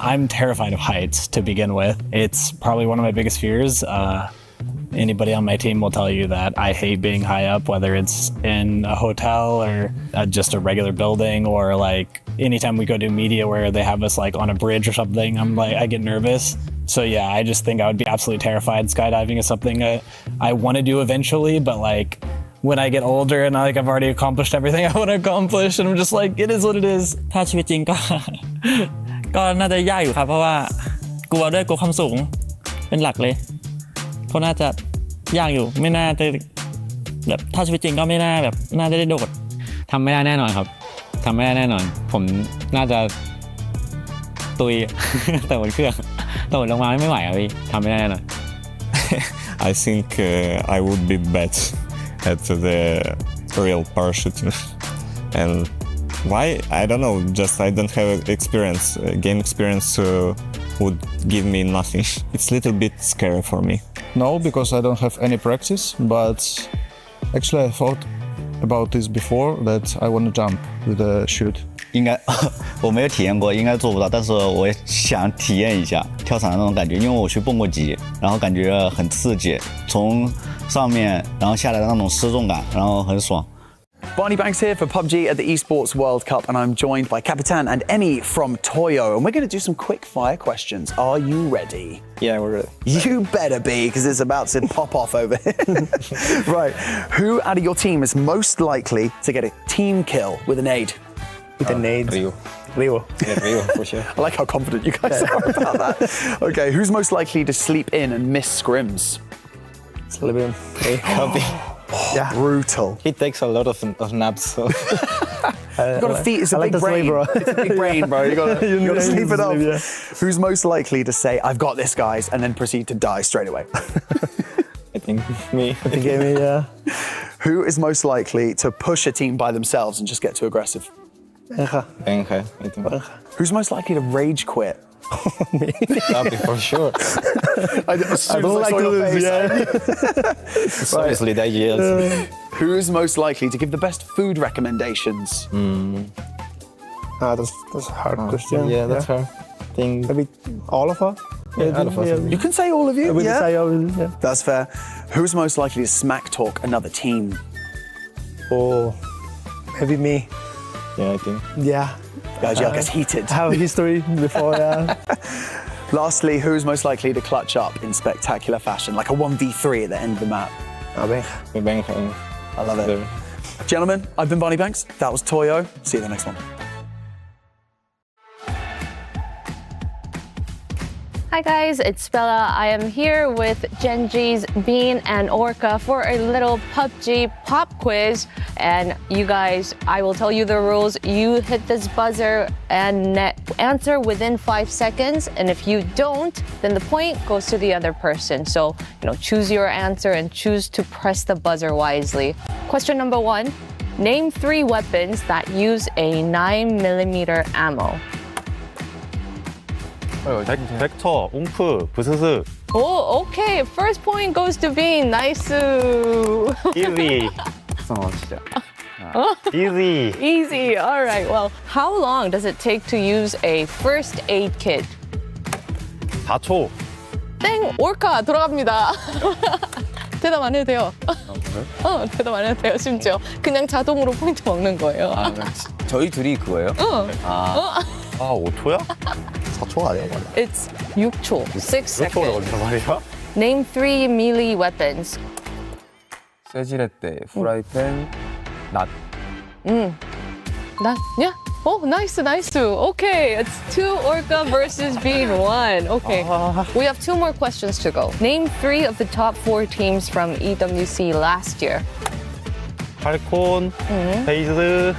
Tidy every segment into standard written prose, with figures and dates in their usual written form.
I'm terrified of heights to begin with. It's probably one of my biggest fears. Anybody on my team will tell you that I hate being high up, whether it's in a hotel or just a regular building, or like anytime we go do media where they have us like on a bridge or something, I get nervous. So yeah, I just think I would be absolutely terrified. Skydiving is something I want to do eventually, but like when I get older and I've already accomplished everything I want to accomplish, and I'm just like, it is what it is. ถ้าชีวิตจริงก็น่าจะยากอยู่ครับเพราะว่ากลัวความสูงเป็นหลักเลยก็น่าจะยากอยู่ไม่น่าจะแบบถ้าชีวิตจริงก็ไม่น่าแบบน่าจะได้โดดทำไม่ได้แน่นอนครับทำไม่ได้แน่นอนผมน่าจะตุยแต่บนเครื่องโดดลงมาไม่ไหวครับพี่ทำไม่ได้แน่นอน I think I would be bad at the real parachuting. And why? I don't know, just I don't have experience. Game experience would give me nothing. It's a little bit scary for me. No, because I don't have any practice, but actually I thought about this before, that I want to jump with the chute. 应该我没有体验过，应该做不到，但是我也想体验一下跳伞的那种感觉，因为我去蹦过极，然后感觉很刺激，从上面然后下来的那种失重感，然后很爽。 Barney Banks here for PUBG at the Esports World Cup, and I'm joined by Kapitan and Emmy from Toyo, and we're going to do some quick fire questions. Are you ready? Yeah, we're ready. You better be, because it's about to pop off over here. Right, who out of your team is most likely to get a team kill with a nade? With a nade. Rio. Yeah, Rio, for sure. I like how confident you guys are about that. Okay, who's most likely to sleep in and miss scrims? Sleep in. Copy. Yeah. Brutal. He takes a lot of naps, so. You gotta feed, it's a big brain. It's a big brain, bro. You gotta sleep it off. Yeah. Who's most likely to say, I've got this, guys, and then proceed to die straight away? I think me. I think me, yeah. Who is most likely to push a team by themselves and just get too aggressive? Benja, I think. Who's most likely to rage quit? Me. Copy, for sure. I don't like to lose, yeah. It's obviously that years. Who is most likely to give the best food recommendations? That's a hard question. Yeah, that's fair. Think Maybe all of us? Yeah, all of us. You can say all of you. We Yeah. say all of us, yeah. That's fair. Who's most likely to smack talk another team? Oh, maybe me. Yeah, I think. Yeah. Guys, yeah, gets heated. Have history before, yeah. Lastly, who's most likely to clutch up in spectacular fashion, like a 1v3 at the end of the map? Benja. I love it. Gentlemen, I've been Barney Banks. That was Toyo. See you in the next one. Hi guys, it's Bella. I am here with Gen.G's Bean and Orca for a little PUBG pop quiz. And you guys, I will tell you the rules. You hit this buzzer and answer within 5 seconds. And if you don't, then the point goes to the other person. So, choose your answer and choose to press the buzzer wisely. Question number 1. Name 3 weapons that use a 9mm ammo. 벡터, 웅프, 부스스. Oh, okay. First point goes to Bean. Nice. Easy. Easy. Easy. All right. Well, how long does it take to use a first aid kit? 4초. 땡! Orca 돌아갑니다. 대답 안 해도 돼요. 대답 안 해도 돼요, 심지어. 그냥 자동으로 포인트 먹는 거예요. 저희 둘이 그거예요? 5초야? 4초 아니야? It's 6초. 6 seconds. 걸린단 말이야? Name 3 melee weapons. 쇠지렛대, 프라이팬, 낫. Yeah. Oh, nice. Okay, it's 2 Orca versus Bean 1. Okay, we have 2 more questions to go. Name 3 of the top 4 teams from EWC last year. 팔콘, 페이즈.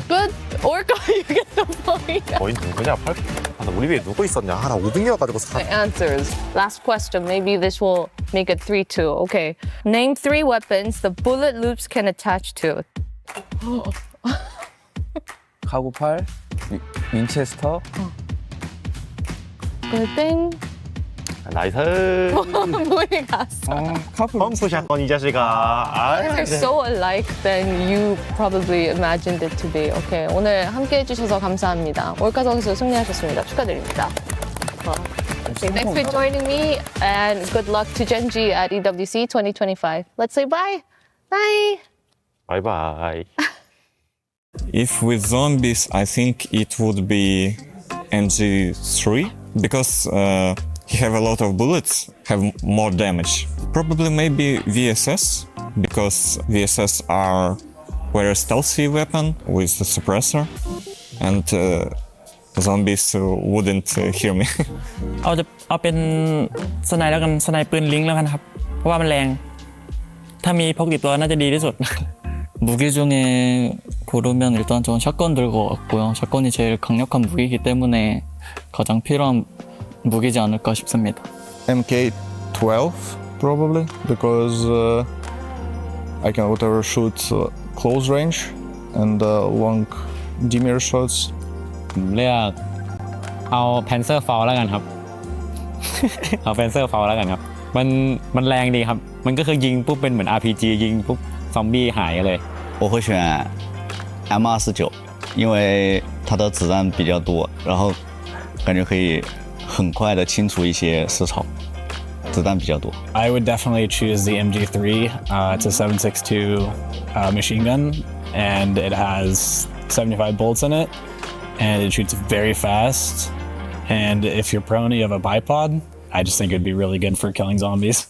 Good. Orca, you get the point. 거의 누구냐? 우리 위에 누구 있었냐? 나 500개여가지고 The answers. Last question. Maybe this will make it 3-2. Okay. Name 3 weapons the bullet loops can attach to. 카구팔, 윈체스터. Good thing. 나이스. 뭐니 갔어? 펌프 샷건 이 자식아. They're so alike than you probably imagined it to be. Okay, 오늘 함께 해주셔서 감사합니다. 월카 선수 승리하셨습니다. 축하드립니다. Thanks for joining me and good luck to Gen.G at EWC 2025. Let's say bye. Bye. 바이바이. If with zombies, I think it would be MG3 because he have a lot of bullets, have more damage. Probably maybe VSS because VSS are very stealthy weapon with the suppressor, and zombies wouldn't hear me. เอาเป็นสไนแล้วกันสไนปืนลิงก์แล้วกันครับเพราะว่ามันแรงถ้ามีพกติดตัวน่าจะดีที่สุด 무기 중에 고르면 일단 저는 샷건 들고 왔고요. 샷건이 제일 강력한 무기이기 때문에 가장 필요한 무기지 않을까 싶습니다. MK12 probably because I can whatever shoot close range and long dimmer shots. ผมเลือกเอา Panzer Fall แล้วกันครับ เอา Panzer Fall แล้วกันครับมันแรงดีครับมันก็คือยิงปุ๊บเป็นเหมือน RPG ยิงปุ๊บซอมบี้หายเลย我会选 M249，因为它的子弹比较多，然后感觉可以很快的清除一些尸潮，子弹比较多。I would definitely choose the MG3. It's a 7.62 machine gun, and it has 75 bolts in it, and it shoots very fast. And if you're prone, you have a bipod. I just think it'd be really good for killing zombies.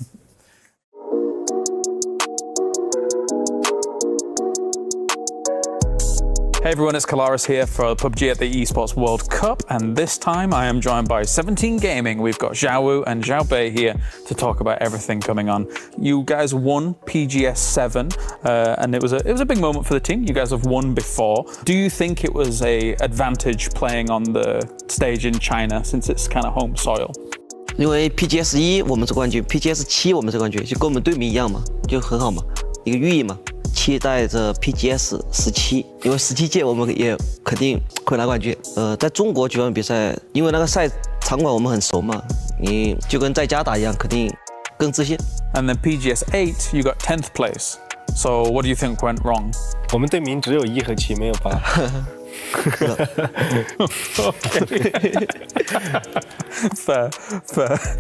Hey everyone, it's Kalaris here for PUBG at the Esports World Cup, and this time I am joined by 17 Gaming. We've got Xiaowu and Xiaobei here to talk about everything coming on. You guys won PGS 7, and it was a big moment for the team. You guys have won before. Do you think it was a advantage playing on the stage in China since it's kind of home soil? 因为 PGS 1我们是冠军 ，PGS 7我们是冠军，就跟我们队名一样嘛，就很好嘛，一个寓意嘛。期待着 PGS 17，因为17届我们也肯定会拿冠军。在中国举办比赛，因为那个赛场馆我们很熟嘛，你就跟在家打一样，肯定更自信。And then PGS 8, you got 10th place. So what do you think went wrong? 我们队名只有1和7，没有8。Fair.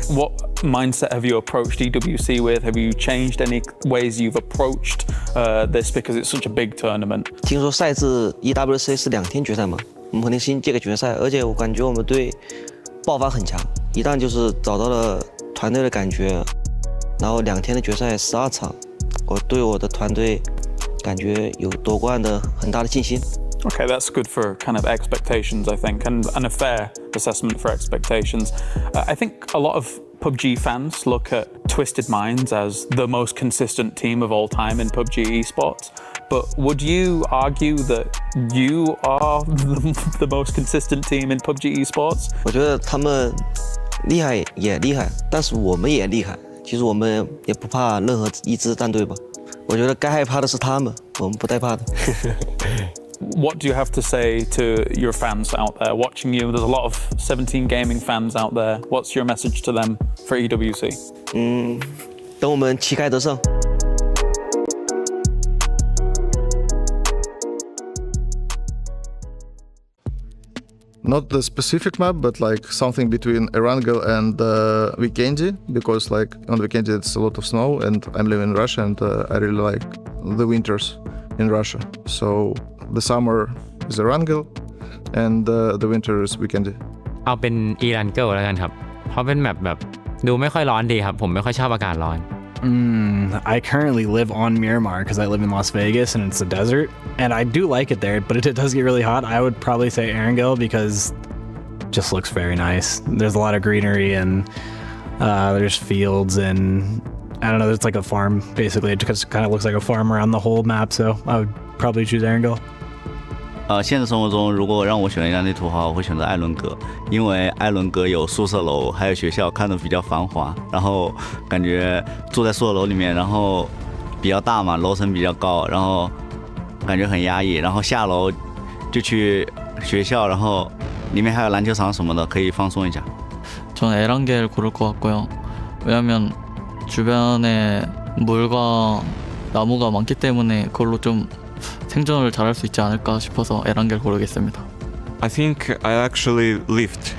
What mindset have you approached EWC with? Have you changed any ways you've approached this because it's such a big tournament? 听说赛制 EWC 是2天决赛嘛，我们肯定先借个决赛，而且我感觉我们队爆发很强，一旦就是找到了团队的感觉，然后2天的决赛12场，我对我的团队感觉有夺冠的很大的信心。Okay, that's good for kind of expectations, I think, and a fair assessment for expectations. I think a lot of PUBG fans look at Twisted Minds as the most consistent team of all time in PUBG esports. But would you argue that you are the most consistent team in PUBG esports? 我觉得他们厉害也厉害，但是我们也厉害。其实我们也不怕任何一支战队吧。我觉得该害怕的是他们，我们不带怕的。What do you have to say to your fans out there watching you? There's a lot of 17 Gaming fans out there. What's your message to them for EWC? 等我们旗开得胜。Not the specific map, but like something between Erangel and Weekendy, because like on Weekendy it's a lot of snow, and I'm living in Russia, and I really like the winters in Russia. So the summer is Erangel, and the winter is Weekendy. เอาเป็น Erangel แล้วกันครับเพราะเป็นแบบดูไม่ค่อยร้อนดีครับผมไม่ค่อยชอบอากาศร้อน I currently live on Miramar because I live in Las Vegas and it's a desert, and I do like it there, but it does get really hot. I would probably say Erangel because it just looks very nice. There's a lot of greenery and there's fields and I don't know, there's like a farm basically. It just kind of looks like a farm around the whole map, so I would probably choose Erangel. 现实生活中，如果让我选一张地图的话，我会选择艾伦格，因为艾伦格有宿舍楼，还有学校，看着比较繁华，然后感觉住在宿舍楼里面，然后比较大嘛，楼层比较高，然后感觉很压抑，然后下楼就去学校，然后里面还有篮球场什么的，可以放松一下。전 에란겔 고를 것 같고요. 왜냐면 주변에 물과 나무가 많기 때문에 그걸로 좀 생존을 잘할 수 있지 않을까 싶어서 에란겔 고르겠습니다. I think I actually lived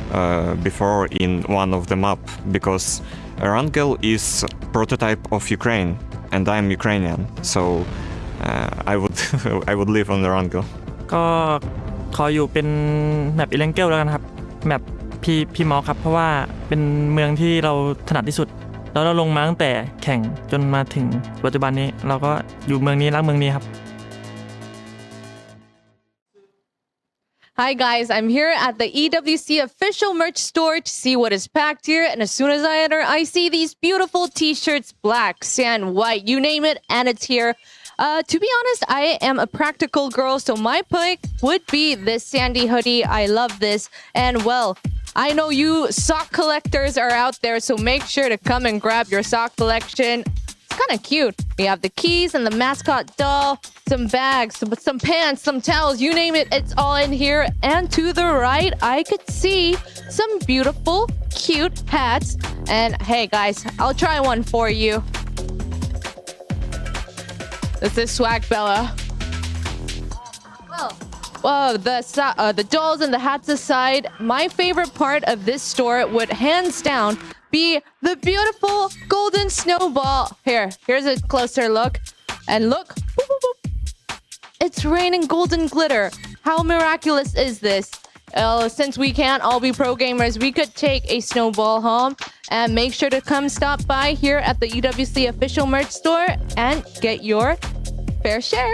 before in one of the map because Erangel is prototype of Ukraine and I'm Ukrainian, so I would live on Erangel. ก็ขออยู่เป็นแมปอิเลนเกลแล้วกันครับแมปพีมอครับเพราะว่าเป็นเมืองที่เราถนัดที่สุดแล้วเราลงมาตั้งแต่แข่งจนมาถึงปัจจุบันนี้เราก็อยู่เมืองนี้รักเมืองนี้ครับ Hi guys, I'm here at the EWC official merch store to see what is packed here, and as soon as I enter, I see these beautiful t-shirts, black, sand, white, you name it, and it's here. To be honest, I am a practical girl, so my pick would be this sandy hoodie. I love this, and well, I know you sock collectors are out there, so make sure to come and grab your sock collection. It's kind of cute. We have the keys and the mascot doll, some bags, some pants, some towels, you name it, it's all in here. And to the right, I could see some beautiful, cute hats. And hey guys, I'll try one for you. This is Swag Bella. Well, the dolls and the hats aside, my favorite part of this store would hands down be the beautiful golden snowball. Here's a closer look. And look, boop, boop, boop. It's raining golden glitter. How miraculous is this? Since we can't all be pro gamers, we could take a snowball home, and make sure to come stop by here at the EWC official merch store and get your fair share.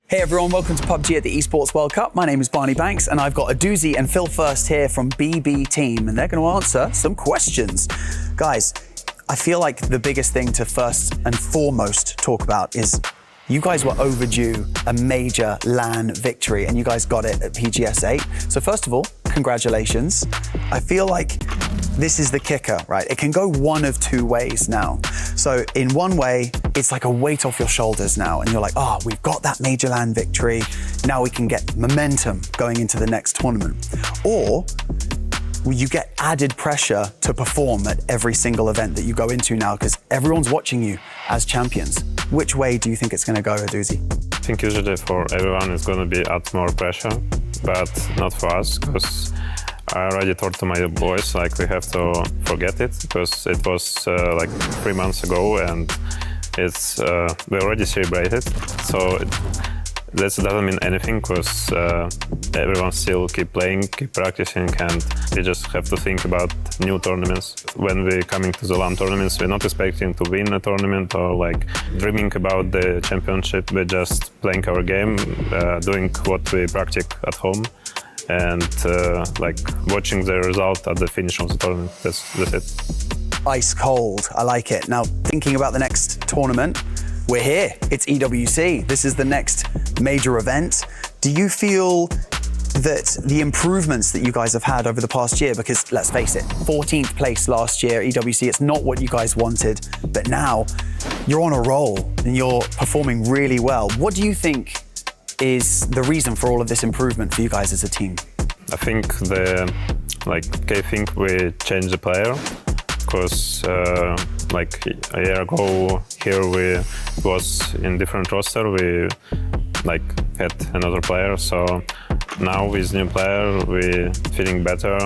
Hey everyone, welcome to PUBG at the Esports World Cup. My name is Barney Banks and I've got Aduzi and Phil First here from BB Team and they're going to answer some questions. Guys, I feel like the biggest thing to first and foremost talk about is you guys were overdue a major LAN victory and you guys got it at PGS 8. So first of all, congratulations. I feel like this is the kicker, right? It can go one of two ways now. So in one way, it's like a weight off your shoulders now and you're like, oh, we've got that major LAN victory. Now we can get momentum going into the next tournament. Or you get added pressure to perform at every single event that you go into now because everyone's watching you as champions. Which way do you think it's going to go, Aduzi? I think usually for everyone it's going to be add more pressure, but not for us because I already told to my boys like we have to forget it because it was like 3 months ago and it's we already celebrated. So that doesn't mean anything because everyone still keep playing, keep practicing, and we just have to think about new tournaments. When we're coming to the LAN tournaments, we're not expecting to win a tournament or like dreaming about the championship. We're just playing our game, doing what we practice at home, and like watching the result at the finish of the tournament. That's it. Ice cold, I like it. Now, thinking about the next tournament, we're here. It's EWC. This is the next major event. Do you feel that the improvements that you guys have had over the past year, because let's face it, 14th place last year, EWC, it's not what you guys wanted, but now you're on a roll and you're performing really well. What do you think is the reason for all of this improvement for you guys as a team? I think the key thing we changed the player. Because like a year ago here we was in different roster, we like had another player, so now with new player we feeling better.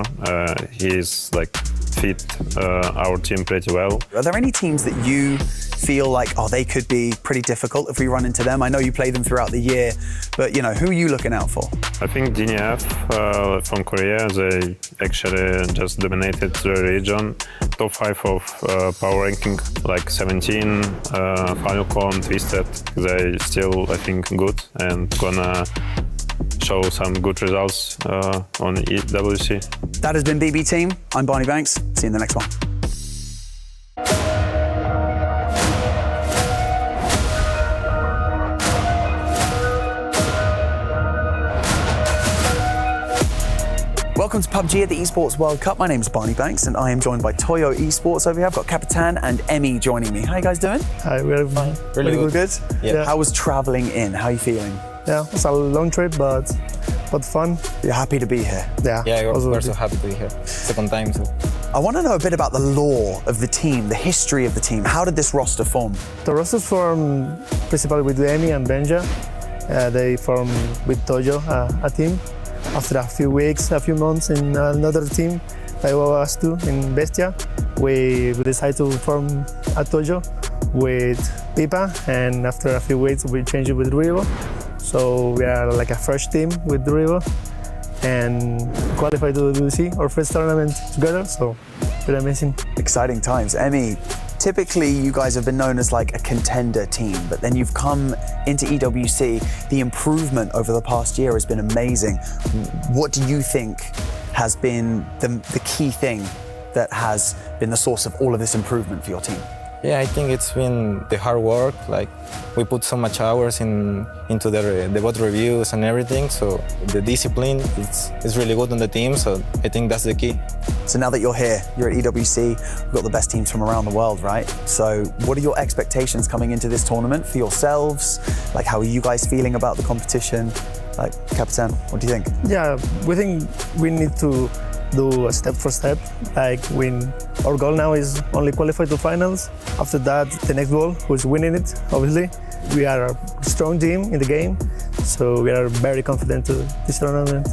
He's like fit our team pretty well. Are there any teams that you feel like, oh, they could be pretty difficult if we run into them? I know you play them throughout the year, but you know, who are you looking out for? I think DNF from Korea, they actually just dominated the region. Top 5 of power ranking, like 17, Falcons, Twisted. They still, I think, good and gonna show some good results on EWC. That has been BB Team. I'm Barney Banks. See you in the next one. Welcome to PUBG at the Esports World Cup. My name is Barney Banks and I am joined by Toyo Esports over here. I've got Capitan and Emmy joining me. How you guys doing? Hi, we're fine. Really good? Yeah. How was traveling in? How are you feeling? Yeah, it's a long trip, but fun. You're happy to be here? Yeah. Yeah, we're so happy to be here. Second time, so. I want to know a bit about the lore of the team, the history of the team. How did this roster form? The roster formed principally with Emmy and Benja. They formed with Toyo a team. After a few weeks, a few months in another team, like us two in Bestia, we decided to form a Toyo with Pipa, and after a few weeks we changed it with Riyadh. So we are like a fresh team with Riyadh and qualified to EWC, our first tournament together, so pretty amazing. Exciting times. Emmy, typically you guys have been known as like a contender team, but then you've come into EWC. The improvement over the past year has been amazing. What do you think has been the key thing that has been the source of all of this improvement for your team? Yeah, I think it's been the hard work. Like, we put so much hours into the bot reviews and everything, so the discipline is really good on the team, so I think that's the key. So now that you're here, you're at EWC, we've got the best teams from around the world, right? So what are your expectations coming into this tournament for yourselves? Like, how are you guys feeling about the competition? Like, Capitan, what do you think? Yeah, we think we need to do a step for step. Like, our goal now is only qualify to finals. After that, the next goal, who's winning it, obviously. We are a strong team in the game, so we are very confident to this tournament.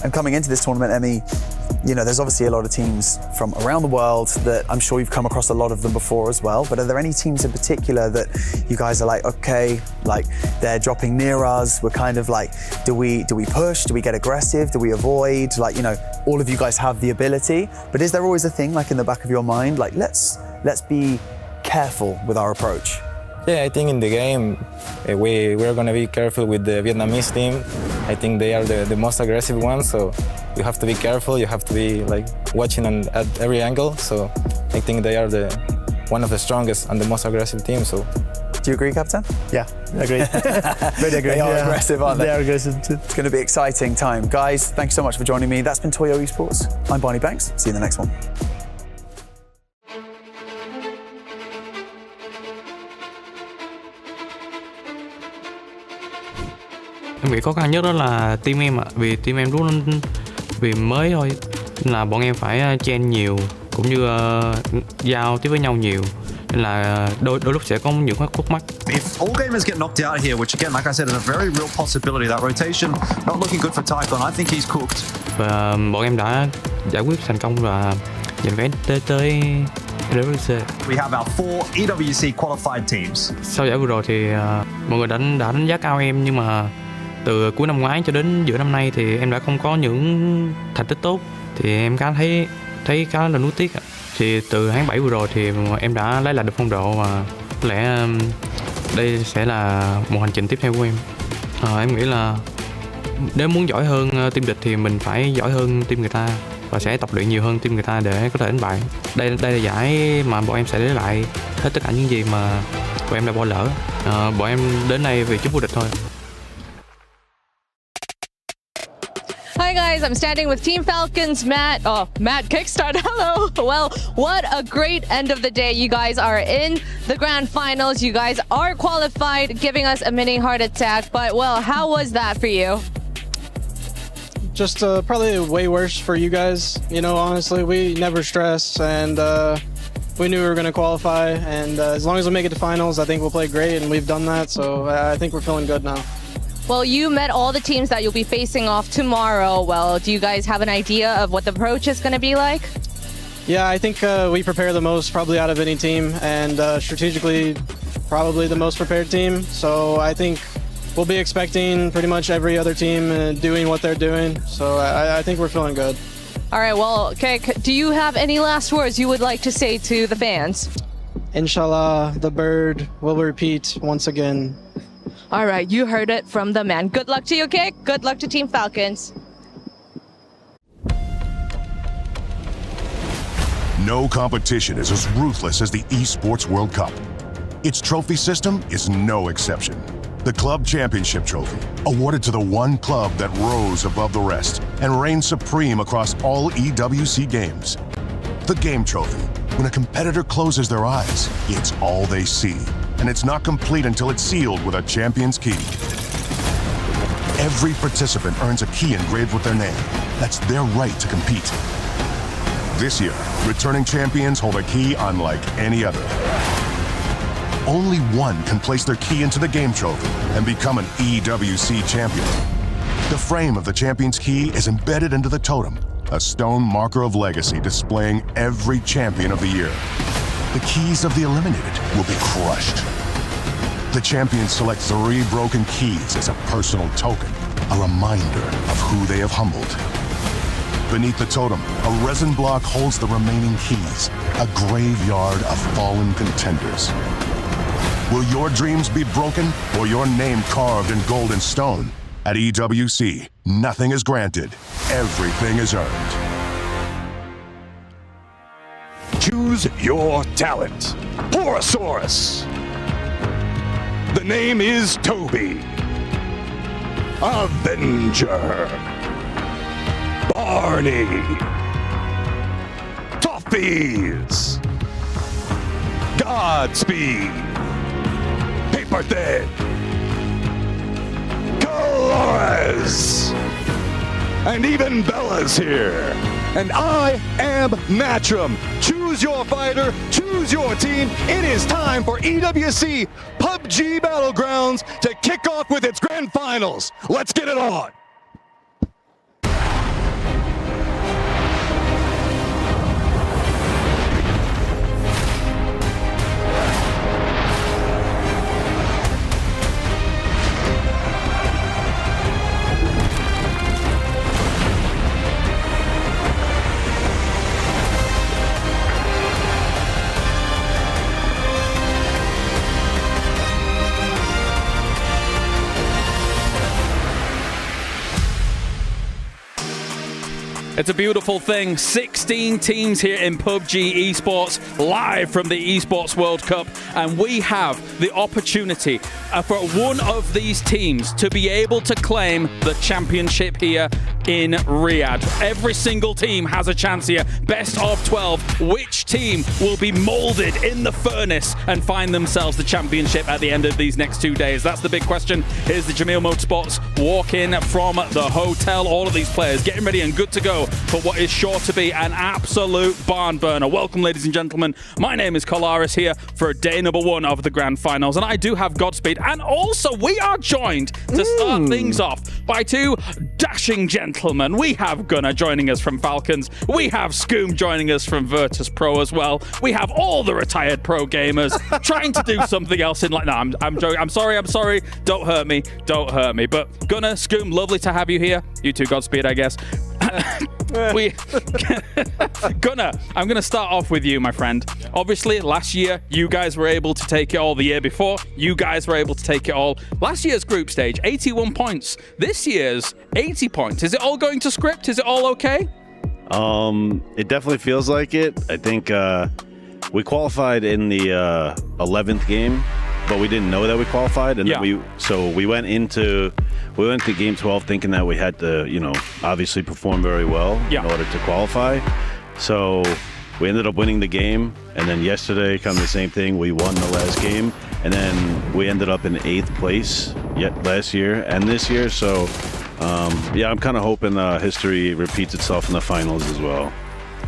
And coming into this tournament, Emmy, you know, there's obviously a lot of teams from around the world that I'm sure you've come across a lot of them before as well, but are there any teams in particular that you guys are like, okay, like they're dropping near us, we're kind of like, do we push, do we get aggressive, do we avoid? Like, you know, all of you guys have the ability, but is there always a thing like in the back of your mind, like let's be careful with our approach? Yeah, I think in the game, we're going to be careful with the Vietnamese team. I think they are the most aggressive ones, so you have to be careful, you have to be like watching at every angle, so I think they are one of the strongest and the most aggressive teams. So. Do you agree, Captain? Yeah, I agree. Very agree. They are aggressive, aren't they? They are aggressive too. It's going to be an exciting time. Guys, thanks so much for joining me. That's been Toyo Esports. I'm Barney Banks. See you in the next one. Em nghĩ khó khăn nhất đó là team em ạ, vì team em luôn vì mới thôi, nên là bọn em phải chen nhiều cũng như giao tiếp với nhau nhiều, nên là đôi lúc sẽ có những khúc mắc. If all gamers get knocked out here, which again, like I said, is a very real possibility, that rotation not looking good for Typhon. I think he's cooked. Và bọn em đã giải quyết thành công và giành vé tới EWC. We have our 4 EWC qualified teams. Sau giải vừa rồi thì mọi người đã đánh giá cao em, nhưng mà từ cuối năm ngoái cho đến giữa năm nay thì em đã không có những thành tích tốt, thì em thấy khá là nuối tiếc ạ. Thì từ tháng 7 vừa rồi thì em đã lấy lại được phong độ và có lẽ đây sẽ là một hành trình tiếp theo của em. Em nghĩ là nếu muốn giỏi hơn team địch thì mình phải giỏi hơn team người ta và sẽ tập luyện nhiều hơn team người ta để có thể đánh bại. Đây là giải mà bọn em sẽ lấy lại hết tất cả những gì mà bọn em đã bỏ lỡ. Bọn em đến đây vì chức vô địch thôi. Hi guys, I'm standing with Team Falcons, Matt. Oh, Matt Kickstart, hello. Well, what a great end of the day. You guys are in the grand finals. You guys are qualified, giving us a mini heart attack. But, well, how was that for you? Just probably way worse for you guys. You know, honestly, we never stress, and we knew we were going to qualify. And as long as we make it to finals, I think we'll play great, and we've done that. So I think we're feeling good now. Well, you met all the teams that you'll be facing off tomorrow. Well, do you guys have an idea of what the approach is going to be like? Yeah, I think we prepare the most probably out of any team, and strategically probably the most prepared team. So I think we'll be expecting pretty much every other team doing what they're doing. So I think we're feeling good. All right, well, okay, do you have any last words you would like to say to the fans? Inshallah, the bird will repeat once again. All right, you heard it from the man. Good luck to you, okay? Good luck to Team Falcons. No competition is as ruthless as the Esports World Cup. Its trophy system is no exception. The Club Championship trophy, awarded to the one club that rose above the rest. and reign supreme across all EWC games. The Game Trophy. When a competitor closes their eyes, it's all they see. And it's not complete until it's sealed with a champion's key. Every participant earns a key engraved with their name. That's their right to compete. This year, returning champions hold a key unlike any other. Only one can place their key into the Game Trophy and become an EWC champion. The frame of the champion's key is embedded into the totem, a stone marker of legacy displaying every champion of the year. The keys of the eliminated will be crushed. The champions select 3 broken keys as a personal token, a reminder of who they have humbled. Beneath the totem, a resin block holds the remaining keys, a graveyard of fallen contenders. Will your dreams be broken or your name carved in gold and stone? At EWC, nothing is granted, everything is earned. Choose your talent. Porosaurus. The name is Toby. Avenger. Barney. Toffees. Godspeed. Paper Thin. Colores. And even Bella's here. And I am Matcham. Choose your fighter, choose your team. It is time for EWC PUBG Battlegrounds to kick off with its grand finals. Let's get it on. It's a beautiful thing. 16 teams here in PUBG Esports, live from the Esports World Cup. And we have the opportunity for one of these teams to be able to claim the championship here in Riyadh. Every single team has a chance here. Best of 12. Which team will be molded in the furnace and find themselves the championship at the end of these next 2 days? That's the big question. Here's the Jamil Motorsports walk in from the hotel. All of these players getting ready and good to go for what is sure to be an absolute barn burner. Welcome, ladies and gentlemen. My name is Colores here for day number 1 of the grand finals, and I do have Godspeed. And also, we are joined to start things off by 2 dashing gentlemen. We have Gunnar joining us from Falcons. We have Scoom joining us from Virtus.pro as well. We have all the retired pro gamers trying to do something else in like. No, I'm joking. I'm sorry. Don't hurt me. But Gunnar, Scoom, lovely to have you here. You too, Godspeed, I guess. Gunnar, I'm going to start off with you, my friend. Obviously, last year, you guys were able to take it all. The year before, you guys were able to take it all. Last year's group stage, 81 points. This year's 80 points. Is it all going to script? Is it all okay? It definitely feels like it. I think we qualified in the 11th game, but we didn't know that we qualified, and then we went into game 12 thinking that we had to, obviously perform very well in order to qualify. So we ended up winning the game, and then yesterday, kind of the same thing. We won the last game, and then we ended up in 8th place last year and this year. So, I'm kind of hoping history repeats itself in the finals as well.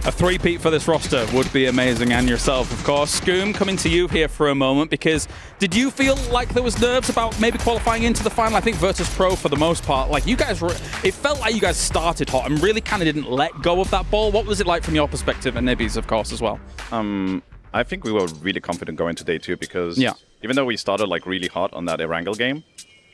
A three-peat for this roster would be amazing, and yourself, of course. Scoom, coming to you here for a moment, because did you feel like there was nerves about maybe qualifying into the final? I think Virtus.pro, for the most part, like you guys were, it felt like you guys started hot and really kind of didn't let go of that ball. What was it like from your perspective, and Nibby's, of course, as well? I think we were really confident going to day 2 because even though we started like really hot on that Erangel game,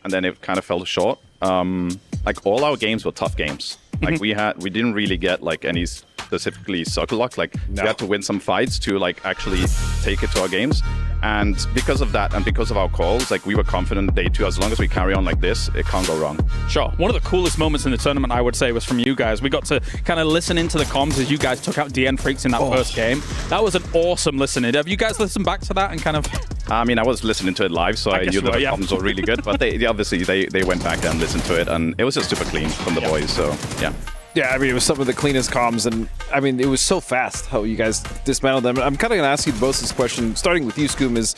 and then it kind of fell short, like all our games were tough games. Like we didn't really get like any specifically circle lock. Like we had to win some fights to like actually take it to our games. And because of that and because of our calls, like we were confident day 2, as long as we carry on like this, it can't go wrong. Sure. One of the coolest moments in the tournament, I would say, was from you guys. We got to kind of listen into the comms as you guys took out DN Freaks in that first game. That was an awesome listening. Have you guys listened back to that and kind of... I mean, I was listening to it live, so I knew that the comms were really good. But they obviously went back and listened to it, and it was just super clean from the boys, so yeah. Yeah, I mean, it was some of the cleanest comms, and I mean, it was so fast how you guys dismantled them. I'm kind of going to ask you both this question, starting with you, Scoom, is,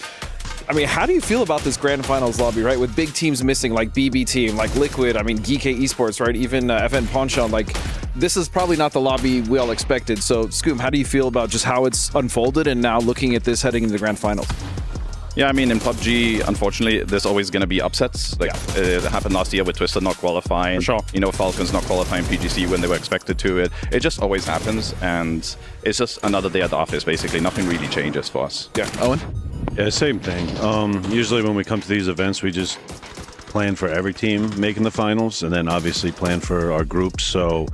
I mean, how do you feel about this Grand Finals lobby, right? With big teams missing, like BB Team, like Liquid, I mean, GK Esports, right? Even FN Ponchon, like, this is probably not the lobby we all expected. So, Scoom, how do you feel about just how it's unfolded and now looking at this heading into the Grand Finals? Yeah, I mean, in PUBG, unfortunately, there's always going to be upsets. Like, it happened last year with Twisted not qualifying. For sure. You know, Falcons not qualifying PGC when they were expected to. It just always happens, and it's just another day at the office, basically. Nothing really changes for us. Yeah. Owen? Yeah, same thing. Usually when we come to these events, we just plan for every team making the finals, and then obviously plan for our groups. So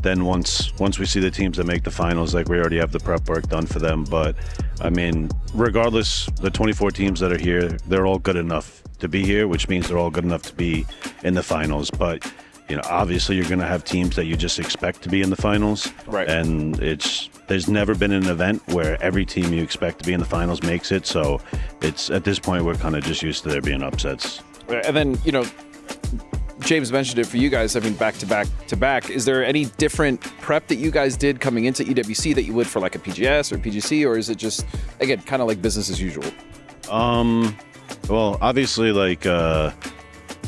then once we see the teams that make the finals, like, we already have the prep work done for them. But I mean, regardless, the 24 teams that are here, they're all good enough to be here, which means they're all good enough to be in the finals. But, you know, obviously you're going to have teams that you just expect to be in the finals. Right. And there's never been an event where every team you expect to be in the finals makes it. So it's, at this point, we're kind of just used to there being upsets. And then, you know, James mentioned it for you guys, I mean, back to back. Is there any different prep that you guys did coming into EWC that you would for like a PGS or PGC, or is it just, again, kind of like business as usual? Well, obviously, like, I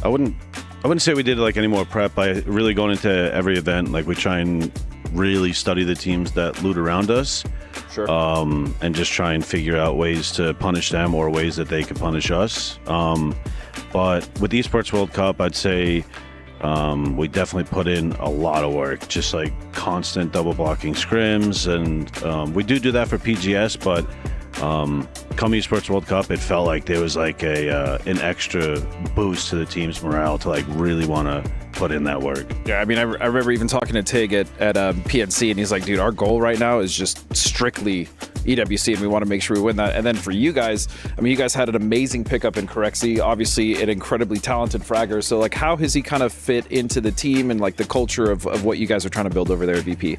wouldn't say we did like any more prep by really going into every event. Like, we try and really study the teams that loot around us. Sure. And just try and figure out ways to punish them or ways that they can punish us. But with the Esports World Cup, I'd say we definitely put in a lot of work, just like constant double blocking scrims. And we do that for PGS, but come Esports World Cup, it felt like there was like an extra boost to the team's morale to like really want to put in that work. Yeah, I mean, I remember even talking to Tig at PNC, and he's like, dude, our goal right now is just strictly EWC, and we want to make sure we win that. And then for you guys, I mean, you guys had an amazing pickup in Corexy, obviously an incredibly talented fragger. So, like, how has he kind of fit into the team and, like, the culture of what you guys are trying to build over there at VP?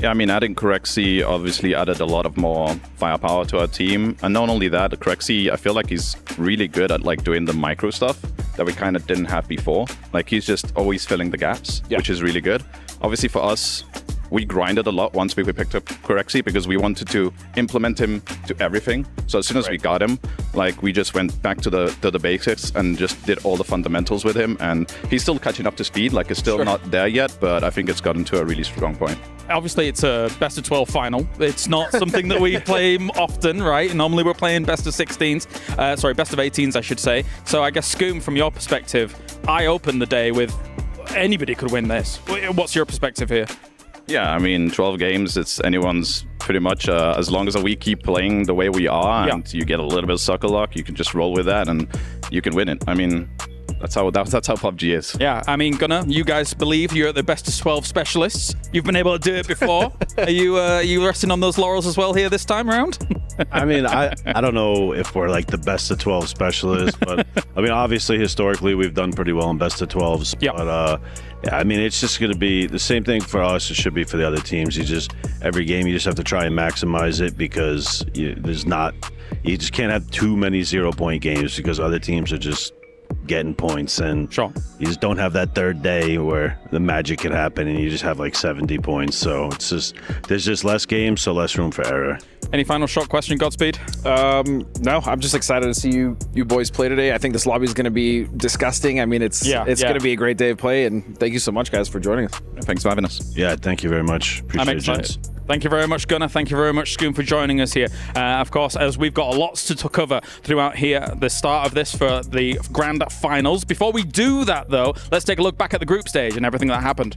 Yeah, I mean, adding Corexy obviously added a lot of more firepower to our team. And not only that, Corexy, I feel like he's really good at, like, doing the micro stuff that we kind of didn't have before. Like, he's just always filling the gaps, which is really good. Obviously, for us, we grinded a lot once we picked up Corexy because we wanted to implement him to everything. So as soon as we got him, like, we just went back to the basics and just did all the fundamentals with him. And he's still catching up to speed. Like, it's still not there yet, but I think it's gotten to a really strong point. Obviously, it's a best of 12 final. It's not something that we play often, right? Normally, we're playing best of 16s. Sorry, best of 18s, I should say. So I guess, Scoom, from your perspective, I opened the day with anybody could win this. What's your perspective here? Yeah, I mean, 12 games, it's anyone's pretty much, as long as we keep playing the way we are and you get a little bit of sucker luck, you can just roll with that and you can win it. I mean, that's how PUBG is. Yeah, I mean, Gunnar, you guys believe you're the best of 12 specialists. You've been able to do it before. Are you resting on those laurels as well here this time around? I mean, I don't know if we're like the best of 12 specialists, but I mean, obviously, historically, we've done pretty well in best of 12s. Yep. But yeah, I mean, it's just going to be the same thing for us. It should be for the other teams. Every game, you just have to try and maximize it because you just can't have too many 0-point games because other teams are just getting points, and you just don't have that third day where the magic can happen and you just have like 70 points. So there's just less games, so less room for error. Any final shot question, Godspeed? No, I'm just excited to see you boys play today. I think this lobby is going to be disgusting. I mean, it's going to be a great day of play, and thank you so much, guys, for joining us. Thanks for having us. Yeah, thank you very much. Appreciate it, gents. Thank you very much, Gunnar. Thank you very much, Scoom, for joining us here. Of course, as we've got lots to cover throughout here, the start of this for the Grand Finals. Before we do that, though, let's take a look back at the group stage and everything that happened.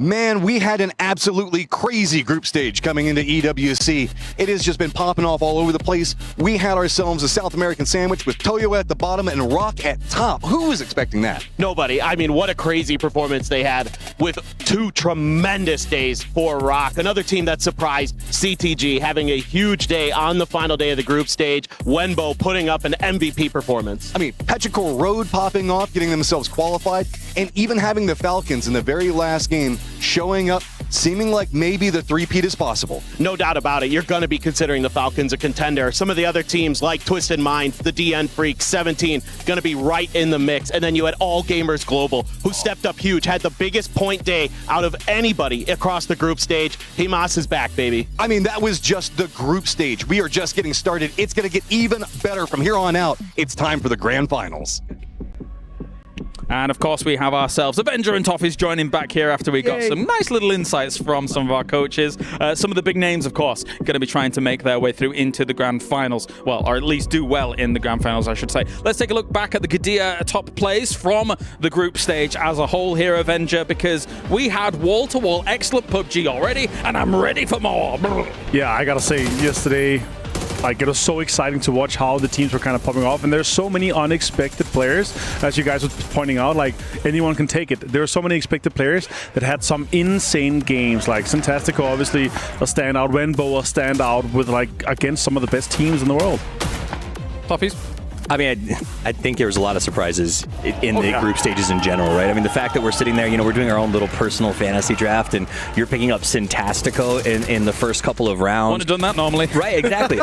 Man, we had an absolutely crazy group stage coming into EWC. It has just been popping off all over the place. We had ourselves a South American sandwich with Toyo at the bottom and Rock at top. Who was expecting that? Nobody. I mean, what a crazy performance they had with 2 tremendous days for Rock. Another team that surprised, CTG, having a huge day on the final day of the group stage. Wenbo putting up an MVP performance. I mean, Petrichor Road popping off, getting themselves qualified, and even having the Falcons in the very last game showing up seeming like maybe the three-peat is possible. No doubt about it. You're going to be considering the Falcons a contender. Some of the other teams like Twisted Minds, the DN Freaks, 17, going to be right in the mix. And then you had All Gamers Global, who stepped up huge, had the biggest point day out of anybody across the group stage. Himas is back, baby. I mean, that was just the group stage. We are just getting started. It's going to get even better from here on out. It's time for the grand finals. And of course, we have ourselves Avenger and Toffees joining back here after we got some nice little insights from some of our coaches. Some of the big names, of course, going to be trying to make their way through into the grand finals. Well, or at least do well in the grand finals, I should say. Let's take a look back at the Gadia top plays from the group stage as a whole here, Avenger, because we had wall-to-wall excellent PUBG already, and I'm ready for more. Yeah, I gotta say, yesterday, like, it was so exciting to watch how the teams were kind of popping off, and there's so many unexpected players, as you guys were pointing out. Like, anyone can take it. There are so many expected players that had some insane games, like Syntastico, obviously a standout, Rainbow a standout with, like, against some of the best teams in the world. Toffees? I mean, I think there was a lot of surprises in the group stages in general, right? I mean, the fact that we're sitting there, you know, we're doing our own little personal fantasy draft, and you're picking up Syntastico in the first couple of rounds. Wouldn't have done that normally. Right, exactly.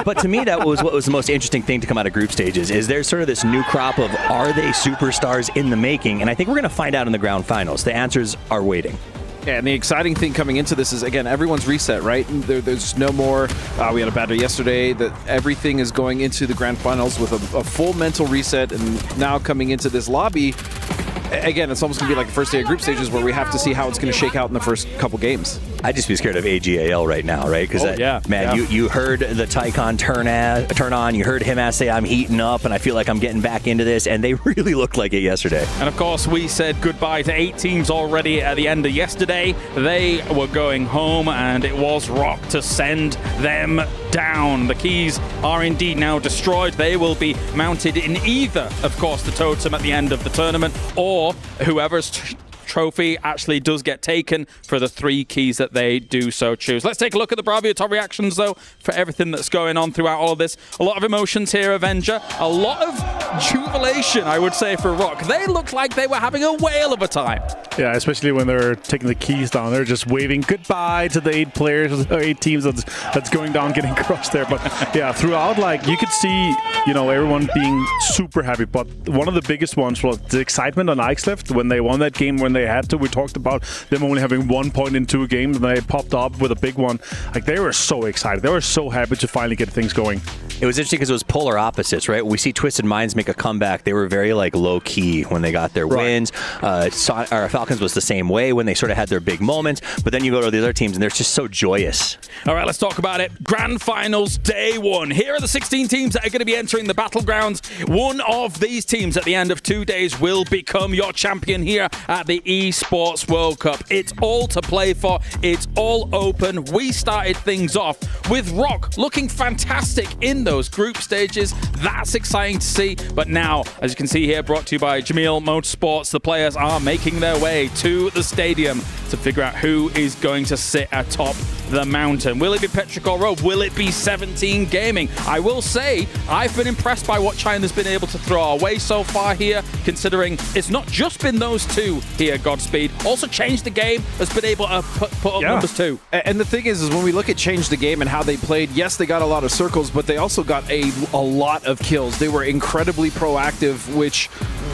But to me, that was what was the most interesting thing to come out of group stages, is there's sort of this new crop of, are they superstars in the making? And I think we're going to find out in the ground finals. The answers are waiting. Yeah, and the exciting thing coming into this is, again, everyone's reset, right? There's no more, we had a battle yesterday, that everything is going into the grand finals with a full mental reset, and now coming into this lobby, again, it's almost going to be like the first day of group stages where we have to see how it's going to shake out in the first couple games. I'd just be scared of AGAL right now, right? Because, you heard the Tycon turn on, you heard him say, I'm heating up, and I feel like I'm getting back into this, and they really looked like it yesterday. And of course, we said goodbye to 8 teams already at the end of yesterday. They were going home, and it was Rock to send them down. The keys are indeed now destroyed. They will be mounted in either, of course, the totem at the end of the tournament, or whoever's trophy actually does get taken for the 3 keys that they do so choose. Let's take a look at the Bravio top reactions, though, for everything that's going on throughout all of this. A lot of emotions here, Avenger. A lot of jubilation, I would say, for Rock. They looked like they were having a whale of a time. Yeah, especially when they're taking the keys down. They're just waving goodbye to the 8 players, 8 teams that's going down, getting crushed there. But yeah, throughout, like, you could see, you know, everyone being super happy. But one of the biggest ones was the excitement on Ixleft when they won that game when they had to. We talked about them only having 1 point in 2 games, and they popped up with a big one. Like, they were so excited. They were so happy to finally get things going. It was interesting because it was polar opposites, right? We see Twisted Minds make a comeback. They were very, like, low-key when they got their wins. Falcons was the same way when they sort of had their big moments. But then you go to the other teams, and they're just so joyous. All right, let's talk about it. Grand Finals Day 1. Here are the 16 teams that are going to be entering the Battlegrounds. One of these teams at the end of 2 days will become your champion here at the Esports World Cup. It's all to play for. It's all open. We started things off with Rock looking fantastic in those group stages. That's exciting to see. But now, as you can see here, brought to you by Jamil Motorsports, the players are making their way to the stadium to figure out who is going to sit atop the mountain. Will it be Petrichor Road? Will it be 17 Gaming? I will say, I've been impressed by what China's been able to throw our way so far here, considering it's not just been those 2 here, Godspeed. Also changed the game, has been able to put up numbers too. And the thing is when we look at Change the Game and how they played, yes, they got a lot of circles, but they also got a lot of kills. They were incredibly proactive, which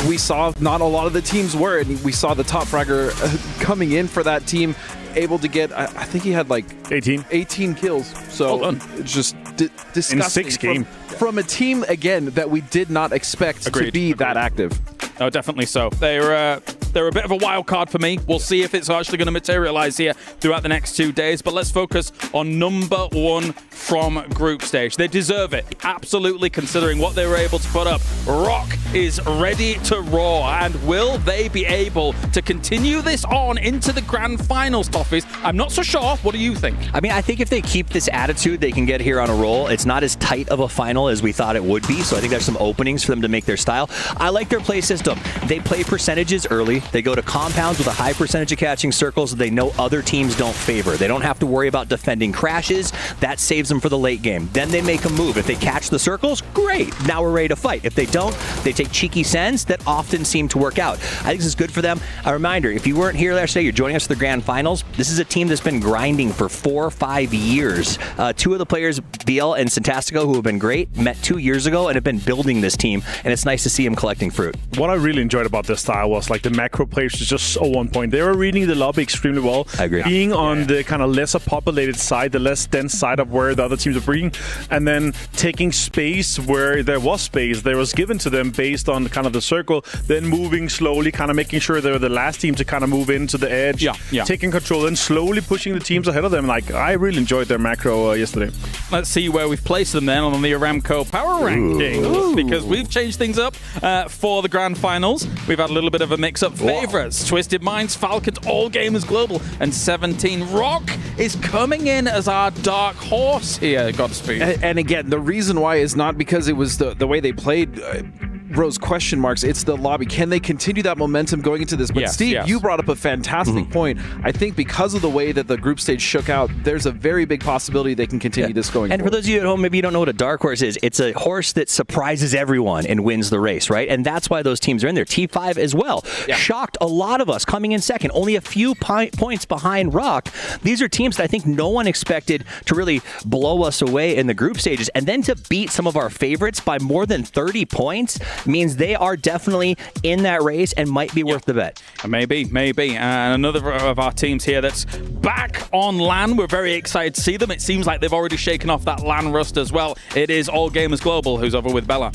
we saw not a lot of the teams were, and we saw the top fragger coming in for that team, able to get, I think he had like 18 kills. So it's just disgusting. In 6 games. From a team, again, that we did not expect to be that active. Oh, definitely so. They're a bit of a wild card for me. We'll see if it's actually going to materialize here throughout the next 2 days. But let's focus on number 1 from group stage. They deserve it, absolutely, considering what they were able to put up. Rock is ready to roar. And will they be able to continue this on into the grand finals, Toffees? I'm not so sure. What do you think? I mean, I think if they keep this attitude, they can get here on a roll. It's not as tight of a final as we thought it would be, so I think there's some openings for them to make their style. I like their play system. They play percentages early. They go to compounds with a high percentage of catching circles that they know other teams don't favor. They don't have to worry about defending crashes. That saves them for the late game. Then they make a move. If they catch the circles, great. Now we're ready to fight. If they don't, they take cheeky sends that often seem to work out. I think this is good for them. A reminder, if you weren't here yesterday, you're joining us for the grand finals. This is a team that's been grinding for 4 or 5 years. Two of the players, Biel and Santastico, who have been great, met 2 years ago and have been building this team, and it's nice to see them collecting fruit. What I really enjoyed about this style was like the macro players was just so on point. They were reading the lobby extremely well. I agree. Being on the kind of lesser populated side, the less dense side of where the other teams are breeding, and then taking space where there was space. There was given to them based on kind of the circle, then moving slowly, kind of making sure they were the last team to kind of move into the edge, taking control and slowly pushing the teams ahead of them. Like, I really enjoyed their macro yesterday. Let's see where we've placed them then on the Aramco Power Rankings, because we've changed things up for the grand finals. We've had a little bit of a mix-up. Favorites, Twisted Minds, Falcons, All Gamers Global, and 17. Rock is coming in as our dark horse here, Godspeed. And again, the reason why is not because it was the way they played. Rose question marks. It's the lobby. Can they continue that momentum going into this? But Yes, Steve, yes. you brought up a fantastic point. I think because of the way that the group stage shook out, there's a very big possibility they can continue this going And forward. for those of you at home, maybe you don't know what a dark horse is. It's a horse that surprises everyone and wins the race, right? And that's why those teams are in there. T5 as well. Shocked a lot of us coming in second, only a few points behind Rock. These are teams that I think no one expected to really blow us away in the group stages. And then to beat some of our favorites by more than 30 points means they are definitely in that race and might be worth the bet. Maybe. And another of our teams here that's back on LAN. We're very excited to see them. It seems like they've already shaken off that LAN rust as well. It is All Gamers Global, who's over with Bella.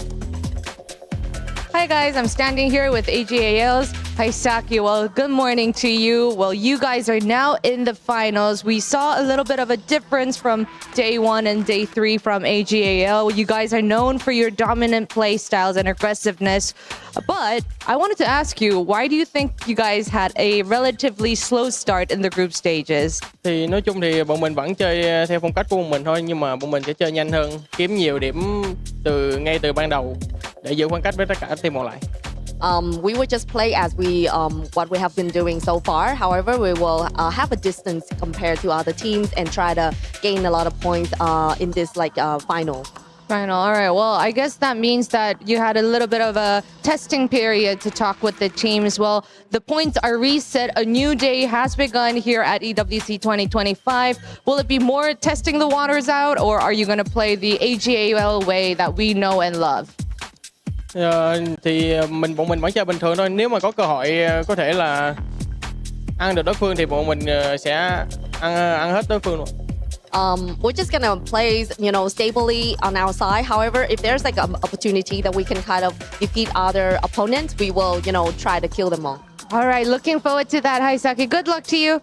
Hi guys, I'm standing here with AGAL's Haisaki. Well, good morning to you. Well, you guys are now in the finals. We saw a little bit of a difference from day 1 and day 3 from AGAL. You guys are known for your dominant play styles and aggressiveness. But I wanted to ask you, why do you think you guys had a relatively slow start in the group stages? Thì nói chung thì bọn mình vẫn chơi theo phong cách của bọn mình thôi, nhưng mà bọn mình sẽ chơi nhanh hơn, kiếm nhiều điểm ngay từ ban đầu để giữ khoảng cách với tất cả team còn lại. We will just play as what we have been doing so far. However, we will have a distance compared to other teams and try to gain a lot of points in this final. All right. Well, I guess that means that you had a little bit of a testing period to talk with the teams. Well, the points are reset. A new day has begun here at EWC 2025. Will it be more testing the waters out, or are you going to play the AGAL way that we know and love? Thì bọn mình vẫn chơi bình thường thôi. Nếu mà có cơ hội có thể là ăn được đối phương thì bọn mình sẽ ăn hết đối phương luôn. We're just gonna play, stably on our side. However, if there's like an opportunity that we can kind of defeat other opponents, we will, try to kill them all. All right, looking forward to that, Haisaki. Good luck to you.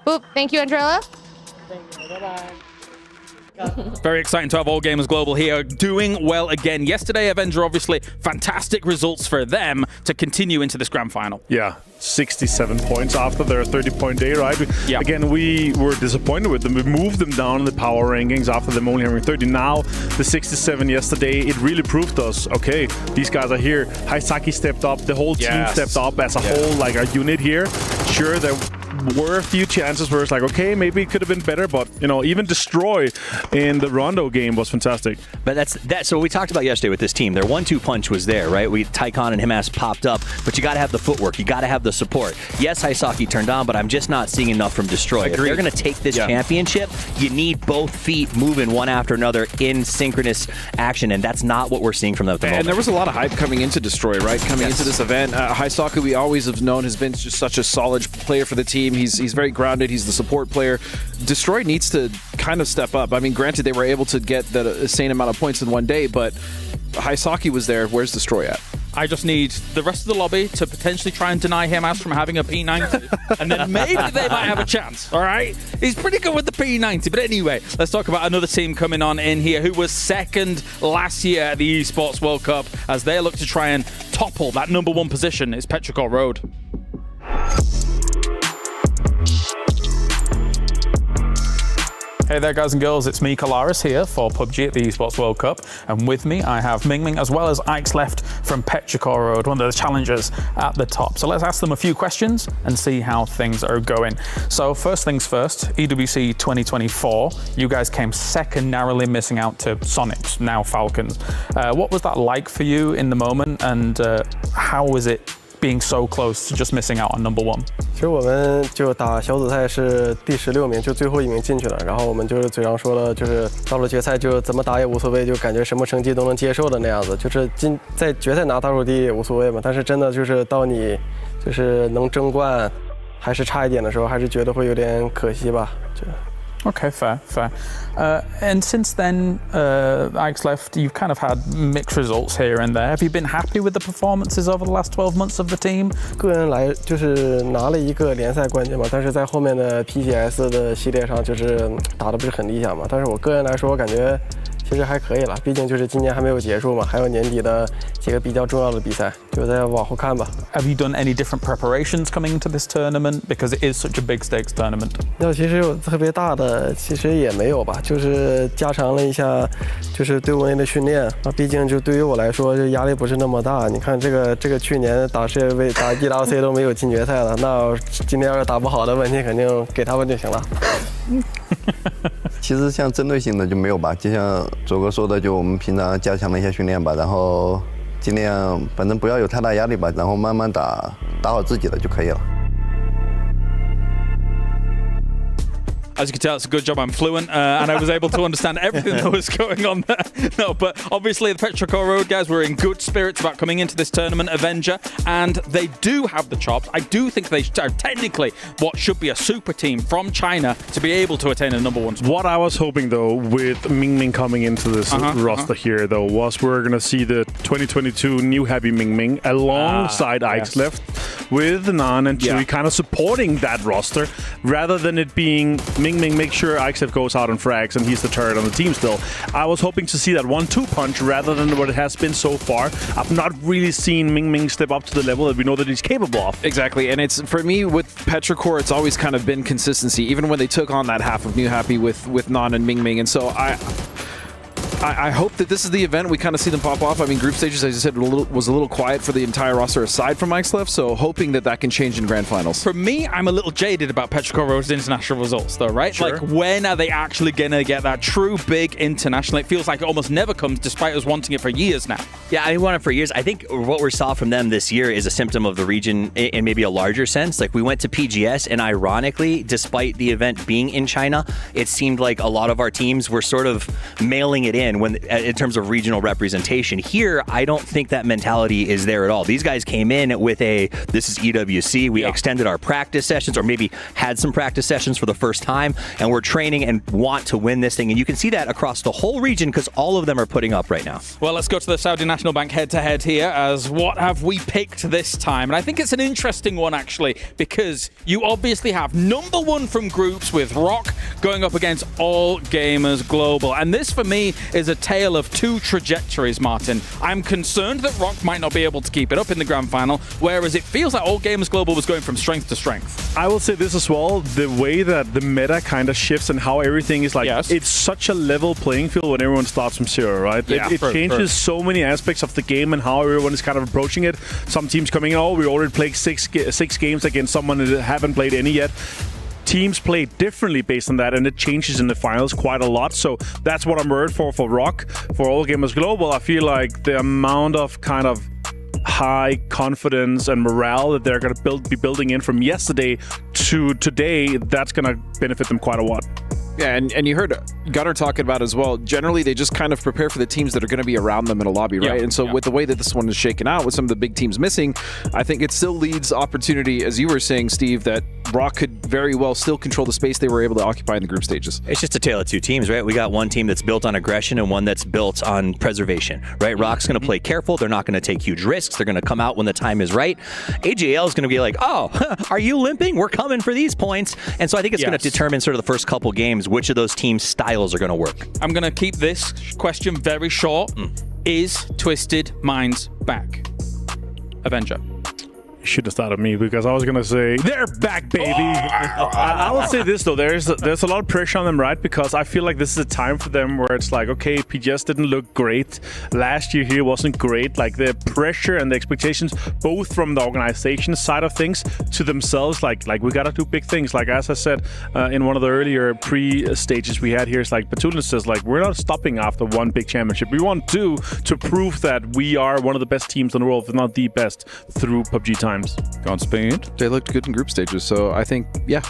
Boop. Thank you, Andrella. Thank you. Bye-bye. Very exciting to have All Gamers Global here, doing well again. Yesterday, Avenger, obviously, fantastic results for them to continue into this grand final. Yeah, 67 points after their 30-point day, right? Again, we were disappointed with them. We moved them down in the power rankings after them only having 30. Now, the 67 yesterday, it really proved to us, okay, these guys are here. Haisaki stepped up. The whole team stepped up as a whole, like a unit here. Sure, there were a few chances where it's like, okay, maybe it could have been better, but, even Destroy in the Rondo game was fantastic. But that's so we talked about yesterday with this team. Their 1-2 punch was there, right? Tycon and Himas popped up, but you got to have the footwork. You got to have the support. Yes, Haisaki turned on, but I'm just not seeing enough from Destroy. If they're going to take this championship, you need both feet moving one after another in synchronous action, and that's not what we're seeing from them at the moment. And there was a lot of hype coming into Destroy, right? Coming into this event. Haisaki, we always have known, has been just such a solid player for the team. He's very grounded. He's the support player. Destroy needs to kind of step up. I mean, granted, they were able to get the same amount of points in one day, but Haisaki was there. Where's Destroy at? I just need the rest of the lobby to potentially try and deny Himas from having a P90, and then maybe they might have a chance, all right? He's pretty good with the P90, but anyway, let's talk about another team coming on in here who was second last year at the Esports World Cup as they look to try and topple that #1 position. It's Petrichor Road. Hey there, guys and girls. It's me, Kalaris, here for PUBG at the Esports World Cup. And with me, I have Ming as well as Ike's left from Petrichor Road, one of the challengers at the top. So let's ask them a few questions and see how things are going. So first things first, EWC 2024. You guys came second, narrowly missing out to Sonics, now Falcons. What was that like for you in the moment, and how was it being so close to just missing out on number one? 其实我们就打小组赛是第16名，就最后一名进去了。然后我们就是嘴上说了，就是到了决赛就怎么打也无所谓，就感觉什么成绩都能接受的那样子。就是在决赛拿倒数第一也无所谓嘛。但是真的就是到你就是能争冠还是差一点的时候，还是觉得会有点可惜吧。就 Okay, fair. And since then, Ike's left, you've kind of had mixed results here and there. Have you been happy with the performances over the last 12 months of the team? 个人来就是拿了一个联赛冠军嘛，但是在后面的 PCS 的系列上就是打得不是很理想嘛。但是我个人来说，我感觉其实还可以了，毕竟就是今年还没有结束嘛，还有年底的几个比较重要的比赛，就再往后看吧。Have you done any different preparations coming into this tournament because it is such a big stakes tournament? 那其实有特别大的，其实也没有吧，就是加强了一下，就是队伍内的训练啊。毕竟就对于我来说，就压力不是那么大。你看这个去年打世界杯、打 EWC 都没有进决赛了，那今天要是打不好的问题，肯定给他们就行了。其实像针对性的就没有吧，就像左哥说的，就我们平常加强了一些训练吧，然后尽量反正不要有太大压力吧，然后慢慢打好自己的就可以了。 As you can tell, it's a good job I'm fluent and I was able to understand everything that was going on there. No, but obviously the Petrichor Road guys were in good spirits about coming into this tournament, Avenger, and they do have the chops. I do think they are technically what should be a super team from China to be able to attain a number one spot. What I was hoping, though, with Ming coming into this roster here, though, was we're going to see the 2022 new heavy Ming alongside Ike's left with Nan and Chewy kind of supporting that roster rather than it being Ming make sure Ike's goes out and frags and he's the turret on the team still. I was hoping to see that 1-2 punch rather than what it has been so far. I've not really seen Ming step up to the level that we know that he's capable of. Exactly, and it's for me with Petrichor, it's always kind of been consistency, even when they took on that half of New Happy with Nan and Ming, and so I hope that this is the event we kind of see them pop off. I mean, group stages, as I said, was a little quiet for the entire roster aside from Mike's left, so hoping that can change in grand finals. For me, I'm a little jaded about Petrichor Road's international results, though, right? Sure. Like, when are they actually going to get that true big international? It feels like it almost never comes, despite us wanting it for years now. Yeah, I want it for years. I think what we saw from them this year is a symptom of the region in maybe a larger sense. Like, we went to PGS, and ironically, despite the event being in China, it seemed like a lot of our teams were sort of mailing it in in terms of regional representation. Here, I don't think that mentality is there at all. These guys came in with this is EWC. We extended our practice sessions, or maybe had some practice sessions for the first time, and we're training and want to win this thing. And you can see that across the whole region because all of them are putting up right now. Well, let's go to the Saudi National Bank head-to-head here, as what have we picked this time? And I think it's an interesting one, actually, because you obviously have number one from groups with Rock going up against All Gamers Global. And this, for me, is a tale of two trajectories, Martin. I'm concerned that Rock might not be able to keep it up in the grand final, whereas it feels like All Gamers Global was going from strength to strength. I will say this as well, the way that the meta kind of shifts and how everything is like, it's such a level playing field when everyone starts from zero, right? Yeah, it changes so many aspects of the game and how everyone is kind of approaching it. Some teams coming in, we already played six games against someone that haven't played any yet. Teams play differently based on that, and it changes in the finals quite a lot. So that's what I'm worried for Rock. For All Gamers Global, I feel like the amount of kind of high confidence and morale that they're going to be building in from yesterday to today, that's going to benefit them quite a lot. Yeah, and you heard Gunnar talking about as well. Generally, they just kind of prepare for the teams that are going to be around them in a lobby, right? Yeah, and so with the way that this one is shaken out, with some of the big teams missing, I think it still leads opportunity, as you were saying, Steve, that Rock could very well still control the space they were able to occupy in the group stages. It's just a tale of two teams, right? We got one team that's built on aggression and one that's built on preservation, right? Rock's going to play careful. They're not going to take huge risks. They're going to come out when the time is right. AJL is going to be like, oh, are you limping? We're coming for these points. And so I think it's going to determine sort of the first couple games which of those teams' styles are going to work. I'm going to keep this question very short. Is Twisted Minds back? Avenger. should have thought of me because I was gonna say they're back, baby. I will say this though, there's a lot of pressure on them, right? Because I feel like this is a time for them where it's like, okay, PGS didn't look great last year. Here wasn't great. Like the pressure and the expectations, both from the organization side of things to themselves, like we gotta do big things. Like as I said in one of the earlier pre-stages we had here, it's like Batulin says, like we're not stopping after one big championship. We want to prove that we are one of the best teams in the world, if not the best, through PUBG times. Godspeed. They looked good in group stages, so I think, yeah.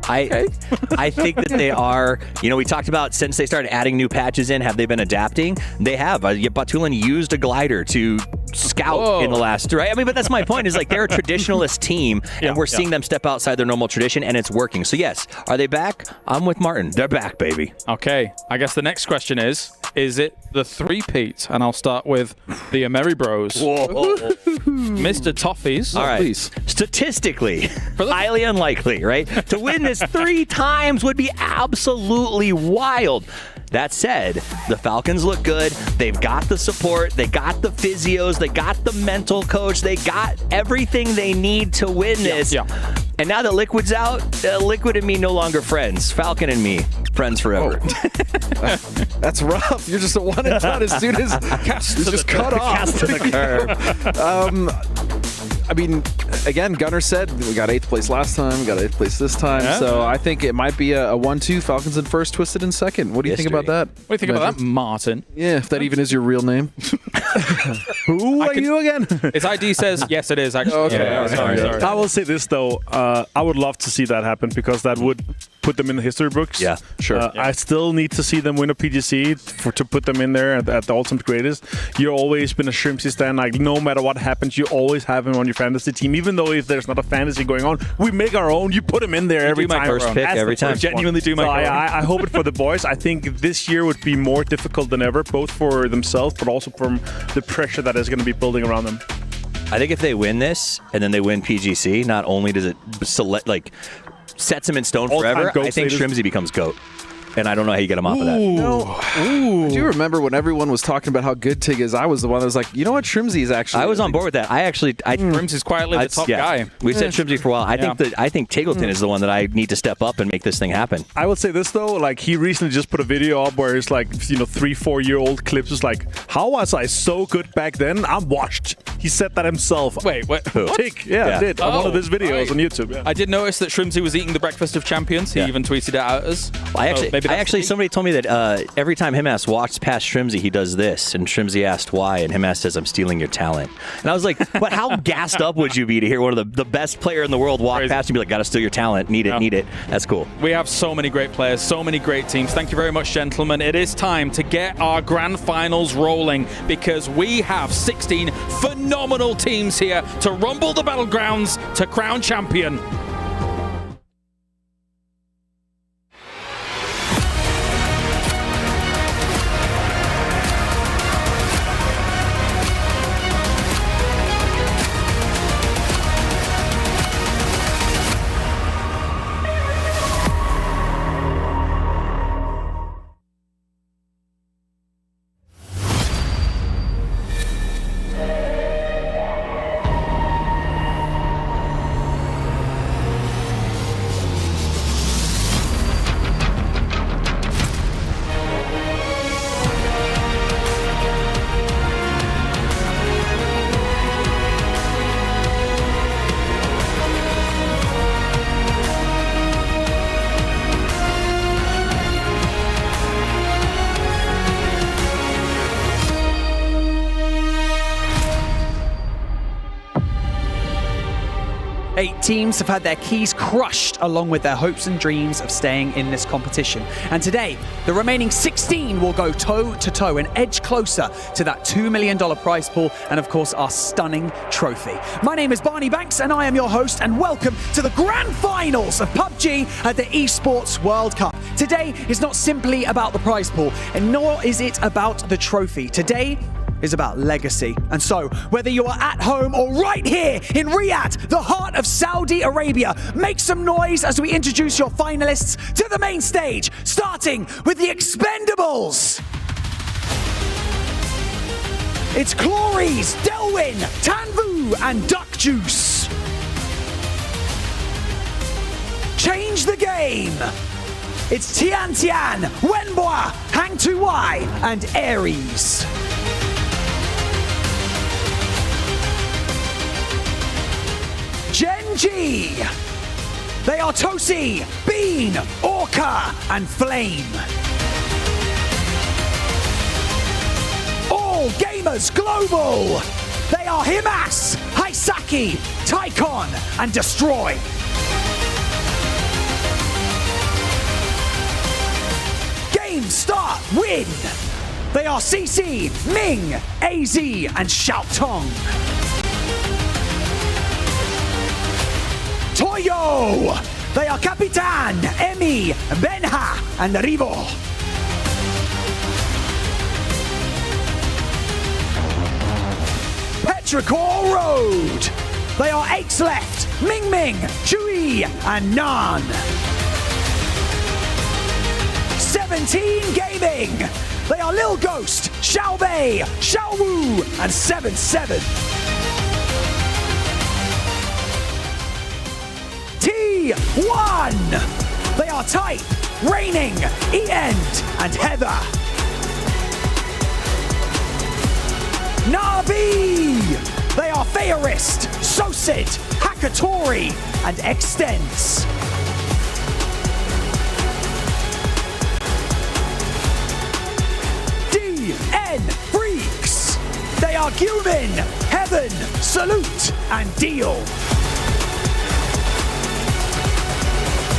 I think that they are, we talked about since they started adding new patches in, have they been adapting? They have. Batulin used a glider to scout in the last, right? I mean, but that's my point, is like they're a traditionalist team, and we're seeing them step outside their normal tradition, and it's working. So yes, are they back? I'm with Martin. They're back, baby. Okay, I guess the next question is it the three-peat? And I'll start with the Emery Bros. Mr. Toffees. All right. Please. Statistically, highly unlikely, right? To win this 3 times would be absolutely wild. That said, the Falcons look good. They've got the support. They got the physios. They got the mental coach. They got everything they need to win this. Yeah. And now that Liquid's out, Liquid and me no longer friends. Falcon and me, friends forever. That's rough. You're just a one and done as soon as it's just cut off. Cast to the curb. I mean, again, Gunnar said we got 8th place last time, we got 8th place this time, so I think it might be a 1-2, Falcons in first, Twisted in second. What do you think about that? What do you think about that, Martin? Yeah, if that even is your real name. Who are you again? His ID says, yes, it is, actually. Okay, yeah, sorry. I will say this, though. I would love to see that happen because that would put them in the history books. Yeah, sure. I still need to see them win a PGC to put them in there at the ultimate greatest. You've always been a Shrimpsy stan. Like, no matter what happens, you always have him on your fantasy team. Even though if there's not a fantasy going on, we make our own. You put him in there every time. my first pick every time. Genuinely do my I hope it for the boys. I think this year would be more difficult than ever, both for themselves, but also from the pressure that is going to be building around them. I think if they win this and then they win PGC, not only does it sets him in stone forever, I think Shrimsy becomes GOAT. And I don't know how you get him off of that. I do remember when everyone was talking about how good Tig is, I was the one that was like, you know what, Shrimsy is actually... I was on board with that. Shrimsy's quietly the top guy. We've said Shrimsy for a while. I think Tiggleton is the one that I need to step up and make this thing happen. I would say this, though. Like, he recently just put a video up where it's like, 3-4-year-old clips. It's like, how was I so good back then? I'm washed. He said that himself. Wait, what? Tig, I did. On one of his videos on YouTube. Yeah. I did notice that Shrimsy was eating the breakfast of champions. He even tweeted it out at us. Somebody told me that every time Himas walks past Shrimsy, he does this. And Shrimsy asked why, and Himas says, I'm stealing your talent. And I was like, but how gassed up would you be to hear one of the best player in the world walk past and be like, gotta steal your talent, need it. That's cool. We have so many great players, so many great teams. Thank you very much, gentlemen. It is time to get our grand finals rolling because we have 16 phenomenal teams here to rumble the battlegrounds to crown champion. Teams have had their keys crushed along with their hopes and dreams of staying in this competition. And today, the remaining 16 will go toe-to-toe and edge closer to that $2 million prize pool and, of course, our stunning trophy. My name is Barney Banks, and I am your host, and welcome to the grand finals of PUBG at the Esports World Cup. Today is not simply about the prize pool, and nor is it about the trophy. Today is about legacy. And so, whether you are at home or right here in Riyadh, the heart of Saudi Arabia, make some noise as we introduce your finalists to the main stage, starting with the Expendables. It's Glories, Delwyn, Tanvu, Fu and Duck Juice. Change the game. It's Tian Tian, Wenhua, Hang Tu Wai, and Aries. Gen.G. They are Tosi, Bean, Orca, and Flame. All Gamers Global. They are Himas, Haisaki, Taikon, and Destroy. Game start, win. They are CC, Ming, AZ, and Xiaotong. Toyo. They are Capitan, Emi, Benha, and Rivo. Petrichor Road. They are 8 left, Ming Ming, Chui, and Nan. 17 Gaming. They are Lil Ghost, Xiaobei, Xiaowu, and 7-7. T1. They are Type, Raining, E-End, and Heather. Navi. They are Fearist, Sosid, Hakatori, and Extents. DN Freaks. They are Gumin, Heaven, Salute, and Deal.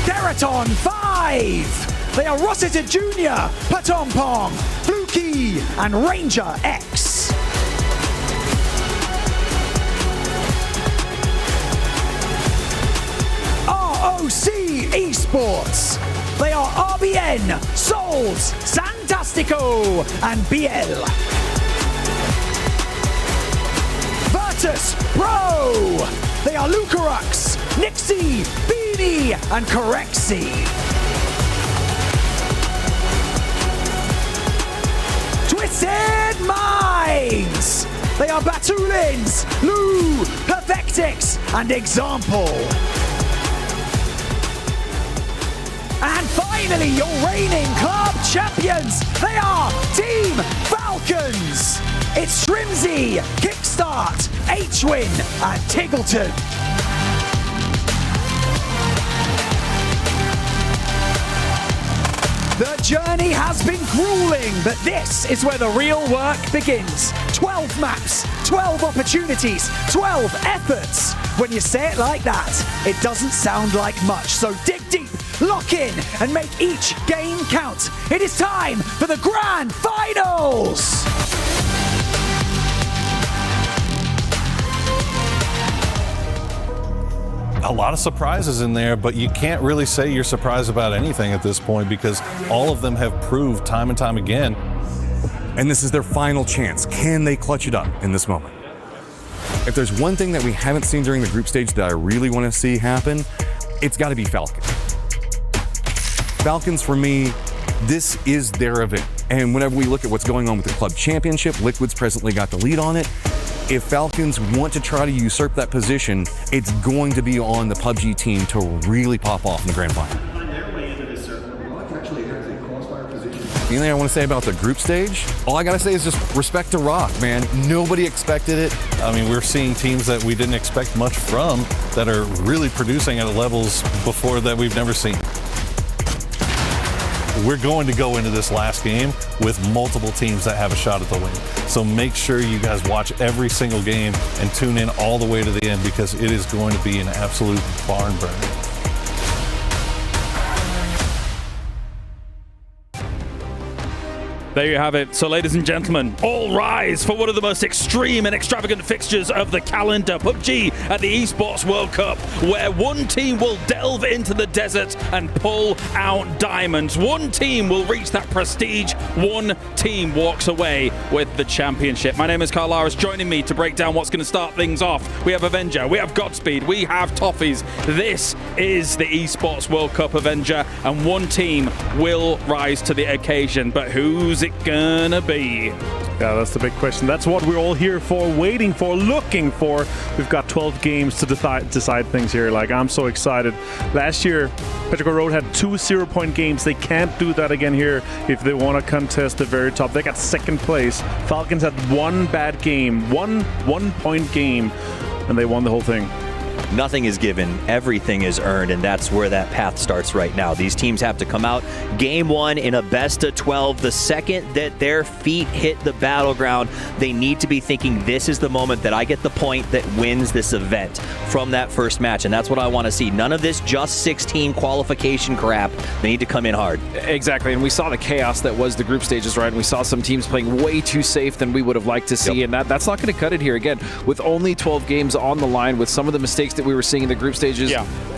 Keraton 5. They are Rossiter Jr., Patompong, Fluky, and Ranger X. ROC Esports. They are RBN, Souls, Santastico, and BL. Virtus.pro. They are Lucarux, Nixie, Beanie, and Correxy. Twisted Minds. They are Batulins, Lou, Perfectix, and Example. And finally, your reigning club champions. They are Team Falcons. It's Shrimsy, Kickstart, H-Win, and Tiggleton. The journey has been grueling, but this is where the real work begins. 12 maps, 12 opportunities, 12 efforts. When you say it like that, it doesn't sound like much. So dig deep, lock in, and make each game count. It is time for the Grand Finals! A lot of surprises in there, but you can't really say you're surprised about anything at this point because all of them have proved time and time again. And this is their final chance. Can they clutch it up in this moment? If there's one thing that we haven't seen during the group stage that I really want to see happen, it's got to be Falcons. Falcons, for me, this is their event. And whenever we look at what's going on with the club championship, Liquid's presently got the lead on it. If Falcons want to try to usurp that position, it's going to be on the PUBG team to really pop off in the grand final. Anything I want to say about the group stage? All I got to say is just respect to Rock, man. Nobody expected it. I mean, we're seeing teams that we didn't expect much from that are really producing at levels before that we've never seen. We're going to go into this last game with multiple teams that have a shot at the win. So make sure you guys watch every single game and tune in all the way to the end because it is going to be an absolute barn burner. There you have it. So, ladies and gentlemen, all rise for one of the most extreme and extravagant fixtures of the calendar, PUBG at the Esports World Cup, where one team will delve into the desert and pull out diamonds. One team will reach that prestige. One team walks away with the championship. My name is Carl Laris. Joining me to break down what's going to start things off, we have Avenger, we have Godspeed, we have Toffees. This is the Esports World Cup, Avenger, and one team will rise to the occasion. But who's it gonna be? Yeah, that's the big question. That's what we're all here for, waiting for, looking for. We've got 12 games to decide things here. Like, I'm so excited. Last year, Petrichor Road had 2 0-point games. They can't do that again here if they want to contest the very top. They got second place. Falcons had 1 bad game, one 1-point game, and they won the whole thing. Nothing is given, everything is earned, and that's where that path starts right now. These teams have to come out game 1 in a best of 12. The second that their feet hit the battleground, they need to be thinking, this is the moment that I get the point that wins this event from that first match, and that's what I want to see. None of this just 16 qualification crap. They need to come in hard. Exactly, and we saw the chaos that was the group stages, right? And we saw some teams playing way too safe than we would have liked to see, and that's not going to cut it here. Again, with only 12 games on the line, with some of the mistakes that we were seeing in the group stages,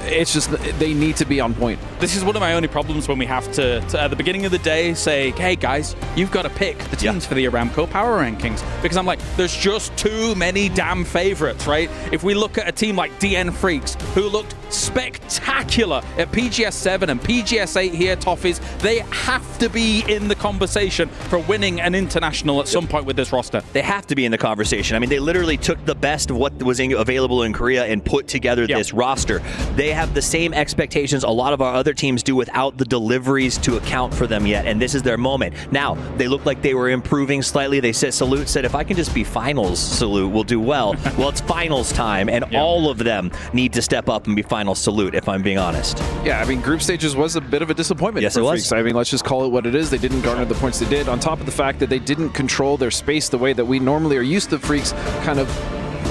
it's just they need to be on point. This is one of my only problems when we have to at the beginning of the day say, hey guys, you've got to pick the teams for the Aramco Power Rankings, because I'm like, there's just too many damn favorites, right? If we look at a team like DN Freaks, who looked spectacular at PGS 7 and PGS 8 here, Toffees, they have to be in the conversation for winning an international at some point with this roster. They have to be in the conversation. I mean, they literally took the best of what was available in Korea and put together this roster. They have the same expectations a lot of our other teams do without the deliveries to account for them yet, and this is their moment. Now, they look like they were improving slightly. They said, Salute said, if I can just be finals, Salute, we'll do well. Well, it's finals time, and all of them need to step up and be finals, Salute, if I'm being honest. Yeah, I mean, group stages was a bit of a disappointment for Freaks. I mean, let's just call it what it is. They didn't garner the points they did, on top of the fact that they didn't control their space the way that we normally are used to Freaks kind of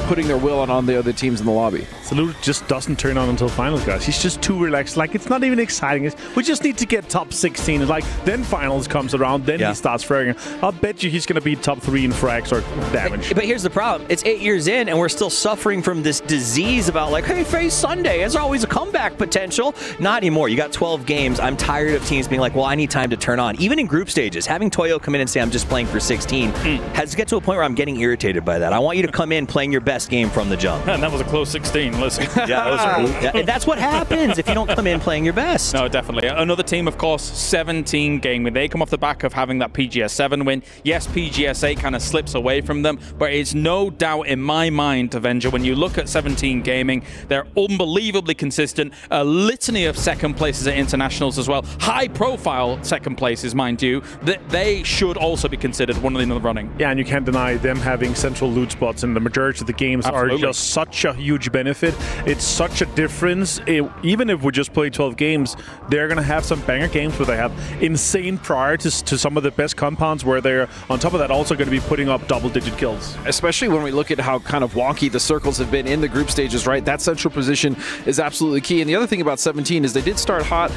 putting their will on the other teams in the lobby. Salute just doesn't turn on until finals, guys. He's just too relaxed. Like, it's not even exciting. We just need to get top 16. It's like, then finals comes around, then he starts fragging. I'll bet you he's going to be top 3 in frags or damage. But here's the problem. It's 8 years in, and we're still suffering from this disease about, like, hey, face Sunday. There's always a comeback potential. Not anymore. You got 12 games. I'm tired of teams being like, well, I need time to turn on. Even in group stages, having Toyo come in and say, I'm just playing for 16, has to get to a point where I'm getting irritated by that. I want you to come in playing your best game from the jump. And that was a close 16, listen. And that's what happens if you don't come in playing your best. No, definitely. Another team, of course, 17 gaming. They come off the back of having that PGS 7 win. Yes, PGS 8 kind of slips away from them, but it's no doubt in my mind, Avenger, when you look at 17 gaming, they're unbelievably consistent. A litany of second places at internationals as well. High-profile second places, mind you. That they should also be considered one in the running. Yeah, and you can't deny them having central loot spots in the majority of the games are just such a huge benefit. It's such a difference. Even if we just play 12 games, they're going to have some banger games where they have insane priorities to some of the best compounds, where they're, on top of that, also going to be putting up double-digit kills. Especially when we look at how kind of wonky the circles have been in the group stages, right? That central position is absolutely key. And the other thing about 17 is they did start hot,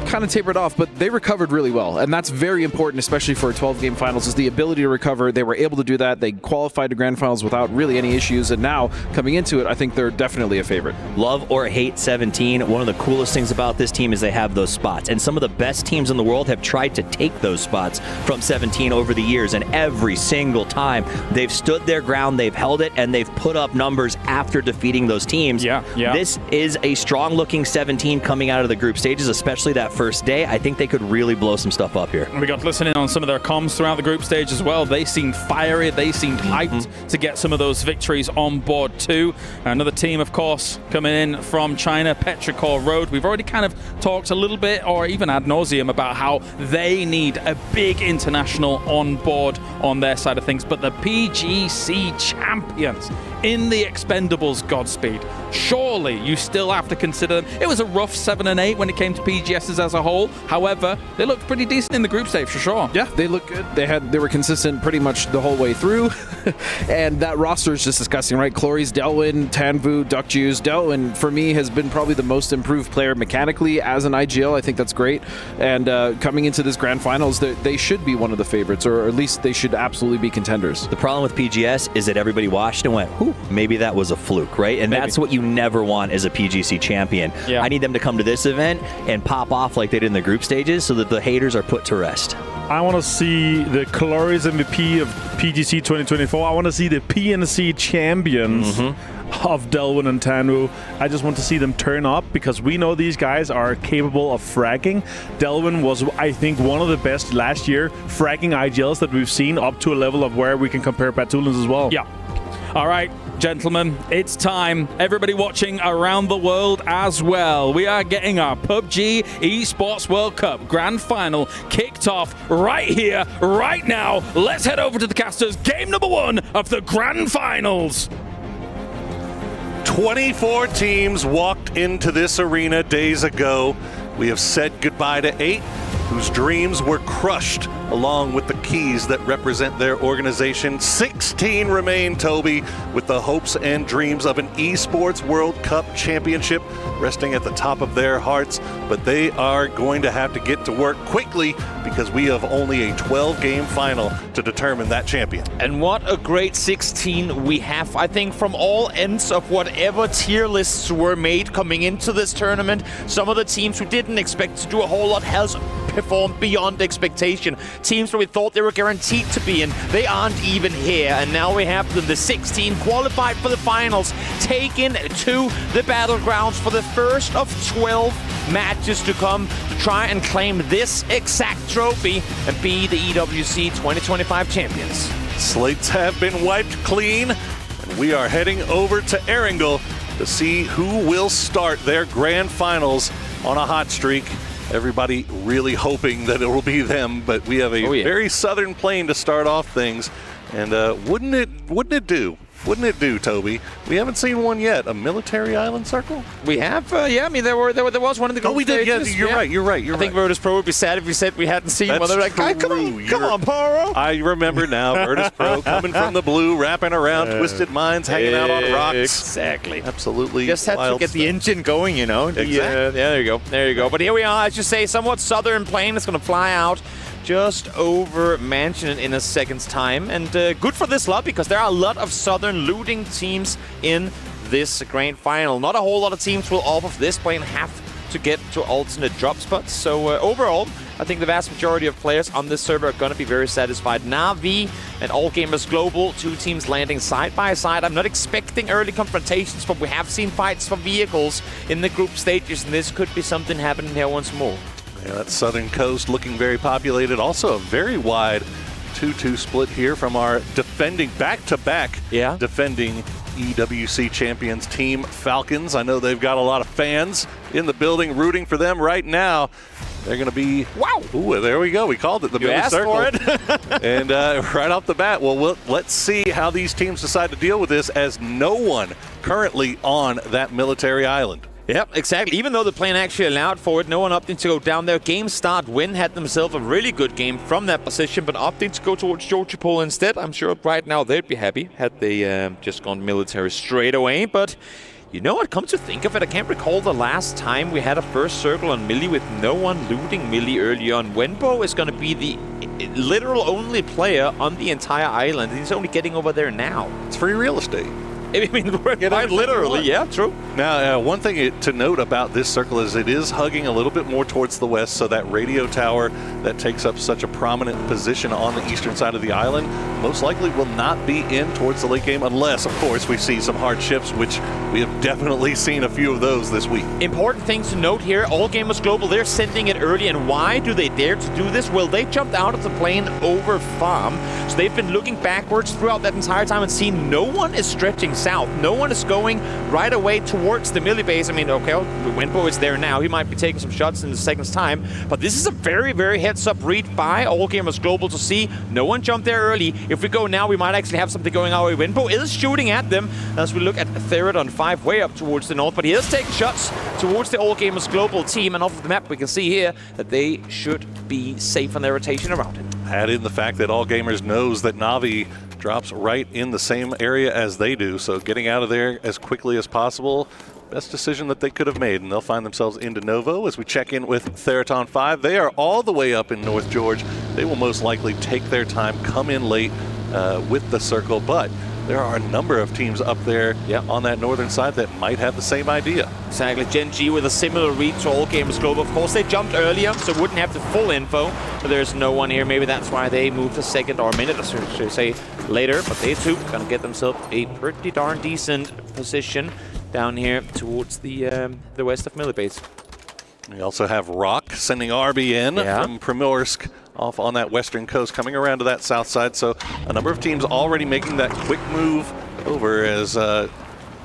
kind of tapered off, but they recovered really well. And that's very important, especially for a 12-game finals, is the ability to recover. They were able to do that. They qualified to grand finals without really any issues. And now, coming into it, I think they're definitely a favorite. Love or hate 17, one of the coolest things about this team is they have those spots. And some of the best teams in the world have tried to take those spots from 17 over the years. And every single time, they've stood their ground, they've held it, and they've put up numbers after defeating those teams. This is a strong-looking 17 coming out of the group stages, especially that first day. I think they could really blow some stuff up here. We got to listen in on some of their comms throughout the group stage as well. They seemed fiery. They seemed hyped to get some of those victories on board too. Another team, of course, coming in from China, Petrichor Road. We've already kind of talked a little bit, or even ad nauseum, about how they need a big international on board on their side of things. But the PGC champions in the Expendables, Godspeed. Surely you still have to consider them. It was a rough 7 and 8 when it came to PGSs as a whole. However, they looked pretty decent in the group stage for sure. Yeah, they look good. They were consistent pretty much the whole way through. And that roster is just disgusting, right? Clories, Delwyn, Tanvu, Duck Juice. Delwyn, for me, has been probably the most improved player mechanically as an IGL. I think that's great. And coming into this grand finals, they should be one of the favorites, or at least they should absolutely be contenders. The problem with PGS is that everybody watched and went, whew, maybe that was a fluke, right? And that's what you never want as a PGC champion. I need them to come to this event and pop off like they did in the group stages so that the haters are put to rest. I want to see the glorious MVP of PGC 2024. I want to see the PNC champions of Delvin and Tanu. I just want to see them turn up because we know these guys are capable of fragging. Delvin was, I think, one of the best last year fragging IGLs that we've seen, up to a level of where we can compare Batulans as well. Yeah. All right, gentlemen, it's time. Everybody watching around the world as well. We are getting our PUBG Esports World Cup Grand Final kicked off right here, right now. Let's head over to the casters. Game number 1 of the Grand Finals. 24 teams walked into this arena days ago. We have said goodbye to 8 whose dreams were crushed along with the keys that represent their organization. 16 remain, Toby, with the hopes and dreams of an Esports World Cup Championship resting at the top of their hearts, but they are going to have to get to work quickly because we have only a 12-game final to determine that champion. And what a great 16 we have, I think, from all ends of whatever tier lists were made coming into this tournament. Some of the teams who didn't expect to do a whole lot has performed beyond expectation. Teams where we thought they were guaranteed to be in, they aren't even here. And now we have them, the 16 qualified for the finals, taken to the Battlegrounds for the first of 12 matches to come to try and claim this exact trophy and be the EWC 2025 champions. Slates have been wiped clean, and we are heading over to Erangel to see who will start their grand finals on a hot streak. Everybody really hoping that it will be them, but we have a very southern plane to start off things. And wouldn't it do? Wouldn't it do, Toby? We haven't seen one yet. A military island circle? We have, yeah. I mean, there was one in the group. Oh, we did. Yeah, you're right. I think Virtus.pro would be sad if we said we hadn't seen one. They're like, come on, Paro. I remember now. Virtus.pro coming from the blue, wrapping around Twisted Minds, hanging out on rocks. Exactly. Absolutely. Just had to get the engine going, you know. Exactly. Yeah, there you go. There you go. But here we are, as you say, somewhat southern plane. It's going to fly out just over Mansion in a second's time. And good for this lot because there are a lot of southern looting teams in this grand final. Not a whole lot of teams will off of this plane have to get to alternate drop spots. So overall, I think the vast majority of players on this server are going to be very satisfied. Na'Vi and All Gamers Global, 2 teams landing side by side. I'm not expecting early confrontations, but we have seen fights for vehicles in the group stages, and this could be something happening here once more. Yeah, that southern coast looking very populated. Also a very wide 2-2 split here from our defending, back-to-back defending EWC champions team Falcons. I know they've got a lot of fans in the building rooting for them right now. They're going to be... Wow! Ooh, there we go. We called it the Miller Circle. You asked for it. And right off the bat, well, let's see how these teams decide to deal with this as no one currently on that military island. Yep, exactly. Even though the plane actually allowed for it, no one opting to go down there. Game start win had themselves a really good game from that position, but opting to go towards Georgipol instead. I'm sure right now they'd be happy had they just gone military straight away. But you know what? Come to think of it, I can't recall the last time we had a first circle on Millie with no one looting Millie early on. Wenbo is going to be the literal only player on the entire island. He's only getting over there now. It's free real estate. I mean, quite literally, yeah, true. Now, one thing to note about this circle is it is hugging a little bit more towards the west, so that radio tower that takes up such a prominent position on the eastern side of the island most likely will not be in towards the late game unless, of course, we see some hard ships, which we have definitely seen a few of those this week. Important things to note here, All Gamers Global, they're sending it early, and why do they dare to do this? Well, they jumped out of the plane over farm, so they've been looking backwards throughout that entire time and seen no one is stretching south. No one is going right away towards the Millie base. I mean, okay, Wenbo is there now. He might be taking some shots in the second's time. But this is a very, very heads-up read by All Gamers Global to see no one jump there early. If we go now, we might actually have something going our way. Wenbo is shooting at them as we look at Therodon 5 way up towards the north. But he is taking shots towards the All Gamers Global team. And off of the map, we can see here that they should be safe on their rotation around it. Add in the fact that All Gamers knows that Na'Vi drops right in the same area as they do, so getting out of there as quickly as possible, best decision that they could have made, and they'll find themselves into Novo as we check in with Theraton 5. They are all the way up in North George. They will most likely take their time, come in late with the circle, but there are a number of teams up there on that northern side that might have the same idea. Exactly. Gen.G with a similar read to All Gamers Global. Of course, they jumped earlier, so wouldn't have the full info. But there's no one here. Maybe that's why they moved a second or a minute, or should I say, later. But they too gonna get themselves a pretty darn decent position down here towards the west of Millibase. We also have Rock sending RB in from Primorsk off on that western coast, coming around to that south side. So a number of teams already making that quick move over as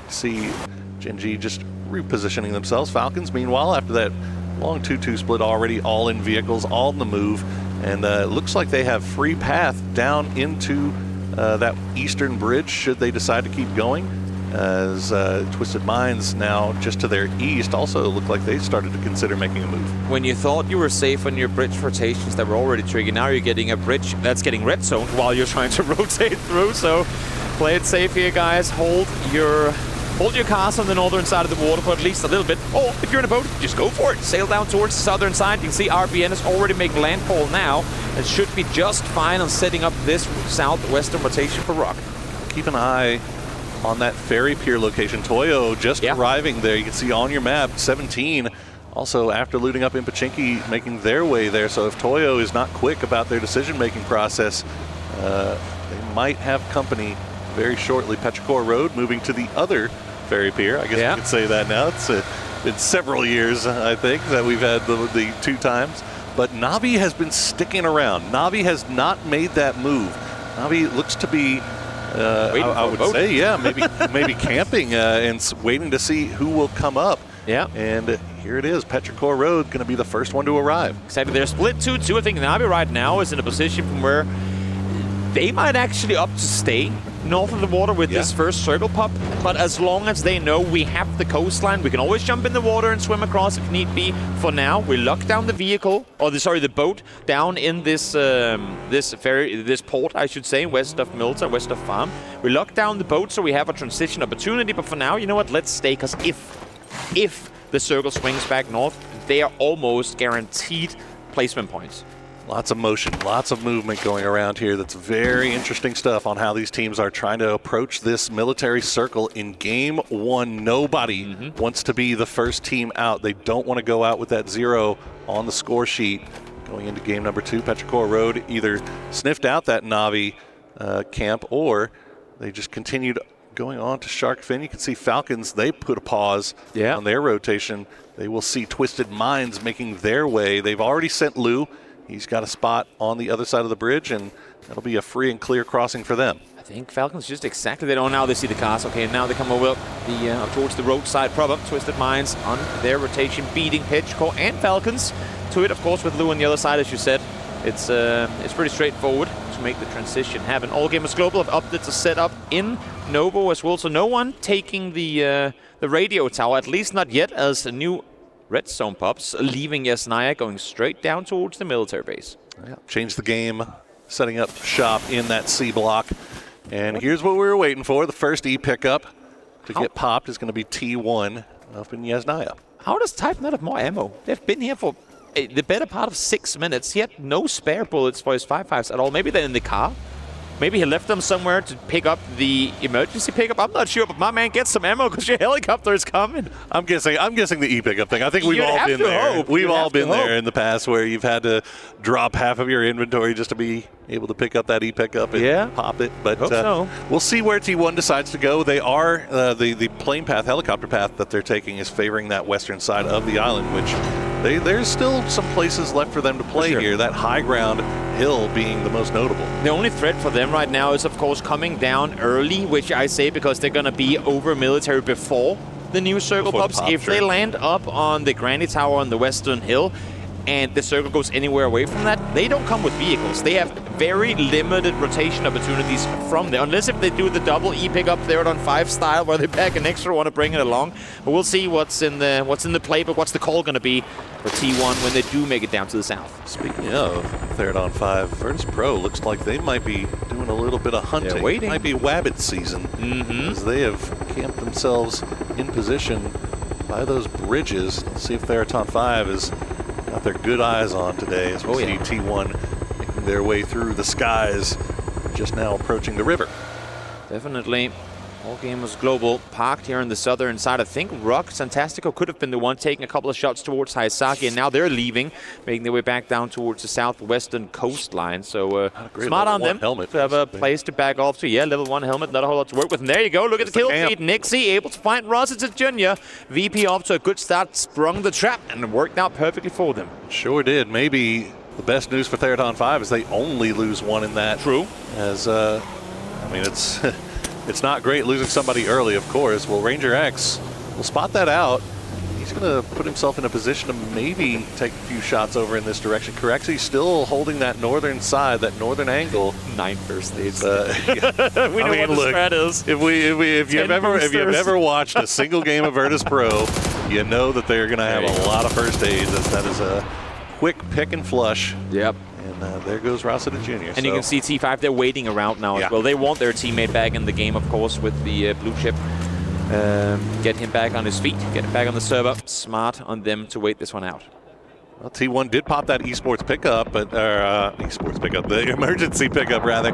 see Gen.G just repositioning themselves. Falcons, meanwhile, after that long 2-2 split, already all in vehicles, all in the move. And it looks like they have free path down into that eastern bridge should they decide to keep going. As Twisted Minds now just to their east also look like they started to consider making a move. When you thought you were safe on your bridge rotations that were already triggered, now you're getting a bridge that's getting red zoned while you're trying to rotate through. So play it safe here, guys. Hold your cars on the northern side of the water for at least a little bit. Or if you're in a boat, just go for it. Sail down towards the southern side. You can see RBN is already making landfall now. It should be just fine on setting up this southwestern rotation for Rock. Keep an eye on that ferry pier location. Toyo just arriving there. You can see on your map 17 also after looting up in Pachinki making their way there. So if Toyo is not quick about their decision-making process, they might have company very shortly. Petrichor Road moving to the other ferry pier. I guess we could say that now. It's been several years, I think, that we've had the 2 times. But Navi has been sticking around. Navi has not made that move. Navi looks to be I would say, maybe camping and waiting to see who will come up. Yeah. And here it is, Petrichor Road going to be the first one to arrive. Exactly. They're split 2-2. I think Navi right now is in a position from where they might actually opt to stay north of the water with this first circle pop. But as long as they know we have the coastline, we can always jump in the water and swim across if need be. For now, we lock down the vehicle, or the boat down in this this port, I should say, west of Milta, west of Farm. We lock down the boat so we have a transition opportunity. But for now, you know what? Let's stay, because if the circle swings back north, they are almost guaranteed placement points. Lots of motion, lots of movement going around here. That's very interesting stuff on how these teams are trying to approach this military circle in game 1. Nobody wants to be the first team out. They don't want to go out with that 0 on the score sheet. Going into game number 2, Petrichor Road either sniffed out that Navi camp, or they just continued going on to Shark Fin. You can see Falcons, they put a pause on their rotation. They will see Twisted Minds making their way. They've already sent Lou. He's got a spot on the other side of the bridge, and that'll be a free and clear crossing for them. I think Falcons just exactly, they don't now they see the cars. Okay, and now they come over towards the roadside proper. Twisted Minds on their rotation, beating Petrichor and Falcons to it, of course, with Lou on the other side, as you said. It's pretty straightforward to make the transition happen. All Gamers Global have opted to set up in Novo as well, so no one taking the radio tower, at least not yet, as a new red zone pops, leaving Yasnaya going straight down towards the military base. Yeah, change the game, setting up shop in that C block. And here's what we were waiting for. The first E pickup to get popped is going to be T1 up in Yasnaya. How does Type not have more ammo? They've been here for the better part of 6 minutes. He had no spare bullets for his 5.5s at all. Maybe they're in the car. Maybe he left them somewhere to pick up the emergency pickup. I'm not sure, but my man gets some ammo because your helicopter is coming. I'm guessing the e-pickup thing. I think we've all been there. We've all been there in the past where you've had to drop half of your inventory just to be able to pick up that e-pickup and pop it. But we'll see where T1 decides to go. They are the plane path, helicopter path that they're taking is favoring that western side of the island, which there's still some places left for them to play here. That high ground hill being the most notable. The only threat for them right now is, of course, coming down early, which I say because they're going to be over military before the new circle pops. If they land up on the Granny Tower on the western hill and the circle goes anywhere away from that, they don't come with vehicles. They have very limited rotation opportunities from there, unless if they do the double E pickup there on 5 style where they pack an extra one to bring it along. But we'll see what's in the playbook, what's the call going to be for T1 when they do make it down to the south. Speaking of third on 5, Virtus.pro looks like they might be doing a little bit of hunting. Yeah, waiting. It might be Wabbit season, as they have camped themselves in position by those bridges. Let's see if Theraton 5 has got their good eyes on today, as we see T1 making their way through the skies, just now approaching the river. Definitely. All game was global, parked here on the southern side. I think Rock Santastico could have been the one taking a couple of shots towards Hayasaki, and now they're leaving, making their way back down towards the southwestern coastline. So smart on them to have a place to back off to. Yeah, level 1 helmet, not a whole lot to work with. And there you go, look at the kill feed. Nixie able to find Rossiter Jr. VP off to a good start, sprung the trap, and it worked out perfectly for them. Sure did. Maybe the best news for Theraton 5 is they only lose one in that. True. As, I mean, it's... It's not great losing somebody early, of course. Well, Ranger X will spot that out. He's going to put himself in a position to maybe take a few shots over in this direction. Correxy's still holding that northern side, that northern angle. 9 first states. Yeah. We know what the spread is. If you've ever watched a single game of Virtus.pro, you know that they're going to have a lot of first aids. That is a quick pick and flush. Yep. And there goes Rossiter Jr. And you can see T5, they're waiting around now as well. They want their teammate back in the game, of course, with the blue chip. Get him back on his feet, get him back on the server. Smart on them to wait this one out. Well, T1 did pop that esports pickup, but the emergency pickup rather.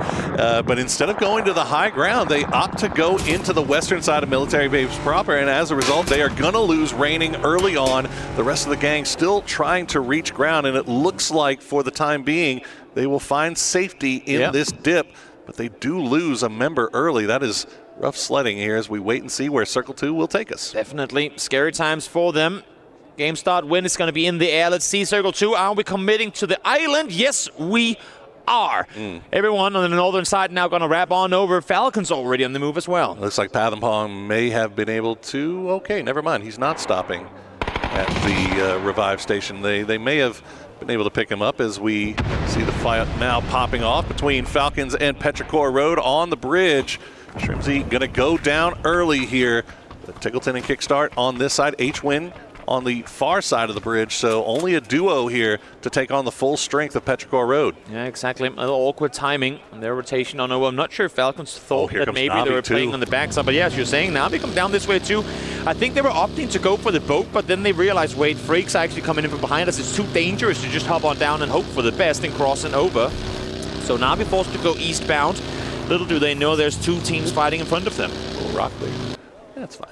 But instead of going to the high ground, they opt to go into the western side of military base proper, and as a result, they are gonna lose Raining early on. The rest of the gang still trying to reach ground, and it looks like for the time being, they will find safety in this dip, but they do lose a member early. That is rough sledding here as we wait and see where Circle 2 will take us. Definitely scary times for them. Game start win is going to be in the air. Let's see, Circle 2, are we committing to the island? Yes, we are. Everyone on the northern side now going to wrap on over. Falcons already on the move as well. Looks like Pathampong may have been able to, okay, never mind. He's not stopping at the revive station. They may have been able to pick him up as we see the fight now popping off between Falcons and Petrichor Road on the bridge. Shrimzy going to go down early here. Tickleton and Kickstart on this side. H-Win on the far side of the bridge, so only a duo here to take on the full strength of Petrichor Road. Yeah, exactly. A little awkward timing on their rotation on over. I'm not sure if Falcons thought that maybe Navi they were playing on the backside, but yeah, as you're saying, Navi come down this way too. I think they were opting to go for the boat, but then they realized, wait, Freak's actually coming in from behind us. It's too dangerous to just hop on down and hope for the best and crossing over. So Navi forced to go eastbound. Little do they know there's 2 teams fighting in front of them. Little rock there. That's fine.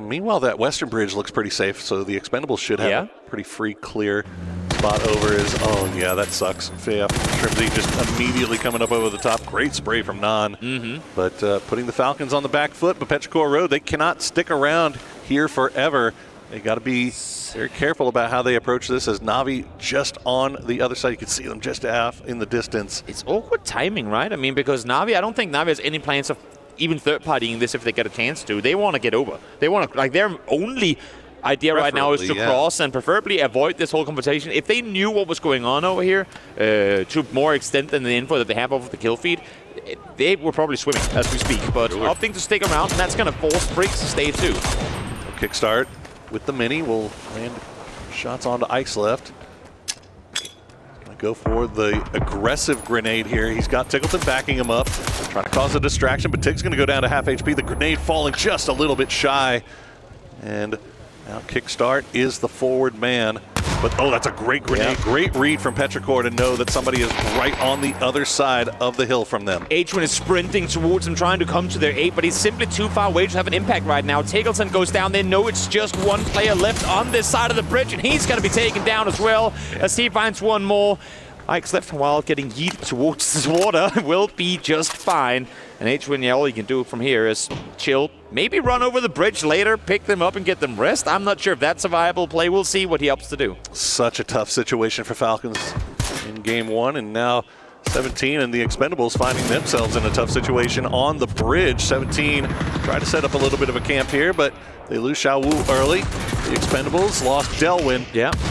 Meanwhile, that western bridge looks pretty safe, so the Expendables should have a pretty free, clear spot over his own. Yeah, that sucks. Shrimzy just immediately coming up over the top. Great spray from Nan. But putting the Falcons on the back foot, but Petrichor Road, they cannot stick around here forever. They got to be very careful about how they approach this, as Navi just on the other side. You can see them just off in the distance. It's awkward timing, right? I mean, because Navi, I don't think Navi has any plans of even third-partying this if they get a chance to. They want to get over. They want to, like, their only idea right now is to cross and preferably avoid this whole conversation. If they knew what was going on over here to more extent than the info that they have over the kill feed, they were probably swimming as we speak. But opting to stick around, and that's going to force Freaks to stay too. Kickstart with the mini will land shots onto Ike's left. Go for the aggressive grenade here. He's got Tickleton backing him up, trying to cause a distraction, but Tig's going to go down to half HP. The grenade falling just a little bit shy. And now Kickstart is the forward man. But, oh, that's a great grenade. Great read from Petrichor to know that somebody is right on the other side of the hill from them. H1 is sprinting towards him, trying to come to their aid, but he's simply too far away to have an impact right now. Tiggleton goes down. They know it's just one player left on this side of the bridge, and he's going to be taken down as well as he finds one more. Ike's left while getting yeeted towards the water will be just fine. And H1, all you can do from here is chill, maybe run over the bridge later, pick them up and get them rest. I'm not sure if that's a viable play. We'll see what he opts to do. Such a tough situation for Falcons in game 1, and now 17 and the Expendables finding themselves in a tough situation on the bridge. 17 tried to set up a little bit of a camp here, but they lose Xiao Wu early. The Expendables lost Delwyn.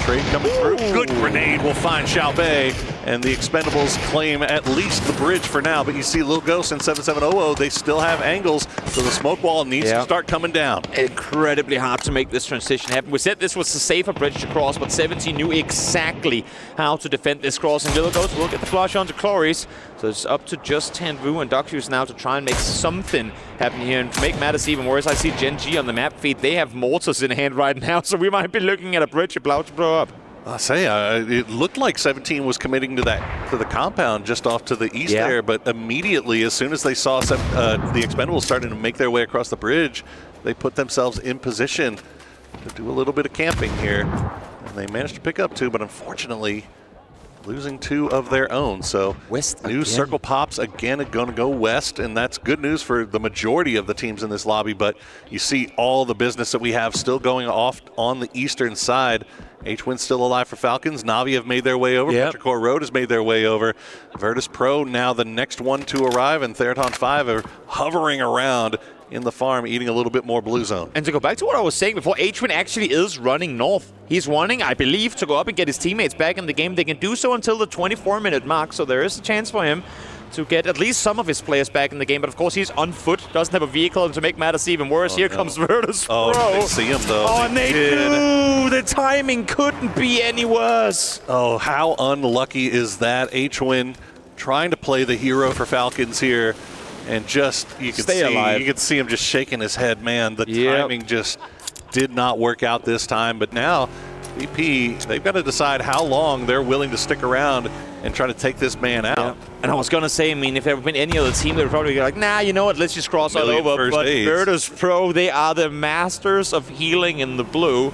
Trade coming through. Good grenade will find Xiao Bei, and the Expendables claim at least the bridge for now. But you see Lil Ghost and 7700, they still have angles, so the smoke wall needs to start coming down. Incredibly hard to make this transition happen. We said this was a safer bridge to cross, but 17 knew exactly how to defend this crossing. Lil Ghost will get the flush onto Cloris, so it's up to just Tanvu and Doxius now to try and make something happen here. And to make matters even worse, I see Gen.G on the map feed. They have mortars in hand right now, so we might be looking at a bridge about to blow up. I say, it looked like 17 was committing to the compound just off to the east there, but immediately, as soon as they saw the Expendables starting to make their way across the bridge, they put themselves in position to do a little bit of camping here. And they managed to pick up 2, but unfortunately, losing 2 of their own. So west new circle pops again are going to go west, and that's good news for the majority of the teams in this lobby. But you see all the business that we have still going off on the eastern side. H-Win's still alive for Falcons. Navi have made their way over. Petrichor Road has made their way over. Virtus.pro now the next one to arrive, and Theraton 5 are hovering around in the farm, eating a little bit more blue zone. And to go back to what I was saying before, H-Win actually is running north. He's running, I believe, to go up and get his teammates back in the game. They can do so until the 24-minute mark, so there is a chance for him to get at least some of his players back in the game. But of course, he's on foot, doesn't have a vehicle, and to make matters even worse, here comes Virtus.pro. Oh, they see him though. Oh, and they knew the timing couldn't be any worse. Oh, how unlucky is that? H-Win trying to play the hero for Falcons here. And just, you can see him just shaking his head, man. The timing just did not work out this time. But now, VP, they've got to decide how long they're willing to stick around and try to take this man out. And I was going to say, I mean, if there had been any other team, they would probably be like, nah, you know what, let's just cross all over. But Virtus.pro, they are the masters of healing in the blue.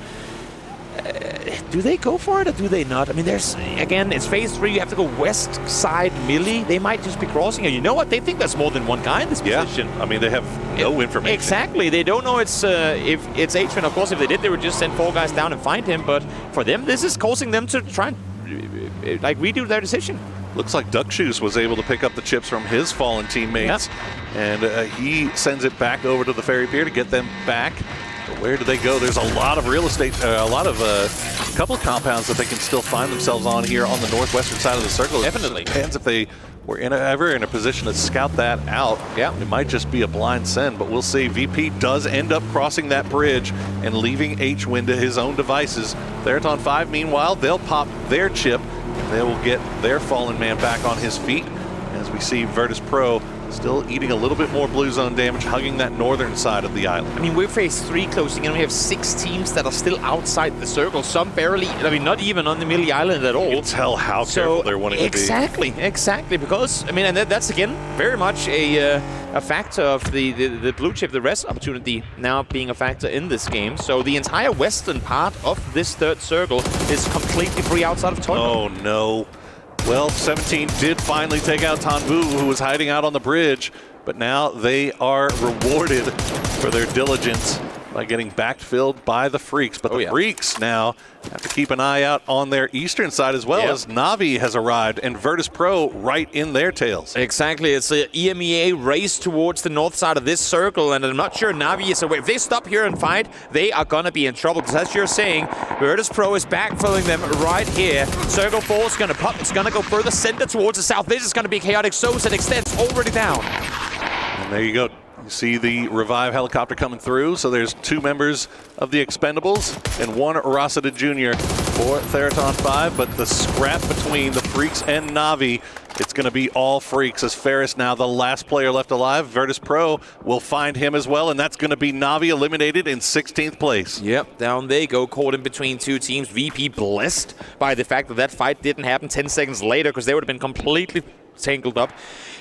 Do they go for it or do they not? I mean, there's, again, it's phase 3. You have to go west side melee. They might just be crossing. And you know what? They think there's more than one guy in this position. I mean, they have no information. Exactly. They don't know it's if it's H-Fin. Of course, if they did, they would just send 4 guys down and find him. But for them, this is causing them to try and redo their decision. Looks like Duck Shoes was able to pick up the chips from his fallen teammates. And he sends it back over to the ferry pier to get them back. But where do they go? There's a lot of real estate, a couple of compounds that they can still find themselves on here on the northwestern side of the circle. Definitely. It depends if they were ever in a position to scout that out. It might just be a blind send, but we'll see. VP does end up crossing that bridge and leaving H-Win to his own devices. Theraton 5, meanwhile, they'll pop their chip. They will get their fallen man back on his feet. As we see Virtus.pro still eating a little bit more blue zone damage, hugging that northern side of the island. I mean, we're phase 3 closing in. We have 6 teams that are still outside the circle. Some barely, I mean, not even on the Millie Island at all. You can tell how careful they're wanting to be. Exactly. Because, I mean, and that's, again, very much a factor of the blue chip, the rest opportunity now being a factor in this game. So the entire western part of this third circle is completely free outside of Toyo. Oh, no. Well, 17 did finally take out Tanvu, who was hiding out on the bridge, but now they are rewarded for their diligence by getting backfilled by the Freaks. But the Freaks now have to keep an eye out on their eastern side as well, as Navi has arrived and Virtus.pro right in their tails. Exactly. It's an EMEA race towards the north side of this circle, and I'm not sure Navi is away. If they stop here and fight, they are going to be in trouble, because as you're saying, Virtus.pro is backfilling them right here. Circle 4 is going to pop. It's going to go further center towards the south. This is going to be chaotic. So is an extends already down. And there you go. You see the revive helicopter coming through. So there's 2 members of the Expendables and 1 Rossida Jr. for Theraton 5. But the scrap between the Freaks and Navi, it's going to be all Freaks, as Ferris now the last player left alive. Virtus.pro will find him as well, and that's going to be Navi eliminated in 16th place. Yep, down they go, caught in between 2 teams. VP blessed by the fact that that fight didn't happen 10 seconds later, because they would have been completely tangled up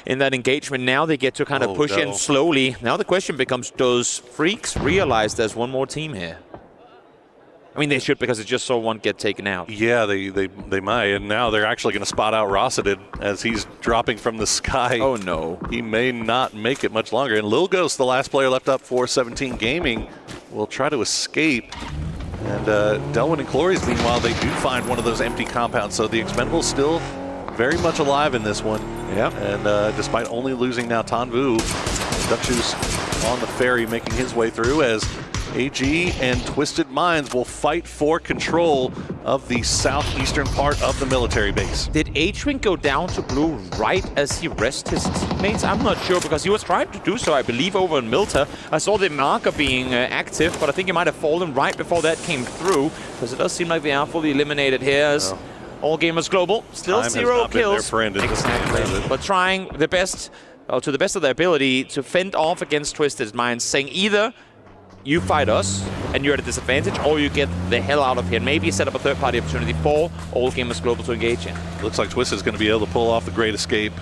in that engagement. Now they get to kind of push in slowly. Now the question becomes, does Freaks realize there's one more team here? I mean, they should, because it just saw one get taken out. Yeah, they might. And now they're actually going to spot out Rossida as he's dropping from the sky. Oh, no. He may not make it much longer. And Lil Ghost, the last player left up for 17 Gaming, will try to escape. And Delwyn and Clories, meanwhile, they do find one of those empty compounds. So the Expendables still very much alive in this one. Yeah. And despite only losing now Tanvu, Duckshoes on the ferry making his way through, as AG and Twisted Minds will fight for control of the southeastern part of the military base. Did H-Wing go down to blue right as he rested his teammates? I'm not sure, because he was trying to do so, I believe, over in Milta. I saw the marker being active, but I think he might have fallen right before that came through, because it does seem like they are fully eliminated here. As All Gamers Global, still 0 kills. Exactly. But trying the best, to the best of their ability, to fend off against Twisted Minds, saying either you fight us, and you're at a disadvantage, or you get the hell out of here and maybe set up a third-party opportunity for all gamers global to engage in. Looks like Twist is going to be able to pull off the great escape,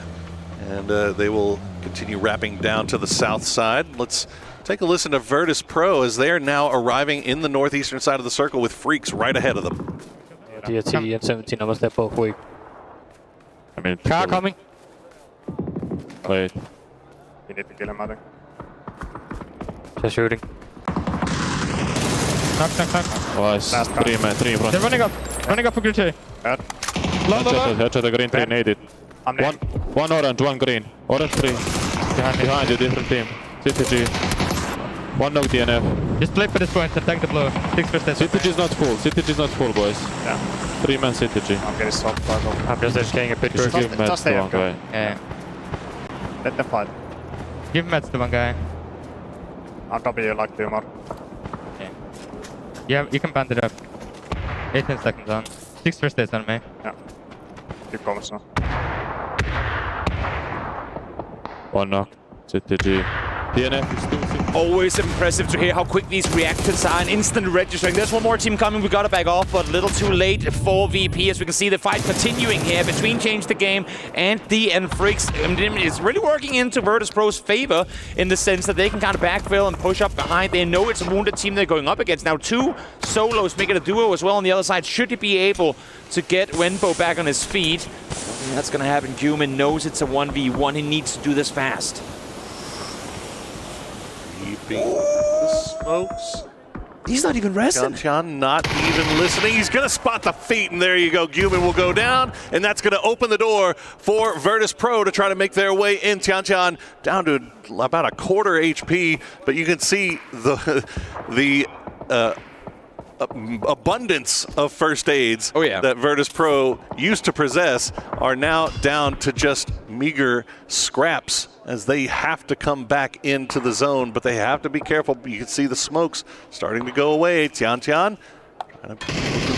and they will continue wrapping down to the south side. Let's take a listen to Virtus.pro as they are now arriving in the northeastern side of the circle with Freaks right ahead of them. DT and 17 almost there both weak. I mean, car coming. Wait. You need to kill him, I think. Just shooting. Knock. Nice. 3 in front. They're running up for green 3. Headshot the green 3 naded. One orange, one green. Orange 3. Behind you, different team. CTG. One knock DNF. Just play for this point and take the blow. 6 first CTG is not full. CTG is not full, boys. Yeah. 3-man CTG. I'm getting stopped. I'm just getting a picture. Just give meds to one guy. Yeah. Let them fight. Give meds to one guy. I'll copy you like Tumor. Okay. Yeah, you can band it up. 18 seconds on. 6 first days on me. Yeah. Keep going now. One knock. CTG. DNF is still. Always impressive to hear how quick these reactors are and instant registering. There's one more team coming. We got to back off, but a little too late for VP as we can see the fight continuing here between Change the Game and D and Freaks. It's really working into Virtus.pro's favor in the sense that they can kind of backfill and push up behind. They know it's a wounded team they're going up against. Now 2 solos make it a duo as well on the other side. Should he be able to get Wenbo back on his feet? That's going to happen. Human knows it's a 1v1. He needs to do this fast. Keeping the smokes. He's not even resting. Tian not even listening. He's going to spot the feet, and there you go. Guman will go down, and that's going to open the door for Virtus.pro to try to make their way in. Tian down to about a quarter HP, but you can see the abundance of first aids that Virtus.pro used to possess are now down to just meager scraps as they have to come back into the zone, but they have to be careful. You can see the smokes starting to go away. Tian trying to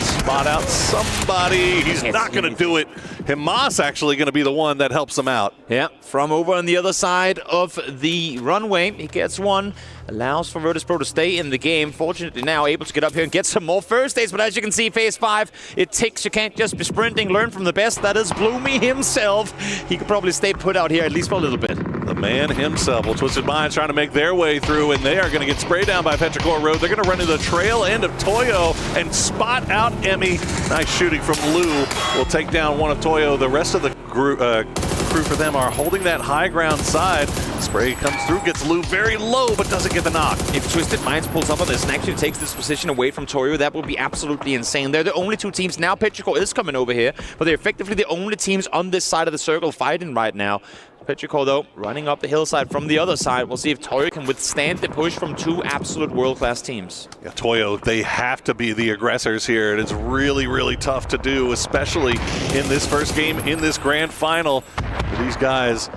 spot out somebody. He's not going to do it. Himas actually going to be the one that helps him out. Yeah, from over on the other side of the runway, he gets one. Allows for Virtus.pro to stay in the game. Fortunately now able to get up here and get some more first aids, but as you can see, phase 5, it ticks. You can't just be sprinting. Learn from the best. That is Bloomy himself. He could probably stay put out here at least for a little bit. The man himself. Well, Twisted Minds trying to make their way through, and they are going to get sprayed down by Petrichor Road. They're going to run to the trail end of Toyo and spot out Emmy. Nice shooting from Lou. Will take down one of Toyo. The rest of the crew for them are holding that high ground side. Spray comes through, gets Lou very low, but doesn't get the knock. If Twisted Minds pulls up on this and actually takes this position away from Toyo, that would be absolutely insane. They're the only 2 teams. Now Petrichor is coming over here, but they're effectively the only teams on this side of the circle fighting right now. Petrichor, though, running up the hillside from the other side. We'll see if Toyo can withstand the push from 2 absolute world-class teams. Yeah, Toyo, they have to be the aggressors here. It is really, really tough to do, especially in this first game, in this grand final. These guys,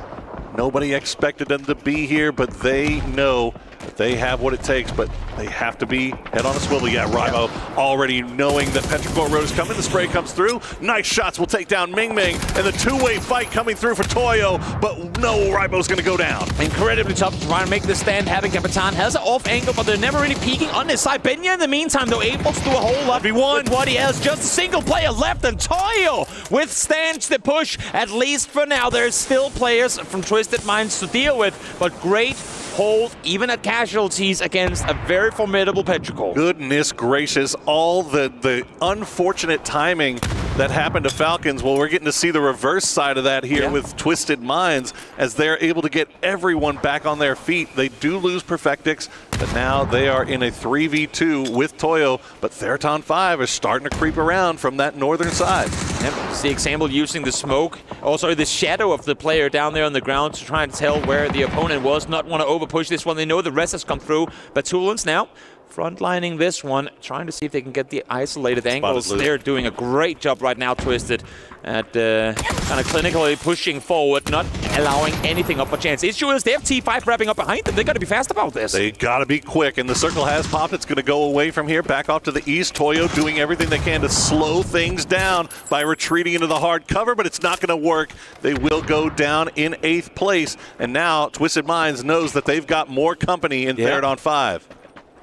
nobody expected them to be here, but they know that they have what it takes, but they have to be head on a swivel. Yeah, Ribo already knowing that Petrichor Road is coming. The spray comes through. Nice shots will take down Ming Ming, and the 2-way fight coming through for Toyo, but no, Ribo's going to go down. Incredibly tough to try and make the stand. Having Capitan has an off angle, but they're never really peeking on his side. Benya, in the meantime, though, able to do a whole lot with what he has. Just a single player left, and Toyo withstands the push, at least for now. There's still players from Twisted Minds to deal with, but great hold, even at casualties, against a very formidable Petrichor. Goodness gracious, all the unfortunate timing that happened to Falcons. Well, we're getting to see the reverse side of that here with Twisted Minds as they're able to get everyone back on their feet. They do lose Perfectix, but now they are in a 3v2 with Toyo, but Theraton 5 is starting to creep around from that northern side. Yep, see example using the smoke, also the shadow of the player down there on the ground to try and tell where the opponent was, not want to overpush this one. They know the rest has come through, but Tulans now frontlining this one, trying to see if they can get the isolated angles. They're doing a great job right now, Twisted, at kind of clinically pushing forward, not allowing anything up for chance. Issue is they have T5 wrapping up behind them. They got to be fast about this. They got to be quick, and the circle has popped. It's going to go away from here, back off to the east. Toyo doing everything they can to slow things down by retreating into the hard cover, but it's not going to work. They will go down in 8th place, and now Twisted Minds knows that they've got more company in Theraton 5.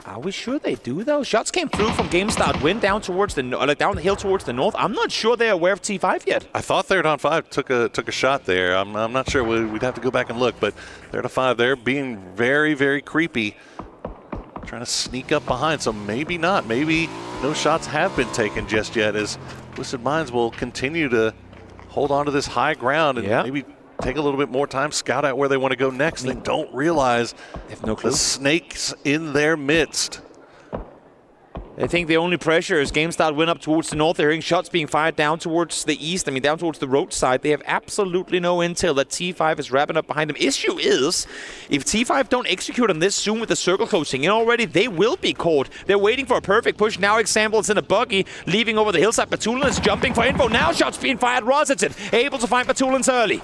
Are we sure they do though? Shots came through from GameStart Win down towards the down the hill towards the north. I'm not sure they're aware of T5 yet. I thought Third on 5 took a shot there. I'm not sure. We'd have to go back and look, but Third on 5, they're being very, very creepy, trying to sneak up behind. So maybe not. Maybe no shots have been taken just yet, as Twisted Minds will continue to hold on to this high ground and maybe take a little bit more time, scout out where they want to go next. They don't realize they have no clue. The snakes in their midst. I think the only pressure is GameStart Win up towards the north. They're hearing shots being fired down towards the east. I mean, down towards the road side. They have absolutely no intel that T5 is wrapping up behind them. Issue is, if T5 don't execute on this soon with the circle closing in already, they will be caught. They're waiting for a perfect push. Now Example is in a buggy, leaving over the hillside. Batulin is jumping for info. Now shots being fired. Rosicin able to find Batulins early.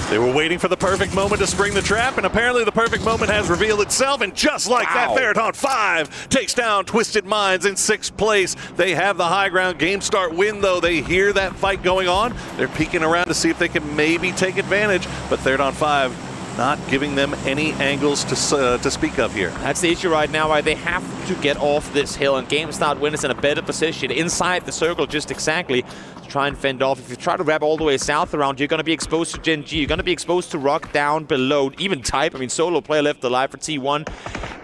They were waiting for the perfect moment to spring the trap, and apparently the perfect moment has revealed itself, and just like that, Theraton 5 takes down Twisted Minds in 6th place. They have the high ground. GameStart Win, though. They hear that fight going on. They're peeking around to see if they can maybe take advantage, but Theraton 5 not giving them any angles to speak of here. That's the issue right now, right? They have to get off this hill, and GameStart Win is in a better position inside the circle just exactly to try and fend off. If you try to wrap all the way south around, you're going to be exposed to Gen.G. You're going to be exposed to Rock down below, even Type. I mean, solo player left alive for T1.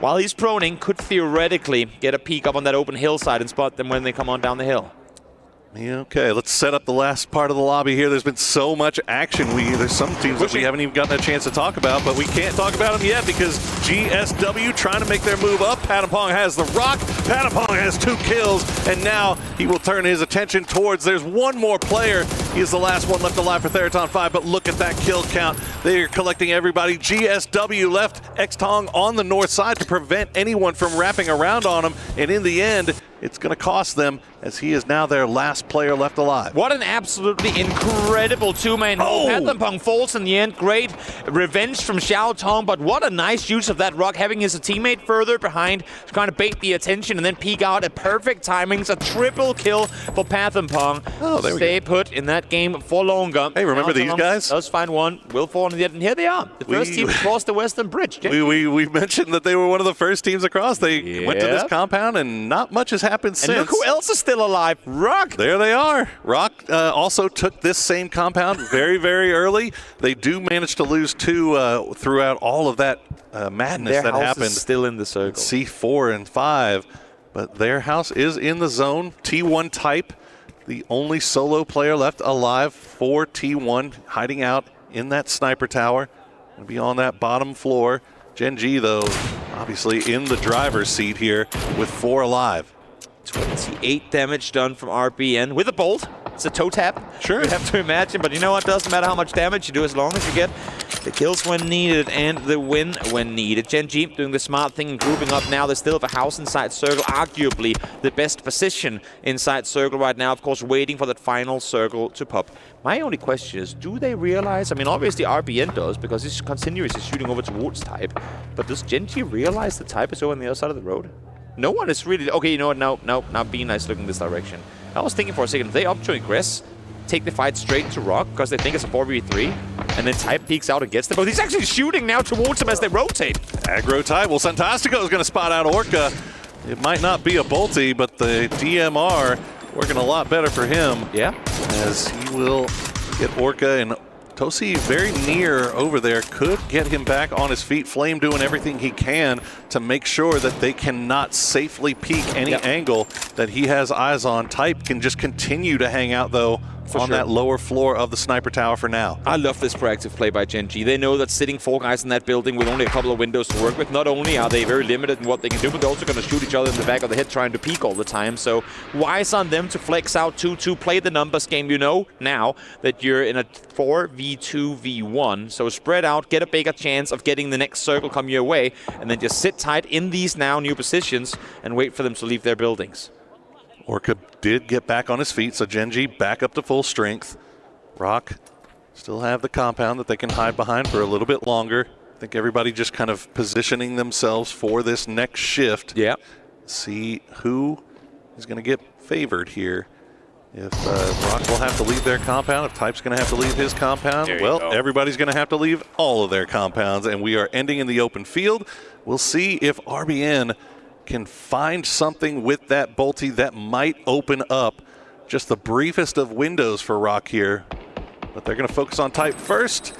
While he's proning, could theoretically get a peek up on that open hillside and spot them when they come on down the hill. Yeah, okay, let's set up the last part of the lobby here. There's been so much action. There's some teams that we haven't even gotten a chance to talk about, but we can't talk about them yet because GSW trying to make their move up. Patapong has the rock. Patapong has 2 kills, and now he will turn his attention towards, there's one more player. He is the last one left alive for Theraton 5, but look at that kill count. They are collecting everybody. GSW left Xtong on the north side to prevent anyone from wrapping around on him, and in the end, it's going to cost them as he is now their last player left alive. What an absolutely incredible two-man hold. Patapong falls in the end. Great revenge from Xiao Tong, but what a nice use of that rock, having his teammate further behind, trying to bait the attention and then peek out at perfect timing. It's a triple kill for Patapong. Oh, there we Stay put in that game for longer. Hey, remember these guys? Does find one, will fall in the end, and here they are. The first team across the Western Bridge. We mentioned that they were one of the first teams across. They went to this compound, and not much has happened since. And look who else is still alive. Rock. There they are. Rock also took this same compound very, very early. They do manage to lose 2 throughout all of that madness that happened. Is still in the circle. C4 and 5, but their house is in the zone. T1 Type, the only solo player left alive for T1, hiding out in that sniper tower. Gonna be on that bottom floor. Gen.G, though, obviously in the driver's seat here with 4 alive. 28 damage done from RBN with a bolt. It's a toe tap. Sure. You have to imagine, but you know what? Doesn't matter how much damage you do as long as you get the kills when needed and the win when needed. Gen.G doing the smart thing and grouping up now. They still have a house inside circle, arguably the best position inside circle right now. Of course, waiting for that final circle to pop. My only question is, do they realize? I mean, obviously RBN does because he's continuously shooting over towards Type. But does Gen.G realize the Type is over on the other side of the road? No one is really... Okay, you know what? No. Now be nice looking this direction. I was thinking for a second, they opt to aggress, take the fight straight to Rock because they think it's a 4v3, and then Type peeks out and gets them. But he's actually shooting now towards them as they rotate. Aggro Type. Well, Santastico is going to spot out Orca. It might not be a Bolty, but the DMR working a lot better for him. Yeah. As he will get Orca, and Tosi very near over there, could get him back on his feet. Flame doing everything he can to make sure that they cannot safely peek any angle that he has eyes on. Type can just continue to hang out, though, on that lower floor of the sniper tower for now. I love this proactive play by Gen.G. They know that sitting 4 guys in that building with only a couple of windows to work with, not only are they very limited in what they can do, but they're also going to shoot each other in the back of the head trying to peek all the time. So wise on them to flex out 2-2, play the numbers game. You know now that you're in a 4v2v1, so spread out, get a bigger chance of getting the next circle come your way, and then just sit tight in these now new positions and wait for them to leave their buildings. Orca did get back on his feet, so Gen.G back up to full strength. Rock still have the compound that they can hide behind for a little bit longer. I think everybody just kind of positioning themselves for this next shift. Yeah. See who is going to get favored here. If Rock will have to leave their compound, if Type's going to have to leave his compound, well, everybody's going to have to leave all of their compounds, and we are ending in the open field. We'll see if RBN can find something with that Bolty that might open up just the briefest of windows for Rock here. But they're going to focus on Type first.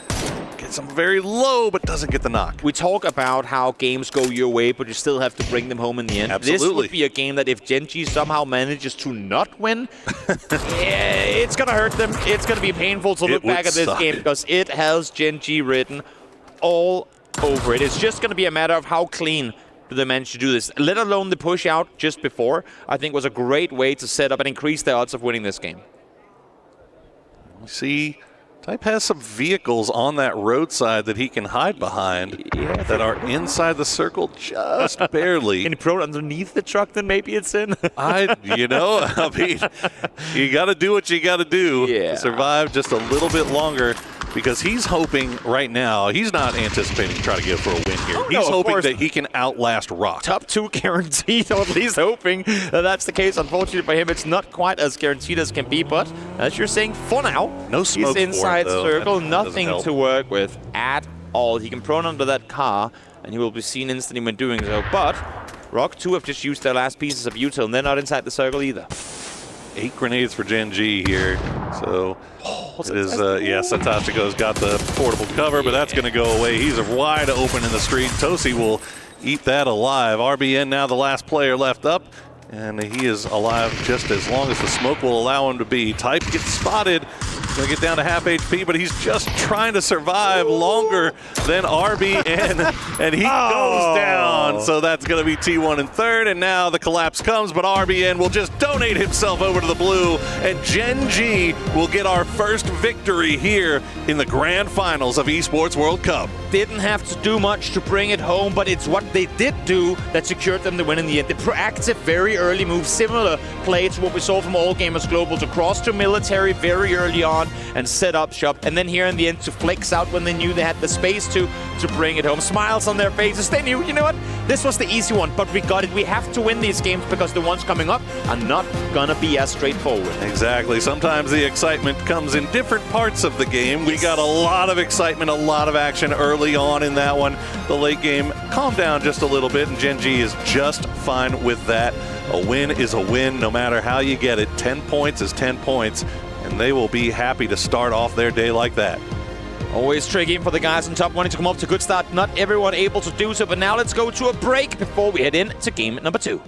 Gets him very low, but doesn't get the knock. We talk about how games go your way, but you still have to bring them home in the end. Absolutely. This would be a game that if Gen.G somehow manages to not win, it's going to hurt them. It's going to be painful to look back at this game because it has Gen.G written all over it. It's just going to be a matter of how clean do they manage to do this. Let alone the push out just before, I think was a great way to set up and increase the odds of winning this game. See, Type has some vehicles on that roadside that he can hide behind that are inside the circle just barely. Can he throw it underneath the truck then maybe it's in? I mean, you got to do what you got to do to survive just a little bit longer because he's hoping right now, he's not anticipating trying to go for a win here. He's hoping that he can outlast Rock. Top 2 guaranteed, or at least hoping that that's the case. Unfortunately for him, it's not quite as guaranteed as can be, but as you're saying, for now, no smoke he's inside for it, circle, nothing to work with at all. He can prone under that car, and he will be seen instantly when doing so, but Rock 2 have just used their last pieces of util, and they're not inside the circle either. 8 grenades for Gen.G here, so it is, Santastico's got the portable cover, but that's going to go away. He's wide open in the street. Tosi will eat that alive. RBN now the last player left up, and he is alive just as long as the smoke will allow him to be. Type gets spotted. Going to get down to half HP, but he's just trying to survive longer than RBN, and he goes down. So that's going to be T1 in third, and now the collapse comes, but RBN will just donate himself over to the blue, and Gen.G will get our first victory here in the grand finals of Esports World Cup. Didn't have to do much to bring it home, but it's what they did do that secured them the win in the end. The proactive, very early move, similar play to what we saw from All Gamers Global, to cross to military very early on and set up shop, and then here in the end to flex out when they knew they had the space to bring it home. Smiles on their faces. They knew, you know what, this was the easy one, but we got it. We have to win these games because the ones coming up are not gonna be as straightforward. Exactly. Sometimes the excitement comes in different parts of the game. We got a lot of excitement, a lot of action early on in that one. The late game calmed down just a little bit, and Gen.G is just fine with that. A win is a win no matter how you get it. 10 points is 10 points, and they will be happy to start off their day like that. Always tricky for the guys on top, wanting to come up to a good start. Not everyone able to do so, but now let's go to a break before we head into game number 2.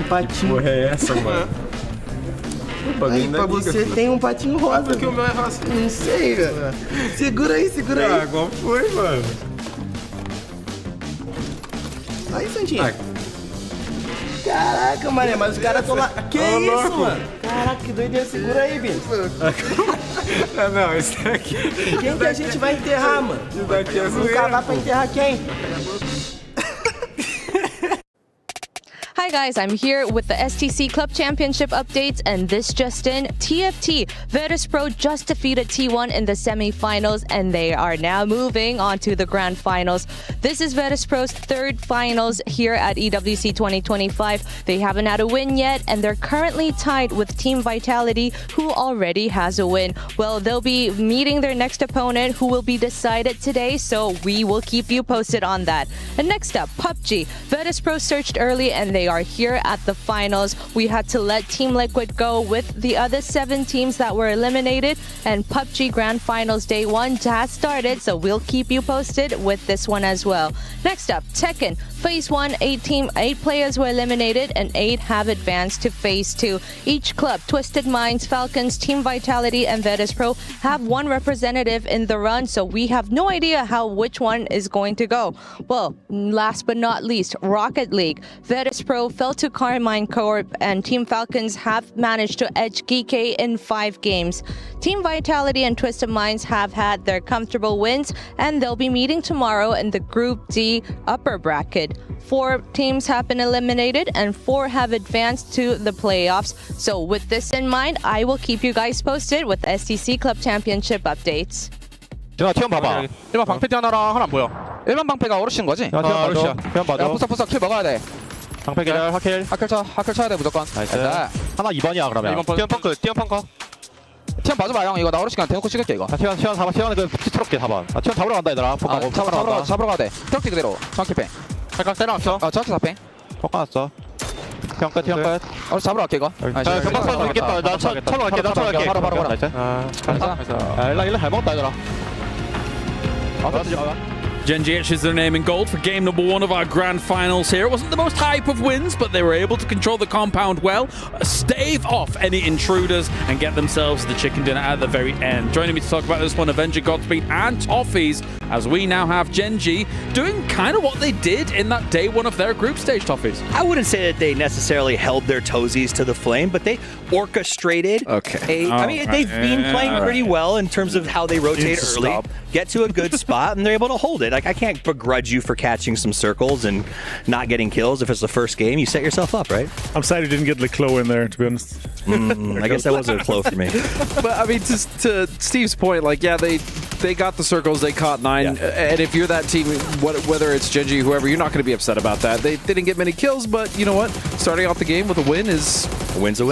patinho. Porra, é essa, mano? Aí, pra você tem um patinho rosa. Porque o meu é rosa. Não sei, velho. Segura aí, segura aí. Ah, qual foi, mano? Aí, Santinho. Caraca, mané, mas os caras estão lá. Que isso, louco. mano? Caraca, que doideira. Segura aí, Bino. Não, esse daqui. Quem que a gente vai enterrar, mano? Isso daqui é Vamos zoeira, cavar pra enterrar quem? Hi guys, I'm here with the STC Club Championship updates, and this just in, TFT, Virtus.pro just defeated T1 in the semi-finals, and they are now moving on to the grand finals. This is Virtus.pro's third finals here at EWC 2025. They haven't had a win yet, and they're currently tied with Team Vitality, who already has a win. Well, they'll be meeting their next opponent, who will be decided today, so we will keep you posted on that. And next up, PUBG. Virtus.pro searched early, and they are here at the finals. We had to let Team Liquid go with the other 7 teams that were eliminated, and PUBG Grand Finals Day 1 has started, so we'll keep you posted with this one as well. Next up, Tekken. Phase 1, 8 players were eliminated and 8 have advanced to Phase 2. Each club, Twisted Minds, Falcons, Team Vitality, and Virtus.pro have one representative in the run, so we have no idea which one is going to go. Well, last but not least, Rocket League. Virtus.pro fell to Carmine Corp, and Team Falcons have managed to edge GK in 5 games. Team Vitality and Twisted Minds have had their comfortable wins, and they'll be meeting tomorrow in the Group D upper bracket. 4 teams have been eliminated and 4 have advanced to the playoffs. So with this in mind, I will keep you guys posted with STC Club Championship updates. 야, 티원 봐봐. 일반 방패 하나랑 하나 안 보여. 일반 방패가 어르신 거지? 야, 티원 봐줘. 티원 봐줘. 야, 부석 킬 먹어야 돼. 방패 기절, 하킬. 하킬 쳐야 돼, 무조건. 나이스. 하나 2번이야, 그러면. 티원 펑크, 티원 펑커. 티원 봐줘봐, 형. 이거 나 어르신 그냥 대놓고 찍을게, 이거. 티원 잡아, 티원은 그 피트롭게 4번. 티원 잡으러 간다, 얘들아. 잡으러 가야 돼. 트럭티 그대로. 정확히 뺑. 살짝 때려놨어. 정확히 4뺑. poka놨어. 티원 끝, 티원 끝. 잡으러 갈게, 이거. 자, 경박선 있겠다. 나 차로 갈게. 바로. 나이스. 가자. 일라 잘 먹었다, 얘들아. Gen.G etches their name in gold for game number 1 of our grand finals here. It wasn't the most hype of wins, but they were able to control the compound well, stave off any intruders, and get themselves the chicken dinner at the very end. Joining me to talk about this one, Avenger, Godspeed, and Toffees, as we now have Gen.G doing kind of what they did in that day 1 of their group stage, Toffees. I wouldn't say that they necessarily held their toesies to the flame, but they orchestrated they've been playing pretty well in terms of how they rotate early, get to a good spot, and they're able to hold it. Like, I can't begrudge you for catching some circles and not getting kills. If it's the first game, you set yourself up, right? I'm sad you didn't get the Clo in there, to be honest. I guess that wasn't a Clo for me. But I mean, to Steve's point, like, yeah, they got the circles, they caught 9, and if you're that team, whether it's Gen.G, whoever, you're not going to be upset about that. They didn't get many kills, but you know what? Starting off the game with a win is a win's a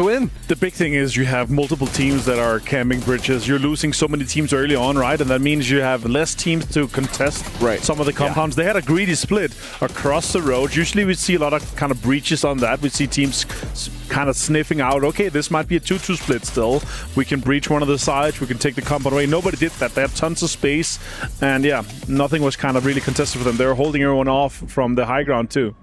win. The big thing is you have multiple teams that are camping bridges. You're losing so many teams early on, right? And that means you have less teams to contest some of the compounds. They had a greedy split across the road. Usually we see a lot of kind of breaches on that. We see teams kind of sniffing out, okay, this might be a 2-2 split still. We can breach one of the sides. We can take the compound away. Nobody did that. They had tons of space. And yeah, nothing was kind of really contested for them. They were holding everyone off from the high ground too.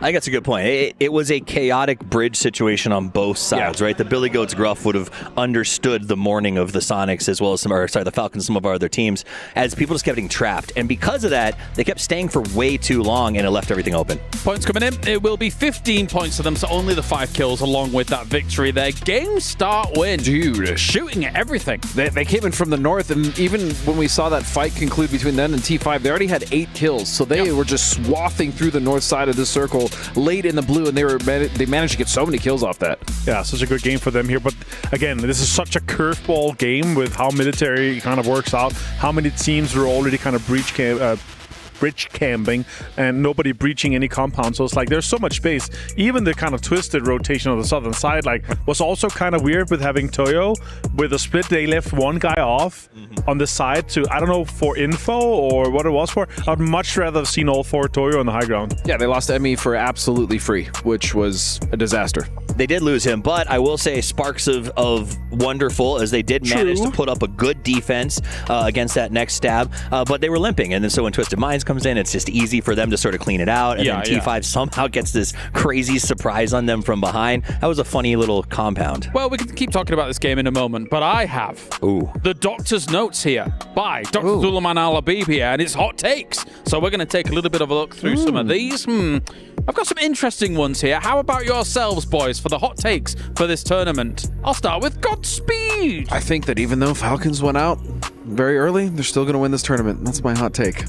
I think that's a good point. It was a chaotic bridge situation on both sides, right? The Billy Goats Gruff would have understood the morning of the Sonics as well as the Falcons, some of our other teams, as people just kept getting trapped. And because of that, they kept staying for way too long, and it left everything open. Points coming in. It will be 15 points to them, so only the 5 kills along with that victory there. Game start win. Dude, shooting at everything. They came in from the north, and even when we saw that fight conclude between them and T5, they already had 8 kills. So they were just swathing through the north side of the circle late in the blue, and they managed to get so many kills off that. Yeah, such a good game for them here. But again, this is such a curveball game with how military kind of works out. How many teams were already kind of bridge camping and nobody breaching any compound. So it's like there's so much space. Even the kind of twisted rotation of the southern side was also kind of weird with having Toyo. With a split, they left one guy off on the side to, I don't know, for info or what it was for. I'd much rather have seen all 4 Toyo on the high ground. Yeah, they lost Emmy for absolutely free, which was a disaster. They did lose him, but I will say sparks of wonderful as they did manage to put up a good defense against that next stab, but they were limping. And then so when Twisted Minds comes in, it's just easy for them to sort of clean it out. And then T5 somehow gets this crazy surprise on them from behind. That was a funny little compound. Well, we can keep talking about this game in a moment, but I have the doctor's notes here by Dr. Suleiman Al-Habib here, and it's hot takes. So we're going to take a little bit of a look through some of these. I've got some interesting ones here. How about yourselves, boys, for the hot takes for this tournament? I'll start with Godspeed. I think that even though Falcons went out very early, they're still going to win this tournament. That's my hot take.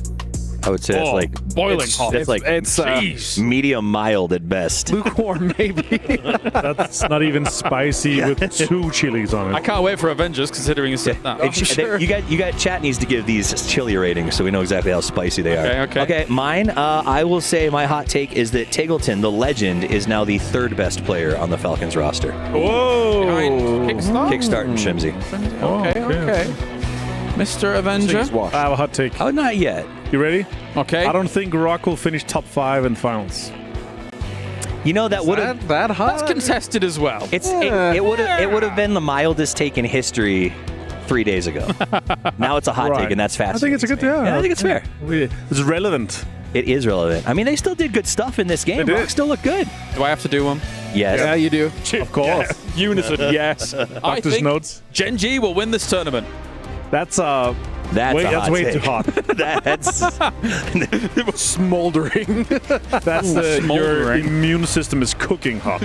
I would say it's like boiling hot. It's like medium mild at best. Lukewarm, maybe. That's not even spicy with 2 chilies on it. I can't wait for Avengers, considering it's that. You got chat needs to give these chili ratings so we know exactly how spicy they are. Okay. Mine, I will say my hot take is that Taggleton, the legend, is now the 3rd best player on the Falcons roster. Whoa! Kickstart and Shimsy. Okay. Mr. Avenger? I have a hot take. Oh, not yet. You ready? Okay. I don't think Rock will finish top 5 in finals. You know, that would have that hot. That's contested as well. It would have been the mildest take in history 3 days ago. Now it's a hot take, and that's fast. I think it's a good I think it's fair. It's relevant. It is relevant. I mean, they still did good stuff in this game. Rock still look good. Do I have to do one? Yes. Yeah, you do. Of course. Unison, yes. I think notes. Gen.G will win this tournament. That's way too hot. That's it was smoldering. That's your immune system is cooking hot.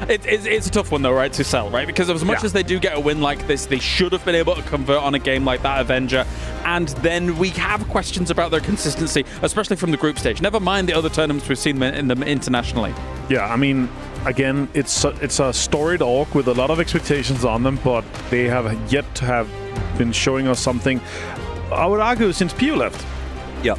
It's a tough one though, right, to sell, right? Because as much as they do get a win like this, they should have been able to convert on a game like that Avenger. And then we have questions about their consistency, especially from the group stage. Never mind the other tournaments we've seen in them internationally. Yeah, I mean, again, it's a storied org with a lot of expectations on them, but they have yet to have been showing us something, I would argue, since Pew left. Yeah.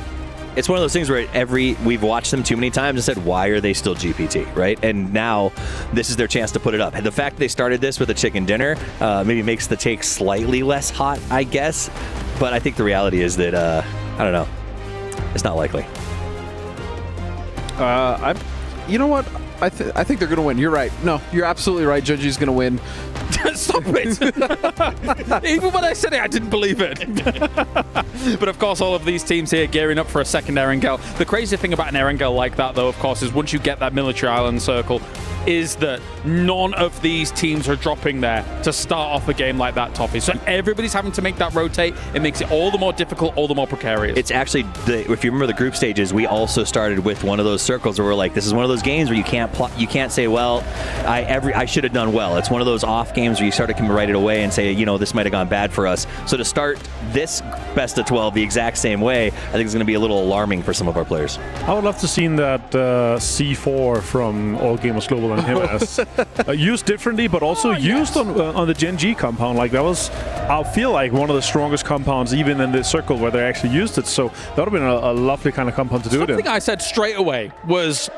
It's one of those things where we've watched them too many times and said, why are they still GPT, right? And now this is their chance to put it up. And the fact that they started this with a chicken dinner maybe makes the take slightly less hot, I guess. But I think the reality is that, I don't know, it's not likely. You know what? I think they're going to win. You're right. No, you're absolutely right. Gen.G is going to win. Stop it! Even when I said it, I didn't believe it. But of course, all of these teams here gearing up for a second Erangel. The crazy thing about an Erangel like that, though, of course, is once you get that military island circle, is that none of these teams are dropping there to start off a game like that, Toffee. So everybody's having to make that rotate. It makes it all the more difficult, all the more precarious. It's actually, if you remember the group stages, we also started with one of those circles where we're like, this is one of those games where you can't say, well, I should have done well. It's one of those off games where you sort of can write it away and say, you know, this might have gone bad for us. So to start this best of 12 the exact same way, I think it's going to be a little alarming for some of our players. I would love to see that C4 from All Gamers Global and him as used differently, but also used on the Gen.G compound. Like that was, I feel like, one of the strongest compounds even in this circle where they actually used it. So that would have been a lovely kind of compound to do it in. Something I said straight away was,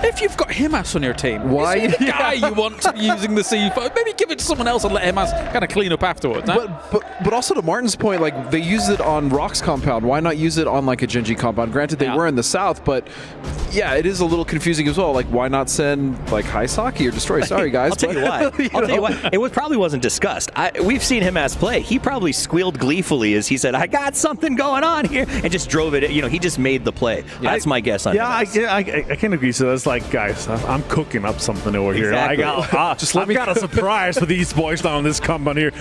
if you've got Himas on your team, why is he the guy you want to be using the C4? Maybe give it to someone else and let Himas kind of clean up afterwards. But also to Martin's point, like they used it on Rock's compound. Why not use it on like a Gen.G compound? Granted, they were in the south, but yeah, it is a little confusing as well. Like, why not send like Haisaki or Destroy? Sorry, guys. I'll tell you why. I'll tell you why. It probably wasn't discussed. We've seen Himas play. He probably squealed gleefully as he said, "I got something going on here," and just drove it. You know, he just made the play. That's my guess on Himas. I can agree. So that's like, guys, I'm cooking up something over here. Exactly. I've got a surprise for these boys down in this compound here.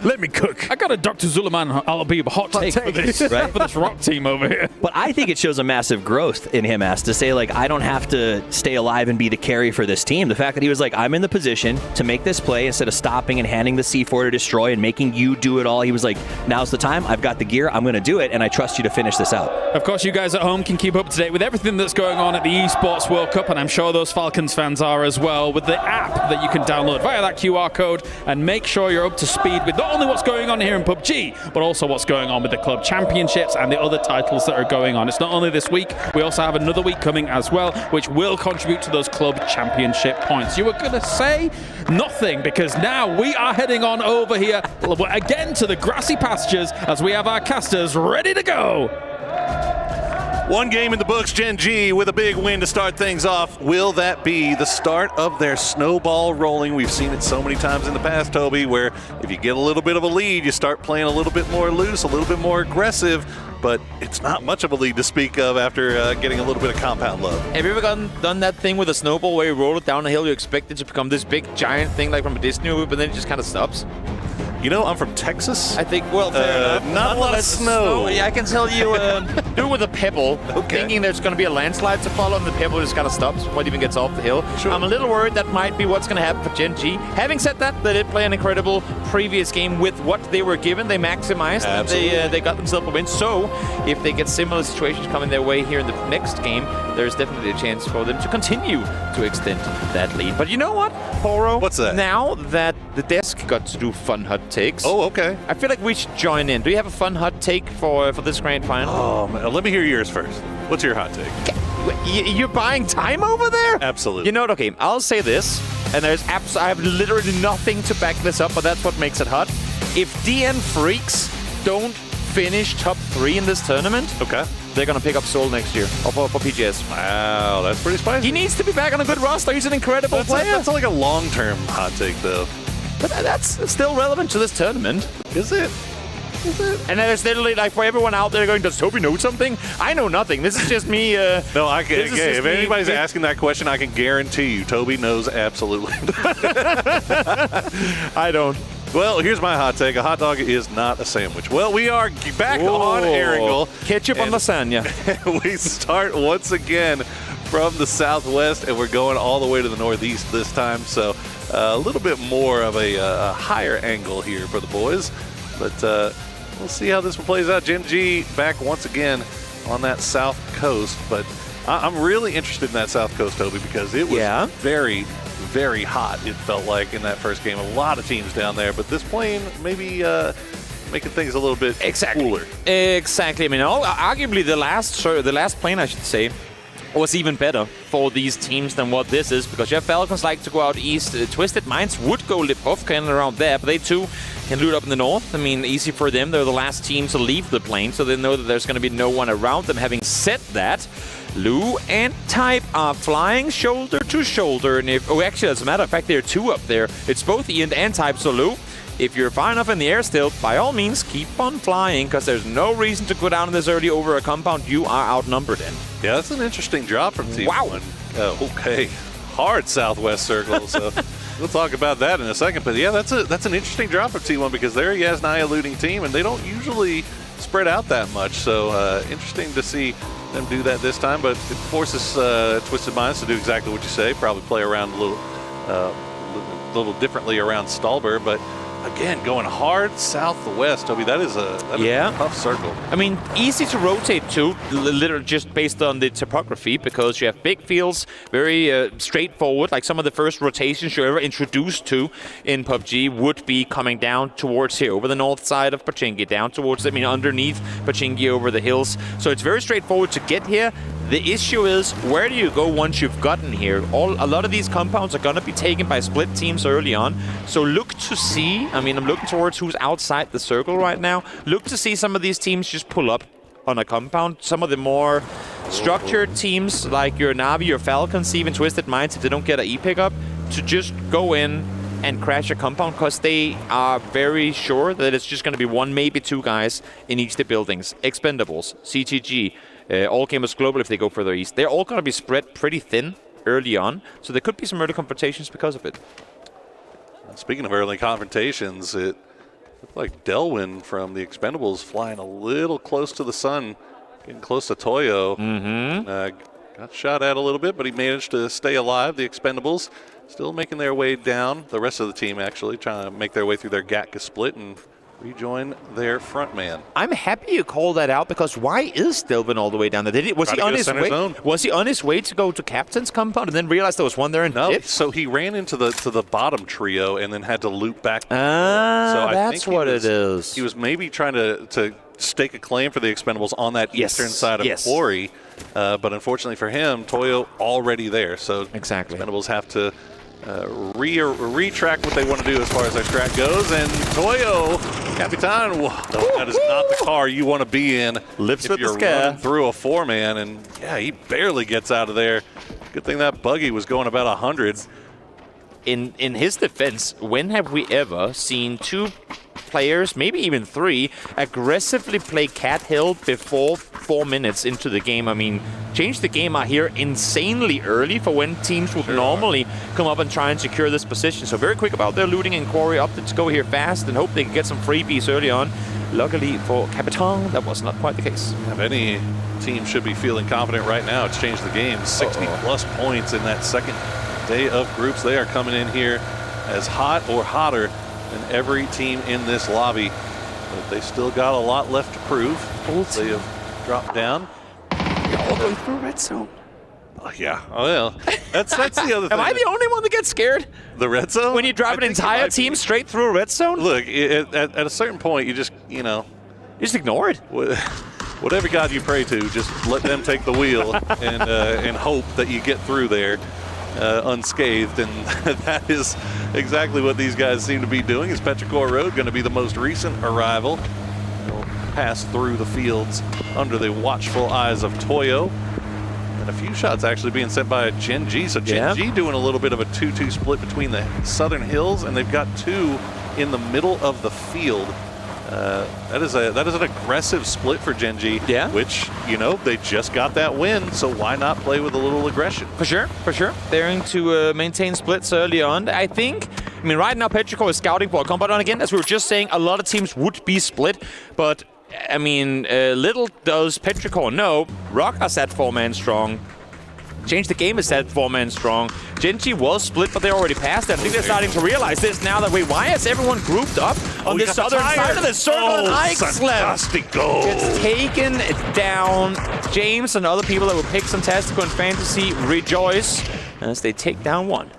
Let me cook. I got a Dr. Suleiman Al-Habib hot take for this, right? For this Rock team over here. But I think it shows a massive growth in him as to say, like, I don't have to stay alive and be the carry for this team. The fact that he was like, I'm in the position to make this play instead of stopping and handing the C4 to Destroy and making you do it all. He was like, now's the time. I've got the gear. I'm going to do it, and I trust you to finish this out. Of course, you guys at home can keep up to date with everything that's going on at the Esports World Cup, and I'm sure those Falcons fans are as well, with the app that you can download via that QR code and make sure you're up to speed with not only what's going on here in PUBG, but also what's going on with the club championships and the other titles that are going on. It's not only this week, we also have another week coming as well, which will contribute to those club championship points. You were going to say nothing, because now we are heading on over here again to the grassy pastures as we have our casters ready to go. One game in the books, Gen.G with a big win to start things off. Will that be the start of their snowball rolling? We've seen it so many times in the past, Toby, where if you get a little bit of a lead, you start playing a little bit more loose, a little bit more aggressive, but it's not much of a lead to speak of after getting a little bit of compound love. Have you ever done that thing with a snowball where you roll it down a hill, you expect it to become this big giant thing like from a Disney movie, but then it just kind of stops? You know, I'm from Texas. I think, well, fair enough. Not a lot of snow. Yeah, I can tell you, do it with a pebble, thinking there's going to be a landslide to follow, and the pebble just kind of stops before it even gets off the hill. Sure. I'm a little worried that might be what's going to happen for Gen.G. Having said that, they did play an incredible previous game with what they were given. They maximized. They got themselves a win. So, if they get similar situations coming their way here in the next game, there's definitely a chance for them to continue to extend that lead. But you know what, Poro? What's that? Now that the desk got to do fun hot takes. Oh, okay. I feel like we should join in. Do you have a fun hot take for this grand final? Oh, man. Let me hear yours first. What's your hot take? You're buying time over there? Absolutely. You know what? Okay, I'll say this, and I have literally nothing to back this up, but that's what makes it hot. If DN Freaks don't finish top 3 in this tournament, okay, they're going to pick up Seoul next year for PGS. Wow, that's pretty spicy. He needs to be back on a good roster. He's an incredible player. That's like a long-term hot take, though. But that's still relevant to this tournament. Is it? Is it? And then there's literally, like, for everyone out there going, does Toby know something? I know nothing. This is just me. No, I can. Okay, if anybody's asking that question, I can guarantee you, Toby knows absolutely. I don't. Well, here's my hot take. A hot dog is not a sandwich. Well, we are back on Erangel. Ketchup on lasagna. We start once again from the southwest, and we're going all the way to the northeast this time. So a little bit more of a higher angle here for the boys. But we'll see how this one plays out. Gen.G back once again on that south coast. But I'm really interested in that south coast, Toby, because it was very, very hot, it felt like, in that first game. A lot of teams down there. But this plane maybe making things a little bit cooler. Exactly. I mean, arguably the last plane, I should say, was even better for these teams than what this is, because Falcons like to go out east. Twisted Minds would go Lipovka and around there, but they too can loot up in the north. I mean, easy for them. They're the last team to leave the plane, so they know that there's going to be no one around them. Having said that, Lou and Type are flying shoulder to shoulder, and actually, as a matter of fact, there are 2 up there. It's both Ian and Type, so Lou, if you're far enough in the air still, by all means, keep on flying, because there's no reason to go down this early over a compound you are outnumbered in. Yeah, that's an interesting drop from Team Wow. 1. Okay, hard southwest circle, so we'll talk about that in a second. But yeah, that's an interesting drop from T1, because they're a Yasnaya looting team, and they don't usually spread out that much. So interesting to see them do that this time, but it forces Twisted Minds to do exactly what you say, probably play around a little differently around Stallberg, but again, going hard southwest, Toby, that is a tough circle. I mean, easy to rotate to, literally just based on the topography, because you have big fields, very straightforward. Like some of the first rotations you're ever introduced to in PUBG would be coming down towards here, over the north side of Pochinki, down towards, underneath Pochinki over the hills. So it's very straightforward to get here. The issue is, where do you go once you've gotten here? A lot of these compounds are going to be taken by split teams early on. So look to see, I'm looking towards who's outside the circle right now. Look to see some of these teams just pull up on a compound. Some of the more structured teams, like your Navi, your Falcons, even Twisted Minds, if they don't get an E-pickup, to just go in and crash a compound, because they are very sure that it's just going to be 1, maybe 2 guys in each of the buildings. Expendables, CTG, All Gamers Global if they go further east. They're all going to be spread pretty thin early on, so there could be some early confrontations because of it. Speaking of early confrontations, it looked like Delwyn from the Expendables flying a little close to the sun, getting close to Toyo. Got shot at a little bit, but he managed to stay alive. The Expendables still making their way down. The rest of the team actually trying to make their way through their Gatka split and rejoin their front man. I'm happy you called that out, because why is Delvin all the way down there? Was he on his way to go to Captain's compound and then realized there was one there? No, so he ran into the bottom trio and then had to loop back. So that's what it is. He was maybe trying to stake a claim for the Expendables on that eastern side of Quarry, but unfortunately for him, Toyo already there. So Expendables have to retrack what they want to do as far as their track goes, and Toyo Capitan, no, that is not the car you want to be in. Lips if with the you're scare. running through a 4-man, and yeah, he barely gets out of there. Good thing that buggy was going about 100. In his defense, when have we ever seen 2 players, maybe even 3, aggressively play cat hill before 4 minutes into the game? I mean, Change the Game are here insanely early for when teams would normally come up and try and secure this position. So very quick about their looting and quarry up to go here fast and hope they can get some freebies early on. Luckily for Capitan, that was not quite the case. If any team should be feeling confident right now, it's changed the game. 60-plus points in that second day of groups. They are coming in here as hot or hotter than every team in this lobby. But they still got a lot left to prove. They have dropped down. All going through red zone. Yeah. Oh, well. That's the other thing. Am I the only one that gets scared? The red zone? When you drive an entire team straight through a red zone? Look, at a certain point, you just, you just ignore it. Whatever God you pray to, just let them take the wheel and hope that you get through there unscathed. And that is exactly what these guys seem to be doing. Is Petrichor Road going to be the most recent arrival? They'll pass through the fields under the watchful eyes of Toyo. And a few shots actually being sent by a Gen.G. So Gen.G doing a little bit of a 2-2 split between the southern hills, and they've got 2 in the middle of the field. That is an aggressive split for Gen.G. Yeah. Which, they just got that win, so why not play with a little aggression? For sure. Daring to maintain splits early on. I mean, right now Petrichor is scouting for a combat on again. As we were just saying, a lot of teams would be split, but I mean, little does Petrichor know, Rock are set 4-man strong. Change the Game is set 4-man strong. Gen.G was split, but they already passed it. I think they're starting to realize this now that, wait, why is everyone grouped up on this southern side of the circle? And Ike fantastic goal. It's taken down. James and other people that would pick some Fantastico and Fantasy rejoice as they take down 1.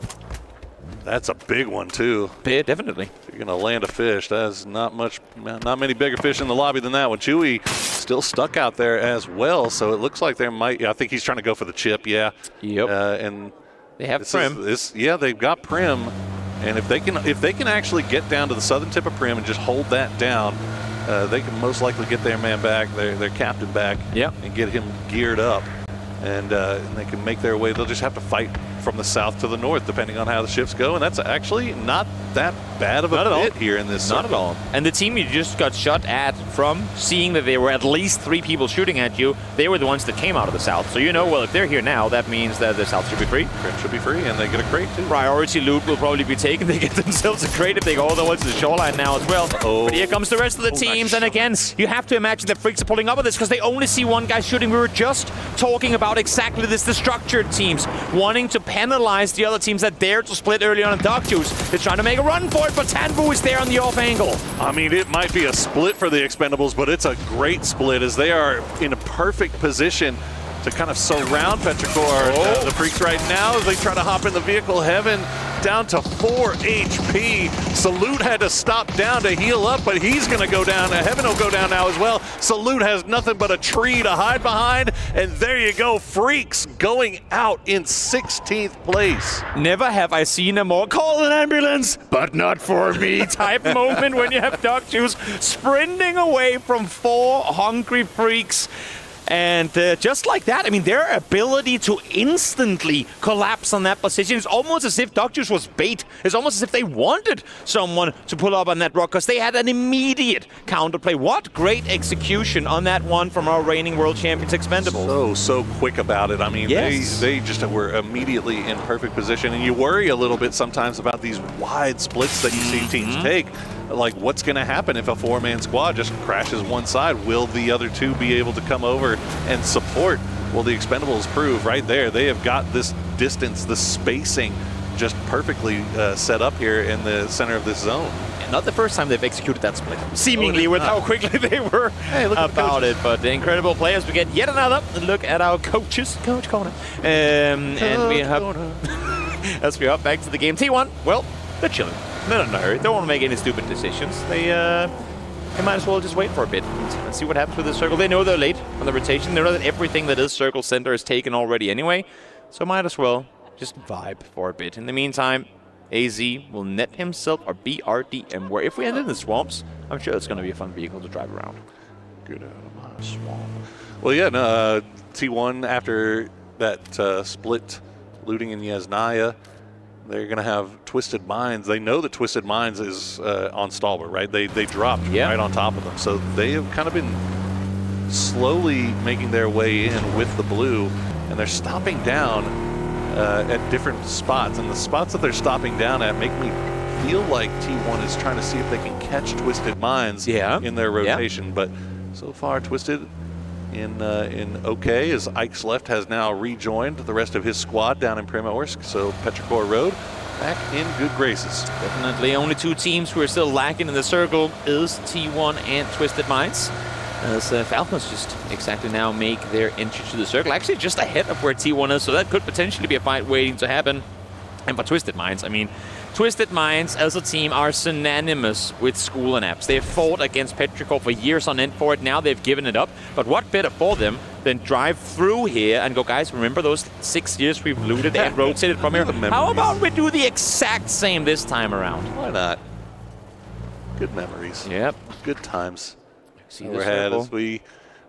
That's a big one, too. Definitely. If you're going to land a fish, that's not many bigger fish in the lobby than that one. Chewy still stuck out there as well, so it looks like there might, I think he's trying to go for the chip, yeah. Yep. And they have Prim. They've got Prim, and if they can actually get down to the southern tip of Prim and just hold that down, they can most likely get their man back, their captain back, and get him geared up. And they can make their way. They'll just have to fight from the south to the north, depending on how the shifts go. And that's actually not that bad of a bit here in this. Not at all. And the team you just got shot at from, seeing that there were at least 3 people shooting at you, they were the ones that came out of the south. So well, if they're here now, that means that the south should be free. Crate should be free, and they get a crate too. Priority loot will probably be taken. They get themselves a crate if they go all the way to the shoreline now as well. But here comes the rest of the teams. Nice. And again, you have to imagine that Freaks are pulling up with this because they only see one guy shooting. We were just talking about exactly this, the structured teams wanting to penalize the other teams that dare to split early on in Dark Juice. They're trying to make a run for it, but Tanvu is there on the off angle. I mean, it might be a split for the Expendables, but it's a great split as they are in a perfect position to kind of surround Petrichor. The Freaks right now as they try to hop in the vehicle. Heaven down to 4 HP. Salute had to stop down to heal up, but he's going to go down. Heaven will go down now as well. Salute has nothing but a tree to hide behind, and there you go. Freaks going out in 16th place. Never have I seen a more call an ambulance, but not for me type moment when you have Dark Juice sprinting away from 4 hungry Freaks. And just like that, I mean, their ability to instantly collapse on that position is almost as if Dark Juice was bait. It's almost as if they wanted someone to pull up on that rock because they had an immediate counterplay. What great execution on that one from our reigning world champions Expendables. So quick about it. I mean, they just were immediately in perfect position. And you worry a little bit sometimes about these wide splits that you see teams take. Like, what's going to happen if a 4-man squad just crashes one side? Will the other 2 be able to come over and support? Well, the Expendables prove right there. They have got this distance, the spacing just perfectly set up here in the center of this zone. And not the first time they've execued that split, seemingly with how quickly they were about it. But the incredible players, we get yet another look at our coaches, Coach Corner. And we have, as we hop back to the game, T1, well, they're chilling. They're not in a hurry. They don't want to make any stupid decisions. They might as well just wait for a bit and see what happens with the circle. They know they're late on the rotation. They know that everything that is circle center is taken already anyway. So might as well just vibe for a bit. In the meantime, AZ will net himself our BRDM, where if we end in the swamps, I'm sure it's going to be a fun vehicle to drive around. Get out of my swamp. Well, yeah, no, T1 after that split looting in Yasnaya, they're going to have Twisted Minds. They know that Twisted Minds is on Stalwart, right? They dropped right on top of them. So they have kind of been slowly making their way in with the blue, and they're stopping down at different spots. And the spots that they're stopping down at make me feel like T1 is trying to see if they can catch Twisted Minds in their rotation. But so far, Twisted in okay, as Ike's Left has now rejoined the rest of his squad down in Primorsk. So Petrichor Road back in good graces. Definitely only two teams who are still lacking in the circle is T1 and Twisted Minds. As Falcons just exactly now make their entry to the circle, actually just ahead of where T1 is, so that could potentially be a fight waiting to happen. And for Twisted Minds, I mean, Twisted Minds as a team are synonymous with school and apps. They've fought against Petrichor for years on end for it. Now they've given it up. But what better for them than drive through here and go, guys, remember those 6 years we've looted and rotated from here? How about we do the exact same this time around? Why not? Good memories. Yep. Good times. See overhead as we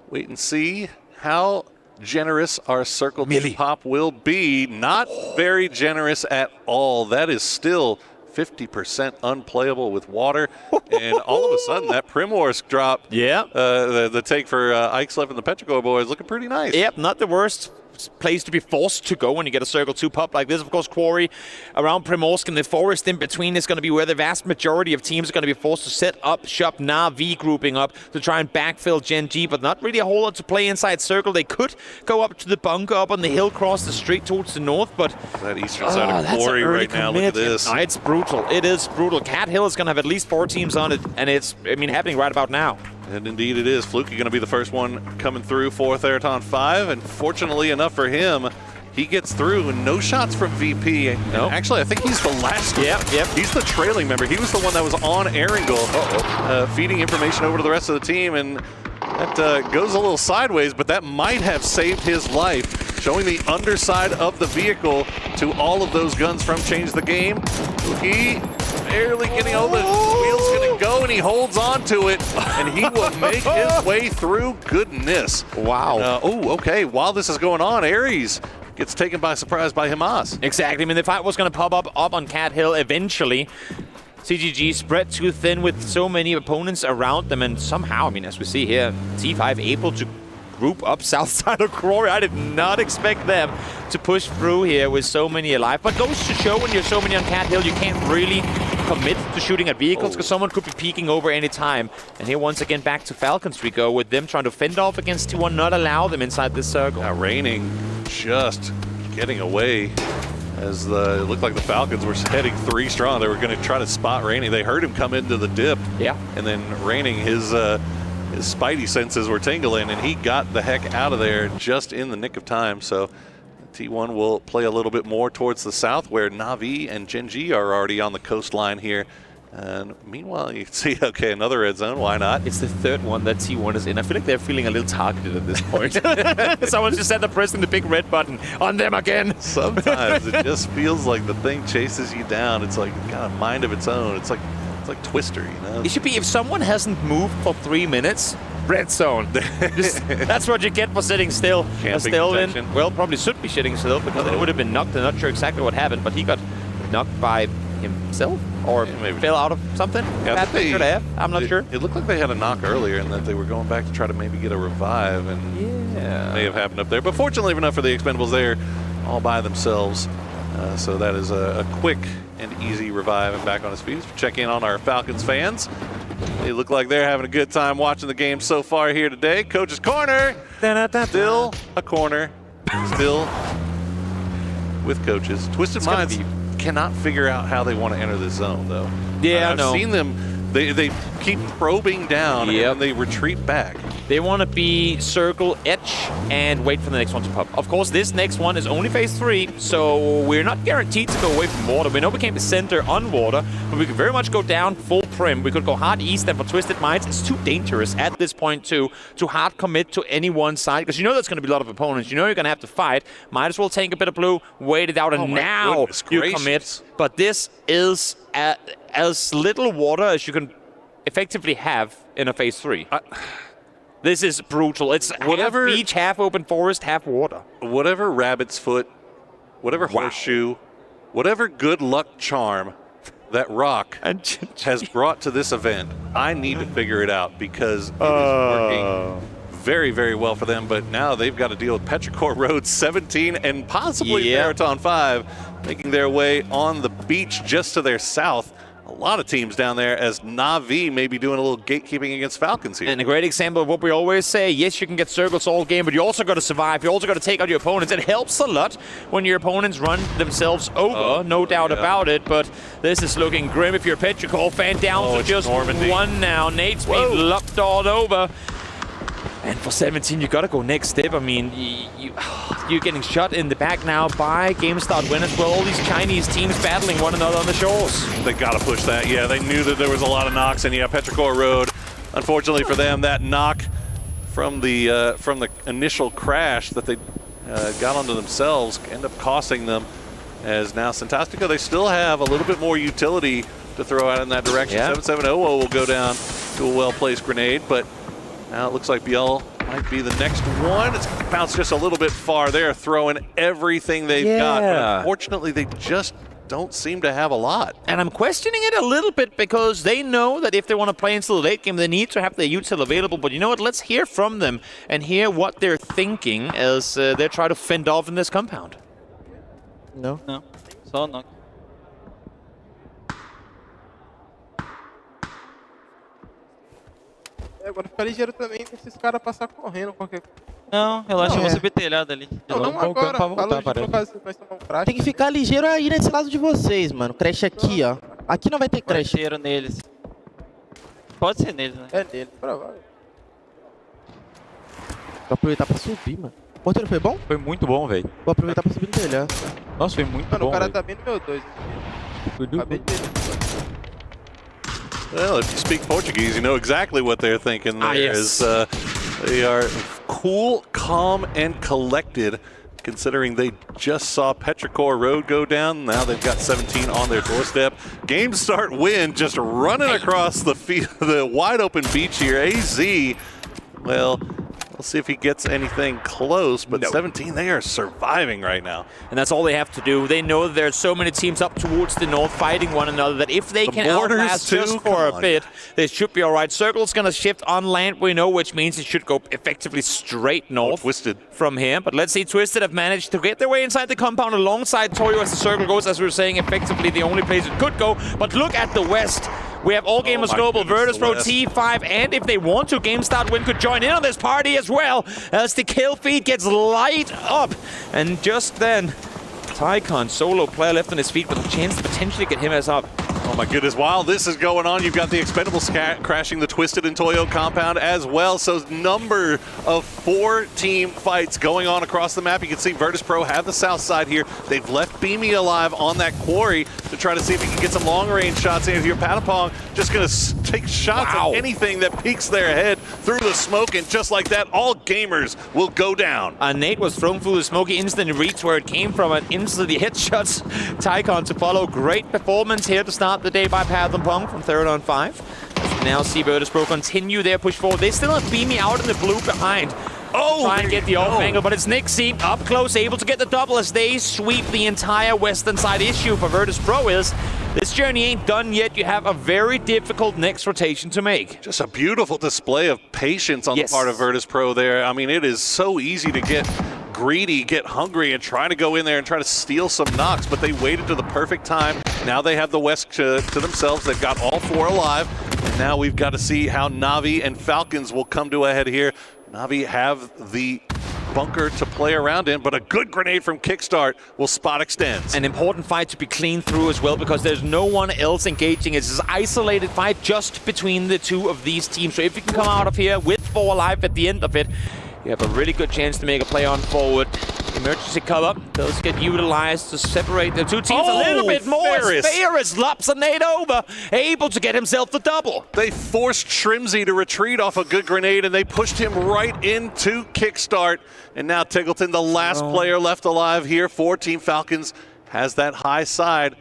wait and see how generous our circle pop will be. Not very generous at all. That is still 50% unplayable with water. And all of a sudden, that Primorsk drop, the take for Ike's Left and the Petrichor boys looking pretty nice. Yep, not the worst place to be forced to go when you get a Circle 2 pop like this. Of course, Quarry around Primorsk and the forest in between is going to be where the vast majority of teams are going to be forced to set up shop. Na'Vi grouping up to try and backfill Gen.G, but not really a whole lot to play inside Circle. They could go up to the bunker up on the hill, cross the street towards the north, but that eastern side of Quarry right now, look at this. It's brutal. It is brutal. Cat Hill is going to have at least 4 teams on it, and it's, I mean, happening right about now. And indeed it is. Fluky going to be the first one coming through for Theraton 5, and fortunately enough for him, he gets through and no shots from VP. Nope. Actually, I think he's the last one. Yep. He's the trailing member. He was the one that was on Erangel, feeding information over to the rest of the team, and that goes a little sideways, but that might have saved his life, showing the underside of the vehicle to all of those guns from Change the Game. Fluky barely getting over, the wheel's gonna go, and he holds on to it, and he will make his way through. Goodness. Wow. Okay, while this is going on, Ares gets taken by surprise by Hamas. Exactly. I mean, the fight was going to pop up on Cat Hill eventually. CGG spread too thin with so many opponents around them, and somehow, I mean, as we see here, T5 able to group up south side of Quarry. I did not expect them to push through here with so many alive, but goes to show when you're so many on Cat Hill, you can't really commit to shooting at vehicles because someone could be peeking over any time. And here once again back to Falcons we go, with them trying to fend off against T1, not allow them inside this circle. Now Raining just getting away as it looked like the Falcons were heading 3 strong. They were going to try to spot Raining. They heard him come into the dip. Yeah. And then Raining, his spidey senses were tingling, and he got the heck out of there just in the nick of time. So T1 will play a little bit more towards the south, where Na'Vi and Gen.G are already on the coastline here. And meanwhile, you can see, okay, another red zone. Why not? It's the 3rd one that T1 is in. I feel like they're feeling a little targeted at this point. Someone just said they're pressing the big red button on them again. Sometimes it just feels like the thing chases you down. It's like it's got a mind of its own. It's like Twister, you know? It should be, if someone hasn't moved for 3 minutes, red zone. That's what you get for sitting still. Still in. Well, probably should be sitting still because it would have been knocked. I'm not sure exactly what happened, but he got knocked by himself or maybe fell out of something. Yeah, I'm not sure. It looked like they had a knock earlier and that they were going back to try to maybe get a revive, and may have happened up there. But fortunately enough for the Expendables, they're all by themselves. So that is a quick and easy revive and back on his feet. Check in on our Falcons fans. They look like they're having a good time watching the game so far here today. Coach's Corner, still a corner, still with coaches. Twisted Minds cannot figure out how they want to enter this zone, though. Yeah, I've seen them. They keep probing down and they retreat back. They want to be circle edge and wait for the next one to pop. Of course, this next one is only phase 3, so we're not guaranteed to go away from water. We know we came to center on water, but we could very much go down full prim. We could go hard east, and for Twisted Minds, it's too dangerous at this point to hard commit to any one side, because you know there's going to be a lot of opponents. You know you're going to have to fight. Might as well take a bit of blue, wait it out, and now you commit. But this is as little water as you can effectively have in a phase 3. This is brutal. It's whatever, half beach, half open forest, half water. Whatever rabbit's foot, whatever horseshoe, whatever good luck charm that Rock has brought to this event, I need to figure it out because it is working very, very well for them. But now they've got to deal with Petrichor Road 17 and possibly Marathon 5 making their way on the beach just to their south. A lot of teams down there as Na'Vi may be doing a little gatekeeping against Falcons here. And a great example of what we always say, yes, you can get circles all game, but you also got to survive. You also got to take out your opponents. It helps a lot when your opponents run themselves over, no doubt about it, but this is looking grim if you're a Petrichor fan. Down to just one now. Nate's being lopped all over. And for 17, you got to go next step. I mean, you're getting shot in the back now by Game Start winners. Well, all these Chinese teams battling one another on the shores. They got to push that. Yeah, they knew that there was a lot of knocks, and Petrichor Road, unfortunately for them, that knock from the initial crash that they got onto themselves ended up costing them. As now Fantastico, they still have a little bit more utility to throw out in that direction. 770 will go down to a well-placed grenade, but now it looks like Biel might be the next one. It's bounced just a little bit far there, throwing everything they've got. But unfortunately, they just don't seem to have a lot. And I'm questioning it a little bit because they know that if they want to play into the late game, they need to have their util available. But you know what? Let's hear from them and hear what they're thinking as they try to fend off in this compound. No. Só não. Agora fica ligeiro também pra esses caras passar correndo qualquer coisa. Não, relaxa, eu vou subir telhado ali. Não agora, voltar, vai tomar um crash. Tem que ficar ligeiro aí nesse lado de vocês, mano. Crash aqui, ó. Aqui não vai ter crash. Ligeiro neles. Pode ser neles, né? É nele, provável. Vou aproveitar pra subir, mano. O porteiro foi bom? Foi muito bom, velho. Vou aproveitar pra subir no telhado. Nossa, foi muito bom. Mano, o cara tá bem no meu 2. Acabei de ver. Well, if you speak Portuguese, you know exactly what they're thinking there. Yes. They are cool, calm, and collected, considering they just saw Petrichor Road go down. Now they've got 17 on their doorstep. Game start win, just running across the field, the wide open beach here. AZ, well, we'll see if he gets anything close, but 17, they are surviving right now. And that's all they have to do. They know that there are so many teams up towards the north fighting one another that if they can outlast just for a bit, they should be all right. Circle's going to shift on land, we know, which means it should go effectively straight north from here. But let's see, Twisted have managed to get their way inside the compound alongside Toyo as the circle goes, as we were saying, effectively the only place it could go. But look at the west. We have all gamers global, Virtus.pro, T5, and if they want to, Game Start Win could join in on this party as well, as the kill feed gets light up. And just then, Tycon, solo player left on his feet with a chance to potentially get him as up. Oh my goodness, while this is going on, you've got the Expendables crashing the Twisted and Toyo compound as well. So number of 4 team fights going on across the map. You can see Virtus.pro have the south side here. They've left Beamy alive on that quarry to try to see if he can get some long range shots in here. Patapong just going to take shots at anything that peeks their head through the smoke, and just like that, all gamers will go down. Nate was thrown through the smoke. He instantly reached where it came from and instantly headshots Tycon to follow. Great performance here to start the day by Patapong from 3rd on 5. As we now see Virtus.pro continue their push forward. They still have Beamy out in the blue behind. Try and get the off angle, but it's Nixie up close, able to get the double as they sweep the entire western side. Issue for Virtus.pro is this journey ain't done yet. You have a very difficult next rotation to make. Just a beautiful display of patience on the part of Virtus.pro there. I mean, it is so easy to get greedy, get hungry, and try to go in there and try to steal some knocks, but they waited to the perfect time. Now they have the West to themselves. They've got all 4 alive, and now we've got to see how Na'Vi and Falcons will come to a head here. Na'Vi have the bunker to play around in, but a good grenade from Kickstart will spot extends. An important fight to be cleaned through as well, because there's no one else engaging. It's an isolated fight just between the 2 of these teams. So if you can come out of here with 4 alive at the end of it, you have a really good chance to make a play on forward. Emergency cover does get utilized to separate the 2 teams a little bit more. Ferris lops a nade over, able to get himself the double. They forced Shrimsy to retreat off a good grenade, and they pushed him right into Kickstart. And now Tiggleton, the last player left alive here for Team Falcons, has that high side.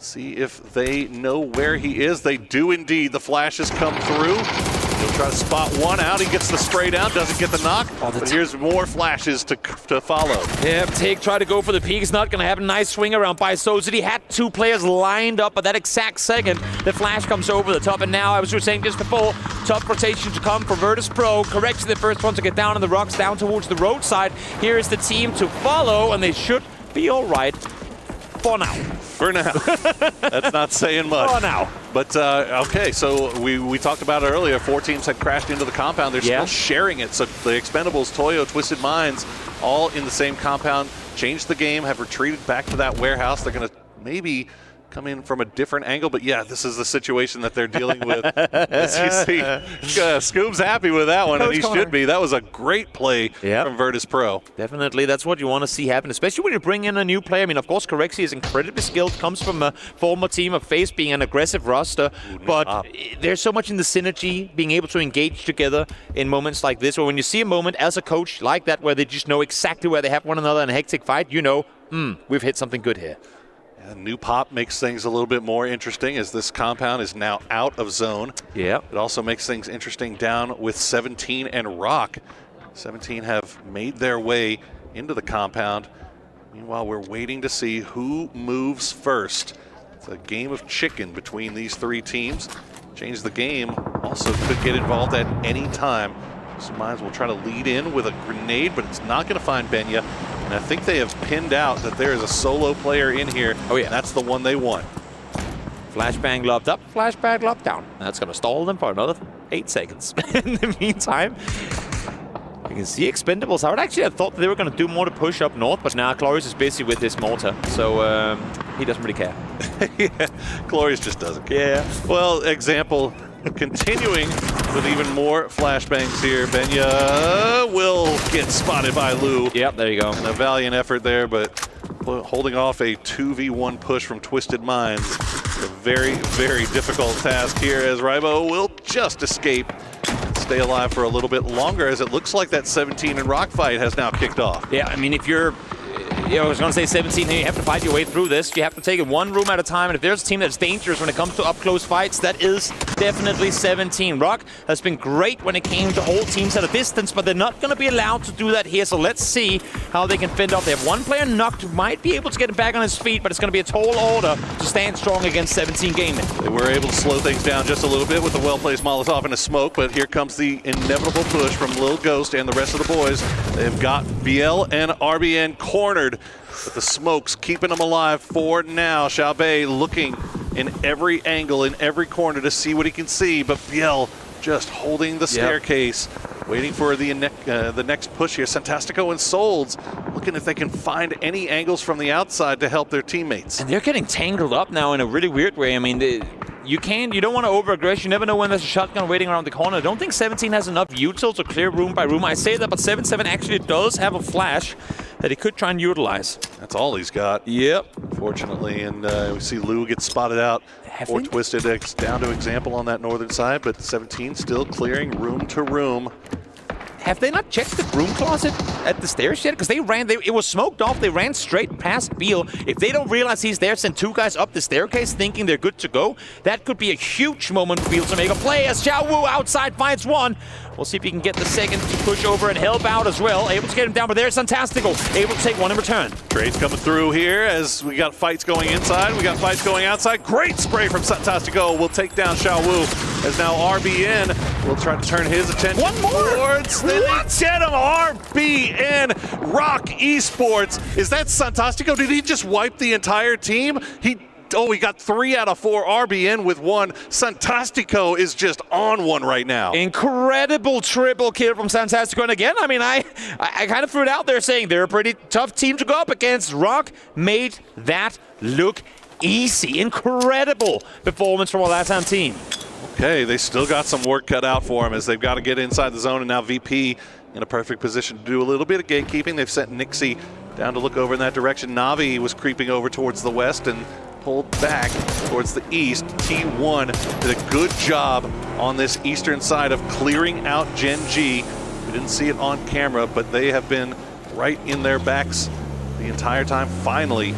See if they know where he is. They do indeed. The flashes come through. He'll try to spot one out. He gets the spray down, doesn't get the knock. But here's more flashes to follow. Yeah, Take tried to go for the peak. It's not going to have a nice swing around by Sozid. He had two players lined up, but that exact second, the flash comes over the top. And now, I was just saying just before, top rotation to come for Virtus.pro. Correct, the first one to get down on the rocks, down towards the roadside. Here is the team to follow, and they should be all right. For now. For now. That's not saying much. For now. But, okay, so we talked about it earlier. 4 teams had crashed into the compound. They're still sharing it. So the Expendables, Toyo, Twisted Minds, all in the same compound, changed the game, have retreated back to that warehouse. They're going to maybe come in from a different angle, but yeah, this is the situation that they're dealing with. As you see, Scoob's happy with that one, and he should be. That was a great play from Virtus.pro. Definitely, that's what you want to see happen, especially when you bring in a new player. I mean, of course, Corexi is incredibly skilled, comes from a former team of FaZe being an aggressive roster, but there's so much in the synergy, being able to engage together in moments like this, or when you see a moment as a coach like that where they just know exactly where they have one another in a hectic fight, you know, we've hit something good here. New pop makes things a little bit more interesting as this compound is now out of zone. Yeah. It also makes things interesting down with 17 and Rock. 17 have made their way into the compound. Meanwhile, we're waiting to see who moves first. It's a game of chicken between these 3 teams. Change the game. Also could get involved at any time. Minds will try to lead in with a grenade, but it's not going to find Benya. And I think they have pinned out that there is a solo player in here. Oh yeah, and that's the one they want. Flashbang lobbed up, flashbang lobbed down. That's going to stall them for another 8 seconds. In the meantime, you can see Expendables. I would actually have thought they were going to do more to push up north, but now Glorious is busy with this mortar, so he doesn't really care. Yeah, Glorious just doesn't care. Yeah. Well, example, continuing with even more flashbangs here. Benya will get spotted by Lou. Yep, there you go. And a valiant effort there, but holding off a 2v1 push from Twisted Minds. It's a very, very difficult task here as Ribo will just escape. Stay alive for a little bit longer as it looks like that 17 and Rock fight has now kicked off. Yeah, I mean, if you're, I was going to say 17, you have to fight your way through this. You have to take it one room at a time, and if there's a team that's dangerous when it comes to up-close fights, that is definitely 17. Rock has been great when it came to hold teams at a distance, but they're not going to be allowed to do that here, so let's see how they can fend off. They have one player knocked who might be able to get him back on his feet, but it's going to be a tall order to stand strong against 17 Gaming. They were able to slow things down just a little bit with the well-placed Molotov and a smoke, but here comes the inevitable push from Lil Ghost and the rest of the boys. They've got BL and RBN cornered, but the smoke's keeping them alive for now. Xiaobei looking in every angle, in every corner to see what he can see, but BL just holding the staircase, waiting for the next push here. Santastico and Souls looking if they can find any angles from the outside to help their teammates. And they're getting tangled up now in a really weird way. I mean, you don't want to over-aggress. You never know when there's a shotgun waiting around the corner. I don't think 17 has enough util to clear room by room. I say that, but 7-7 actually does have a flash that he could try and utilize. That's all he's got. Yep. Fortunately, and we see Lou get spotted out or Twisted X down to example on that northern side, but 17 still clearing room to room. Have they not checked the broom closet at the stairs yet? Because it was smoked off. They ran straight past Beal. If they don't realize he's there, send 2 guys up the staircase thinking they're good to go. That could be a huge moment for Beal to make a play as Xiao Wu outside finds one. We'll see if he can get the second to push over and help out as well. Able to get him down, but there's Santastico. Able to take one in return. Trades coming through here as we got fights going inside. We got fights going outside. Great spray from Santastico. Will take down Xiao Wu as now RBN will try to turn his attention towards the get him. RBN Rock Esports. Is that Santastico? Did he just wipe the entire team? He got 3 out of 4. RBN with 1. Santastico is just on one right now. Incredible triple kill from Santastico. And again, I mean, I kind of threw it out there saying they're a pretty tough team to go up against. Rock made that look easy. Incredible performance from a LATAM team. Okay, they still got some work cut out for him as they've got to get inside the zone, and now VP in a perfect position to do a little bit of gatekeeping. They've sent Nixie down to look over in that direction. Navi was creeping over towards the west and pulled back towards the east. T1 did a good job on this eastern side of clearing out Gen.G. We didn't see it on camera, but they have been right in their backs the entire time. Finally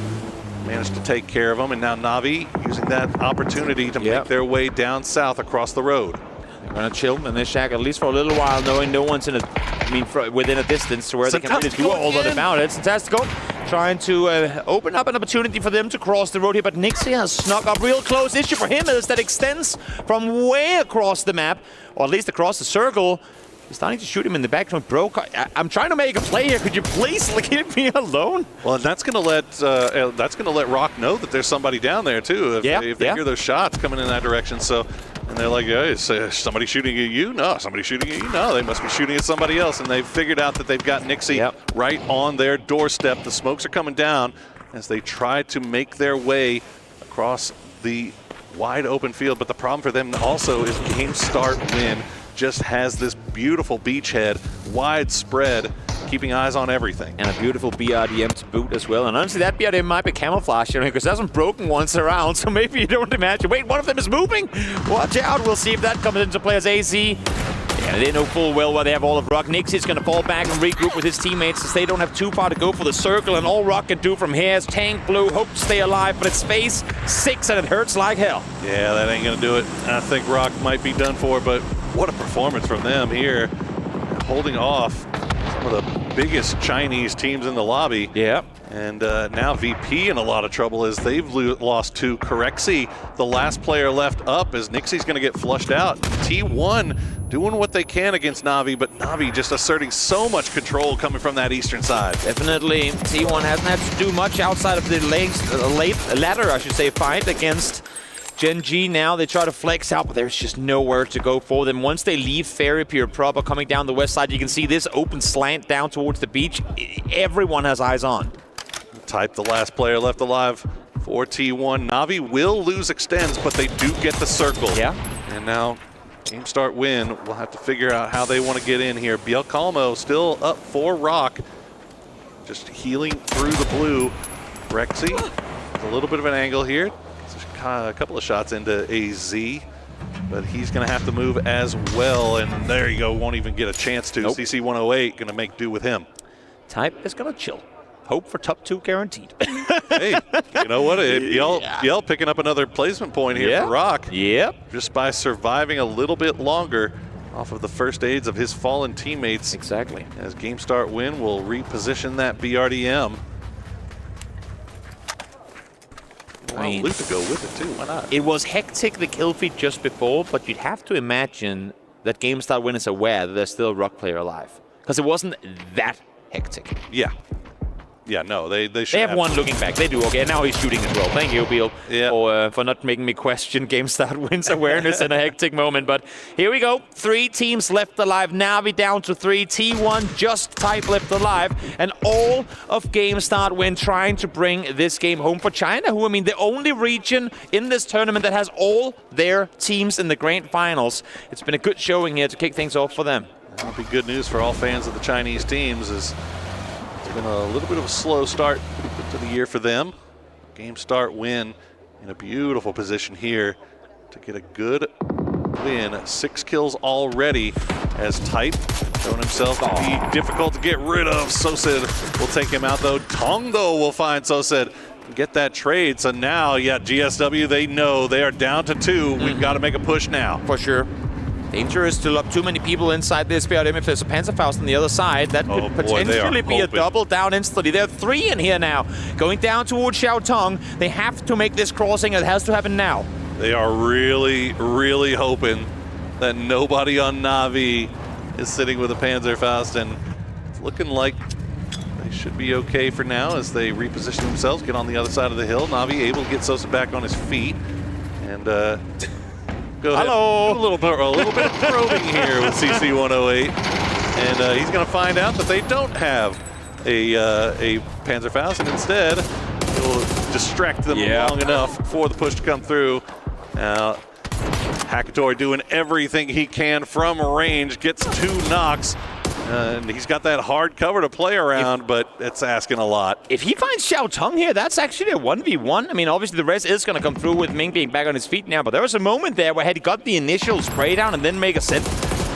managed to take care of them, and now Na'Vi using that opportunity to make their way down south across the road. They're gonna chill in this shack at least for a little while, knowing no one's within a distance to where they can really do all that about it. Fantastical, trying to open up an opportunity for them to cross the road here, but Nixie has snuck up real close. Issue for him is that extends from way across the map, or at least across the circle. He's starting to shoot him in the back. Bro, I'm trying to make a play here. Could you please leave me alone? Well, and that's gonna let Rock know that there's somebody down there too. If they hear those shots coming in that direction, so. And they're like, hey, is somebody shooting at you? No. Somebody shooting at you? No. They must be shooting at somebody else. And they've figured out that they've got Nixie right on their doorstep. The smokes are coming down as they try to make their way across the wide open field. But the problem for them also is game start win just has this beautiful beachhead, widespread, keeping eyes on everything. And a beautiful BRDM to boot as well. And honestly, that BRDM might be camouflaged here because it hasn't broken once around, so maybe you don't imagine. Wait, one of them is moving! Watch out, we'll see if that comes into play as AC. Yeah, they know full well where they have all of Rock. Nixie's gonna fall back and regroup with his teammates since they don't have too far to go for the circle, and all Rock can do from here is tank blue, hope to stay alive, but it's phase 6 and it hurts like hell. Yeah, that ain't gonna do it. I think Rock might be done for, but what a performance from them here. Holding off some of the biggest Chinese teams in the lobby. Yeah. And now VP in a lot of trouble as they've lost to Corexi, the last player left up, as Nixie's going to get flushed out. T1 doing what they can against Na'Vi, but Na'Vi just asserting so much control coming from that eastern side. Definitely. T1 hasn't had to do much outside of the latter, I should say, fight against Gen.G. Now they try to flex out, but there's just nowhere to go for them. Once they leave Ferry Pier proper, coming down the west side, you can see this open slant down towards the beach. Everyone has eyes on. Type, the last player left alive for T1. Na'Vi will lose extends, but they do get the circle. Yeah. And now game start win. We'll have to figure out how they want to get in here. Biel Calmo still up for Rock. Just healing through the blue. Rexy, a little bit of an angle here. A couple of shots into AZ, but he's going to have to move as well, and there you go, won't even get a chance to. CC108 going to make do with him. Type is going to chill. Hope for top 2 guaranteed. Hey, you know what? Biel picking up another placement point here for Rock. Yep. Just by surviving a little bit longer off of the first aids of his fallen teammates. Exactly. As game start win will reposition that BRDM. I mean, loot to go with it too, why not? It was hectic, the kill feed just before, but you'd have to imagine that game start win is aware that there's still a Rock player alive. Because it wasn't that hectic. Yeah. Yeah, no, they should. They have one looking back. They do okay. Now he's shooting as well. Thank you, Biel, for not making me question game start wins awareness in a hectic moment. But here we go. 3 teams left alive. Na'Vi down to 3. T1 just Type left alive. And all of game start win trying to bring this game home for China, who, I mean, the only region in this tournament that has all their teams in the grand finals. It's been a good showing here to kick things off for them. That'll be good news for all fans of the Chinese teams, as it's been a little bit of a slow start to the year for them. Game start win in a beautiful position here to get a good win. 6 kills already as Type showing himself to be difficult to get rid of. Sosed will take him out though. Tong though will find Sosed and get that trade. So now, yeah, GSW, they know they are down to 2. We've got to make a push now. For sure. Dangerous to lock too many people inside this BRDM. If there's a Panzerfaust on the other side, that could potentially be a double down instantly. There are 3 in here now. Going down towards Xiaotong. They have to make this crossing. It has to happen now. They are really, really hoping that nobody on Na'Vi is sitting with a Panzerfaust, and it's looking like they should be okay for now as they reposition themselves, get on the other side of the hill. Na'Vi able to get Sosa back on his feet, and go ahead. Hello. A little bit of probing here with CC108, and he's going to find out that they don't have a Panzerfaust, and instead it will distract them long enough for the push to come through. Now, Hakator doing everything he can from range, gets 2 knocks. And he's got that hard cover to play around, but it's asking a lot. If he finds Xiaotong here, that's actually a 1v1. I mean, obviously the res is going to come through with Ming being back on his feet now, but there was a moment there where had he got the initial spray down and then make a set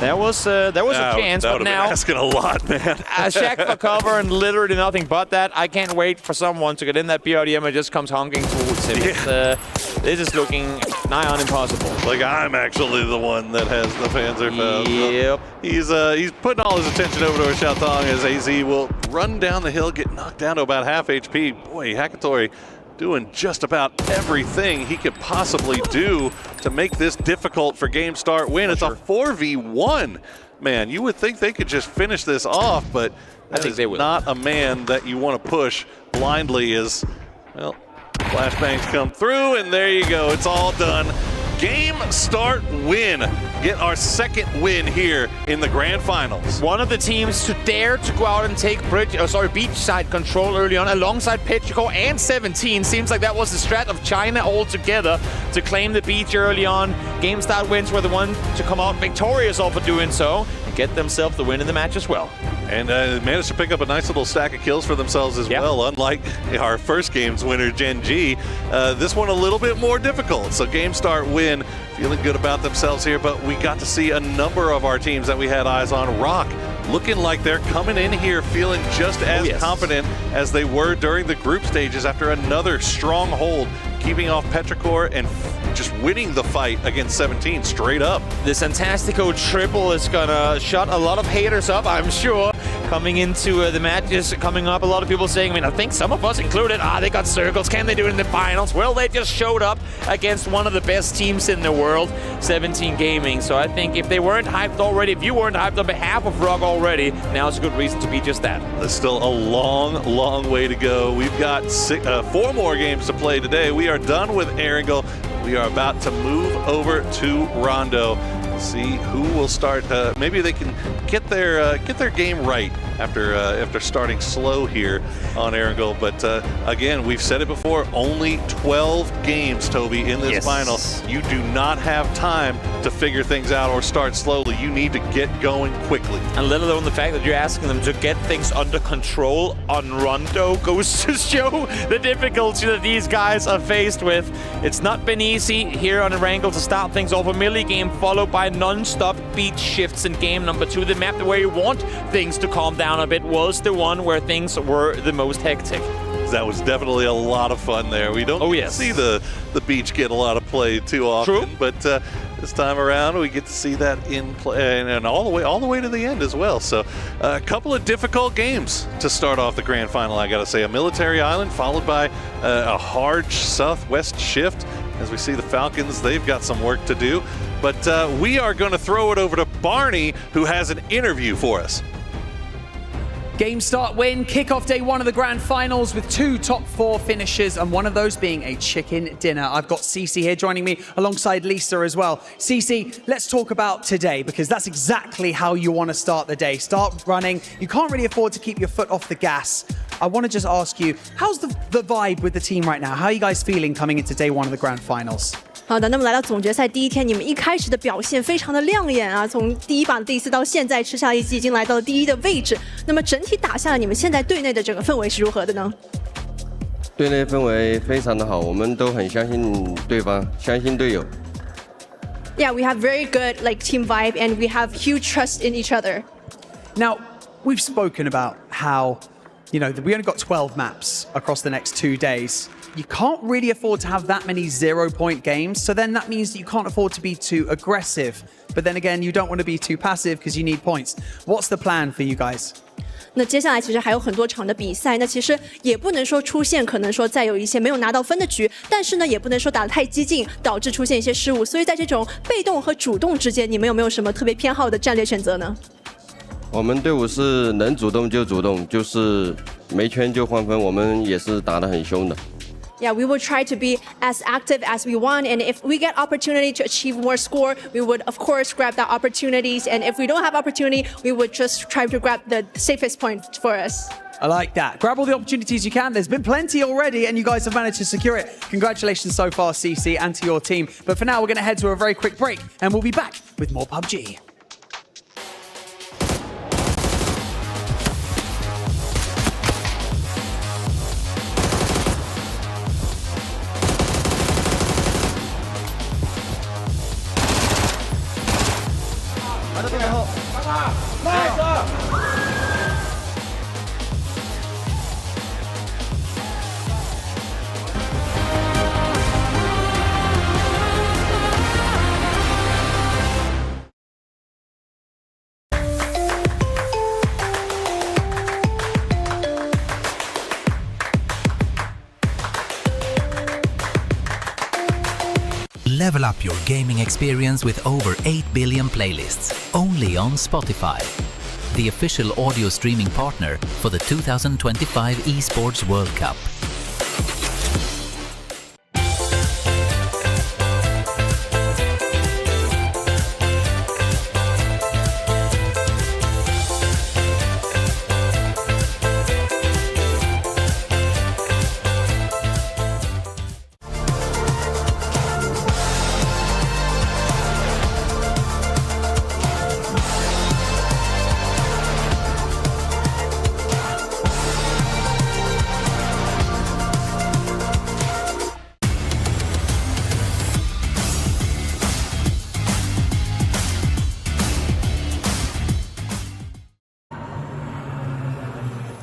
There was a chance, but now asking a lot, man. Shaq for cover and literally nothing but that. I can't wait for someone to get in that PRDM and just comes honking towards him. Yeah. This is looking nigh on impossible. Like I'm actually the one that has the Panzer Faust. Yep. He's putting all his attention over to Xiaotong as AZ will run down the hill, get knocked down to about half HP. Boy, Hakatori doing just about everything he could possibly do to make this difficult for Game Start Win. It's a 4v1. Man, you would think they could just finish this off, but that is not a man that you want to push blindly as, well, flashbangs come through, and there you go. It's all done. Game Start Win. Get our second win here in the Grand Finals. One of the teams to dare to go out and take beachside control early on alongside Petrichor and 17. Seems like that was the strat of China altogether to claim the beach early on. Game Start Wins were the one to come out victorious over doing so and get themselves the win in the match as well. And managed to pick up a nice little stack of kills for themselves as well, unlike our first game's winner, Gen.G. This one a little bit more difficult, so Game Start Win feeling good about themselves here, but we got to see a number of our teams that we had eyes on. Rock looking like they're coming in here feeling just as confident as they were during the group stages after another strong hold, keeping off Petrichor and just winning the fight against 17 straight up. This Fantastico triple is gonna shut a lot of haters up, I'm sure. Coming into the matches, coming up, a lot of people saying, I think some of us included, they got circles, can they do it in the finals? Well, they just showed up against one of the best teams in the world, 17 Gaming. So I think if they weren't hyped already, if you weren't hyped on behalf of Rock already, now it's a good reason to be just that. There's still a long, long way to go. We've got 4 more games to play today. We are done with Erangel. We are about to move over to Rondo. See who will start. Maybe they can get their game right after starting slow here on Erangel. But again, we've said it before. Only 12 games, Toby, in this final. You do not have time to figure things out or start slowly. You need to get going quickly. And let alone the fact that you're asking them to get things under control on Rondo goes to show the difficulty that these guys are faced with. It's not been easy here on Erangel to start things off. A melee game followed by non-stop beat shifts in game number 2. The map where you want things to calm down a bit was the one where things were the most hectic. That was definitely a lot of fun there. We don't see the beach get a lot of play too often, but this time around we get to see that in play and all the way to the end as well. So a couple of difficult games to start off the grand final, I gotta say. A military island followed by a hard southwest shift. As we see the Falcons, they've got some work to do. But we are going to throw it over to Barney, who has an interview for us. Game Start Win, kickoff day 1 of the grand finals with 2 top 4 finishes and one of those being a chicken dinner. I've got Cece here joining me alongside Lisa as well. Cece, let's talk about today because that's exactly how you want to start the day. Start running. You can't really afford to keep your foot off the gas. I want to just ask you, how's the vibe with the team right now? How are you guys feeling coming into day 1 of the grand finals? 好的，那么来到总决赛第一天，你们一开始的表现非常的亮眼啊！从第一榜第4到现在吃下一击，已经来到了第1的位置。那么整体打下来，你们现在队内的整个氛围是如何的呢？队内氛围非常的好，我们都很相信对方，相信队友。Yeah, we have very good team vibe, and we have huge trust in each other. Now, we've spoken about how, we only got 12 maps across the next 2 days. You can't really afford to have that many 0-point games, so then that means that you can't afford to be too aggressive. But then again, you don't want to be too passive because you need points. What's the plan for you guys? 那接下来其实还有很多场的比赛，那其实也不能说出现可能说再有一些没有拿到分的局，但是呢也不能说打得太激进，导致出现一些失误。所以在这种被动和主动之间，你们有没有什么特别偏好的战略选择呢？我们队伍是能主动就主动，就是没圈就换分，我们也是打得很凶的。Yeah, we will try to be as active as we want, and if we get opportunity to achieve more score, we would of course grab that opportunities, and if we don't have opportunity, we would just try to grab the safest point for us. I like that. Grab all the opportunities you can. There's been plenty already, and you guys have managed to secure it. Congratulations so far, CC, and to your team. But for now, we're going to head to a very quick break, and we'll be back with more PUBG. Level up your gaming experience with over 8 billion playlists, only on Spotify. The official audio streaming partner for the 2025 Esports World Cup.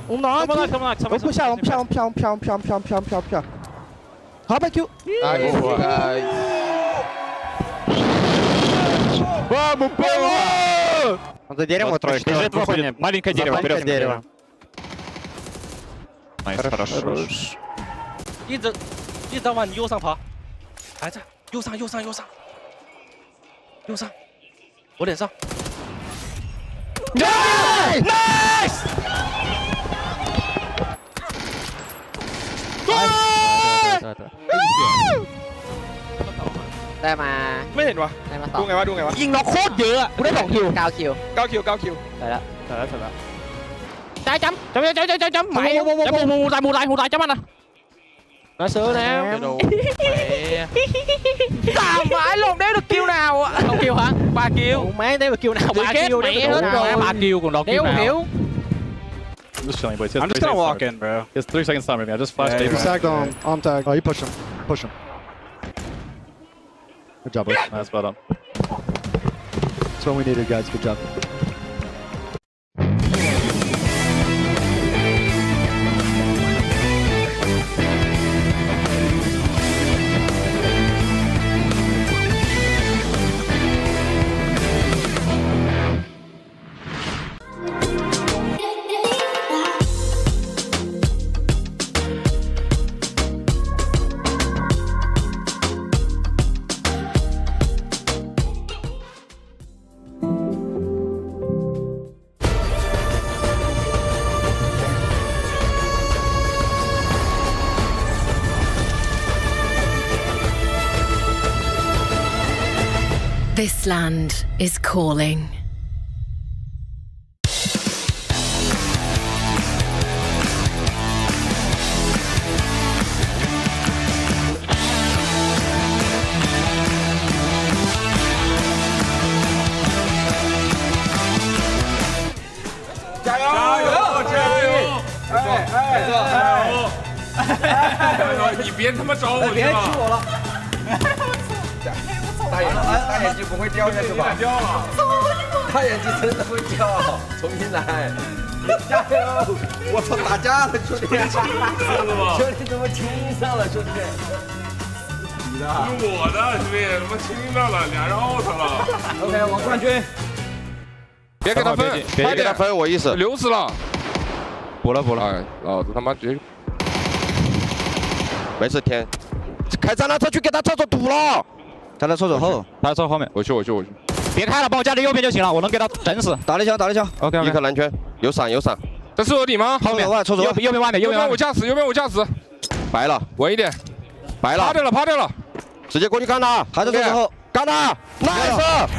我们拿，我不下，我不下，我不下，我不下，我不下，我不下，我不下，我不下，我不下。好，拜 Q。Vamos, Pelo! За деревом троечка. Бежит, выходит. Маленькое дерево, вперед. Дерево. Найс, хорошо. 一直往你右上爬，还在右上，我脸上。Nice！ ได้มา ไม่เห็นวะ ได้มา ดูไงวะยิงน็อกโคตรเยอะกูได้2 คิว 9 คิว 9 คิว ได้แล้ว ได้จำไม่มูตายจำมันนะน่าซื้อแล้วสามไม้ลงได้được kill nào ạ? Không kill hả? 3 kill. Mấy đấy được kill nào? 3 kill đấy hết rồi. 3 kill còn đó kill nào? I'm just chilling, boys. I'm just gonna walk in, bro. He has 3 seconds time maybe. I just flashed. You tagged on. I'm tagged. Oh, you push him. Push him. Good job, boys. Nice, well done. That's what we needed, guys. Good job. This land is calling.大眼睛不会掉下去吧？大眼睛真的会掉，重新来，加油！我操，打架了，兄弟！兄弟怎么亲上了，兄弟？你的？是我的，兄弟，怎么亲上了？俩人 out 了。OK， 王冠军。别给他分，别给他分，我意思。流死了。补了。哎，老子他妈绝。没事，天。开战了，他去给他厕所堵了。他在厕所后，他在厕所后面。我去。别开了，帮我加在右边就行了，我能给他整死。打了一枪。OK。一颗蓝圈，有闪。这是我底吗？后面厕所右边外面，右边我驾驶。白了，稳一点。白了。趴掉了。直接过去干他，还在厕所后，干他 ，nice。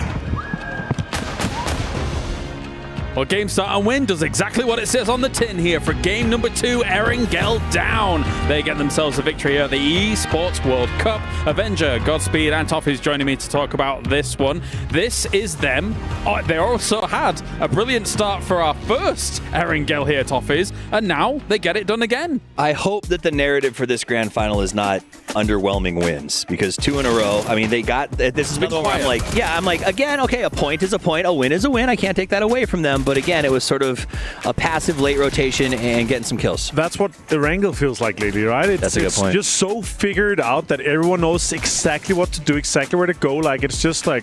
Well, game start and win does exactly what it says on the tin here for game number 2, Erangel down. They get themselves a victory at the Esports World Cup. Avenger, Godspeed, and Toffee's joining me to talk about this one. This is them. Oh, they also had a brilliant start for our first Erangel here, Toffees, and now they get it done again. I hope that the narrative for this grand final is not underwhelming wins, because 2 in a row, I mean, they got, this is another one where I'm like, again, okay, a point is a point, a win is a win. I can't take that away from them. But again, it was sort of a passive late rotation and getting some kills. That's what Erangel feels like lately, right? That's a good point. It's just so figured out that everyone knows exactly what to do, exactly where to go. Like, it's just like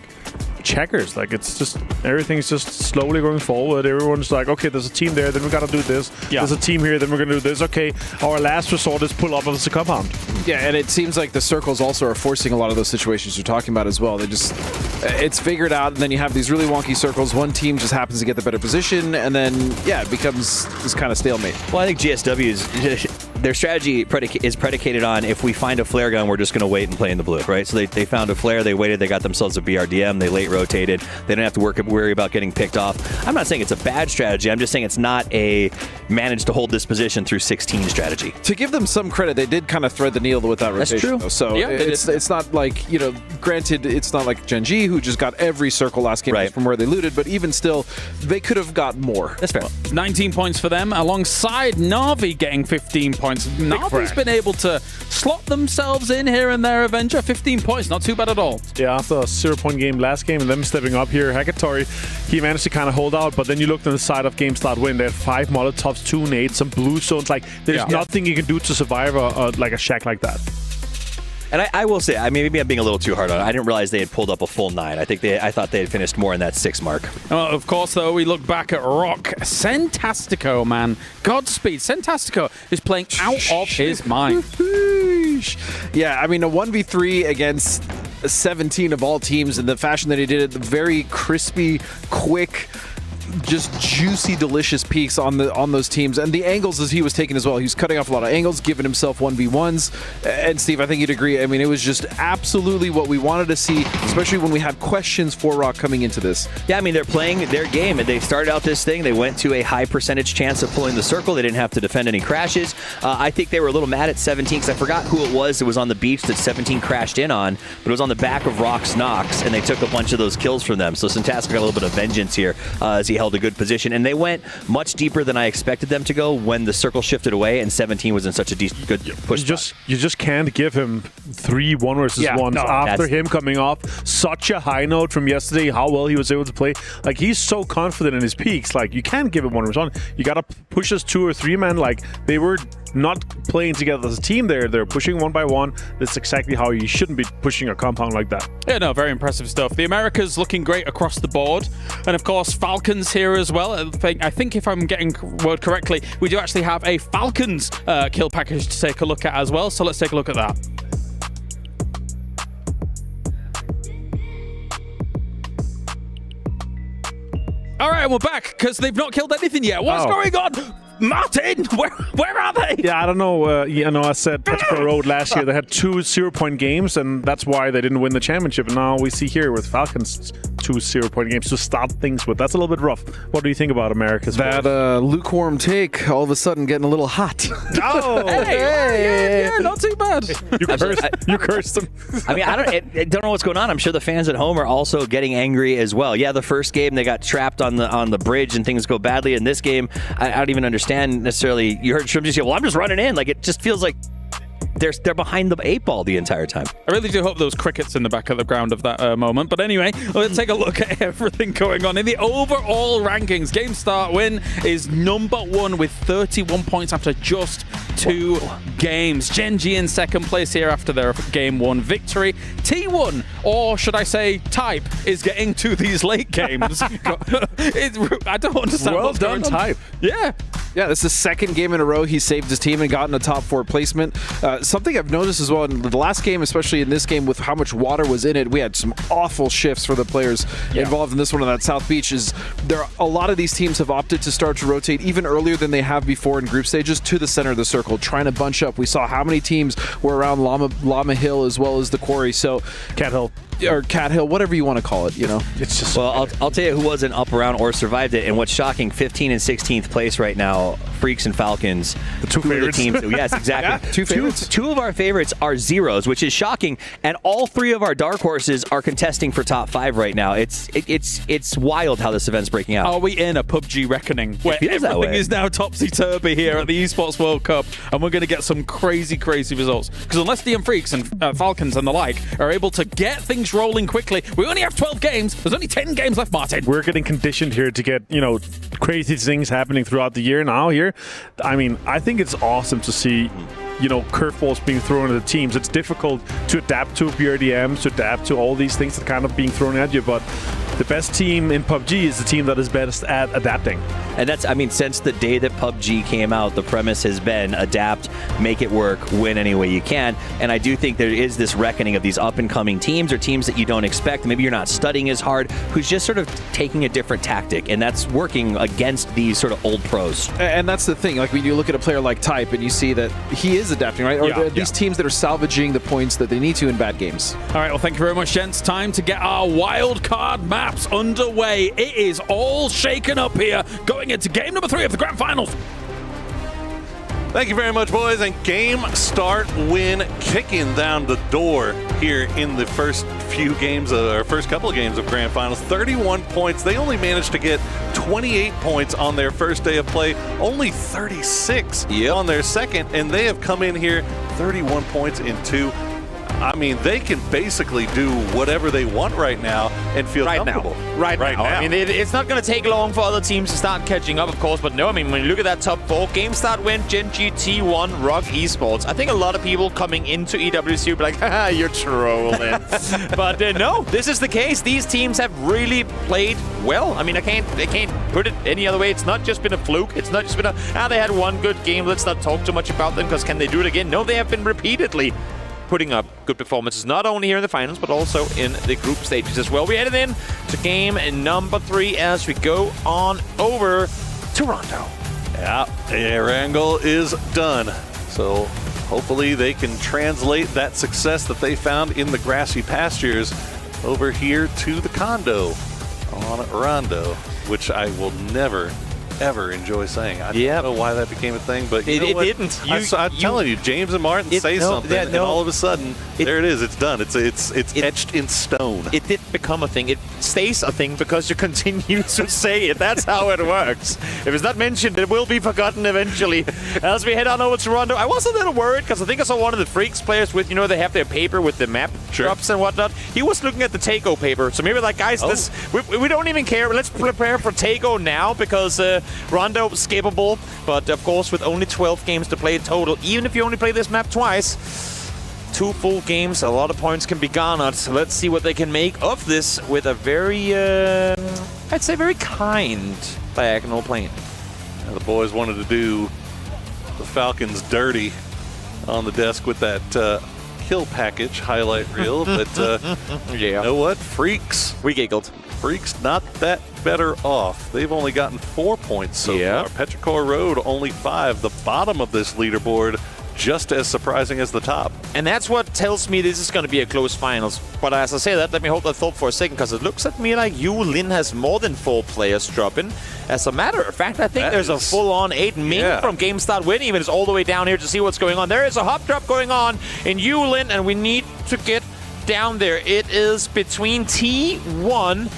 checkers. Like, it's just, everything's just slowly going forward. Everyone's like, okay, there's a team there, then we got to do this. Yeah. There's a team here, then we're going to do this. Okay, our last resort is pull up of the compound. Yeah, and it seems like the circles also are forcing a lot of those situations you're talking about as well. They just, it's figured out, and then you have these really wonky circles. One team just happens to get the better position, and then, yeah, it becomes this kind of stalemate. Well, I think GSW is... Their strategy is predicated on, if we find a flare gun, we're just going to wait and play in the blue, right? So they found a flare, they waited, they got themselves a BRDM, they late rotated. They don't have to worry about getting picked off. I'm not saying it's a bad strategy. I'm just saying it's not a manage to hold this position through 16 strategy. To give them some credit, they did kind of thread the needle with that rotation. That's true. Though. So yeah, it's not like, you know, granted, it's not like Gen.G, who just got every circle last game from where they looted, but even still, they could have got more. That's fair. 19 points for them, alongside Na'Vi getting 15 points. Na'Vi's been able to slot themselves in here and there. Avenger, 15 points, not too bad at all. Yeah, after a 0-point game last game and them stepping up here, Hackatori, he managed to kind of hold out, but then you looked on the side of Game Start Win, they had 5 Molotovs, 2 nades, some blue zones. Like, there's nothing you can do to survive like a shack like that. And I will say, I mean, maybe I'm being a little too hard on it. I didn't realize they had pulled up a full 9. I thought they had finished more in that 6 mark. Of course, though, we look back at Rock. Sentastico, man. Godspeed. Sentastico is playing out of his mind. Yeah, I mean, a 1v3 against 17 of all teams in the fashion that he did it, very crispy, quick, just juicy, delicious peaks on those teams, and the angles as he was taking as well. He was cutting off a lot of angles, giving himself 1v1s. And Steve, I think you'd agree. I mean, it was just absolutely what we wanted to see, especially when we had questions for Rock coming into this. Yeah, I mean, they're playing their game, and they started out this thing. They went to a high percentage chance of pulling the circle. They didn't have to defend any crashes. I think they were a little mad at 17 because I forgot who it was on the beach that 17 crashed in on, but it was on the back of Rock's Nox, and they took a bunch of those kills from them. So Sentastico got a little bit of vengeance here as he held a good position, and they went much deeper than I expected them to go when the circle shifted away and 17 was in such a good push. You just can't give him 3 1 versus 1s after him coming off such a high note from yesterday, how well he was able to play. Like, he's so confident in his peaks. Like, you can't give him 1 versus 1. You gotta push us 2 or 3 men. Like, they were not playing together as a team there. They're pushing 1 by 1. That's exactly how you shouldn't be pushing a compound like that. Yeah, no, very impressive stuff. The Americas looking great across the board. And of course, Falcons here as well. I think if I'm getting word correctly, we do actually have a Falcons kill package to take a look at as well. So let's take a look at that. All right, we're back because they've not killed anything yet. What's going on? Martin, where are they? Yeah, I don't know. I said Petrichor Road last year. They had 2 0-point games, and that's why they didn't win the championship. And now we see here with Falcons 2 0-point games to start things with. That's a little bit rough. What do you think about America's? That lukewarm take, all of a sudden getting a little hot. Oh, hey, yeah, not too bad. You cursed them. I mean, I don't know what's going on. I'm sure the fans at home are also getting angry as well. Yeah, the first game they got trapped on the bridge and things go badly. In this game, I don't even understand necessarily. You heard Shrimp just say, well, I'm just running in. Like, it just feels like they're behind the 8 ball the entire time. I really do hope those crickets in the back of the ground of that moment. But anyway, let's take a look at everything going on. In the overall rankings, Game Start Win is #1 with 31 points after just 2 games. Gen.G in second place here after their Game 1 victory. T1, or should I say Type, is getting to these late games. I don't understand what's going on. Type. Yeah. Yeah, this is the second game in a row he saved his team and gotten a top 4 placement. Something I've noticed as well in the last game, especially in this game with how much water was in it, we had some awful shifts for the players involved in this one on that South Beach. A lot of these teams have opted to start to rotate even earlier than they have before in group stages to the center of the circle, trying to bunch up. We saw how many teams were around Llama Hill as well as the quarry. So Cat Hill. Or Cat Hill, whatever you want to call it, you know. It's just I'll tell you who wasn't up around or survived it, and what's shocking, 15 and 16th place right now, Freaks and Falcons. The 2 favorites. The teams, yes, exactly. Yeah, 2 favorites. Two of our favorites are zeros, which is shocking, and all 3 of our dark horses are contesting for top 5 right now. It's wild how this event's breaking out. Are we in a PUBG reckoning where everything is now topsy-turvy here at the Esports World Cup, and we're going to get some crazy, crazy results? Because unless the Freaks and Falcons and the like are able to get things rolling quickly, we only have 12 games. There's only 10 games left, Martin. We're getting conditioned here to get, crazy things happening throughout the year now here. I mean, I think it's awesome to see, curveballs being thrown at the teams. It's difficult to adapt to BRDMs, to adapt to all these things that kind of being thrown at you, but the best team in PUBG is the team that is best at adapting. And that's, I mean, since the day that PUBG came out, the premise has been adapt, make it work, win any way you can. And I do think there is this reckoning of these up-and-coming teams or teams that you don't expect. Maybe you're not studying as hard, who's just sort of taking a different tactic, and that's working against these sort of old pros. And that's the thing. Like when you look at a player like Type, and you see that he is adapting, right? Or these teams that are salvaging the points that they need to in bad games. All right, well, thank you very much, gents. Time to get our wild card maps underway. It is all shaken up here, going into game number 3 of the Grand Finals. Thank you very much, boys. And game, start, win, kicking down the door here in the first few games, or first couple of games of Grand Finals. 31 points. They only managed to get 28 points on their first day of play, only 36 on their second, and they have come in here 31 points in 2. I mean, they can basically do whatever they want right now and feel comfortable. Right now. I mean, it's not going to take long for other teams to start catching up, of course, but no, I mean, when you look at that top 4, game start win, Gen.G, T1, Rock Esports. I think a lot of people coming into EWC will be like, haha, you're trolling. But no, this is the case. These teams have really played well. I mean, I can't put it any other way. It's not just been a fluke. It's not just been they had one good game. Let's not talk too much about them, because can they do it again? No, they have been repeatedly putting up good performances, not only here in the finals, but also in the group stages as well. We're headed in to game number 3 as we go on over to Rondo. Yeah, Erangel is done. So hopefully they can translate that success that they found in the grassy pastures over here to the condo on Rondo, which I will never ever enjoy saying. I don't know why that became a thing, but you know what? Didn't. I'm telling you, James and Martin say something, and all of a sudden, there it is. It's done. It's etched in stone. It did become a thing. It stays a thing because you continue to say it. That's how it works. If it's not mentioned, it will be forgotten eventually. As we head on over to Rondo, I was a little worried because I think I saw one of the Freaks players with, they have their paper with the map drops and whatnot. He was looking at the Taco paper. So maybe like, guys, we don't even care. Let's prepare for Taco now because Rondo skippable, but of course with only 12 games to play total, even if you only play this map twice, 2 full games, a lot of points can be garnered. So let's see what they can make of this with a very, I'd say very kind diagonal plane. Yeah, the boys wanted to do the Falcons dirty on the desk with that kill package highlight reel, but you know what? Freaks. We giggled. Freaks not that better off. They've only gotten 4 points so far. Petrichor Road only 5. The bottom of this leaderboard just as surprising as the top. And that's what tells me this is going to be a close finals. But as I say that, let me hold that thought for a second, because it looks at me like Lin has more than 4 players dropping. As a matter of fact, I think there's a full-on 8 Ming from game start win, even is all the way down here to see what's going on. There is a hop drop going on in Lin, and we need to get down there. It is between T1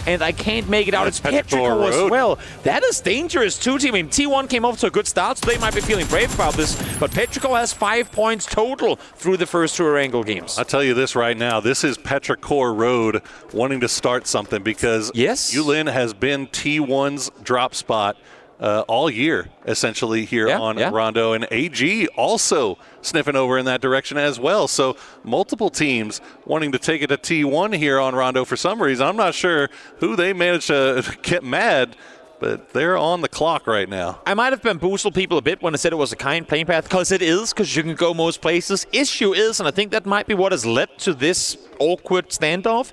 and I can't make it out. It's Petrichor as well. That is dangerous too, team. I mean, T1 came off to a good start, so they might be feeling brave about this. But Petrichor has 5 points total through the first 2 Erangel games. I'll tell you this right now. This is Petrichor Road wanting to start something, because Yulin has been T1's drop spot all year, essentially, here on Rondo. And AG also sniffing over in that direction as well. So multiple teams wanting to take it to T1 here on Rondo for some reason. I'm not sure who they managed to get mad, but they're on the clock right now. I might have bamboozled people a bit when I said it was a kind playing path, because it is, because you can go most places. Issue is, and I think that might be what has led to this awkward standoff,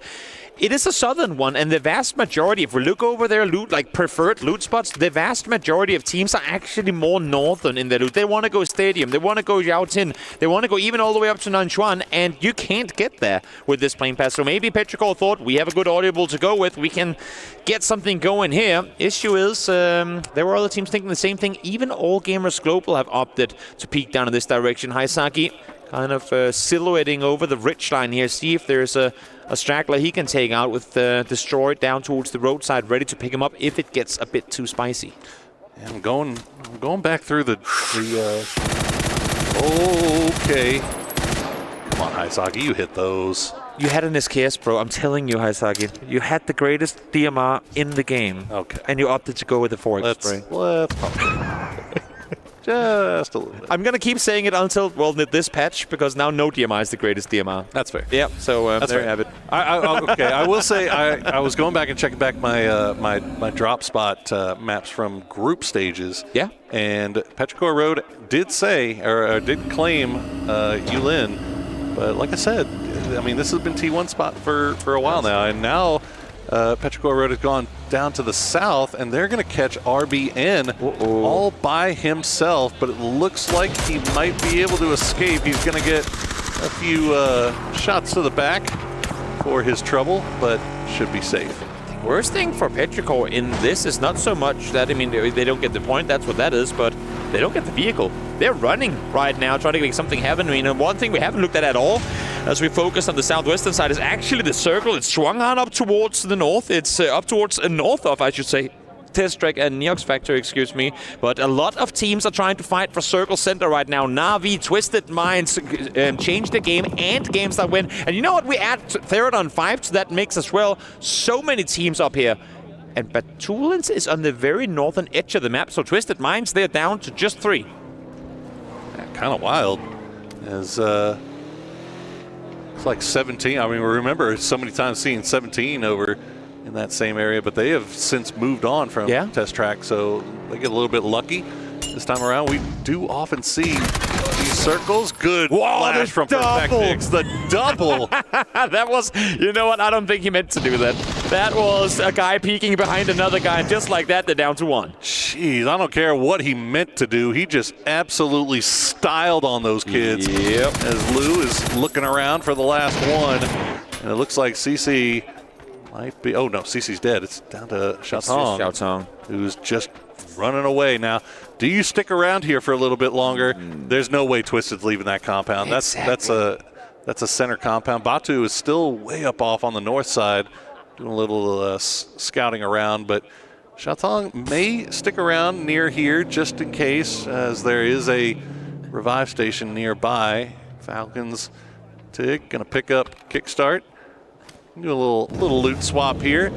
it is a southern one, and the vast majority, if we look over their loot, like preferred loot spots, the vast majority of teams are actually more northern in their loot. They want to go Stadium, they want to go Yaotin, they want to go even all the way up to Nanchuan, and you can't get there with this plane pass. So maybe Petrichor thought, we have a good audible to go with, we can get something going here. Issue is, there were other teams thinking the same thing. Even All Gamers Global have opted to peek down in this direction. Haisaki kind of silhouetting over the ridge line here. See if there's a straggler he can take out with Destroy down towards the roadside, ready to pick him up if it gets a bit too spicy. Yeah, I'm going back through the okay. Come on, Haisaki, you hit those. You had an SKS, bro. I'm telling you, Haisaki. You had the greatest DMR in the game. Okay. And you opted to go with the 4X spray. Let's Just a little bit. I'm going to keep saying it until, well, this patch, because now no DMR is the greatest DMR. That's fair. Yeah, so there you have it. Okay, I will say I was going back and checking back my my drop spot maps from group stages. Yeah. And Petrichor Road did say, or did claim Yulin, but like I said, I mean, this has been T1 spot for a while now, and now Petrichor Road has gone down to the south, and they're going to catch RBN all by himself, but it looks like he might be able to escape. He's going to get a few shots to the back for his trouble, but should be safe. Worst thing for Petrichor in this is not so much that, I mean, they don't get the point, that's what that is, but they don't get the vehicle. They're running right now, trying to make something happen. I mean, one thing we haven't looked at all, as we focus on the southwestern side, is actually the circle. It's swung on up towards the north. It's up towards north of, I should say, Test Track and Neox Factory, excuse me. But a lot of teams are trying to fight for Circle Center right now. Na'Vi, Twisted Minds, change the game, and GameStar win. And you know what? We add Therodon 5 to that mix as well. So many teams up here. And Batulins is on the very northern edge of the map. So Twisted Minds, they're down to just 3. Yeah, kind of wild. As it's like 17. I mean, we remember so many times seeing 17 over in that same area, but they have since moved on from Test Track, so they get a little bit lucky this time around. We do often see these circles. Good flash from Perfectix. The double. That was, you know what? I don't think he meant to do that. That was a guy peeking behind another guy, and just like that, they're down to 1. Jeez, I don't care what he meant to do. He just absolutely styled on those kids. Yep. As Lou is looking around for the last one, and it looks like CC might be. Oh no, CC's dead. It's down to Xiaotong, who's just running away now. Do you stick around here for a little bit longer? There's no way Twisted's leaving that compound. Exactly. That's a center compound. Batu is still way up off on the north side, doing a little scouting around, but Xiaotong may stick around near here just in case, as there is a revive station nearby. Falcons Tig gonna pick up Kickstart. Do a little loot swap here.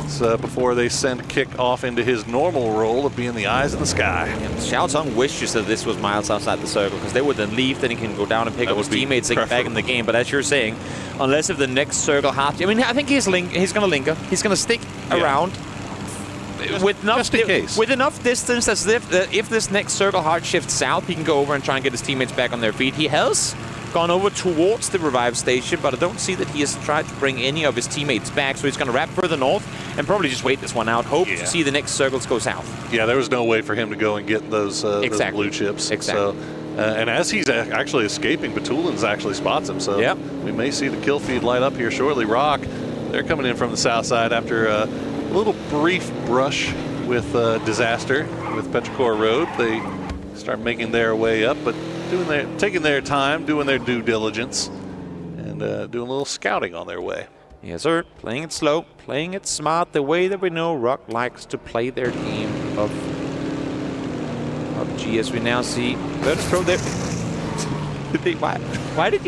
It's before they send Kick off into his normal role of being the eyes in the sky. And Xiaotong wishes that this was miles outside the circle, because they would then leave, then he can go down and pick up his teammates and get back in the game. But as you're saying, unless if the next circle I mean, I think he's going to linger. He's going to stick around with enough distance as if this next circle hard shifts south, he can go over and try and get his teammates back on their feet. He has gone over towards the revive station, but I don't see that he has tried to bring any of his teammates back, so he's going to wrap further north and probably just wait this one out, hope to see the next circles go south. Yeah, there was no way for him to go and get those blue chips. Exactly. So, and as he's actually escaping, Batulins actually spots him, so we may see the kill feed light up here shortly. Rock, they're coming in from the south side after a little brief brush with Disaster with Petrichor Road. They start making their way up, but taking their time, doing their due diligence, and doing a little scouting on their way. Yes, sir. Playing it slow, playing it smart, the way that we know Rock likes to play their game of PUBG, as we now see Virtus.pro there.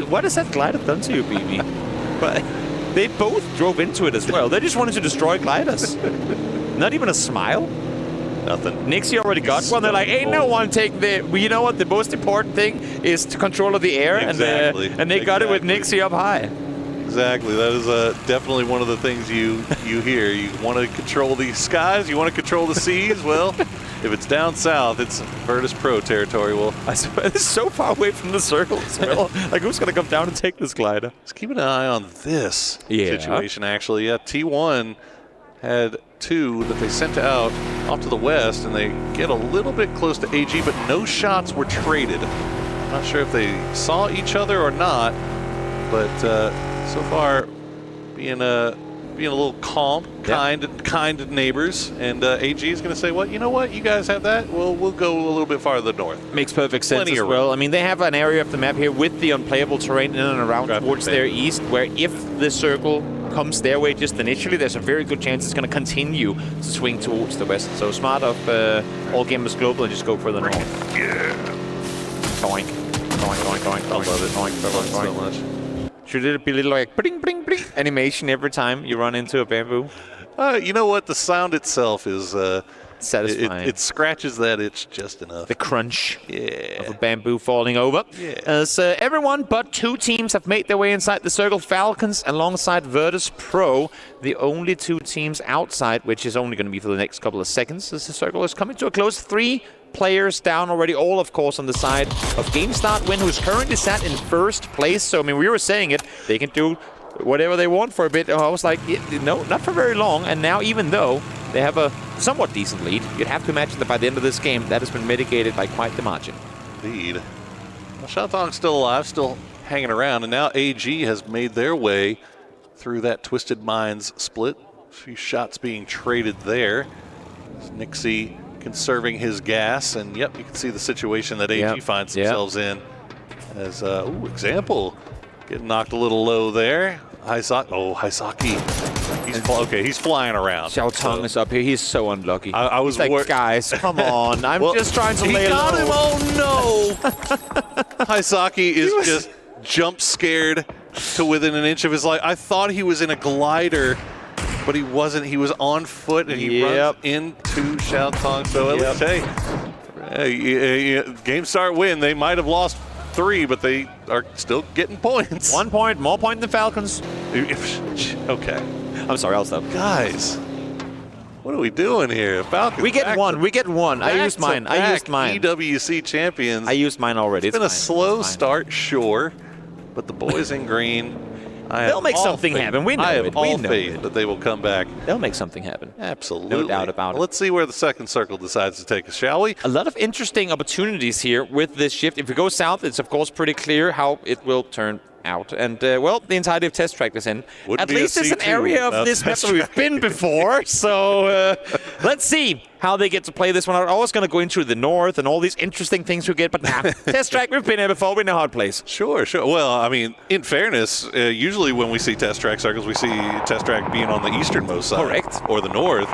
What has that glider done to you, BB? But they both drove into it as well. They just wanted to destroy gliders. Not even a smile. Nothing. Nixie already got one. They're like, ain't no one taking the. Well, you know what? The most important thing is to control of the air, and they got it with Nixie up high. Exactly. That is definitely one of the things you hear. You want to control the skies. You want to control the seas. Well, if it's down south, it's Virtus.pro territory. Well, I swear, it's so far away from the circle as well. Like, who's going to come down and take this glider? Let's keep an eye on this situation, actually. Yeah, T1 had 2 that they sent out off to the west, and they get a little bit close to AG, but no shots were traded. I'm not sure if they saw each other or not, but so far being a little calm, kind neighbors, and AG is going to say, well, you know what, you guys have that, well, we'll go a little bit farther north. Makes perfect sense as well. I mean, they have an area of the map here with the unplayable terrain in and around towards their east, where if this circle comes their way just initially, there's a very good chance it's going to continue to swing towards the west. So smart of all gamers global and just go further north. Yeah. Doink. I love it. Doink so much. Should it be a little like bling bling bling animation every time you run into a bamboo? You know what? The sound itself is satisfying. It scratches that itch just enough. The crunch of a bamboo falling over. As everyone but 2 teams have made their way inside the circle. Falcons alongside Virtus.pro, the only 2 teams outside, which is only going to be for the next couple of seconds as the circle is coming to a close. 3 players down already, all of course on the side of GameStart Win, who's currently sat in first place. So I mean, we were saying it, they can do whatever they want for a bit. I was like, no, not for very long. And now, even though they have a somewhat decent lead, you'd have to imagine that by the end of this game, that has been mitigated by quite the margin. Indeed. Well, Xiaotong's still alive, still hanging around, and now AG has made their way through that Twisted Minds split. A few shots being traded there. Nixie conserving his gas, and yep, you can see the situation that AG finds themselves in. As example, getting knocked a little low there. Haisaki. He's flying around. Xiaotong is up here. He's so unlucky. I was like, guys, come on. I'm just trying to lay low. He got him. Oh no! Haisaki is just jump scared to within an inch of his life. I thought he was in a glider, but he wasn't. He was on foot, and he runs into Xiaotong. So at least, hey, GameStart Win. They might have lost 3, but they are still getting points. 1 point, more point than the Falcons. Okay. I'm sorry, I'll stop. Guys, what are we doing here? Falcons. We get one. We get one. I used mine. EWC champions. I used mine already. It's been a slow start, sure, but the boys in green. They'll make something happen. We know I have it. all faith that they will come back. They'll make something happen. Absolutely. No doubt about it. Let's see where the second circle decides to take us, shall we? A lot of interesting opportunities here with this shift. If we go south, it's of course pretty clear how it will turn out. And, well, the entirety of test track is in. At least it's an area of this map that we've been before. So let's see how they get to play this one out. I was going to go into the north and all these interesting things we get, but nah, test track, we've been here before. We know how it plays. Sure. Well, I mean, in fairness, usually when we see test track circles, we see test track being on the easternmost side. Correct. Or the north.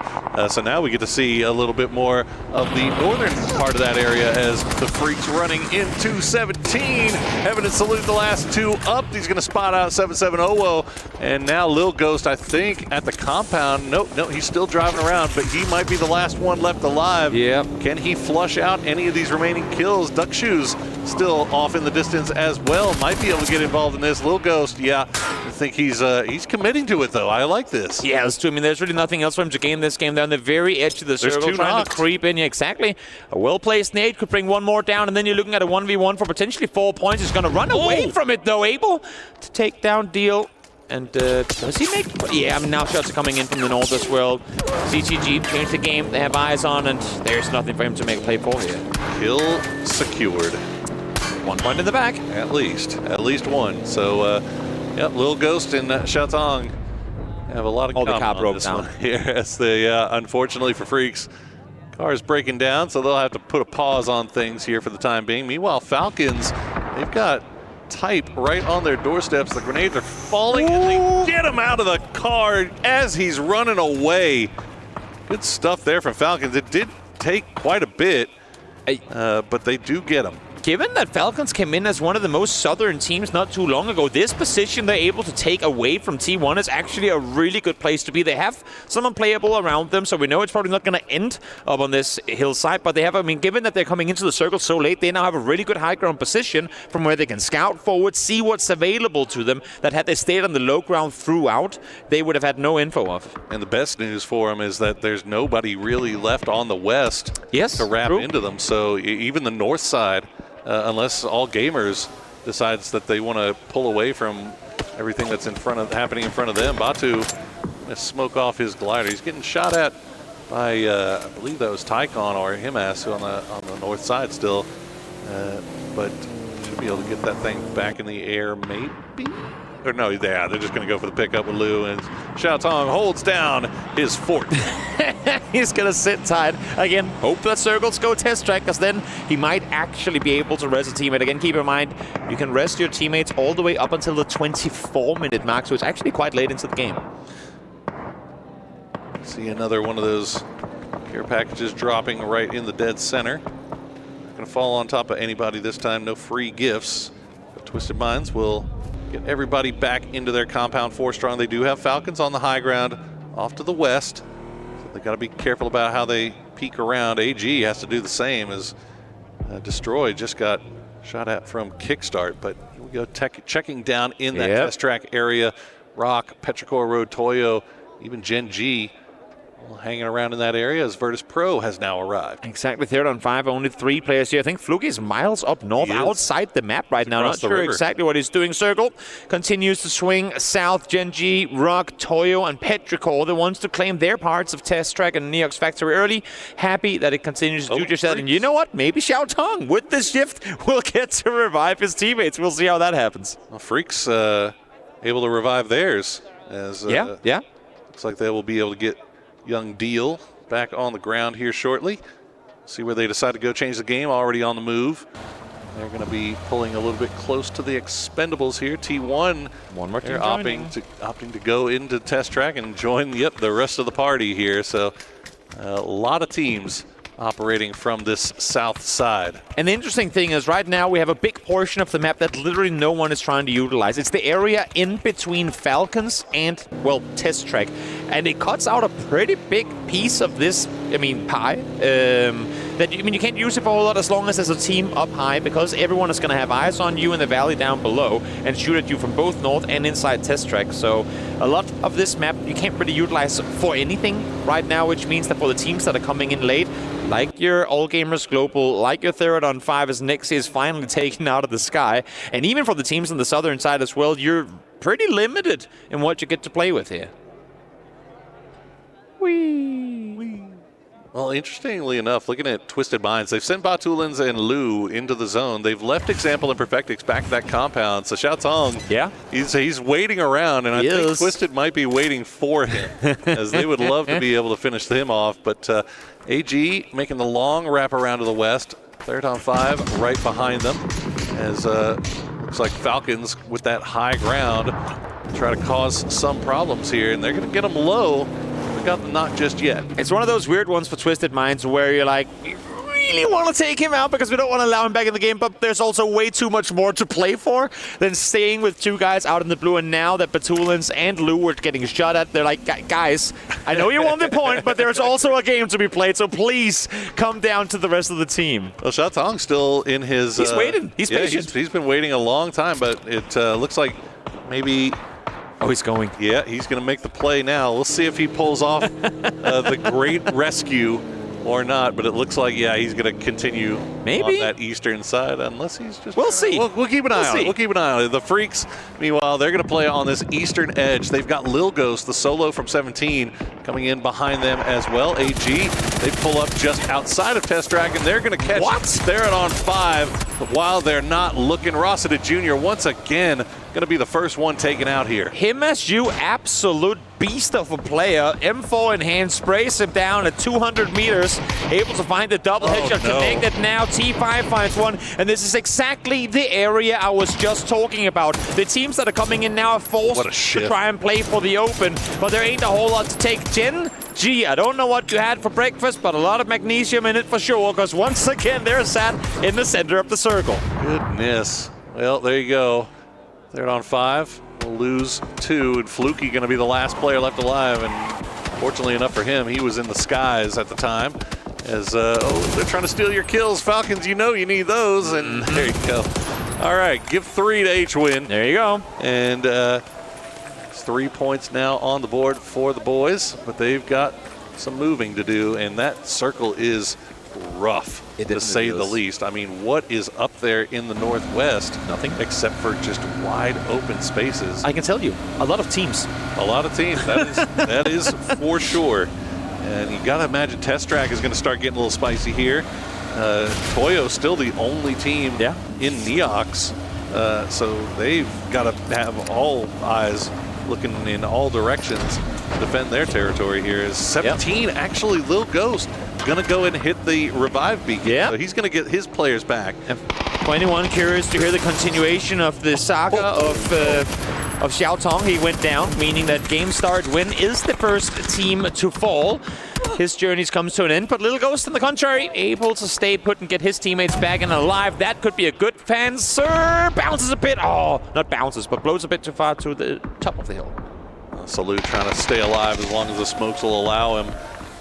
So now we get to see a little bit more of the northern part of that area as the Freaks running into 17. Having to salute the last 2 up. He's going to spot out 7700. And now Lil Ghost, I think, at the compound. No, he's still driving around, but he might be the last one left alive. Can he flush out any of these remaining kills? Duck Shoes still off in the distance as well. Might be able to get involved in this. Lil Ghost, I think he's committing to it though. I like this. Yeah, that's true. I mean, there's really nothing else for him to gain this game. They're on the very edge of the circle, trying to creep in. Yeah, exactly. A well-placed nade could bring one more down, and then you're looking at a 1v1 for potentially 4 points. He's going to run away from it though, able to take down Deal. And does he make... Yeah, I mean, now shots are coming in from the north as well. CGG changed the game. They have eyes on, and there's nothing for him to make a play for here. Kill secured. 1 point in the back. At least one. So, Lil Ghost and Xiaotong have a lot of the car broke down here. As they, unfortunately for Freaks, car is breaking down, so they'll have to put a pause on things here for the time being. Meanwhile, Falcons, they've got Type right on their doorsteps. The grenades are falling, and they get him out of the car as he's running away. Good stuff there from Falcons. It did take quite a bit, but they do get him. Given that Falcons came in as one of the most southern teams not too long ago, this position they're able to take away from T1 is actually a really good place to be. They have someone playable around them, so we know it's probably not going to end up on this hillside, but they have, I mean, given that they're coming into the circle so late, they now have a really good high ground position from where they can scout forward, see what's available to them, that had they stayed on the low ground throughout, they would have had no info of. And the best news for them is that there's nobody really left on the west to wrap into them, so even the north side, unless All Gamers decides that they want to pull away from everything that's happening in front of them. Batu gonna smoke off his glider. He's getting shot at by I believe that was Tycon or Himas on the north side still, but should be able to get that thing back in the air maybe. Or no, they're just going to go for the pickup with Liu, and Xiaotong holds down his fort. He's going to sit tight. Again, hope that circles go test track, because then he might actually be able to rest a teammate. Again, keep in mind, you can rest your teammates all the way up until the 24-minute mark, so it's actually quite late into the game. See another one of those care packages dropping right in the dead center. Not going to fall on top of anybody this time. No free gifts. But Twisted Minds will get everybody back into their compound 4 strong. They do have Falcons on the high ground off to the west. So they got to be careful about how they peek around. AG has to do the same as Destroy just got shot at from Kickstart, but here we go, checking down in that test track area. Rock, Petrichor Road, Toyo, even Gen.G hanging around in that area as Virtus.pro has now arrived. Exactly, third on 5, only 3 players here. I think Fluky is miles up north, outside the map right now. Not sure exactly what he's doing. Circle continues to swing south. Gen.G, Rock, Toyo, and Petrichor, the ones to claim their parts of test track and Neox factory early. Happy that it continues to do just that. And you know what? Maybe Xiaotong, with the shift, will get to revive his teammates. We'll see how that happens. Well, Freaks able to revive theirs. As looks like they will be able to get Young Deal back on the ground here shortly. See where they decide to go change the game. Already on the move. They're going to be pulling a little bit close to the expendables here. T1, one more team opting to go into test track and join the rest of the party here. So a lot of teams operating from this south side. And the interesting thing is right now we have a big portion of the map that literally no one is trying to utilize. It's the area in between Falcons and, well, test track. And it cuts out a pretty big piece of this, pie. You can't use it for a whole lot as long as there's a team up high, because everyone is going to have eyes on you in the valley down below and shoot at you from both north and inside test track. So a lot of this map you can't really utilize for anything right now, which means that for the teams that are coming in late, like your All Gamers Global, like your third on 5 as Nixie is finally taken out of the sky, and even for the teams on the southern side as well, you're pretty limited in what you get to play with here. Well, interestingly enough, looking at Twisted Minds, they've sent Batulins and Lu into the zone. They've left Example and Perfectix back to that compound. So Xiaotong, he's waiting around, and I think Twisted might be waiting for him, as they would love to be able to finish him off. But AG making the long wrap around to the west. Third on 5 right behind them, as looks like Falcons with that high ground try to cause some problems here, and they're going to get them low. Got the knock just yet. It's one of those weird ones for Twisted Minds where you're like, you really want to take him out because we don't want to allow him back in the game, but there's also way too much more to play for than staying with 2 guys out in the blue. And now that Batulins and Lu were getting shot at, they're like, guys, I know you won the point, but there's also a game to be played, so please come down to the rest of the team. Well, Xiaotong's still in his... He's waiting. He's patient. He's been waiting a long time, but it looks like maybe... Oh, he's going. Yeah, he's going to make the play now. We'll see if he pulls off the great rescue or not, but it looks like, he's going to continue on that eastern side, unless he's just... We'll see. We'll keep an eye on it. We'll keep an eye on it. The Freaks, meanwhile, they're going to play on this eastern edge. They've got Lil Ghost, the solo from 17, coming in behind them as well. AG, they pull up just outside of Test Track, and they're going to catch Theron on 5, but while they're not looking, Rossiter Jr. once again going to be the first one taken out here. Him as you absolute beast of a player. M4 in hand, sprays him down at 200 meters, able to find the double headshot connected now. T5 finds one, and this is exactly the area I was just talking about. The teams that are coming in now are forced to try and play for the open, but there ain't a whole lot to take. Gen.G, I don't know what you had for breakfast, but a lot of magnesium in it for sure, because once again they're sat in the center of the circle. Goodness. Well, there you go. Third on 5. We'll lose 2, and Fluky going to be the last player left alive, and fortunately enough for him, he was in the skies at the time. As they're trying to steal your kills, Falcons, you know you need those, and there you go. All right, give 3 to H-Win. There you go. And it's 3 points now on the board for the boys, but they've got some moving to do, and that circle is rough, to say the least. I mean, what is up there in the northwest? Nothing. Except for just wide open spaces. I can tell you, a lot of teams. A lot of teams, that is for sure. And you gotta imagine Test Track is gonna start getting a little spicy here. Toyo's still the only team in Neox, so they've gotta have all eyes looking in all directions to defend their territory here. Is 17 actually Lil Ghost gonna go and hit the revive beacon, so he's gonna get his players back. And 21 curious to hear the continuation of the saga of Xiaotong. He went down, meaning that game start win is the first team to fall. His journeys comes to an end, but Lil Ghost, on the contrary, able to stay put and get his teammates back and alive. That could be a good Panzer. Bounces a bit. Oh, not bounces, but blows a bit too far to the top of the hill. Salute trying to stay alive as long as the smokes will allow him.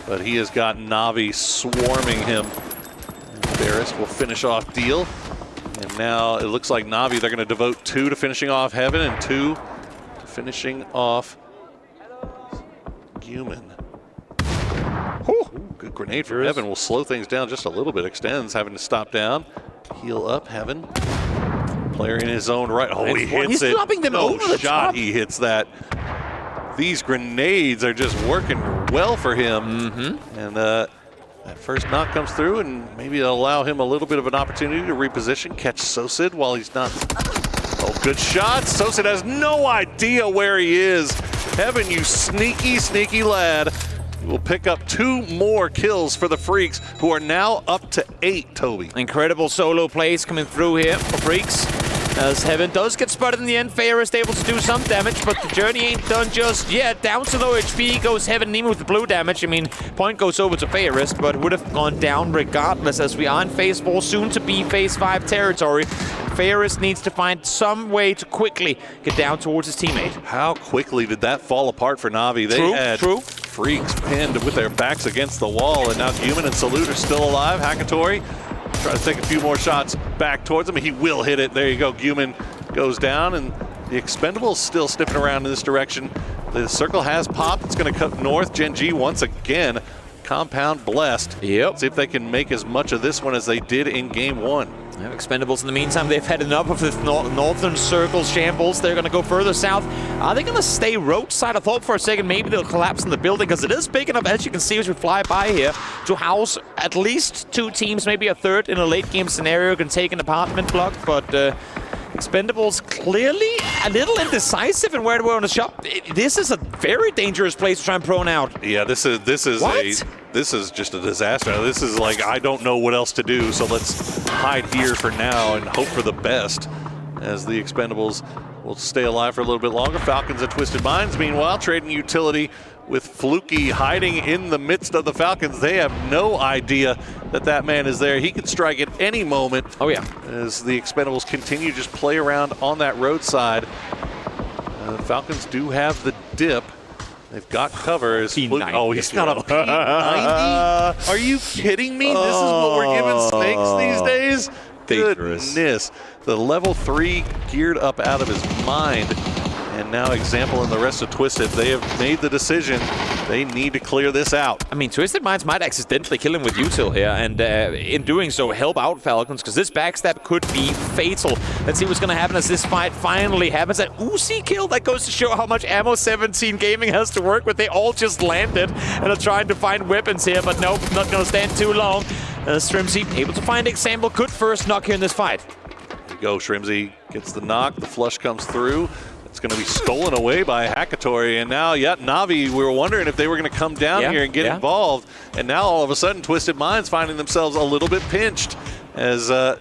but he has got Na'Vi swarming him. Ferris will finish off Deal. And now it looks like Na'Vi, they're going to devote 2 to finishing off Heaven and 2 to finishing off Guman. Ooh, good grenade from Heaven. Will slow things down just a little bit. Extends, having to stop down. Heal up, Heaven. Player in his own right. Oh, he hits He's it. dropping them over the top. He hits that. These grenades are just working well for him. And that first knock comes through, and maybe it'll allow him a little bit of an opportunity to reposition, catch Sosid while he's not. Oh, good shot. Sosid has no idea where he is. Heaven, you sneaky, sneaky lad. Will pick up 2 more kills for the Freaks, who are now up to 8, Toby. Incredible solo plays coming through here for Freaks. As Heaven does get spotted in the end, Ferris able to do some damage, but the journey ain't done just yet. Down to low HP goes Heaven, even with the blue damage. I mean, point goes over to Ferris, but would have gone down regardless, as we are in Phase 4, soon to be Phase 5 territory. Ferris needs to find some way to quickly get down towards his teammate. How quickly did that fall apart for Na'Vi? They had Freaks pinned with their backs against the wall, and now Guman and Salute are still alive. Hakatori try to take a few more shots back towards him. He will hit it. There you go. Guman goes down, and the Expendables still sniffing around in this direction. The circle has popped. It's going to cut north. Gen.G once again. Compound blessed. Yep. See if they can make as much of this one as they did in Game 1. Yeah, Expendables, in the meantime, they've had enough of the northern circle shambles. They're going to go further south. Are they going to stay roadside? I thought for a second maybe they'll collapse in the building, because it is big enough, as you can see as we fly by here, to house at least 2 teams, maybe a third in a late game scenario, can take an apartment block, but Expendables clearly a little indecisive in where to go on the shop. This is a very dangerous place to try and prone out. Yeah, this is just a disaster. This is like, I don't know what else to do, so let's hide here for now and hope for the best, as the Expendables will stay alive for a little bit longer. Falcons and Twisted Minds, meanwhile, trading utility with Fluky hiding in the midst of the Falcons. They have no idea that that man is there. He could strike at any moment. Oh, yeah. As the Expendables continue to just play around on that roadside. The Falcons do have the dip. They've got cover. Oh, he's got a P90? Are you kidding me? This is what we're giving Snakes these days? Goodness. The level 3 geared up out of his mind. And now Example and the rest of Twisted, they have made the decision. They need to clear this out. I mean, Twisted Minds might accidentally kill him with util here, and in doing so, help out Falcons, because this backstab could be fatal. Let's see what's going to happen as this fight finally happens. That Uzi kill, that goes to show how much ammo 17 Gaming has to work with. They all just landed and are trying to find weapons here, but nope, not going to stand too long. Shrimzy able to find Example. Good first knock here in this fight. There you go, Shrimzy gets the knock. The flush comes through. It's going to be stolen away by Hakatori, and now, Na'Vi, we were wondering if they were going to come down here and get involved, and now all of a sudden Twisted Minds finding themselves a little bit pinched, as the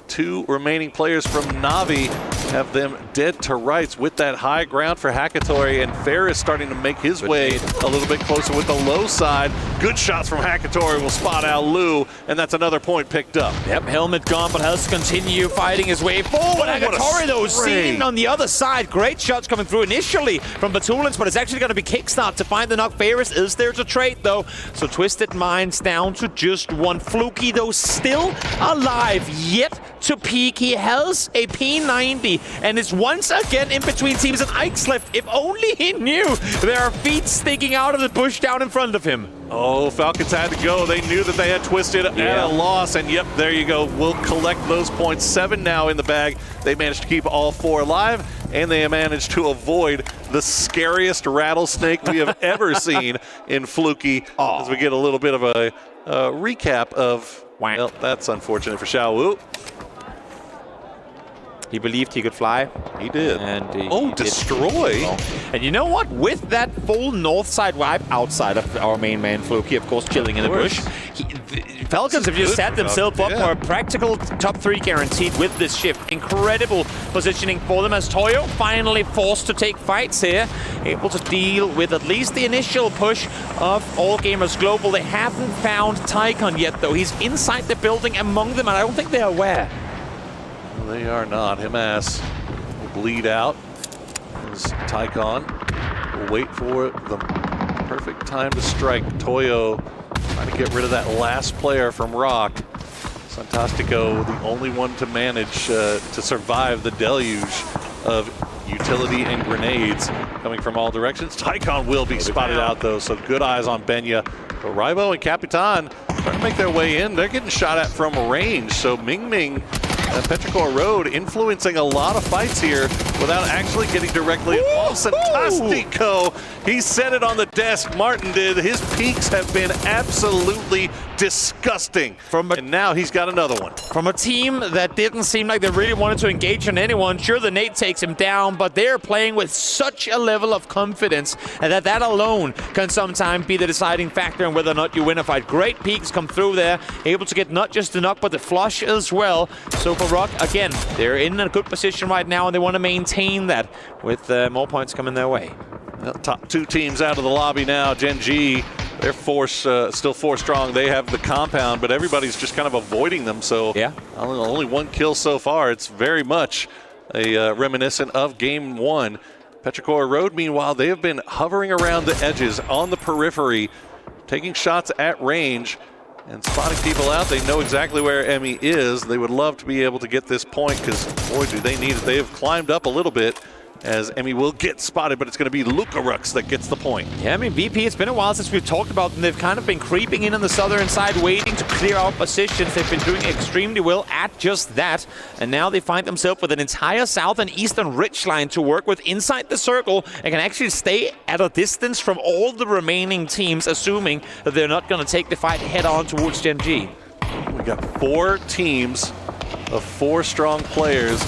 2 remaining players from Na'Vi have them dead to rights with that high ground for Hakatori, and Ferris starting to make his way a little bit closer with the low side. Good shots from Hakatori will spot out Lou, and that's another point picked up. Yep, helmet gone, but has to continue fighting his way forward. Hakatori, though, seen on the other side. Great shots coming through initially from Batulins, but it's actually going to be Kickstart to find the knock. Ferris is there to trade, though. So Twisted Minds down to just 1. Fluky, though, still alive, yet to peak. He has a P90 and is once again in between teams, and Ike's left. If only he knew there are feet sticking out of the bush down in front of him. Oh, Falcons had to go. They knew that they had Twisted at a loss, and yep, there you go. We'll collect those points. 7 now in the bag. They managed to keep all 4 alive, and they managed to avoid the scariest rattlesnake we have ever seen in Fluky. As we get a little bit of a recap of, well, that's unfortunate for Xiaowu. He believed he could fly. He did. And he destroy. And you know what? With that full north side wipe outside of our main man, Fluky, of course, chilling in the bush, Falcons have just set themselves up for a practical top 3 guaranteed with this shift. Incredible positioning for them, as Toyo finally forced to take fights here, able to deal with at least the initial push of All Gamers Global. They haven't found Tycon yet, though. He's inside the building among them, and I don't think they're aware. They are not. Himas will bleed out. As Tycon will wait for the Perfect time to strike. Toyo trying to get rid of that last player from Rock. Santastico, the only one to manage to survive the deluge of utility and grenades coming from all directions. Tycon will be spotted out though, so good eyes on Benya. But Ribo and Capitan trying to make their way in. They're getting shot at from range, so Ming Ming and Petrichor Road influencing a lot of fights here without actually getting directly involved. Santastico, he set it on the desk. Martin did. His peaks have been absolutely disgusting. And now he's got another one. From a team that didn't seem like they really wanted to engage on anyone, sure, the nade takes him down, but they're playing with such a level of confidence and that alone can sometimes be the deciding factor in whether or not you win a fight. Great peaks come through there, able to get not just the knock, but the flush as well. So for Rock, again, they're in a good position right now, and they want to maintain that with more points coming their way. Well, top two teams out of the lobby now. Gen.G, they're still 4 strong. They have the compound, but everybody's just kind of avoiding them. So yeah, only 1 kill so far. It's very much a reminiscent of game 1. Petrichor Road, meanwhile, they have been hovering around the edges on the periphery, taking shots at range and spotting people out. They know exactly where Emmy is. They would love to be able to get this point because, boy, do they need it. They have climbed up a little bit as Emmy will get spotted, but it's going to be Lucarux that gets the point. Yeah, I mean, VP, it's been a while since we've talked about them. They've kind of been creeping in on the southern side, waiting to clear out positions. They've been doing extremely well at just that. And now they find themselves with an entire south and eastern ridge line to work with inside the circle and can actually stay at a distance from all the remaining teams, assuming that they're not going to take the fight head on towards Gen.G. We got 4 teams of 4 strong players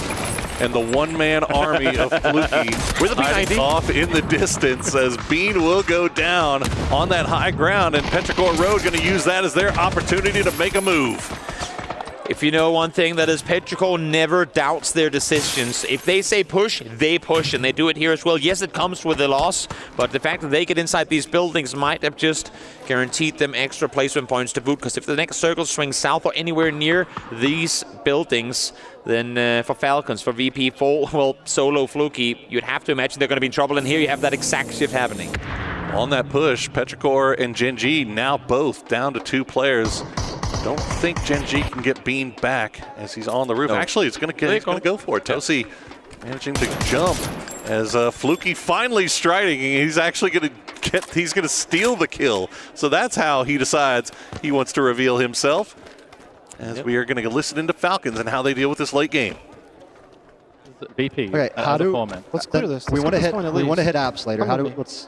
and the one-man army of Fluky with a hiding off in the distance as Bean will go down on that high ground, and Petrichor Road going to use that as their opportunity to make a move. If you know one thing, that is Petrichor never doubts their decisions. If they say push, they push, and they do it here as well. Yes, it comes with a loss, but the fact that they get inside these buildings might have just guaranteed them extra placement points to boot, because if the next circle swings south or anywhere near these buildings, then for Falcons, for VP, well, solo Fluky, you'd have to imagine they're going to be in trouble, and here you have that exact shift happening. On that push, Petrichor and Gen.G now both down to 2 players. Don't think Gen.G can get Bean back as he's on the roof. No. Actually, he's going to go for it. Tosi managing to jump as Fluky finally striding. He's actually going to steal the kill. So that's how he decides he wants to reveal himself. As we are going to listen into Falcons and how they deal with this late game. VP. Okay, let's clear this. We want to hit apps later. Let's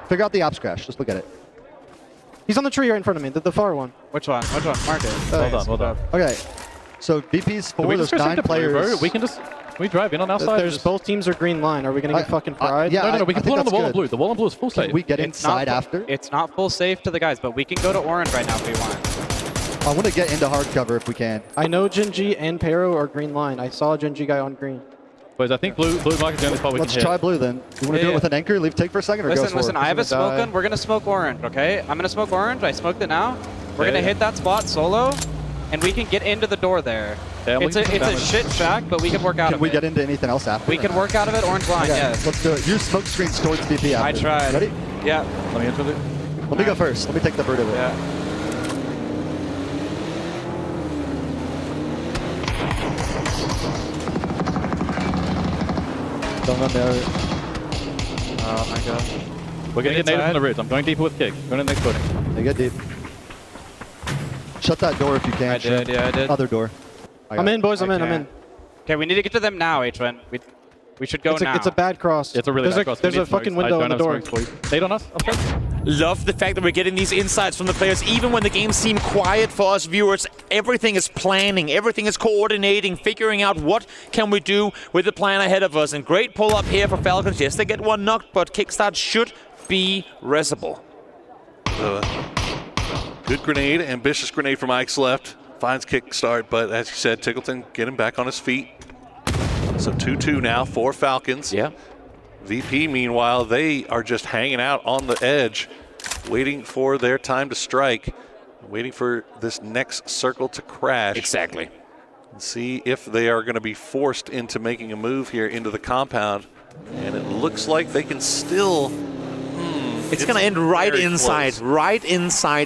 figure out the apps crash. Just look at it. He's on the tree right in front of me, the far one. Which one? Mark it. Hold on. Okay, so VP's 4, there's 9 players. Can we drive in on our side? There's both teams are green line. Are we going to get fucking fried? Yeah, no, we can pull it on the wall in blue. The wall in blue is full safe. Can we get inside after? It's not full safe to the guys, but we can go to orange right now if we want. I want to get into hard cover if we can. I know Gen.G and Pero are green line. I saw a Gen.G guy on green. Boys, I think blue mark is the only spot we can hit. Let's try blue then. You want to do it with an anchor, leave take for a second, or go for it? Listen, I have a smoking. We're going to smoke orange, okay? I'm going to smoke orange. I smoked it now. We're going to hit that spot solo, and we can get into the door there. Yeah, it's a shit shack, but we can work out of it. Can we get into anything else after? We can work out of it, orange line, yes. Let's do it. Use smoke screens towards VP after. I tried. Ready? Yeah. Let me enter it. Let me go first. Let me take the bird of it. Yeah. Don't run there. Oh my god. We're going to get native from the ridge. I'm going deeper with kick. Going to the next footing. They get deep. Shut that door if you can. I did. Other door. I'm in, boys. I'm in. Okay, we need to get to them now, H1. We should go now. It's a bad cross. It's a really bad cross. There's a fucking window on the door. Nade on us. Love the fact that we're getting these insights from the players. Even when the game seemed quiet for us viewers, everything is planning, everything is coordinating, figuring out what can we do with the plan ahead of us. And great pull up here for Falcons. Yes, they get one knocked, but kickstart should be resible. Good grenade, ambitious grenade from Ike's left. Finds kickstart, but as you said, Tickleton get him back on his feet. So 2-2 now for Falcons. Yeah. VP, meanwhile, they are just hanging out on the edge, waiting for their time to strike, waiting for this next circle to crash. Exactly. And see if they are going to be forced into making a move here into the compound. And it looks like they can still It's going to end right inside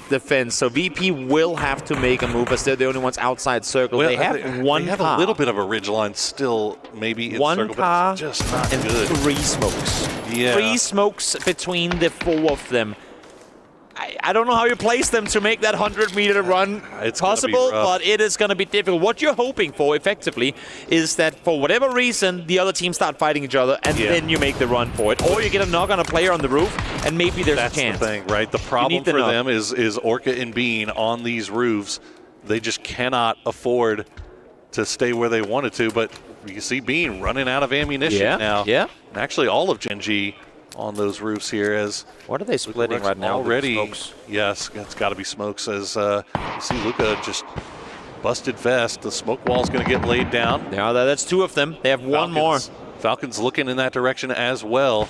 the fence. So VP will have to make a move as they're the only ones outside circle. Well, they have one They have car. a little bit of a ridge line still, maybe in One circle, car but it's just not and good. 3 smokes. Yeah. 3 smokes between the 4 of them. I don't know how you place them to make that 100-meter run possible, but it is going to be difficult. What you're hoping for, effectively, is that for whatever reason, the other teams start fighting each other, and then you make the run for it. Or you get a knock on a player on the roof, and maybe there's a chance. That's the thing, right? The problem for them is Orca and Bean on these roofs. They just cannot afford to stay where they wanted to, but you see Bean running out of ammunition now. Yeah. And actually, all of Gen.G on those roofs here as what are they splitting right now? Already, yes, it's got to be smokes as you see Luca just busted vest. The smoke wall's going to get laid down. Yeah, that's 2 of them. They have one more. Falcons looking in that direction as well.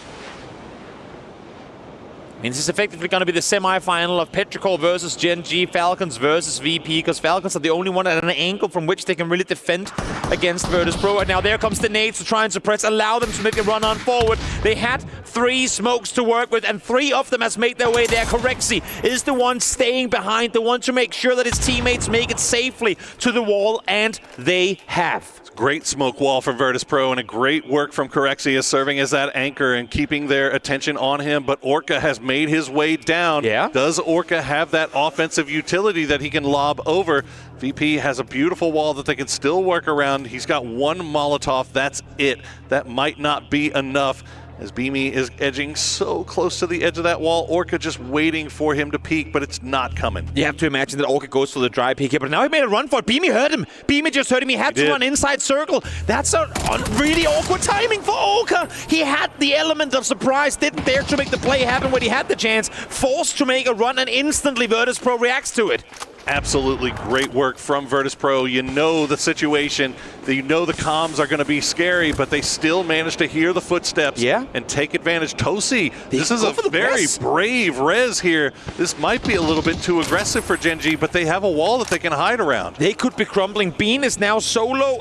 I mean, this is effectively going to be the semi-final of Petrichor versus Gen.G, Falcons versus VP, because Falcons are the only one at an angle from which they can really defend against Virtus.pro. And now there comes the nades to try and suppress, allow them to make a run on forward. They had 3 smokes to work with, and 3 of them has made their way there. Corexi is the one staying behind, the one to make sure that his teammates make it safely to the wall, and they have. Great smoke wall from Virtus.pro and a great work from Corexi as serving as that anchor and keeping their attention on him. But Orca has made his way down. Yeah. Does Orca have that offensive utility that he can lob over? VP has a beautiful wall that they can still work around. He's got 1 Molotov. That's it. That might not be enough. As Beamy is edging so close to the edge of that wall, Orca just waiting for him to peek, but it's not coming. You have to imagine that Orca goes for the dry peek here, but now he made a run for it. Beamy heard him. Beamy just heard him. He had to run inside circle. That's a really awkward timing for Orca. He had the element of surprise, didn't dare to make the play happen when he had the chance. Forced to make a run, and instantly Virtus.pro reacts to it. Absolutely great work from Virtus.pro. You know the situation. You know the comms are going to be scary, but they still manage to hear the footsteps and take advantage. Tosi, this is a very brave res here. This might be a little bit too aggressive for Gen.G, but they have a wall that they can hide around. They could be crumbling. Bean is now solo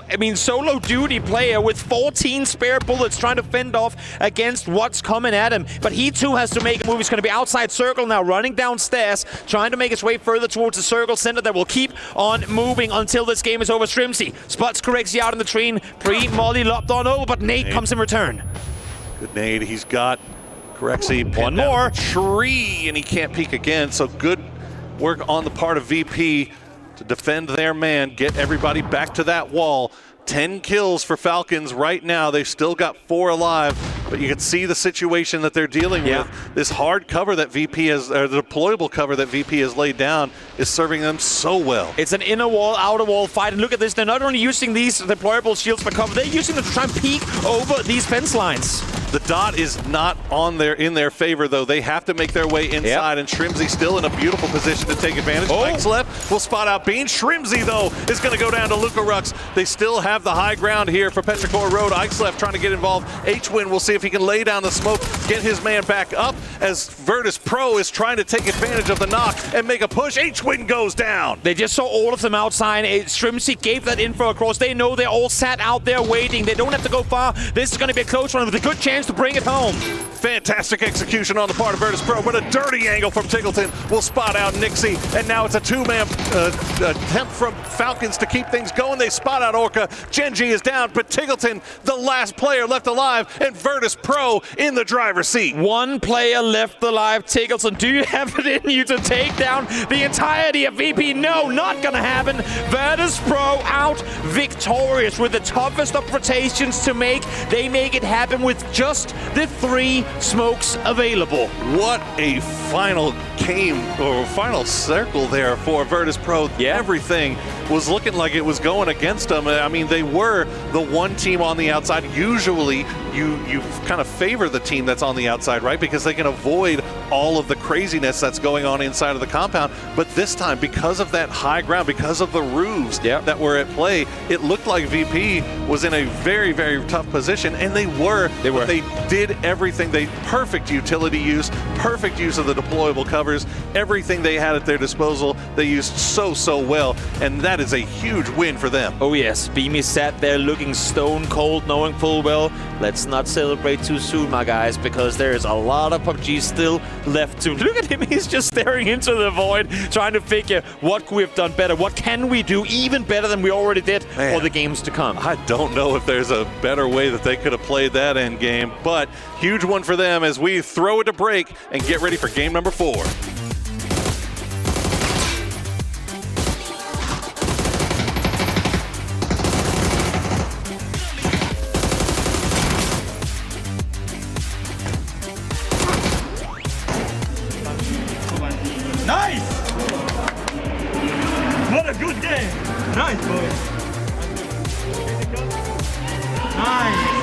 duty player with 14 spare bullets trying to fend off against what's coming at him. But he too has to make a move. He's going to be outside circle now, running downstairs, trying to make his way further towards the circle center that will keep on moving until this game is over. Strimsy spots Corexi out in the tree. Pre-molly lopped on over, but nade comes in return. Good nade. He's got Corexi. One more. Tree, and he can't peek again. So good work on the part of VP to defend their man, get everybody back to that wall. 10 kills for Falcons right now. They've still got 4 alive, but you can see the situation that they're dealing with. This hard cover that VP has, or the deployable cover that VP has laid down, is serving them so well. It's an inner wall, outer wall fight, and look at this. They're not only using these deployable shields for cover, they're using them to try and peek over these fence lines. The dot is not in their favor, though. They have to make their way inside, and Shrimsy still in a beautiful position to take advantage. Mike's left will spot out Bean. Shrimsy, though, is going to go down to Luca Rux. They still have the high ground here for Petrichor Road. Ike's left trying to get involved. H-Win will see if he can lay down the smoke, get his man back up as Virtus.pro is trying to take advantage of the knock and make a push. H-Win goes down. They just saw all of them outside. Shrimsy gave that info across. They know they're all sat out there waiting. They don't have to go far. This is going to be a close one with a good chance to bring it home. Fantastic execution on the part of Virtus.pro, but a dirty angle from Tiggleton will spot out Nixie, and now it's a 2-man attempt from Falcons to keep things going. They spot out Orca. Gen.G is down, but Tiggleton, the last player left alive, and Virtus.pro in the driver's seat. 1 player left alive. Tiggleton, do you have it in you to take down the entirety of VP? No, not gonna happen. Virtus.pro out victorious with the toughest of rotations to make. They make it happen with just the 3 smokes available. What a final game, or final circle there for Virtus.pro. Everything was looking like it was going against them. I mean, they were the one team on the outside. Usually you kind of favor the team that's on the outside, right? Because they can avoid all of the craziness that's going on inside of the compound. But this time, because of that high ground, because of the roofs that were at play, it looked like VP was in a very, very tough position, and they were. But they did everything. Perfect utility use, perfect use of the deployable covers, everything they had at their disposal, they used so well, and that is a huge win for them. Oh yes, Beamy sat there looking stone cold, knowing full well, let's let's not celebrate too soon, my guys, because there's a lot of PUBG still left to. Look at him, he's just staring into the void, trying to figure what could we have done better, what can we do even better than we already did for the games to come. I don't know if there's a better way that they could have played that end game, but huge one for them as we throw it to break and get ready for game number 4. Nice! What a good game! Nice, boys! Nice!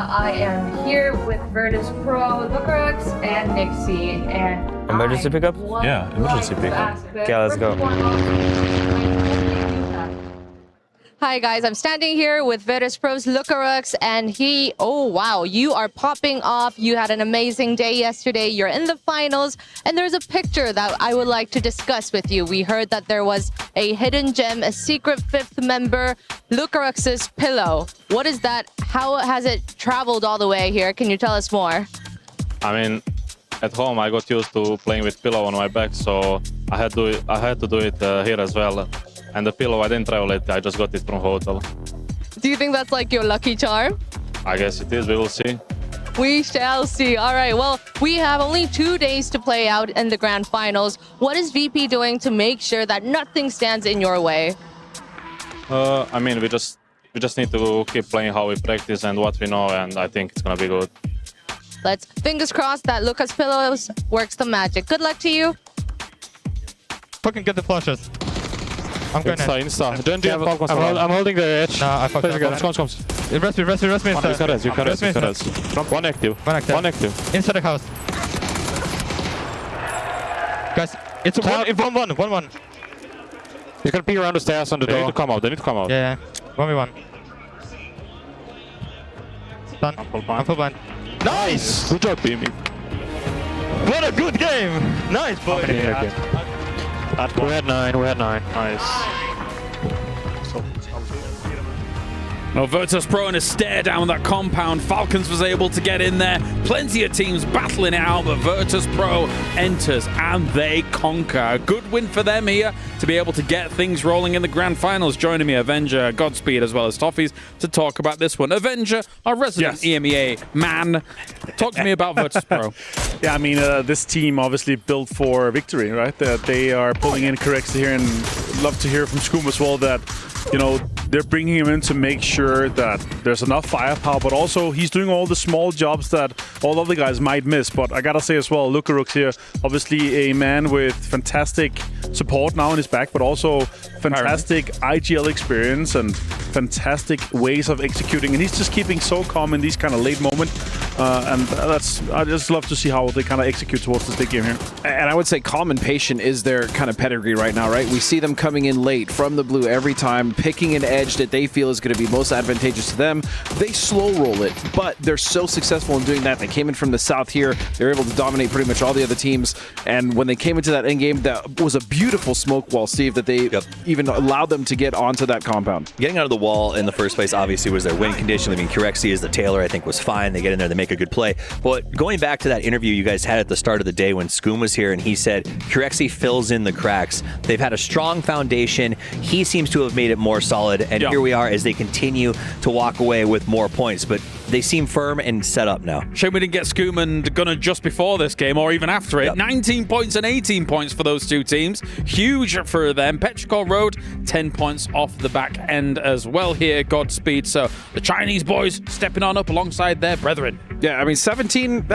I am here with Virtus.pro, Lucrux, and Nixie, and emergency pickup? Yeah, emergency pickup. Okay, let's go. Hi guys, I'm standing here with Virtus.pro's Lucrux, and oh wow, you are popping off. You had an amazing day yesterday. You're in the finals, and there's a picture that I would like to discuss with you. We heard that there was a hidden gem, a secret 5th member, Lucrux's pillow. What is that? How has it traveled all the way here? Can you tell us more? I mean, at home I got used to playing with pillow on my back, so I had to do it here as well. And the pillow, I didn't travel it, I just got it from hotel. Do you think that's like your lucky charm? I guess it is, we will see. We shall see. All right, well, we have only 2 days to play out in the grand finals. What is VP doing to make sure that nothing stands in your way? I mean, we just need to keep playing how we practice and what we know, and I think it's gonna be good. Let's fingers crossed that Lucas Pillows works the magic. Good luck to you. Fucking get the flushes. I'm going Insta. Gen.G and Falcons. I'm holding the edge. No, I fucked up. Comes. Rest me. You can res. One active. Inside the house. Guys, it's a 1-1. You can peek around the stairs on the door. They need to come out. Yeah. 1v1. Done. I'm full blind. Nice! Good job, beaming. What a good game! Nice, boy! We had 9. Nice. Well, Virtus.pro in a stare down that compound. Falcons was able to get in there. Plenty of teams battling it out, but Virtus.pro enters and they conquer. A good win for them here to be able to get things rolling in the grand finals. Joining me, Avenger, Godspeed, as well as Toffees to talk about this one. Avenger, our resident EMEA man, talk to me about Virtus.pro. Yeah, I mean, this team obviously built for victory, right? They are pulling in Correxa here, and love to hear from Scoom as well that, you know, they're bringing him in to make sure that there's enough firepower, but also he's doing all the small jobs that all other guys might miss. But I gotta say as well, Lukarux here, obviously a man with fantastic support now in his back, but also fantastic IGL experience and fantastic ways of executing. And he's just keeping so calm in these kind of late moments. And I just love to see how they kind of execute towards this big game here. And I would say calm and patient is their kind of pedigree right now, right? We see them coming in late from the blue every time, picking an edge that they feel is going to be most advantageous to them. They slow roll it, but they're so successful in doing that. They came in from the south here. They were able to dominate pretty much all the other teams. And when they came into that end game, that was a beautiful smoke wall, Steve, that they even allowed them to get onto that compound. Getting out of the wall in the first place obviously was their win condition. I mean, Corexi as the Taylor, I think, was fine. They get in there, they make a good play. But going back to that interview you guys had at the start of the day when Scoom was here, and he said Corexi fills in the cracks. They've had a strong foundation. He seems to have made it more solid, and here we are as they continue to walk away with more points. But they seem firm and set up now. Shame we didn't get Scoom and Gunnar just before this game or even after it. 19 points and 18 points for those two teams. Huge for them. Petrichor Road, 10 points off the back end as well here. Godspeed. So the Chinese boys stepping on up alongside their brethren. Yeah, I mean, 17,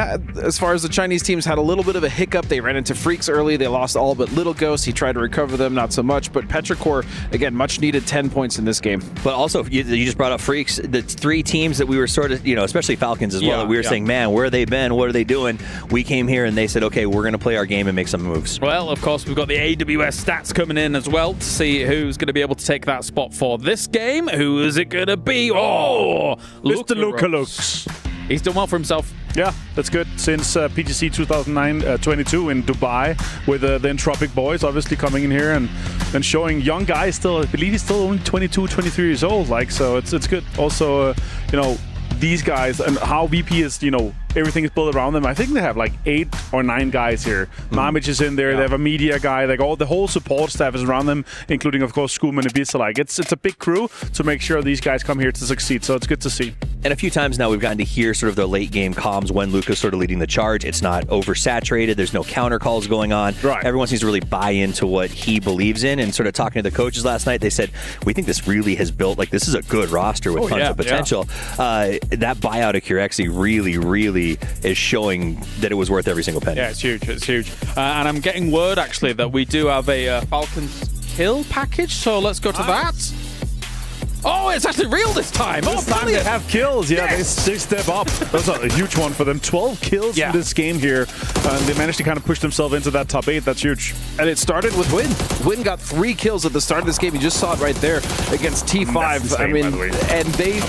as far as the Chinese teams, had a little bit of a hiccup. They ran into Freaks early. They lost all but Little Ghost. He tried to recover them, not so much. But Petrichor, again, much needed 10 points in this game. But also, you just brought up Freaks. The three teams that we were sort of, you know, especially Falcons as well, that we were saying, man, where have they been? What are they doing? We came here and they said, okay, we're going to play our game and make some moves. Well, of course, we've got the AWS stats coming in as well to see who's going to be able to take that spot for this game. Who is it going to be? Oh, Mr. Lukarux. He's done well for himself. Yeah, that's good. Since PGC 2022 in Dubai with the Entropic boys obviously coming in here and showing young guys still. I believe he's still only 22, 23 years old. Like, so it's good. Also, you know, these guys and how VP is, you know, everything is built around them. I think they have like 8 or 9 guys here. Mamich is in there. They have a media guy. Like the whole support staff is around them, including of course Scoom and Ibiza. Like it's a big crew to make sure these guys come here to succeed. So it's good to see. And a few times now we've gotten to hear sort of their late game comms when Luka's sort of leading the charge. It's not oversaturated. There's no counter calls going on. Right. Everyone seems to really buy into what he believes in. And sort of talking to the coaches last night, they said, we think this really has built, like this is a good roster with tons of potential. That buyout of Corexi really is showing that it was worth every single penny. Yeah, it's huge. It's huge. And I'm getting word actually that we do have a Falcons kill package. So let's go to that. Oh, it's actually real this time. This time they have kills. Yeah, they step up. That's a huge one for them. 12 kills in this game here. And they managed to kind of push themselves into that top 8. That's huge. And it started with Win. Win got 3 kills at the start of this game. You just saw it right there against T5. I mean, and they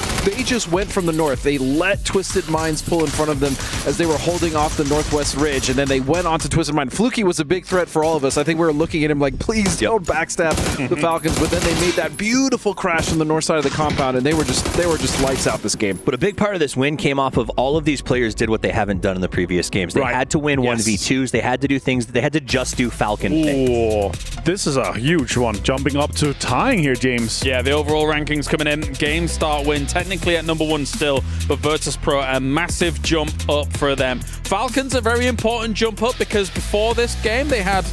just went from the north. They let Twisted Minds pull in front of them as they were holding off the northwest ridge. And then they went on to Twisted Mind. Fluky was a big threat for all of us. I think we were looking at him like, please don't backstab the Falcons. But then they made that beautiful crash on the north side of the compound, and they were just lights out this game. But a big part of this win came off of all of these players did what they haven't done in the previous games. They had to win 1v2s. They had to do things. They had to just do Falcon things. This is a huge one. Jumping up to tying here, James. Yeah, the overall rankings coming in. Game start win. Technically at number 1 still, but Virtus.pro, a massive jump up for them. Falcons, a very important jump up because before this game they had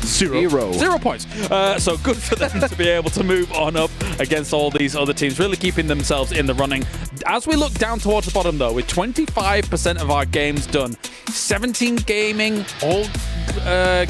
0 points. So good for them to be able to move on up against all these other teams, really keeping themselves in the running. As we look down towards the bottom though, with 25% of our games done, 17 gaming, all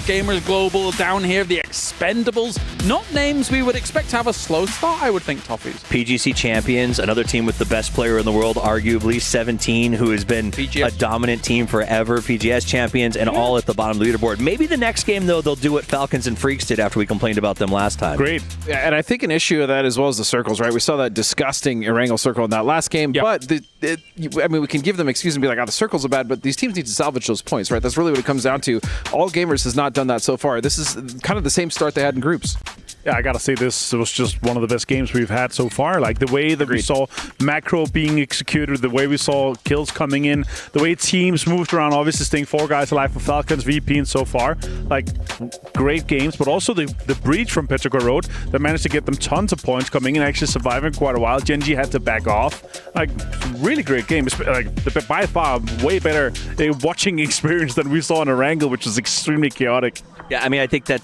Gamers Global down here, the Expendables, not names we would expect to have a slow start, I would think, Toffees. PGC Champions, another team with the best player in the world, arguably, 17, who has been a dominant team forever. PGS Champions, and all at the bottom of the leaderboard. Maybe the next game, though, they'll do what Falcons and Freaks did after we complained about them last time. Great. Yeah, and I think an issue of that as well as the circles, right? We saw that disgusting Erangel circle in that last game, but I mean, we can give them excuse and be like, oh, the circles are bad, but these teams need to salvage those points, right? That's really what it comes down to. All Gamers has not done that so far. This is kind of the same start they had in groups. Yeah, I gotta say this was just one of the best games we've had so far. Like the way that we saw macro being executed, the way we saw kills coming in, the way teams moved around, obviously staying 4 guys alive for Falcons, VP, and so far. Like great games, but also the breach from Petrichor Road that managed to get them tons of points coming in, actually surviving quite a while. Gen.G had to back off. Like really great game. Like by far way better watching experience than we saw in Erangel, which was extremely chaotic. Yeah, I mean, I think that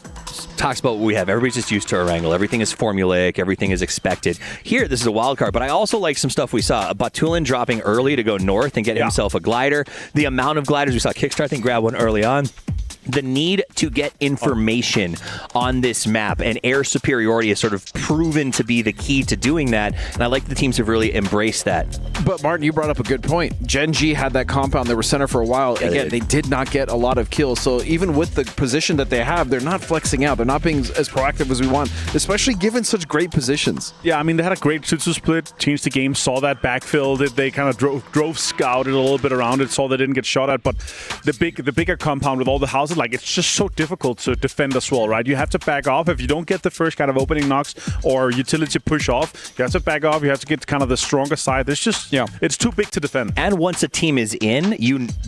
talks about what we have. Everybody's just used to Erangel. Everything is formulaic. Everything is expected. Here, this is a wild card, but I also like some stuff we saw. Batulin dropping early to go north and get himself a glider. The amount of gliders we saw. Kickstar, I think, grab one early on. The need to get information on this map and air superiority is sort of proven to be the key to doing that, and I like the teams have really embraced that. But Martin, you brought up a good point. Gen.G had that compound. They were center for a while. Yeah, Again, they did not get a lot of kills, so even with the position that they have, they're not flexing out. They're not being as proactive as we want, especially given such great positions. Yeah, I mean, they had a great 2-2 split, changed the game, saw that backfill, they kind of drove scouted a little bit around it, saw they didn't get shot at, but the bigger compound with all the houses, like, it's just so difficult to defend as well, right? You have to back off. If you don't get the first kind of opening knocks or utility push off, you have to back off. You have to get kind of the stronger side. It's just, it's too big to defend. And once a team is in,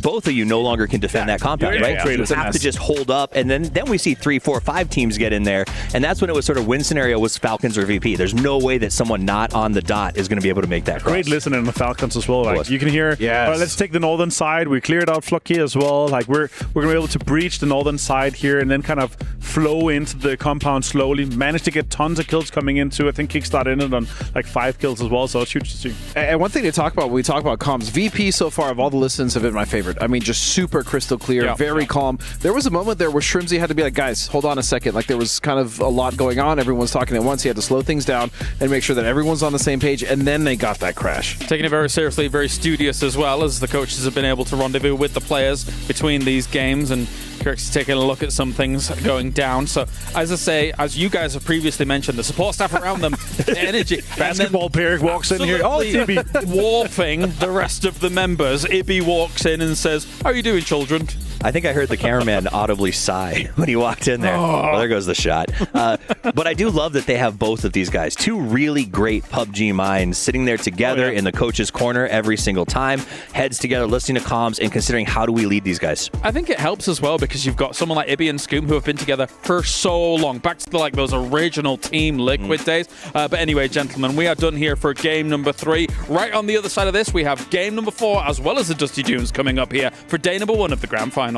both of you no longer can defend that compound, right? So you have to just hold up, and then we see 3, 4, 5 teams get in there, and that's when it was sort of win scenario was Falcons or VP. There's no way that someone not on the dot is going to be able to make that cross. Great listening on the Falcons as well. Like you can hear, all right, let's take the northern side. We cleared out Flocky as well. Like we're going to be able to breach the northern side here and then kind of flow into the compound slowly. Managed to get tons of kills coming into. I think Kickstart ended on like 5 kills as well, so it's huge to see. And one thing to talk about when we talk about comms, VP so far of all the listens have been my favorite. I mean, just super crystal clear, very calm. There was a moment there where Shrimsy had to be like, guys, hold on a second. Like there was kind of a lot going on. Everyone's talking at once. He had to slow things down and make sure that everyone's on the same page, and then they got that crash. Taking it very seriously, very studious as well, as the coaches have been able to rendezvous with the players between these games, and Kirk's taking a look at some things going down. So, as I say, as you guys have previously mentioned, the support staff around them, the energy. Basketball player walks in here. Oh, Ibby. Dwarfing the rest of the members. Ibby walks in and says, "How are you doing, children?" I think I heard the cameraman audibly sigh when he walked in there. Oh, there goes the shot. But I do love that they have both of these guys. 2 really great PUBG minds sitting there together in the coach's corner every single time, heads together, listening to comms, and considering how do we lead these guys. I think it helps as well because you've got someone like Ibby and Scoom who have been together for so long, back to like those original Team Liquid days. But anyway, gentlemen, we are done here for game number 3. Right on the other side of this, we have game number 4 as well as the Dusty Dunes coming up here for day number 1 of the grand final.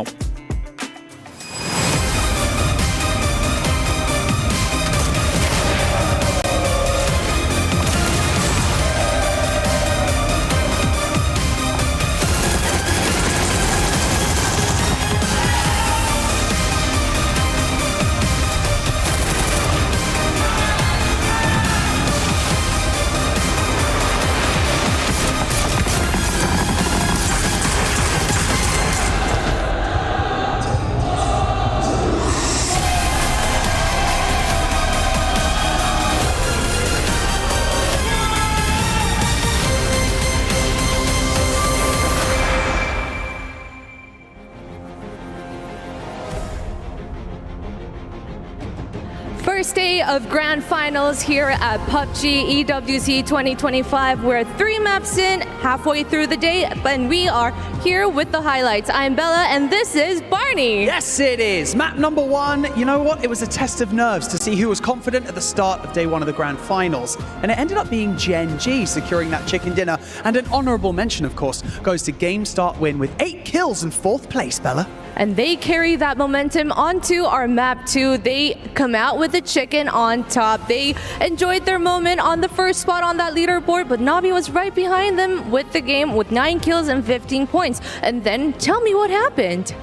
First day of grand finals here at PUBG EWC 2025. We're 3 maps in, halfway through the day, and we are here with the highlights. I'm Bella, and this is Barney. Yes, it is. Map number 1. You know what? It was a test of nerves to see who was confident at the start of day 1 of the grand finals. And it ended up being Gen.G securing that chicken dinner. And an honorable mention, of course, goes to Game Start Win with 8 kills in 4th place, Bella. And they carry that momentum onto our map 2. They come out with the chicken on top. They enjoyed their moment on the first spot on that leaderboard, but Navi was right behind them with the game with 9 kills and 15 points. And then tell me what happened.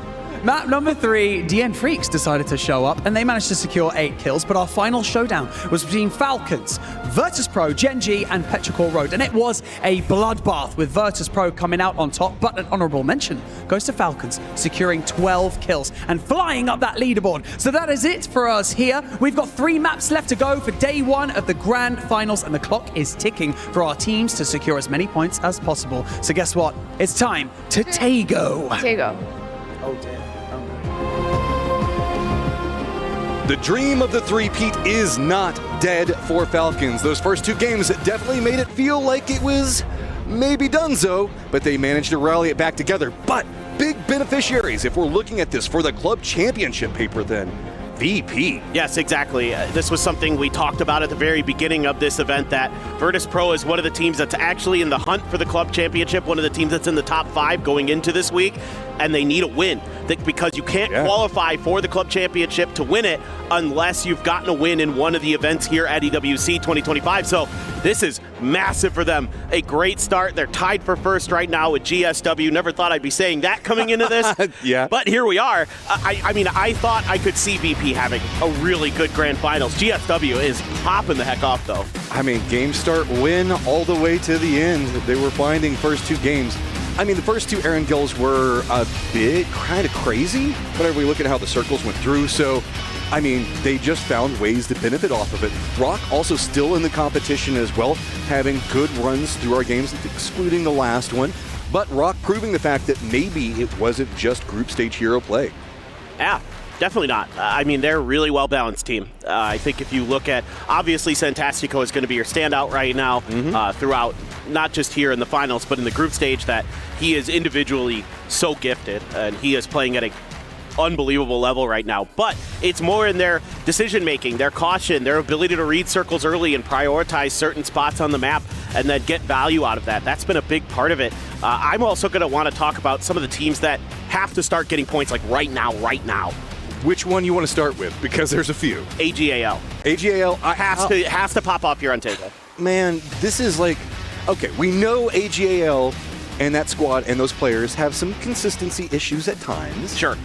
Map number 3, DN Freaks decided to show up and they managed to secure 8 kills, but our final showdown was between Falcons, Virtus.pro, Gen.G and Petrichor Road, and it was a bloodbath with Virtus.pro coming out on top, but an honorable mention goes to Falcons, securing 12 kills and flying up that leaderboard. So that is it for us here. We've got 3 maps left to go for day 1 of the grand finals, and the clock is ticking for our teams to secure as many points as possible. So guess what? It's time to Tago. Tago. Oh, damn. The dream of the three-peat is not dead for Falcons. Those first 2 games definitely made it feel like it was maybe donezo, but they managed to rally it back together. But big beneficiaries, if we're looking at this for the club championship paper, then VP. Yes, exactly. This was something we talked about at the very beginning of this event, that Virtus.pro is one of the teams that's actually in the hunt for the club championship, one of the teams that's in the top 5 going into this week, and they need a win because you can't qualify for the club championship to win it unless you've gotten a win in one of the events here at EWC 2025. So this is massive for them. A great start. They're tied for first right now with GSW. Never thought I'd be saying that coming into this. Yeah. But here we are. I mean, I thought I could see VP having a really good grand finals. GSW is popping the heck off, though. I mean, game start win all the way to the end. They were finding first 2 games. I mean, the first 2 Erangels were a bit kind of crazy whenever we look at how the circles went through. So, I mean, they just found ways to benefit off of it. Rock also still in the competition as well, having good runs through our games, excluding the last one. But Rock proving the fact that maybe it wasn't just group stage hero play. Yeah. Definitely not. I mean, they're a really well-balanced team. I think if you look at, obviously, Santastico is going to be your standout right now throughout, not just here in the finals, but in the group stage, that he is individually so gifted, and he is playing at an unbelievable level right now. But it's more in their decision-making, their caution, their ability to read circles early and prioritize certain spots on the map and then get value out of that. That's been a big part of it. I'm also going to want to talk about some of the teams that have to start getting points like right now. Which one you want to start with? Because there's a few. AGAL. AGAL has to pop off your Untego. Man, this is like, okay, we know AGAL and that squad and those players have some consistency issues at times. Sure.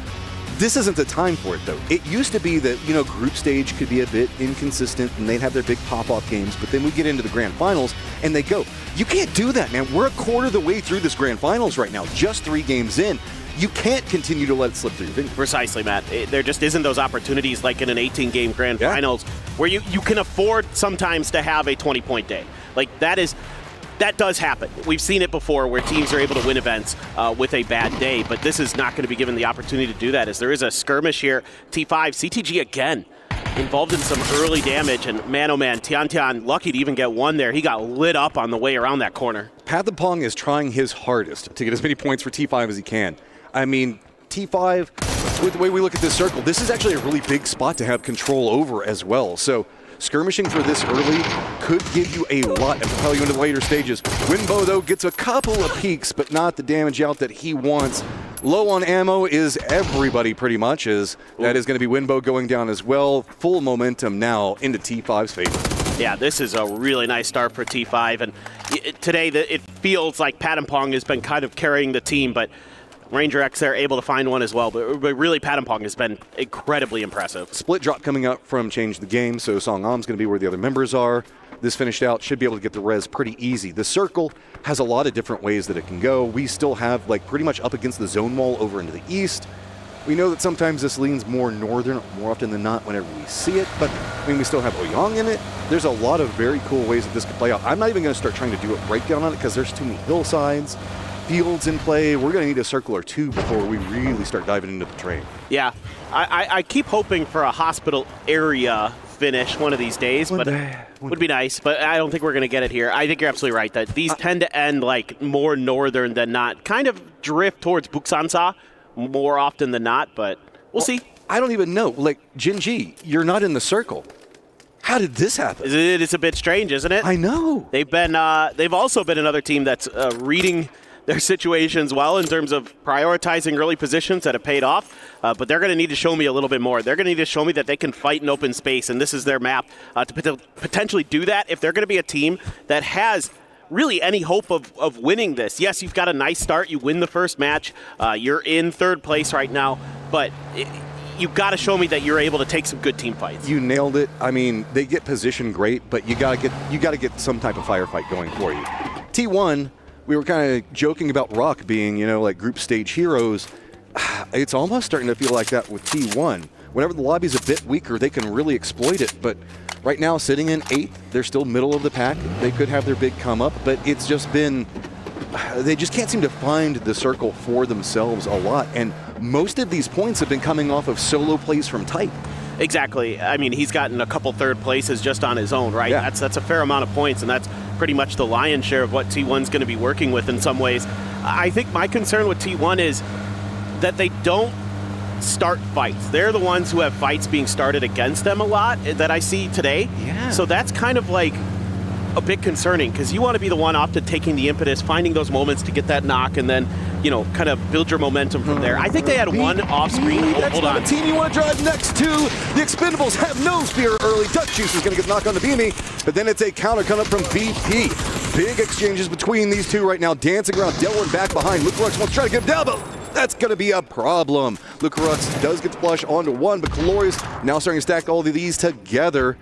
This isn't the time for it, though. It used to be that, group stage could be a bit inconsistent and they'd have their big pop-off games, but then we get into the grand finals and they go. You can't do that, man. We're a quarter of the way through this grand finals right now, just 3 games in. You can't continue to let it slip through your fingers. Precisely, Matt. There just isn't those opportunities like in an 18-game grand finals where you can afford sometimes to have a 20-point day. Like, that does happen. We've seen it before where teams are able to win events with a bad day, but this is not going to be given the opportunity to do that, as there is a skirmish here. T5, CTG again, involved in some early damage, and man, oh man, Tian lucky to even get one there. He got lit up on the way around that corner. Pathapong is trying his hardest to get as many points for T5 as he can. I mean, T5, with the way we look at this circle, this is actually a really big spot to have control over as well. So skirmishing for this early could give you a lot of value into the later stages. Winbo, though, gets a couple of peaks, but not the damage out that he wants. Low on ammo is everybody pretty much, as that is going to be Winbo going down as well. Full momentum now into T5's favor. Yeah, this is a really nice start for T5, and today it feels like Patampong has been kind of carrying the team, but Ranger X there able to find one as well, but really Patampong has been incredibly impressive. Split drop coming up from Change the Game, so Song Am's going to be where the other members are. This finished out, should be able to get the res pretty easy. The circle has a lot of different ways that it can go. We still have like pretty much up against the zone wall over into the east. We know that sometimes this leans more northern, more often than not whenever we see it, but I mean, we still have Oyang in it. There's a lot of very cool ways that this could play out. I'm not even going to start trying to do a breakdown on it because there's too many hillsides, fields in play. We're going to need a circle or two before we really start diving into the train. Yeah, I keep hoping for a hospital area finish one of these days, but would be nice, but I don't think we're going to get it here. I think you're absolutely right that these tend to end like more northern than not, kind of drift towards Buksansa more often than not, but we'll see. I don't even know. Like, Gen.G, you're not in the circle. How did this happen? It's a bit strange, isn't it? I know. They've also been another team that's reading their situations well in terms of prioritizing early positions that have paid off, but they're going to need to show me a little bit more. They're going to need to show me that they can fight in open space, and this is their map to potentially do that. If they're going to be a team that has really any hope of winning this. Yes, you've got a nice start. You win the first match. You're in third place right now, but you've got to show me that you're able to take some good team fights. You nailed it. I mean, they get positioned great, but you got to get some type of firefight going for you. T1, we were kind of joking about Rock being, like group stage heroes. It's almost starting to feel like that with T1. Whenever the lobby's a bit weaker, they can really exploit it, but right now, sitting in 8th, they're still middle of the pack. They could have their big come up, but it's just been, they just can't seem to find the circle for themselves a lot. And most of these points have been coming off of solo plays from Type. Exactly. I mean, he's gotten a couple third places just on his own, right? Yeah. That's a fair amount of points, and that's pretty much the lion's share of what T1's going to be working with in some ways. I think my concern with T1 is that they don't start fights. They're the ones who have fights being started against them a lot that I see today. Yeah. So that's kind of like a bit concerning, because you want to be the one often taking the impetus, finding those moments to get that knock, and then, you know, kind of build your momentum from there. I think they had one off-screen. That's not a team you want to drive next to. The Expendables have no fear early. Duck Juice is going to get knocked on the Beamy, but then it's a counter coming up from VP. Big exchanges between these two right now, dancing around. Delwyn back behind. Luke Rux wants to try to get him down, but that's going to be a problem. Luke Rux does get the flush onto one, but Calorius now starting to stack all of these together.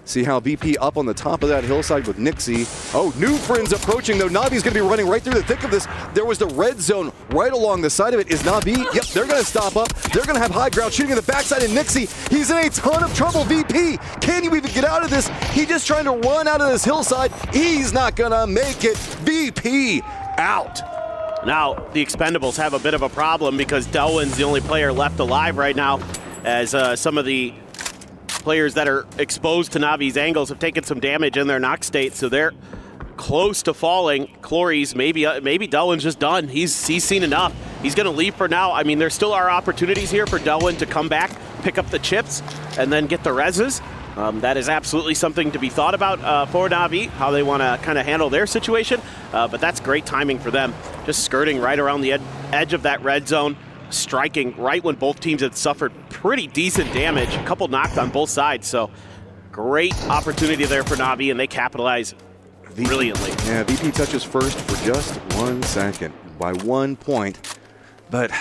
See how VP up on the top of that hillside with Nixie. Oh, new friends approaching, though. Navi's going to be running right through the thick of this. There was the red zone right along the side of it. Is Navi? Yep, they're going to stop up. They're going to have high ground shooting in the backside, and Nixie, he's in a ton of trouble. VP, can you even get out of this? He's just trying to run out of this hillside. He's not going to make it. VP out. Now, the Expendables have a bit of a problem because Delwyn's the only player left alive right now, as some of the players that are exposed to Navi's angles have taken some damage in their knock state, so they're close to falling. Clories, maybe Delwyn's just done. He's seen enough. He's going to leave for now. I mean, there still are opportunities here for Delwyn to come back, pick up the chips, and then get the reses. That is absolutely something to be thought about for Navi, how they want to kind of handle their situation, but that's great timing for them. Just skirting right around the edge of that red zone, striking right when both teams had suffered pretty decent damage. A couple knocked on both sides, so great opportunity there for Navi, and they capitalize brilliantly. Yeah, VP touches first for just 1 second by 1 point. But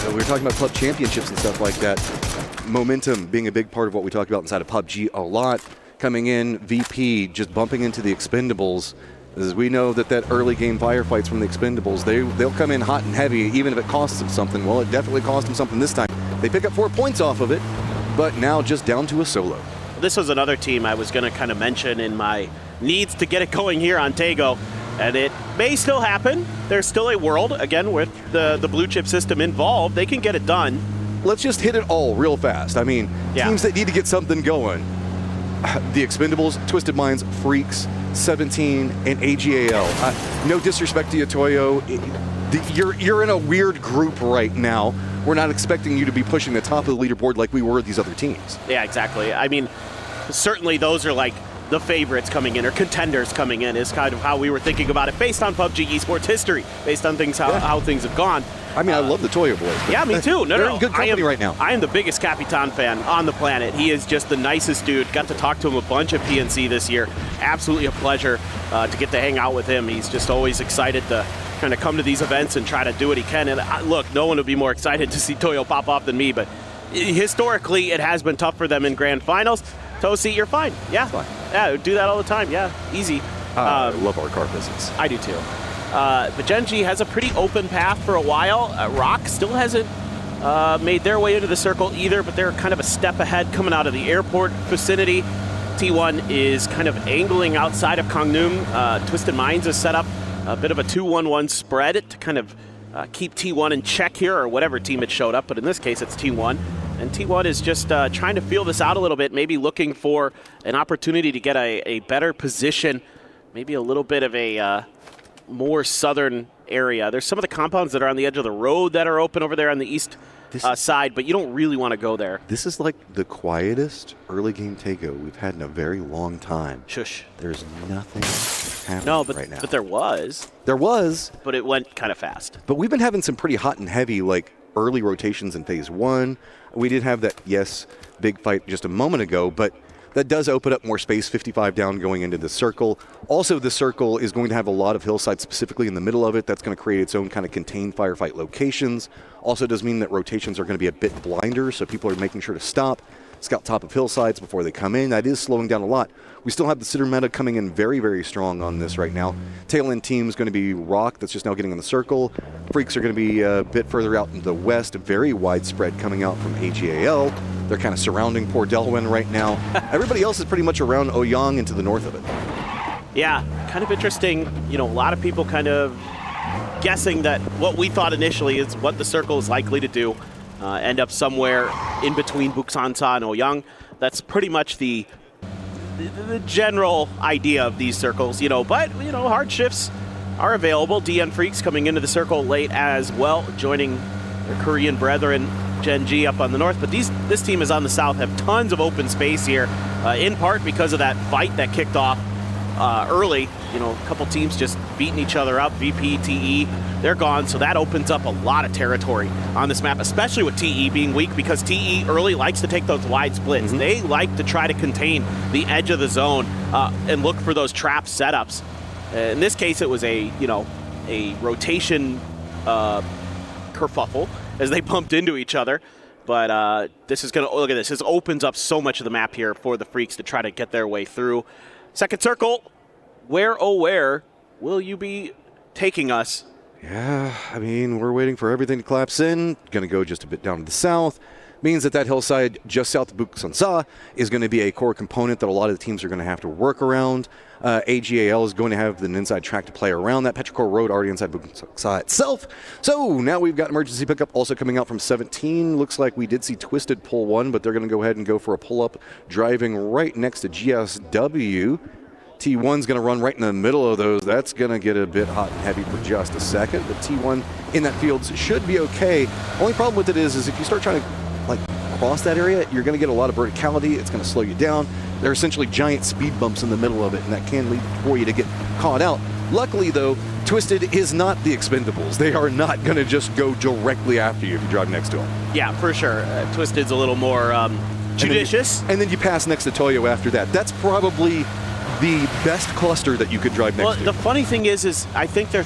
we were talking about club championships and stuff like that. Momentum being a big part of what we talk about inside of PUBG a lot. Coming in, VP just bumping into the Expendables. As we know that early game firefights from the Expendables, they'll come in hot and heavy, even if it costs them something. Well, it definitely cost them something this time. They pick up 4 points off of it, but now just down to a solo. This was another team I was going to kind of mention in my needs to get it going here on Tago, and it may still happen. There's still a world, again, with the blue chip system involved. They can get it done. Let's just hit it all real fast. I mean, teams that need to get something going. The Expendables, Twisted Minds, Freaks, 17, and AGAL. No disrespect to you, Toyo. You're in a weird group right now. We're not expecting you to be pushing the top of the leaderboard like we were these other teams. Yeah, exactly. I mean, certainly those are like the favorites coming in, or contenders coming in, is kind of how we were thinking about it, based on PUBG Esports history, based on things how things have gone. I mean, I love the Toyo boys. Yeah, me too. They're in good company right now. I am the biggest Capitan fan on the planet. He is just the nicest dude. Got to talk to him a bunch at PNC this year. Absolutely a pleasure to get to hang out with him. He's just always excited to kind of come to these events and try to do what he can. And look, no one would be more excited to see Toyo pop off than me, but historically, it has been tough for them in grand finals. Tosi, you're fine. Yeah. Fine. Yeah, do that all the time. Yeah, easy. I love our car business. I do too. But Gen.G has a pretty open path for a while. Rock still hasn't made their way into the circle either, but they're kind of a step ahead coming out of the airport vicinity. T1 is kind of angling outside of Kongnum. Twisted Minds has set up a bit of a 2-1-1 spread to kind of keep T1 in check here, or whatever team had showed up, but in this case it's T1. And T1 is just trying to feel this out a little bit, maybe looking for an opportunity to get a better position, maybe a little bit of a more southern area. There's some of the compounds that are on the edge of the road that are open over there on the east side, but you don't really want to go there. This is like the quietest early game Tago we've had in a very long time. Shush. There's nothing happening right now. But there was. There was. But it went kind of fast. But we've been having some pretty hot and heavy, like, early rotations in phase 1. We did have that, yes, big fight just a moment ago, but that does open up more space, 55 down going into the circle. Also, the circle is going to have a lot of hillsides specifically in the middle of it. That's going to create its own kind of contained firefight locations. Also does mean that rotations are going to be a bit blinder, so people are making sure to stop, scout top of hillsides before they come in. That is slowing down a lot. We still have the sitter meta coming in very, very strong on this right now. Tail end team is going to be Rock, that's just now getting in the circle. Freaks are going to be a bit further out in the west, very widespread coming out from AGAL. They're kind of surrounding poor Delwyn right now. Everybody else is pretty much around Oyang and to the north of it. Yeah, kind of interesting. You know, a lot of people kind of guessing that what we thought initially is what the circle is likely to do. end up somewhere in between Buksansa and Ouyang. That's pretty much the general idea of these circles, but hard shifts are available. DN Freaks coming into the circle late as well, joining their Korean brethren Gen.G up on the north, but this team is on the south, have tons of open space here, in part because of that fight that kicked off early. A couple teams just beating each other up. VP, TE, they're gone, so that opens up a lot of territory on this map, especially with TE being weak, because TE early likes to take those wide splits. They like to try to contain the edge of the zone and look for those trap setups. In this case, it was a rotation kerfuffle as they bumped into each other. But this is going to, look at this. This opens up so much of the map here for the Freaks to try to get their way through. Second circle, where will you be taking us? Yeah, I mean, we're waiting for everything to collapse in. Going to go just a bit down to the south. Means that hillside just south of Buksansa is going to be a core component that a lot of the teams are going to have to work around. AGAL is going to have an inside track to play around that. Petrichor Road already inside Buksansa itself. So now we've got emergency pickup also coming out from 17. Looks like we did see Twisted pull one, but they're going to go ahead and go for a pull-up, driving right next to GSW. T1's going to run right in the middle of those. That's going to get a bit hot and heavy for just a second, but T1 in that field should be okay. Only problem with it is if you start trying to cross that area, you're going to get a lot of verticality. It's going to slow you down. They're essentially giant speed bumps in the middle of it, and that can lead for you to get caught out. Luckily, though, Twisted is not the Expendables. They are not going to just go directly after you if you drive next to them. Yeah, for sure. Twisted's a little more judicious. And then you pass next to Toyo after that. That's probably the best cluster that you could drive next to. The funny thing is I think they're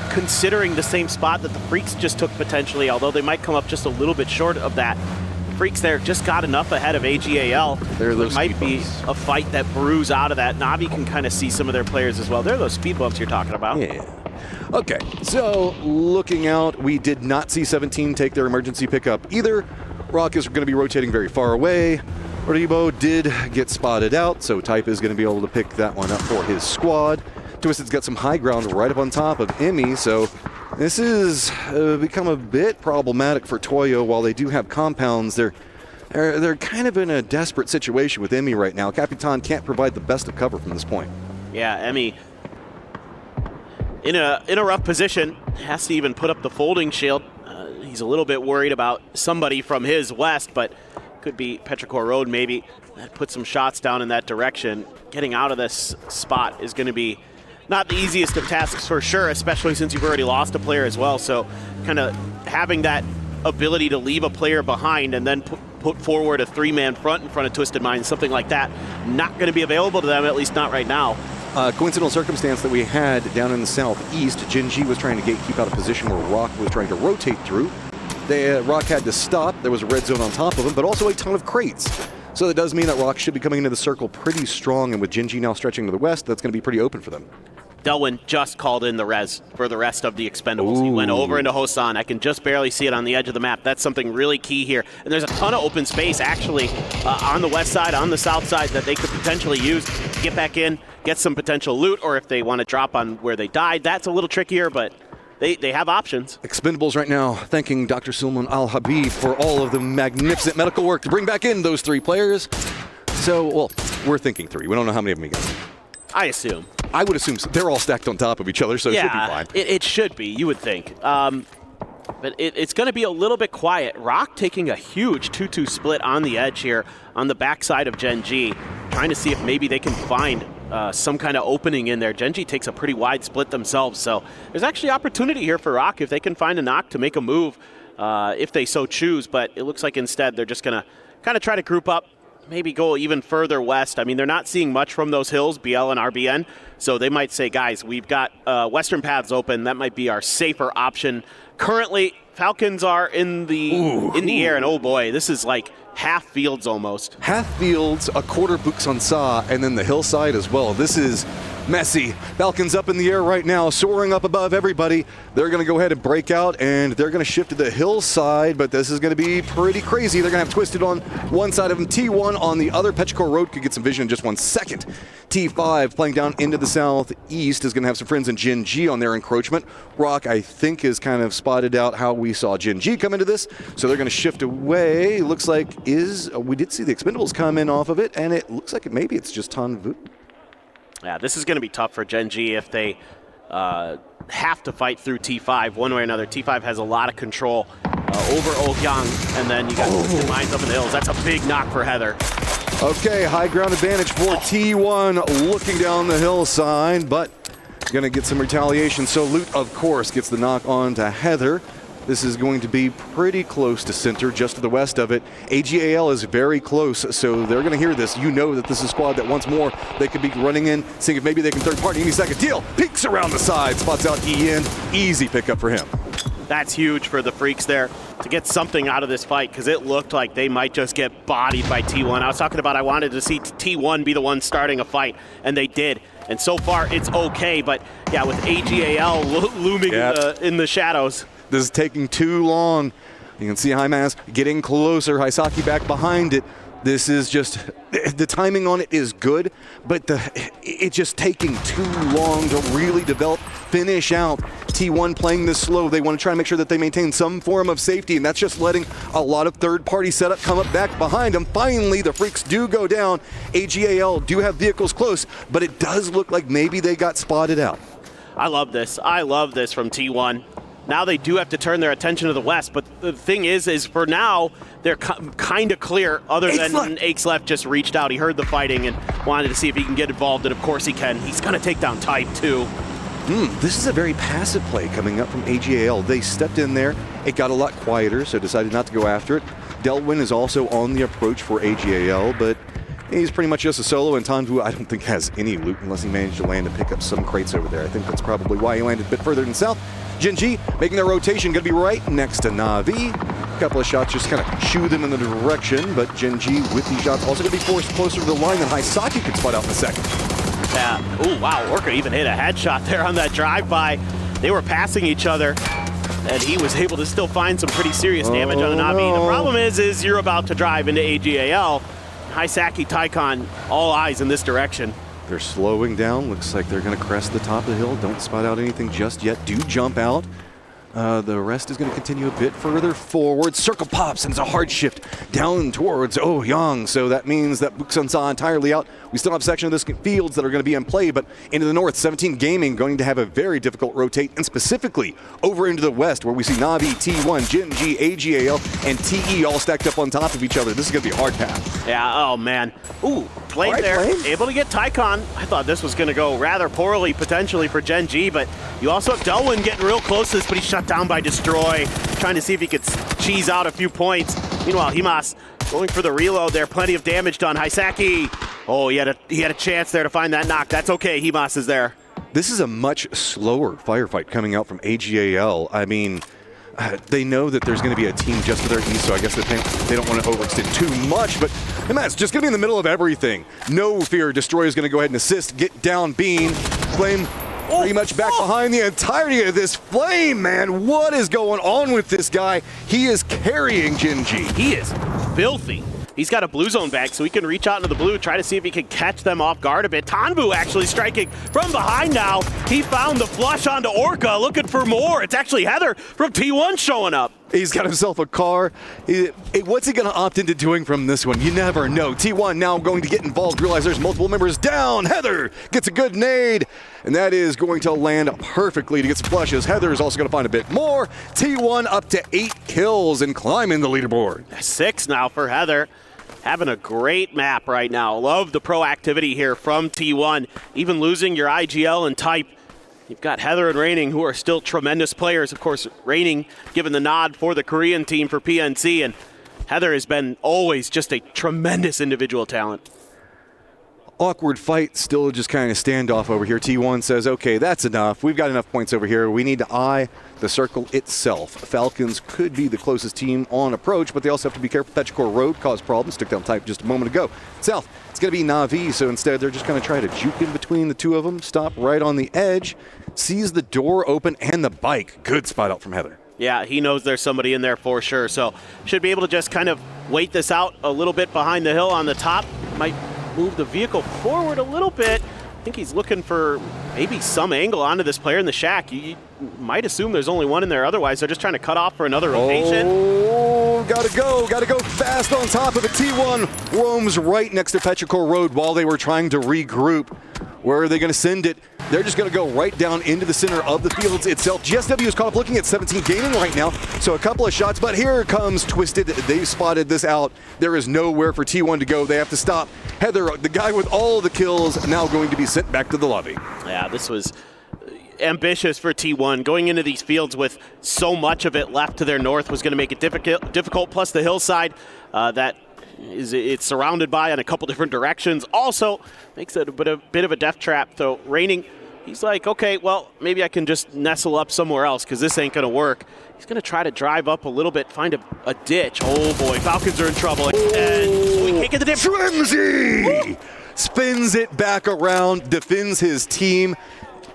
considering the same spot that the Freaks just took potentially, although they might come up just a little bit short of that. Freaks there just got enough ahead of AGAL. There might be a fight that brews out of that. Navi can kind of see some of their players as well. They're those speed bumps you're talking about. Yeah. Okay, so looking out, we did not see 17 take their emergency pickup either. Rock is going to be rotating very far away. Rebo did get spotted out, so Type is going to be able to pick that one up for his squad. Twisted's got some high ground right up on top of Emmy, so this is become a bit problematic for Toyo. While they do have compounds, they're kind of in a desperate situation with Emmy right now. Capitan can't provide the best of cover from this point. Yeah, Emmy in a rough position, has to even put up the folding shield. He's a little bit worried about somebody from his west, but could be Petrichor Road maybe. That put some shots down in that direction. Getting out of this spot is going to be not the easiest of tasks for sure, especially since you've already lost a player as well. So kind of having that ability to leave a player behind and then put forward a three-man front in front of Twisted Minds, something like that, not going to be available to them, at least not right now. Coincidental circumstance that we had down in the southeast, Gen.G was trying to keep out a position where Rock was trying to rotate through. Rock had to stop. There was a red zone on top of him, but also a ton of crates. So that does mean that Rock should be coming into the circle pretty strong, and with Gen.G now stretching to the west, that's going to be pretty open for them. Delwyn just called in the res for the rest of the Expendables. Ooh. He went over into Hosan. I can just barely see it on the edge of the map. That's something really key here. And there's a ton of open space, actually, on the west side, on the south side, that they could potentially use to get back in, get some potential loot, or if they want to drop on where they died, that's a little trickier, but they have options. Expendables right now thanking Dr. Sulman Al-Habib for all of the magnificent medical work to bring back in those three players. So, well, we're thinking three. We don't know how many of them we got. I assume. I would assume so. They're all stacked on top of each other, so yeah, it should be fine. It should be, you would think. But it's going to be a little bit quiet. Rock taking a huge 2-2 split on the edge here on the backside of Gen.G, trying to see if maybe they can find some kind of opening in there. Gen.G takes a pretty wide split themselves, so there's actually opportunity here for Rock if they can find a knock to make a move if they so choose, but it looks like instead they're just going to kind of try to group up, maybe go even further west. I mean, they're not seeing much from those hills, BL and RBN, so they might say, guys, we've got western paths open. That might be our safer option. Currently, Falcons are in the air, and oh boy, this is like half fields almost. Half fields, a quarter Buksansa, and then the hillside as well. This is messy. Falcons up in the air right now, soaring up above everybody. They're going to go ahead and break out, and they're going to shift to the hillside, but this is going to be pretty crazy. They're going to have Twisted on one side of them, T1 on the other. Petrichor Road could get some vision in just 1 second. T5 playing down into the southeast is going to have some friends in Gen.G on their encroachment. Rock, I think, has kind of spotted out how we saw Gen.G come into this, so they're going to shift away. Looks like we did see the Expendables come in off of it, and it looks like maybe it's just Tanvu. Yeah, this is going to be tough for Gen.G if they have to fight through T5 one way or another. T5 has a lot of control over Ogyang, and then you got Twisted Minds up in the hills. That's a big knock for Heather. Okay, high ground advantage for T1 looking down the hillside, but going to get some retaliation. So Loot, of course, gets the knock on to Heather. This is going to be pretty close to center, just to the west of it. AGAL is very close, so they're going to hear this. You know that this is a squad that once more they could be running in, seeing if maybe they can third party any second. Deal peeks around the side, spots out EN. Easy pickup for him. That's huge for the Freaks there to get something out of this fight, because it looked like they might just get bodied by T1. I was talking about I wanted to see T1 be the one starting a fight, and they did. And so far, it's okay, but yeah, with AGAL looming in the shadows. This is taking too long. You can see Highmass getting closer. Hisaki back behind it. This is just, the timing on it is good, but it's just taking too long to really develop, finish out. T1 playing this slow. They want to try and make sure that they maintain some form of safety, and that's just letting a lot of third-party setup come up back behind them. Finally, the Freaks do go down. AGAL do have vehicles close, but it does look like maybe they got spotted out. I love this. I love this from T1. Now they do have to turn their attention to the west, but the thing is for now, they're kind of clear, other than Akesleft just reached out. He heard the fighting and wanted to see if he can get involved, and of course he can. He's going to take down Type, too. This is a very passive play coming up from AGAL. They stepped in there. It got a lot quieter, so decided not to go after it. Delwyn is also on the approach for AGAL, but he's pretty much just a solo, and Tanvu, I don't think, has any loot unless he managed to land and pick up some crates over there. I think that's probably why he landed a bit further than south. Gen.G making their rotation, going to be right next to Na'Vi. A couple of shots just kind of shoo them in the direction, but Gen.G with these shots also going to be forced closer to the line than Hisaki could spot out in a second. Yeah. Oh, wow. Orca even hit a headshot there on that drive-by. They were passing each other, and he was able to still find some pretty serious damage on Na'Vi. The problem is you're about to drive into AGAL. Hisaki, Taikon, all eyes in this direction. They're slowing down. Looks like they're going to crest the top of the hill. Don't spot out anything just yet. Do jump out. The rest is going to continue a bit further forward. Circle pops, and it's a hard shift down towards Ohyang. So that means that Buksansa entirely out. We still have section of this fields that are going to be in play, but into the north, 17 Gaming going to have a very difficult rotate, and specifically over into the west, where we see Na'Vi, T1, Gen.G, AGAL, and TE all stacked up on top of each other. This is going to be a hard path. Yeah, oh man. Ooh, Flame right, there, Flame. Able to get Taikon. I thought this was going to go rather poorly potentially for Gen.G, but you also have Delwyn getting real close to this, but he's shut down by Destroy, trying to see if he could cheese out a few points. Meanwhile, Himas going for the reload there. Plenty of damage done. Hisaki. Oh, he had a chance there to find that knock. That's okay. Himas is there. This is a much slower firefight coming out from AGAL. I mean, they know that there's going to be a team just to their east, so I guess they don't want to overextend too much, but Himas just going to be in the middle of everything. No fear. Destroy is going to go ahead and assist. Get down Bean. Flame pretty much back behind the entirety of this. Flame, man, what is going on with this guy? He is carrying Gen.G. He is filthy. He's got a blue zone back, so he can reach out into the blue, try to see if he can catch them off guard a bit. Tanvu actually striking from behind now. He found the flush onto Orca, looking for more. It's actually Heather from T1 showing up. He's got himself a car. What's he going to opt into doing from this one? You never know. T1 now going to get involved, realize there's multiple members down. Heather gets a good nade, and that is going to land perfectly to get some flushes. Heather is also going to find a bit more. T1 up to 8 kills and climbing the leaderboard. 6 now for Heather. Having a great map right now. Love the proactivity here from T1. Even losing your IGL and Type, you've got Heather and Raining, who are still tremendous players. Of course, Raining given the nod for the Korean team for PNC, and Heather has been always just a tremendous individual talent. awkward fight, still just kind of standoff over here. T1 says, okay, that's enough. We've got enough points over here. We need to eye the circle itself. Falcons could be the closest team on approach, but they also have to be careful. Petrichor Road caused problems. Took down type just a moment ago. South, it's going to be Na'Vi, so instead they're just going to try to juke in between the two of them, stop right on the edge, sees the door open and the bike. Good spot out from Heather. Yeah, he knows there's somebody in there for sure, so should be able to just kind of wait this out a little bit behind the hill on the top. Might move the vehicle forward a little bit. I think he's looking for maybe some angle onto this player in the shack. You might assume there's only one in there, otherwise they're just trying to cut off for another rotation. Oh, gotta go fast on top of it. T1 roams right next to Petrichor Road while they were trying to regroup. Where are they going to send it? They're just going to go right down into the center of the fields itself. GSW is caught up looking at 17 gaining right now, so a couple of shots, but here comes Twisted. They've spotted this out. There is nowhere for T1 to go. They have to stop. Heather, the guy with all the kills, now going to be sent back to the lobby. Yeah, this was ambitious for T1. Going into these fields with so much of it left to their north was going to make it difficult, plus the hillside it's surrounded by in a couple different directions. Also makes it a bit of a death trap. So Raining, he's like, okay, well, maybe I can just nestle up somewhere else because this ain't going to work. He's going to try to drive up a little bit, find a ditch. Oh, boy, Falcons are in trouble. And we can't get the dip. Shrimsy spins it back around, defends his team.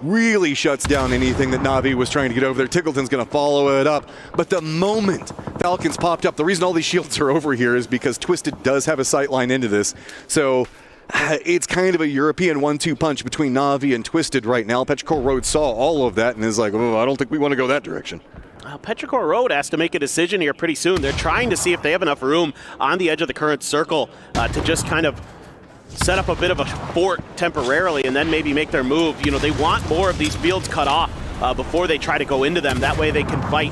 Really shuts down anything that Na'Vi was trying to get over there. Tickleton's going to follow it up. But the moment Falcons popped up, the reason all these shields are over here is because Twisted does have a sight line into this. So it's kind of a European 1-2 punch between Na'Vi and Twisted right now. Petrichor Road saw all of that and is like, oh, I don't think we want to go that direction. Petrichor Road has to make a decision here pretty soon. They're trying to see if they have enough room on the edge of the current circle to just kind of set up a bit of a fort temporarily and then maybe make their move. You know, they want more of these fields cut off before they try to go into them. That way they can fight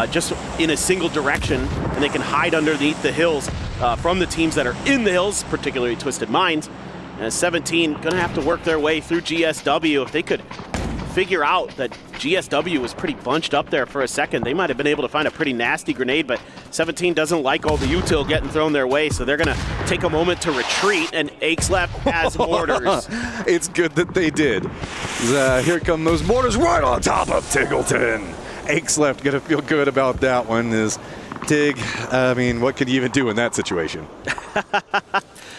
just in a single direction and they can hide underneath the hills from the teams that are in the hills, particularly Twisted Minds. 17 gonna have to work their way through GSW. If they could figure out that GSW was pretty bunched up there for a second, they might have been able to find a pretty nasty grenade, but 17 doesn't like all the util getting thrown their way, so they're going to take a moment to retreat, and Aches left has mortars. It's good that they did. Here come those mortars right on top of Tiggleton. Aches left going to feel good about that one. Is Tig, I mean, what could you even do in that situation?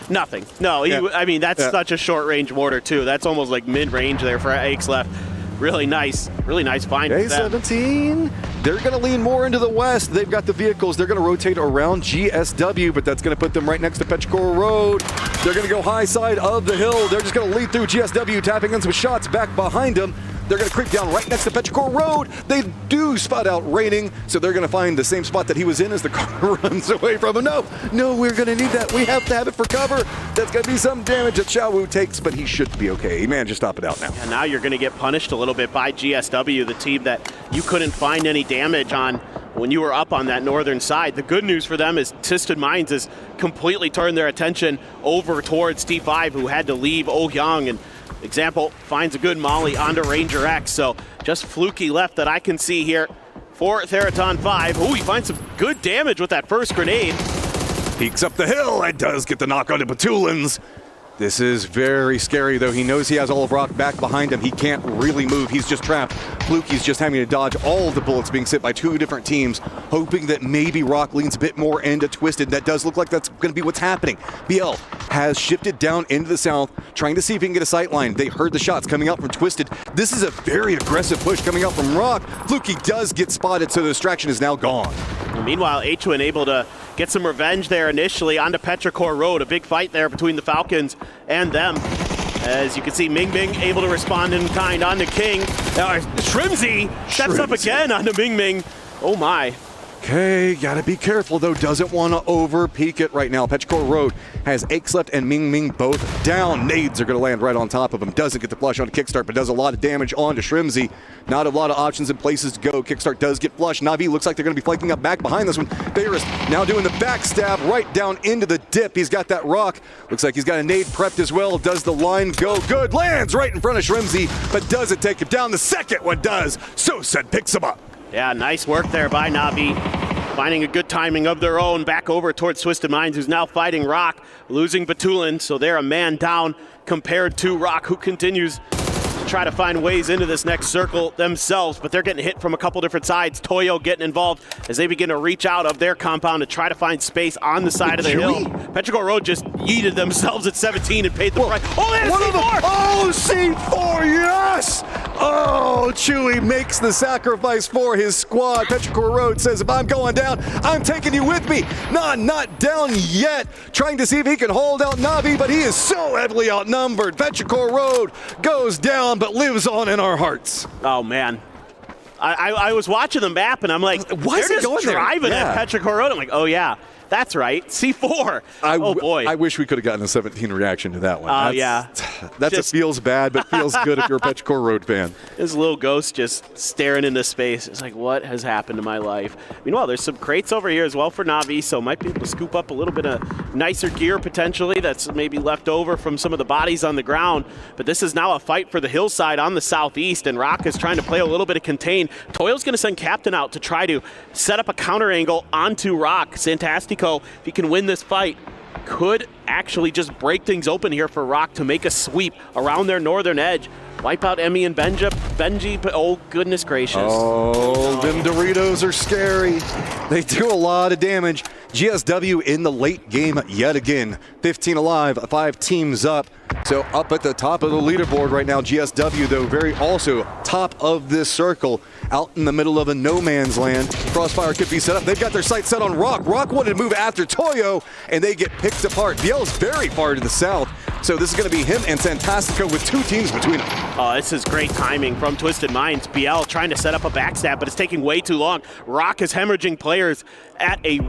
Nothing. No, I mean, that's such a short-range mortar, too. That's almost like mid-range there for Aches left. Really nice find. A17, they're going to lean more into the west. They've got the vehicles. They're going to rotate around GSW, but that's going to put them right next to Petrichor Road. They're going to go high side of the hill. They're just going to lead through GSW, tapping in some shots back behind them. They're going to creep down right next to Petrichor Road. They do spot out Raining, so they're going to find the same spot that he was in as the car runs away from him. No, we're going to need that. We have to have it for cover. That's going to be some damage that Xiaowu takes, but he should be okay. He managed to stop it out now. And now you're going to get punished a little bit by GSW, the team that you couldn't find any damage on when you were up on that northern side. The good news for them is Twisted Minds has completely turned their attention over towards T5, who had to leave Oh Young, and Example finds a good molly onto Ranger X, so just fluky left that I can see here for Theraton 5. Ooh, he finds some good damage with that first grenade. Peeks up the hill and does get the knock onto Batulins. This is very scary, though. He knows he has all of Rock back behind him. He can't really move. He's just trapped. Fluky's just having to dodge all of the bullets being sent by two different teams, hoping that maybe Rock leans a bit more into Twisted. That does look like that's going to be what's happening. BL has shifted down into the south, trying to see if he can get a sight line. They heard the shots coming out from Twisted. This is a very aggressive push coming out from Rock. Fluky does get spotted, so the distraction is now gone. Meanwhile, H1 able to get some revenge there initially onto Petrichor Road. A big fight there between the Falcons and them. As you can see, Ming Ming able to respond in kind onto King. Shrimsy steps up again onto Ming Ming. Oh my. Okay, gotta be careful though. Doesn't want to over peek it right now. Petrichor Road has Aches left and Ming Ming both down. Nades are gonna land right on top of him. Doesn't get the flush onto Kickstart, but does a lot of damage onto Shrimsy. Not a lot of options and places to go. Kickstart does get flushed. Na'Vi looks like they're gonna be flanking up back behind this one. Bayris now doing the backstab right down into the dip. He's got that rock. Looks like he's got a nade prepped as well. Does the line go good? Lands right in front of Shrimsy, but does it take him down? The second one does. So said picks him up. Yeah, nice work there by Na'Vi. finding a good timing of their own, back over towards Twisted Minds, who's now fighting Rock, losing Batulin, so they're a man down compared to Rock, who continues to try to find ways into this next circle themselves, but they're getting hit from a couple different sides. Toyo getting involved as they begin to reach out of their compound to try to find space on the side of the hill. Petrichor Road just yeeted themselves at 17 and paid the price. Oh, they have C4! Oh, C4, yes! Oh, Chewy makes the sacrifice for his squad. Petrichor Road says, if I'm going down, I'm taking you with me. Not down yet. Trying to see if he can hold out Navi, but he is so heavily outnumbered. Petrichor Road goes down, but lives on in our hearts. Oh, man. I was watching the map, and I'm like, why is they're it just going there? driving Yeah. at Petrichor Road. I'm like, oh, yeah. That's right, C4. Oh boy. I wish we could have gotten a 17 reaction to that one. Oh, yeah. That just feels bad, but feels good if you're a Petrichor Road fan. His little ghost just staring into space. It's like, what has happened to my life? Meanwhile, there's some crates over here as well for Navi, so might be able to scoop up a little bit of nicer gear potentially that's maybe left over from some of the bodies on the ground. But this is now a fight for the hillside on the southeast, and Rock is trying to play a little bit of contain. Toyo's going to send Captain out to try to set up a counter angle onto Rock. Santastico, if he can win this fight, could actually just break things open here for Rock to make a sweep around their northern edge. Wipe out Emmy and Benji, but oh goodness gracious. Oh, them Doritos are scary. They do a lot of damage. GSW in the late game yet again. 15 alive, 5 teams up. So up at the top of the leaderboard right now, GSW though very also top of this circle, out in the middle of a no man's land. Crossfire could be set up. They've got their sights set on Rock. Rock wanted to move after Toyo, and they get picked apart. Biel's very far to the south, so this is going to be him and Santastico with 2 teams between them. Oh, this is great timing from Twisted Minds. Biel trying to set up a backstab, but it's taking way too long. Rock is hemorrhaging players at a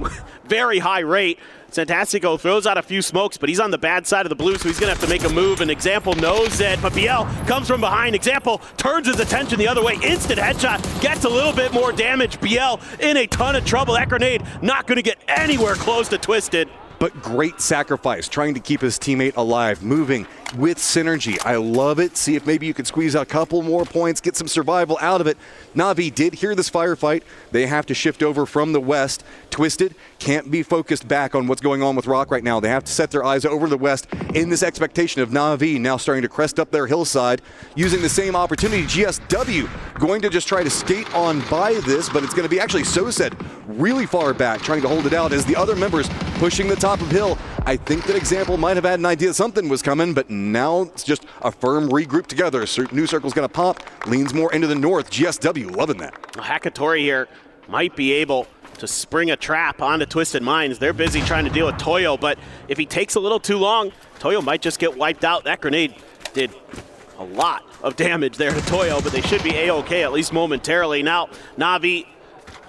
very high rate. Santastico throws out a few smokes, but he's on the bad side of the blue, so he's going to have to make a move, and Example knows it, but Biel comes from behind. Example turns his attention the other way. Instant headshot, gets a little bit more damage. Biel in a ton of trouble. That grenade not going to get anywhere close to Twisted. But great sacrifice, trying to keep his teammate alive, moving with synergy. I love it. See if maybe you could squeeze out a couple more points, get some survival out of it. Navi did hear this firefight. They have to shift over from the west. Twisted can't be focused back on what's going on with Rock right now. They have to set their eyes over the west in this expectation of Navi now starting to crest up their hillside, using the same opportunity. GSW going to just try to skate on by this, but it's going to be actually Sosed really far back, trying to hold it out as the other members pushing the top of hill. I think that Example might have had an idea something was coming, but now it's just a firm regroup together. New circle's going to pop, leans more into the north. GSW loving that. Hakatori here might be able to spring a trap onto Twisted Minds. They're busy trying to deal with Toyo, but if he takes a little too long, Toyo might just get wiped out. That grenade did a lot of damage there to Toyo, but they should be A-OK at least momentarily. Now, Navi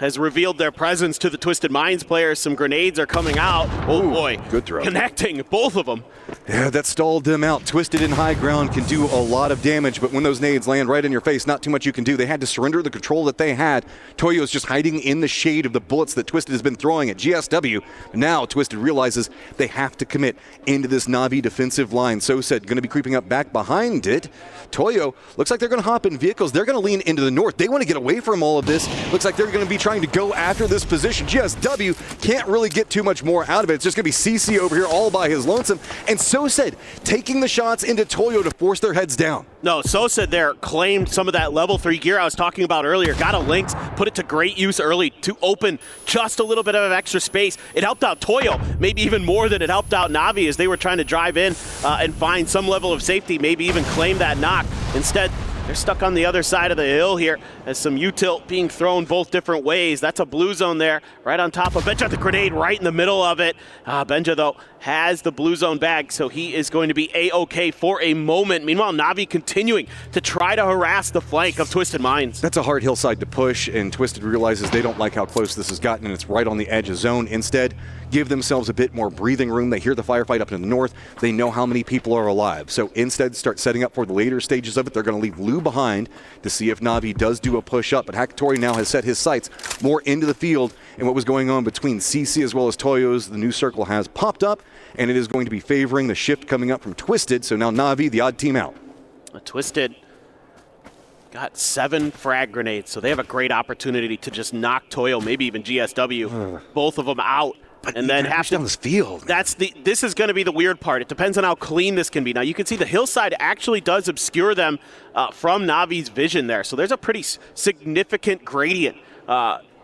has revealed their presence to the Twisted Minds players. Some grenades are coming out. Oh boy, good throw. Connecting both of them. Yeah, that stalled them out. Twisted in high ground can do a lot of damage, but when those nades land right in your face, not too much you can do. They had to surrender the control that they had. Toyo's just hiding in the shade of the bullets that Twisted has been throwing at GSW. Now Twisted realizes they have to commit into this Navi defensive line. Sosed going to be creeping up back behind it. Toyo looks like they're going to hop in vehicles. They're going to lean into the north. They want to get away from all of this. Looks like they're going to be trying to go after this position. GSW can't really get too much more out of it. It's just going to be CC over here all by his lonesome. And Sosed taking the shots into Toyo to force their heads down. No, Sosed there claimed some of that level 3 gear I was talking about earlier. Got a Lynx, put it to great use early to open just a little bit of extra space. It helped out Toyo, maybe even more than it helped out Navi as they were trying to drive in and find some level of safety, maybe even claim that knock. Instead, they're stuck on the other side of the hill here as some util being thrown both different ways. That's a blue zone there, right on top of Benja. The grenade right in the middle of it. Benja, though, has the blue zone bag, so he is going to be A-OK for a moment. Meanwhile, Navi continuing to try to harass the flank of Twisted Minds. That's a hard hillside to push, and Twisted realizes they don't like how close this has gotten, and it's right on the edge of zone. Instead, give themselves a bit more breathing room. They hear the firefight up in the north. They know how many people are alive. So instead, start setting up for the later stages of it. They're going to leave Lou behind to see if Navi does do a push up. But Hakatori now has set his sights more into the field, and what was going on between CC as well as Toyo's, the new circle has popped up, and it is going to be favoring the shift coming up from Twisted. So now Navi, the odd team out. Twisted got 7 frag grenades, so they have a great opportunity to just knock Toyo, maybe even GSW, both of them out. But and then have to down this field. This is going to be the weird part. It depends on how clean this can be. Now you can see the hillside actually does obscure them from Navi's vision there. So there's a pretty significant gradient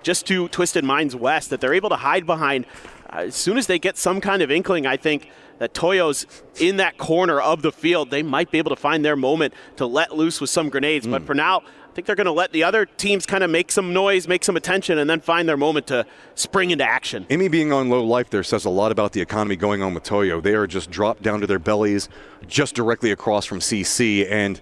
just to Twisted Minds West that they're able to hide behind. As soon as they get some kind of inkling, I think that Toyo's in that corner of the field, they might be able to find their moment to let loose with some grenades. But for now, I think they're going to let the other teams kind of make some noise, make some attention, and then find their moment to spring into action. Amy being on low life there says a lot about the economy going on with Toyo. They are just dropped down to their bellies just directly across from CC, and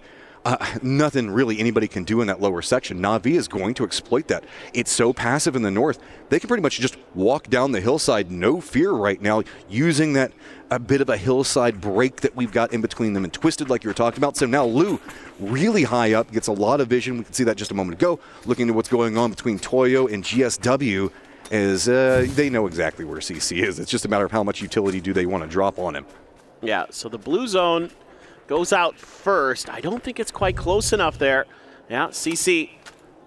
nothing really anybody can do in that lower section. Na'Vi is going to exploit that. It's so passive in the north. They can pretty much just walk down the hillside, no fear right now, using that a bit of a hillside break that we've got in between them and Twisted like you were talking about. So now Lou, really high up, gets a lot of vision. We can see that just a moment ago, looking at what's going on between Toyo and GSW, as they know exactly where CC is. It's just a matter of how much utility do they want to drop on him. Yeah, so the blue zone goes out first. I don't think it's quite close enough there. Yeah, CC,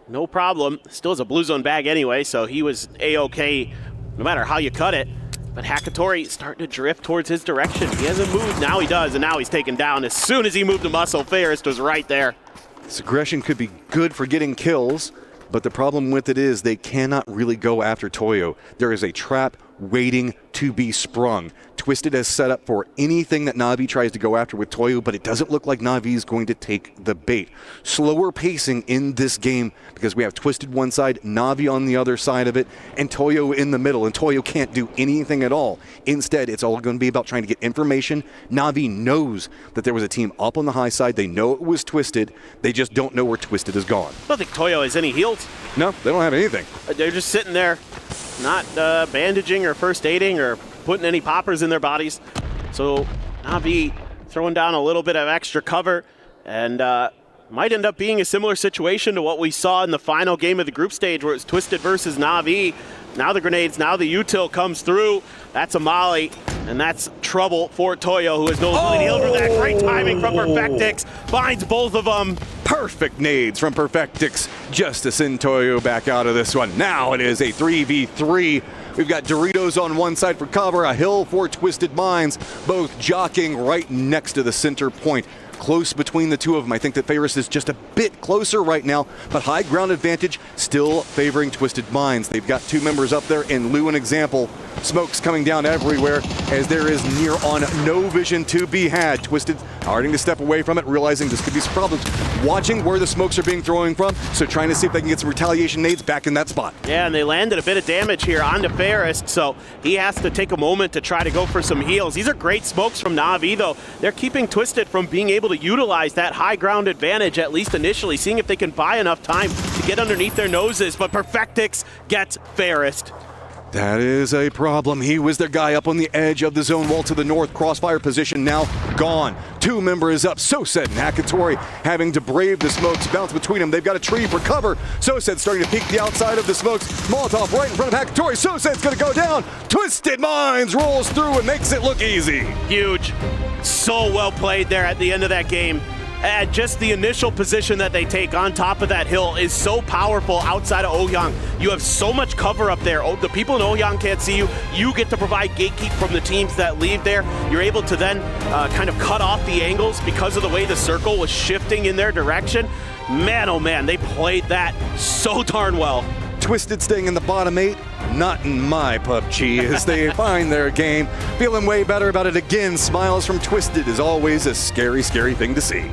no problem. Still has a blue zone bag anyway, so he was A-okay no matter how you cut it. But Hakatori starting to drift towards his direction. He hasn't moved, now he does, and now he's taken down. As soon as he moved the muscle, Ferris was right there. This aggression could be good for getting kills, but the problem with it is they cannot really go after Toyo. There is a trap waiting to be sprung. Twisted has set up for anything that Na'Vi tries to go after with Toyo, but it doesn't look like Na'Vi is going to take the bait. Slower pacing in this game because we have Twisted one side, Na'Vi on the other side of it, and Toyo in the middle, and Toyo can't do anything at all. Instead, it's all going to be about trying to get information. Na'Vi knows that there was a team up on the high side. They know it was Twisted. They just don't know where Twisted is gone. I don't think Toyo has any heals. No, they don't have anything. They're just sitting there, not bandaging or first aiding or putting any poppers in their bodies. So Na'Vi throwing down a little bit of extra cover, and might end up being a similar situation to what we saw in the final game of the group stage where it's Twisted versus Na'Vi. Now the grenades, now the util comes through. That's a molly, and that's trouble for Toyo, who has nosebleed healed for that. Great timing from Perfectix, finds both of them. Perfect nades from Perfectix just to send Toyo back out of this one. Now it is a 3v3. We've got Doritos on one side for cover, a hill for Twisted Minds, both jockeying right next to the center point. Close between the two of them. I think that Ferris is just a bit closer right now, but high ground advantage still favoring Twisted Minds. They've got 2 members up there, and Lou an example. Smoke's coming down everywhere as there is near on no vision to be had. Twisted starting to step away from it, realizing this could be some problems. Watching where the smokes are being thrown from, so trying to see if they can get some retaliation nades back in that spot. Yeah, and they landed a bit of damage here onto Ferris, so he has to take a moment to try to go for some heals. These are great smokes from Na'Vi, though. They're keeping Twisted from being able to utilize that high ground advantage, at least initially, seeing if they can buy enough time to get underneath their noses, but Perfectix gets Ferris. That is a problem. He was their guy up on the edge of the zone wall to the north. Crossfire position now gone. 2 members up. Soset and Hakatori having to brave the smokes. Bounce between them. They've got a tree for cover. Soset starting to peek the outside of the smokes. Molotov right in front of Hakatori. Soset's going to go down. Twisted Minds rolls through and makes it look easy. Huge. So well played there at the end of that game. And just the initial position that they take on top of that hill is so powerful outside of Ohyang. You have so much cover up there. The people in Ohyang can't see you. You get to provide gatekeep from the teams that leave there. You're able to then kind of cut off the angles because of the way the circle was shifting in their direction. Man, oh man, they played that so darn well. Twisted staying in the bottom 8. Not in my PUBG as they find their game. Feeling way better about it again. Smiles from Twisted is always a scary, scary thing to see.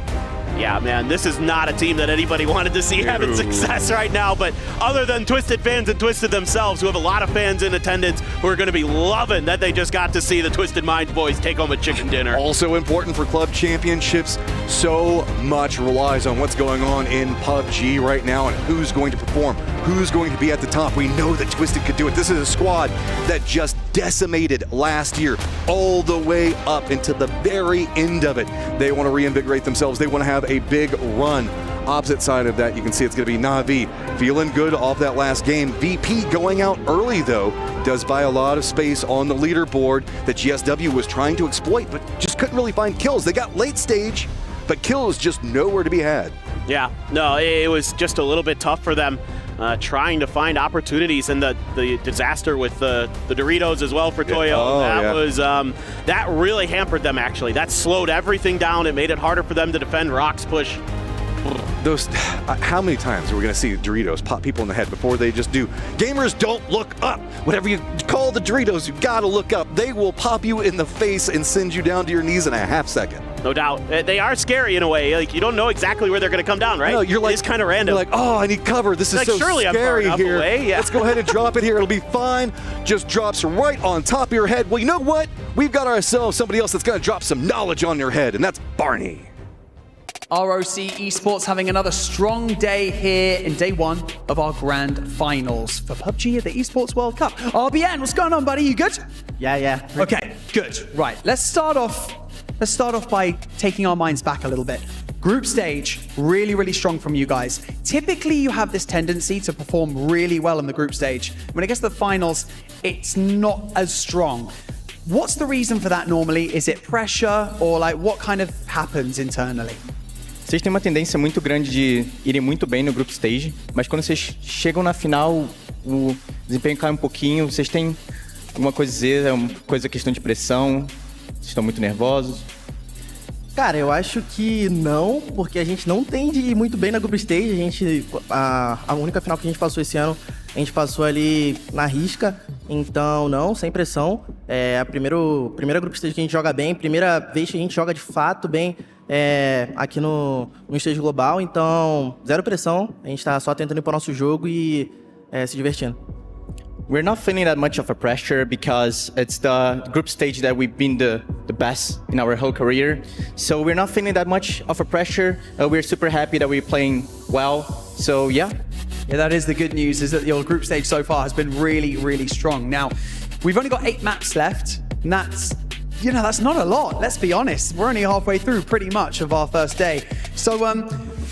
Yeah, man, this is not a team that anybody wanted to see having success right now, but other than Twisted fans and Twisted themselves, who have a lot of fans in attendance who are going to be loving that they just got to see the Twisted Minds boys take home a chicken dinner. Also important for club championships, so much relies on what's going on in PUBG right now and who's going to perform, who's going to be at the top. We know that Twisted could do it. This is a squad that just decimated last year all the way up into the very end of it. They want to reinvigorate themselves. They want to have a big run. Opposite side of that, you can see it's going to be Na'Vi feeling good off that last game. VP going out early, though, does buy a lot of space on the leaderboard that GSW was trying to exploit, but just couldn't really find kills. They got late stage, but kills just nowhere to be had. Yeah, no, it was just a little bit tough for them trying to find opportunities, and the disaster with the Doritos as well for Toyo. That really hampered them, actually. That slowed everything down. It made it harder for them to defend Rock's push. Those, how many times are we going to see Doritos pop people in the head before they just do? Gamers, don't look up. Whatever you call the Doritos, you got to look up. They will pop you in the face and send you down to your knees in a half second. No doubt. They are scary in a way. Like, you don't know exactly where they're going to come down, right? No, you're like, it's kind of random. You're like, oh, I need cover. This is like, so surely scary I'm far here. away. Yeah. Let's go ahead and drop it here. It'll be fine. Just drops right on top of your head. Well, you know what? We've got ourselves somebody else that's going to drop some knowledge on your head, and that's Barney. ROC Esports having another strong day here in day one of our grand finals for PUBG at the Esports World Cup. RBN, what's going on, buddy? You good? Yeah. Okay, good. Right, let's start off by taking our minds back a little bit. Group stage, really strong from you guys. Typically, you have this tendency to perform really well in the group stage. When it gets to the finals, it's not as strong. What's the reason for that normally? Is it pressure, or like what kind of happens internally? Vocês têm uma tendência muito grande de irem muito bem no group stage, mas quando vocês chegam na final, o desempenho cai um pouquinho. Vocês têm alguma coisa a dizer? É uma coisa, questão de pressão? Vocês estão muito nervosos? Cara, eu acho que não, porque a gente não tem de ir muito bem na group stage. A única final que a gente passou esse ano, a gente passou ali na risca. Então, não, sem pressão. É a primeira group stage que a gente joga bem, primeira vez que a gente joga de fato bem aqui no stage global. Então, zero pressão. A gente tá só tentando ir pro nosso jogo e se divertindo. We're not feeling that much of a pressure because it's the group stage that we've been the best in our whole career. So we're not feeling that much of a pressure. We're super happy that we're playing well. So yeah, that is the good news, is that your group stage so far has been really strong. Now, we've only got 8 maps left, and that's not a lot, let's be honest. We're only halfway through pretty much of our first day. So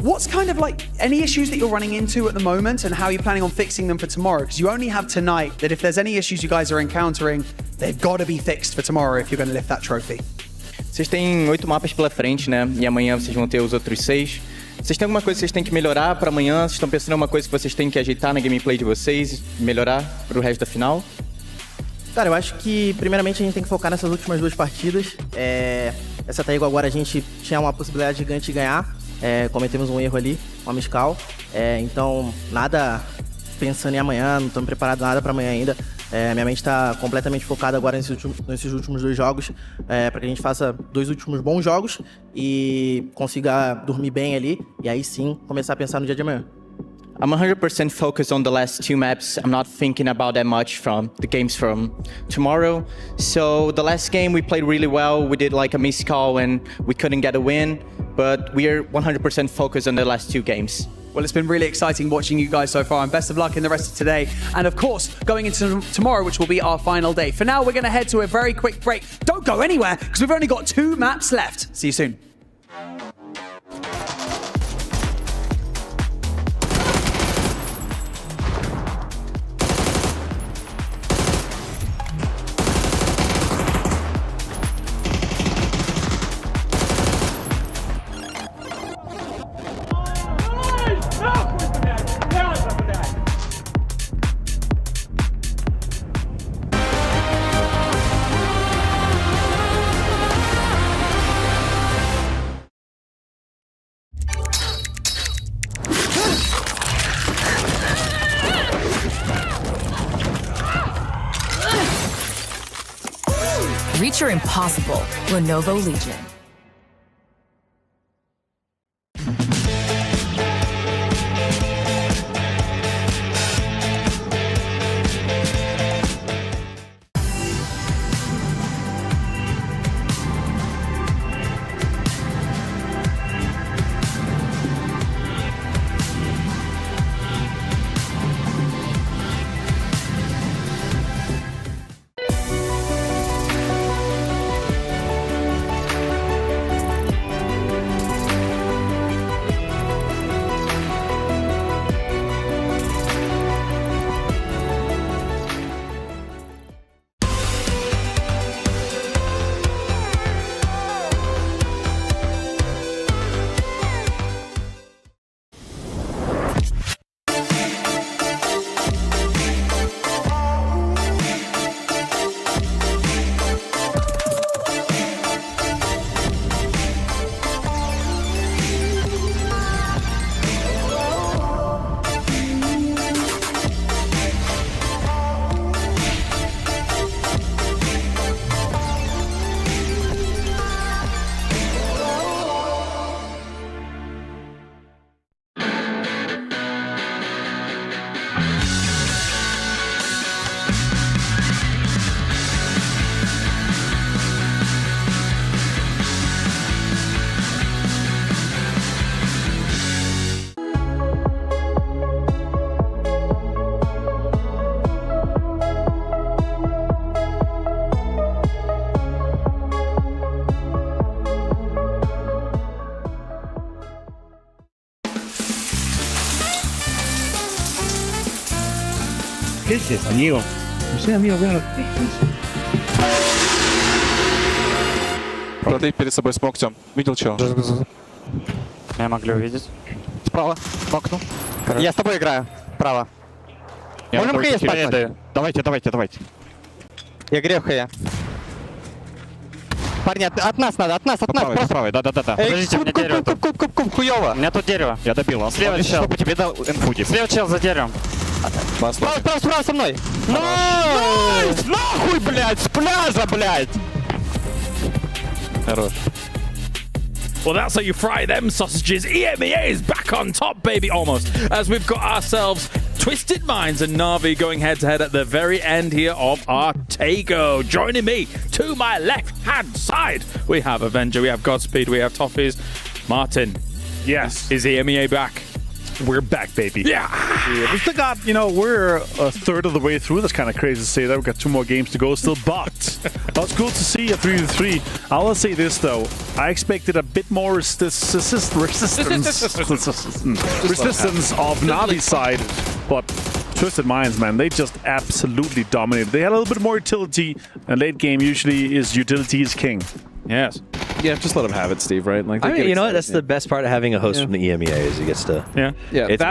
what's kind of like any issues that you're running into at the moment, and how are you planning on fixing them for tomorrow? Because you only have tonight, that if there's any issues you guys are encountering, they've got to be fixed for tomorrow if you're going to lift that trophy. Vocês têm 8 mapas pela frente, né? E amanhã vocês vão ter os outros 6. Vocês têm alguma coisa que vocês têm que melhorar para amanhã? Vocês estão pensando em alguma coisa que vocês têm que ajeitar na gameplay de vocês, melhorar para o resto da final? Cara, eu acho que primeiramente a gente tem que focar nessas últimas 2 partidas. Essa Taígo agora a gente tinha uma possibilidade gigante de ganhar. Cometemos um erro ali, uma miscal. Então, nada pensando em amanhã, não estamos preparados nada para amanhã ainda. Minha mente está completamente focada agora nesses últimos 2 jogos, para que a gente faça 2 últimos bons jogos e consiga dormir bem ali, e aí sim começar a pensar no dia de amanhã. I'm 100% focused on the last 2 maps. I'm not thinking about that much from the games from tomorrow. So the last game we played really well. We did like a missed call and we couldn't get a win, but we are 100% focused on the last 2 games. Well, it's been really exciting watching you guys so far, and best of luck in the rest of today. And of course, going into tomorrow, which will be our final day. For now, we're going to head to a very quick break. Don't go anywhere, because we've only got 2 maps left. See you soon. Reach your impossible, Lenovo Legion. Pieces, amigo. No sé, amigo, bueno. Смотри перед собой смоктем. Видел чё? Я могу увидеть. Справа, смокнул. Я с тобой играю. Право. Можем хае спать? Давайте. Я грею хае. Парни, от нас надо, от нас. Правый, да. Подождите, у меня дерево тут. Куб, хуёво. У меня тут дерево. Я добил. Он слева чел. чтобы тебе дал инфу. Слева чел за деревом. Справа со мной. Найс! Нахуй, блядь, с пляжа, блядь! Хорош. Well, that's how you fry them sausages. EMEA is back on top, baby, almost. As we've got ourselves Twisted Minds and Na'Vi going head-to-head at the very end here of our Takeover. Joining me to my left-hand side, we have Avenger, we have Godspeed, we have Toffees. Martin. Yes. Is EMEA back? We're back, baby. Yeah. We still got, we're a third of the way through. That's kind of crazy to say that. We've got 2 more games to go still, but that's cool to see a 3-3. I will say this, though. I expected a bit more resistance of Navi's side, but Twisted Minds, man, they just absolutely dominated. They had a little bit more utility, and late game usually is utility is king. Yes. Yeah, just let them have it, Steve, right? Like, I mean, you know what? That's the best part of having a host from the EMEA is he gets to... Yeah.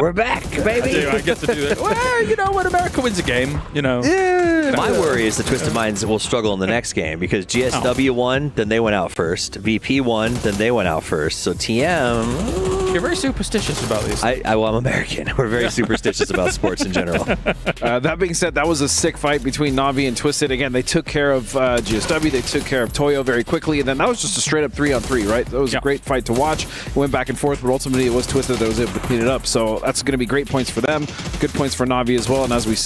We're back, baby! I get to do that. Well, you know, when America wins a game, My worry is the Twisted Minds will struggle in the next game because GSW won, then they went out first. VP won, then they went out first. So TM... You're very superstitious about these. Well, I'm American. We're very superstitious about sports in general. That being said, that was a sick fight between Na'Vi and Twisted. Again, they took care of GSW, they took care of Toyo very quickly, and then that was just a straight up 3-on-3, right? That was a great fight to watch. It went back and forth, but ultimately it was Twisted that was able to clean it up. So that's going to be great points for them, good points for Na'Vi as well. And as we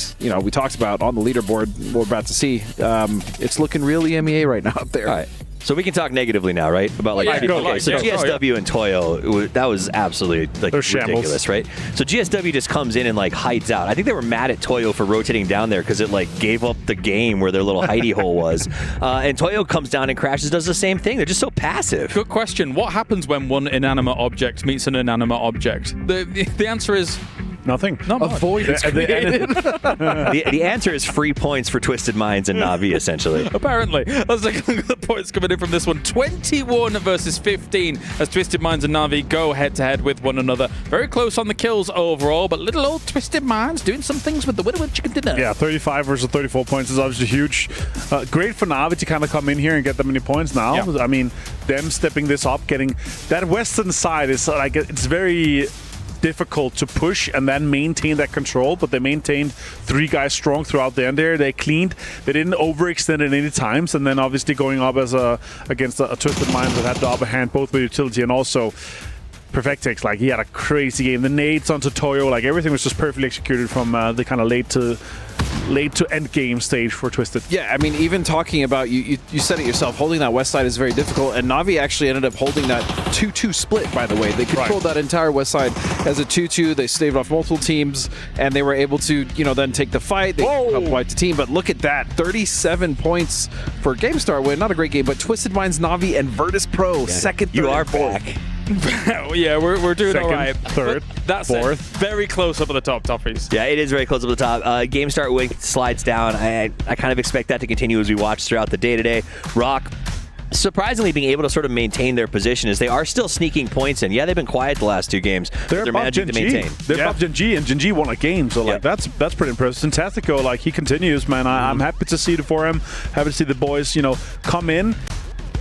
talked about on the leaderboard, we're about to see, it's looking real EMEA right now up there. All right. So we can talk negatively now, right? About like GSW and Toyo, that was absolutely ridiculous, right? So GSW just comes in and like hides out. I think they were mad at Toyo for rotating down there because it like gave up the game where their little hidey hole was. And Toyo comes down and crashes, does the same thing. They're just so passive. Good question. What happens when one inanimate object meets an inanimate object? The answer is... Nothing. Not much. Avoid it. The answer is free points for Twisted Minds and Na'Vi, essentially. Apparently. Let's take a look at the points coming in from this one. 21 versus 15 as Twisted Minds and Na'Vi go head-to-head with one another. Very close on the kills overall, but little old Twisted Minds doing some things with the winner with chicken dinner. Yeah, 35 versus 34 points is obviously huge. Great for Na'Vi to kind of come in here and get that many points now. Yeah. I mean, them stepping this up, getting... That western side is like... It's very... difficult to push and then maintain that control, but they maintained 3 guys strong throughout the end there. They cleaned, they didn't overextend at any times, and then obviously going up as against a Twisted Mind that had the upper hand both with utility and also Perfectix. Like, he had a crazy game. The nades onto Toyo, like everything was just perfectly executed from the kind of late to end game stage for Twisted. Yeah, I mean, even talking about, you said it yourself, holding that west side is very difficult, and Na'Vi actually ended up holding that 2-2 split, by the way. They controlled that entire west side as a 2-2. They staved off multiple teams, and they were able to, then take the fight. They helped wipe the team, but look at that. 37 points for Game Star win. Not a great game, but Twisted Minds, Na'Vi, and Virtus.pro, second, third, you are fourth. back. Yeah, we're doing second, all right. Third, that's fourth. Very close up at the top, Toffees. Yeah, it is very close up at the top. Game start win slides down. I kind of expect that to continue as we watch throughout the day today. Rock surprisingly being able to sort of maintain their position as they are still sneaking points in. Yeah, they've been quiet the last 2 games. They're managing to maintain. They're above Gen.G, and Gen.G won a game, so like that's pretty impressive. Fantastico, like he continues, man. I'm happy to see it for him. Happy to see the boys, come in,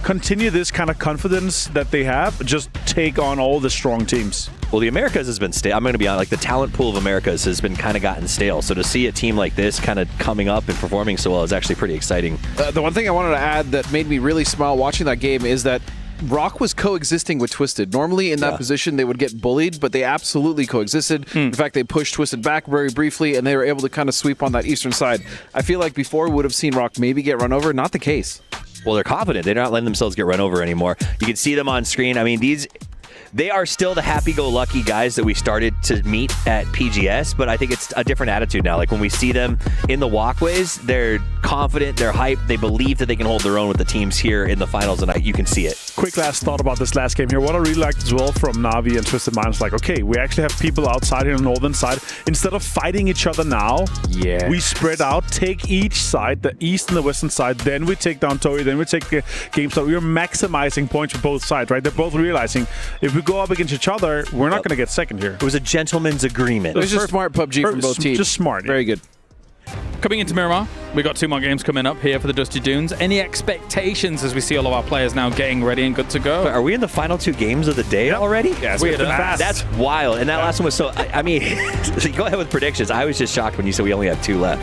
continue this kind of confidence that they have, just take on all the strong teams. Well, the Americas has been stale. I'm going to be honest, like the talent pool of Americas has been kind of gotten stale. So to see a team like this kind of coming up and performing so well is actually pretty exciting. The one thing I wanted to add that made me really smile watching that game is that Rock was coexisting with Twisted. Normally in that position they would get bullied, but they absolutely coexisted. In fact, they pushed Twisted back very briefly, and they were able to kind of sweep on that eastern side. I feel like before we would have seen Rock maybe get run over. Not the case. Well, they're confident. They're not letting themselves get run over anymore. You can see them on screen. I mean, they are still the happy-go-lucky guys that we started to meet at PGS, but I think it's a different attitude now. Like when we see them in the walkways, they're confident, they're hyped, they believe that they can hold their own with the teams here in the finals, and you can see it. quick last thought about this last game here. What I really liked as well from Na'Vi and Twisted Minds, like, okay, we actually have people outside here on the northern side. Instead of fighting each other now, we spread out, take each side, the east and the western side, then we take down Toyo, then we take the game start. We are maximizing points for both sides, right? They're both realizing if we go up against each other, we're not going to get second here. It was a gentleman's agreement. It was just smart PUBG from both teams. Just smart. Very good. Coming into Miramar, we got 2 more games coming up here for the Dusty Dunes. Any expectations as we see all of our players now getting ready and good to go? But are we in the final 2 games of the day already? Yeah, weird. That's wild. And that last one was so... I mean, go ahead with predictions. I was just shocked when you said we only have 2 left.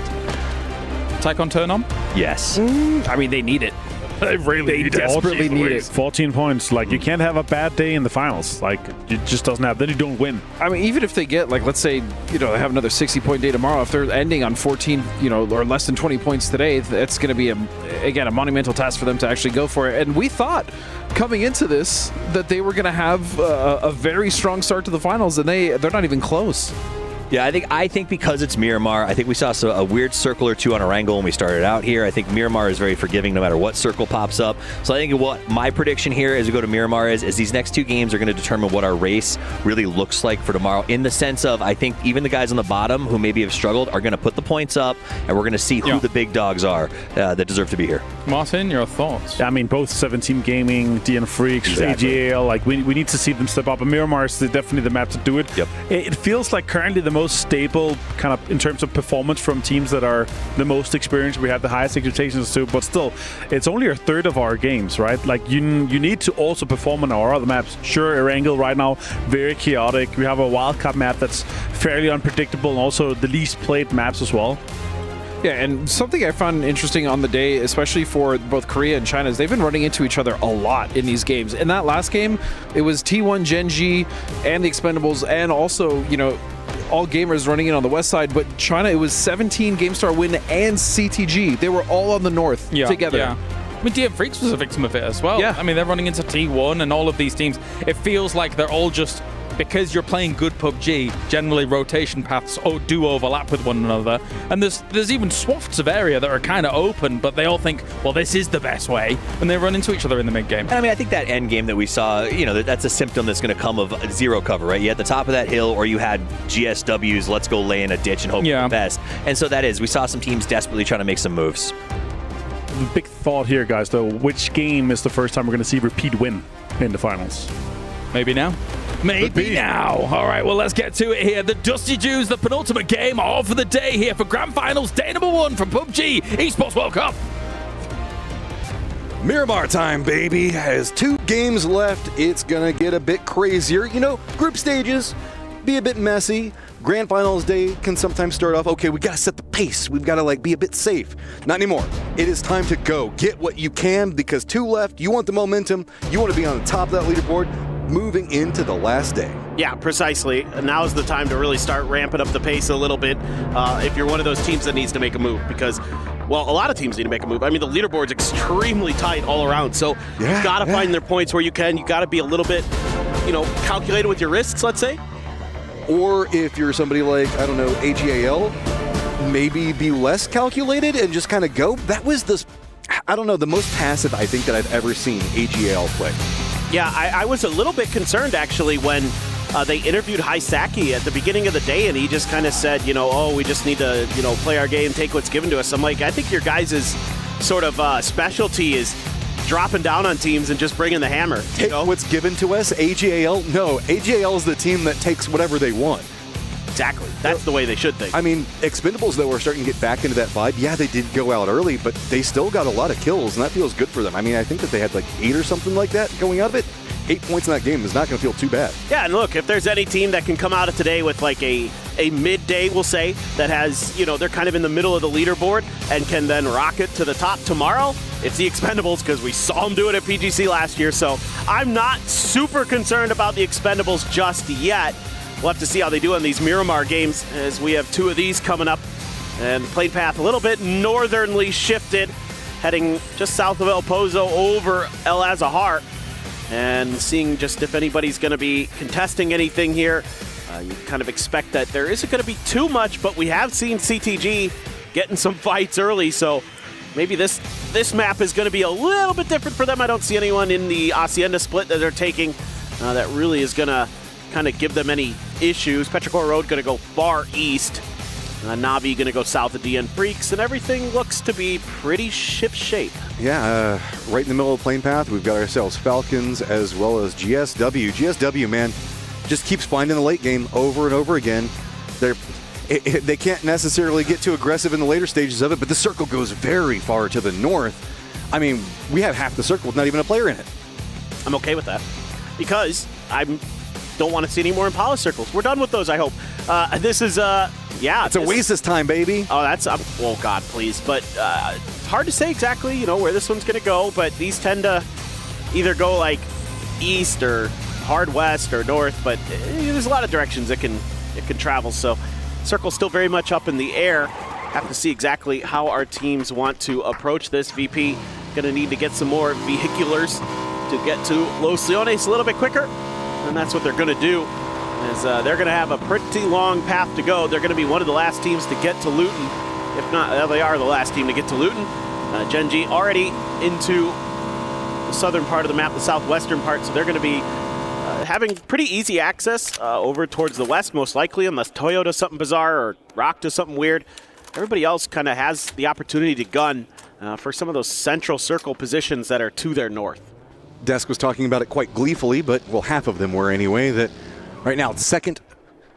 Tycon turn on? Yes. I mean, they need it. They desperately need it. 14 points. Like, you can't have a bad day in the finals. Like, it just doesn't happen. Then you don't win. I mean, even if they get, like, let's say, they have another 60-point day tomorrow, if they're ending on 14, or less than 20 points today, that's going to be, a monumental task for them to actually go for it. And we thought, coming into this, that they were going to have a very strong start to the finals, and they're not even close. Yeah, I think because it's Miramar, I think we saw a weird circle or 2 on Erangel when we started out here. I think Miramar is very forgiving no matter what circle pops up. So I think what my prediction here as we go to Miramar is these next 2 games are going to determine what our race really looks like for tomorrow, in the sense of I think even the guys on the bottom who maybe have struggled are going to put the points up, and we're going to see who the big dogs are that deserve to be here. Martin, your thoughts? I mean, both 17 Gaming, DN Freaks, AGAL, like we need to see them step up. And Miramar is definitely the map to do it. Yep. It feels like currently the most stable kind of in terms of performance from teams that are the most experienced. We have the highest expectations too, but still, it's only a third of our games, right? Like you need to also perform on our other maps. Sure, Erangel right now, very chaotic. We have a wildcard map that's fairly unpredictable, and also the least played maps as well. Yeah, and something I found interesting on the day, especially for both Korea and China, is they've been running into each other a lot in these games. In that last game, it was T1, Gen.G, and the Expendables, and also, all gamers running in on the west side. But China, it was 17 GameStar win and CTG. They were all on the north together. Yeah. I mean, DN Freaks was a victim of it as well. Yeah. I mean, they're running into T1 and all of these teams. It feels like they're all just... Because you're playing good PUBG, generally rotation paths do overlap with one another. And there's even swaths of area that are kind of open, but they all think, well, this is the best way, and they run into each other in the mid-game. And I mean, I think that end game that we saw, that's a symptom that's going to come of zero cover, right? You had the top of that hill, or you had GSWs, let's go lay in a ditch and hope for the best. And so we saw some teams desperately trying to make some moves. The big thought here, guys, though, which game is the first time we're going to see repeat win in the finals? Maybe now. Maybe now. All right, well, let's get to it here. The Dusty Dunes, the penultimate game of the day here for Grand Finals, day number 1 from PUBG Esports World Cup. Miramar time, baby. Has 2 games left. It's going to get a bit crazier. Group stages, be a bit messy. Grand Finals day can sometimes start off, okay, we got to set the pace. We've got to be a bit safe. Not anymore. It is time to go. Get what you can, because 2 left. You want the momentum. You want to be on the top of that leaderboard moving into the last day. Yeah, precisely. Now is the time to really start ramping up the pace a little bit if you're one of those teams that needs to make a move, because, well, a lot of teams need to make a move. I mean, the leaderboard's extremely tight all around, so you've got to find their points where you can. You got to be a little bit, calculated with your risks, let's say. Or if you're somebody like, I don't know, AGAL, maybe be less calculated and just kind of go. That was the most passive I think that I've ever seen AGAL play. Yeah, I was a little bit concerned, actually, when they interviewed Hisaki at the beginning of the day, and he just kind of said, we just need to, play our game, take what's given to us. I'm like, I think your guys' sort of specialty is dropping down on teams and just bringing the hammer. Take what's given to us? AGAL? No, AGAL is the team that takes whatever they want. Exactly. That's the way they should think. I mean, Expendables, though, are starting to get back into that vibe. Yeah, they did go out early, but they still got a lot of kills, and that feels good for them. I mean, I think that they had 8 or something like that going out of it. 8 points in that game is not going to feel too bad. Yeah, and look, if there's any team that can come out of today with a midday, we'll say, that has, they're kind of in the middle of the leaderboard and can then rocket to the top tomorrow, it's the Expendables, because we saw them do it at PGC last year. So I'm not super concerned about the Expendables just yet. We'll have to see how they do in these Miramar games, as we have 2 of these coming up. And the plane path a little bit northernly shifted, heading just south of El Pozo over El Azahar. And seeing just if anybody's going to be contesting anything here. You kind of expect that there isn't going to be too much, but we have seen CTG getting some fights early, so maybe this this map is going to be a little bit different for them. I don't see anyone in the Hacienda split that they're taking that really is going to kind of give them any issues. Petrichor Road going to go far east. Navi going to go south of DN Freaks, and everything looks to be pretty ship-shape. Yeah, right in the middle of the plane path, we've got ourselves Falcons as well as GSW. GSW, man, just keeps finding the late game over and over again. They can't necessarily get too aggressive in the later stages of it, but the circle goes very far to the north. I mean, we have half the circle with not even a player in it. I'm okay with that because I don't want to see any more Impala circles. We're done with those, I hope. This is, yeah. It's Oasis time, baby. Oh, that's, oh God, please. But it's hard to say exactly, you know, where this one's going to go, but these tend to either go like east or hard west or north, but there's a lot of directions it can travel. So circle's still very much up in the air. Have to see exactly how our teams want to approach this. VP going to need to get some more vehiculars to get to Los Leones a little bit quicker, and that's what they're going to do. Is they're going to have a pretty long path to go. They're going to be one of the last teams to get to Luton. If not, they are the last team to get to Luton. Gen.G already into the southern part of the map, the southwestern part, so they're going to be having pretty easy access over towards the west, most likely, unless Toyo does something bizarre or Rock does something weird. Everybody else kind of has the opportunity to gun for some of those central circle positions that are to their north. Desk was talking about it quite gleefully, but, well, half of them were anyway, that right now, second,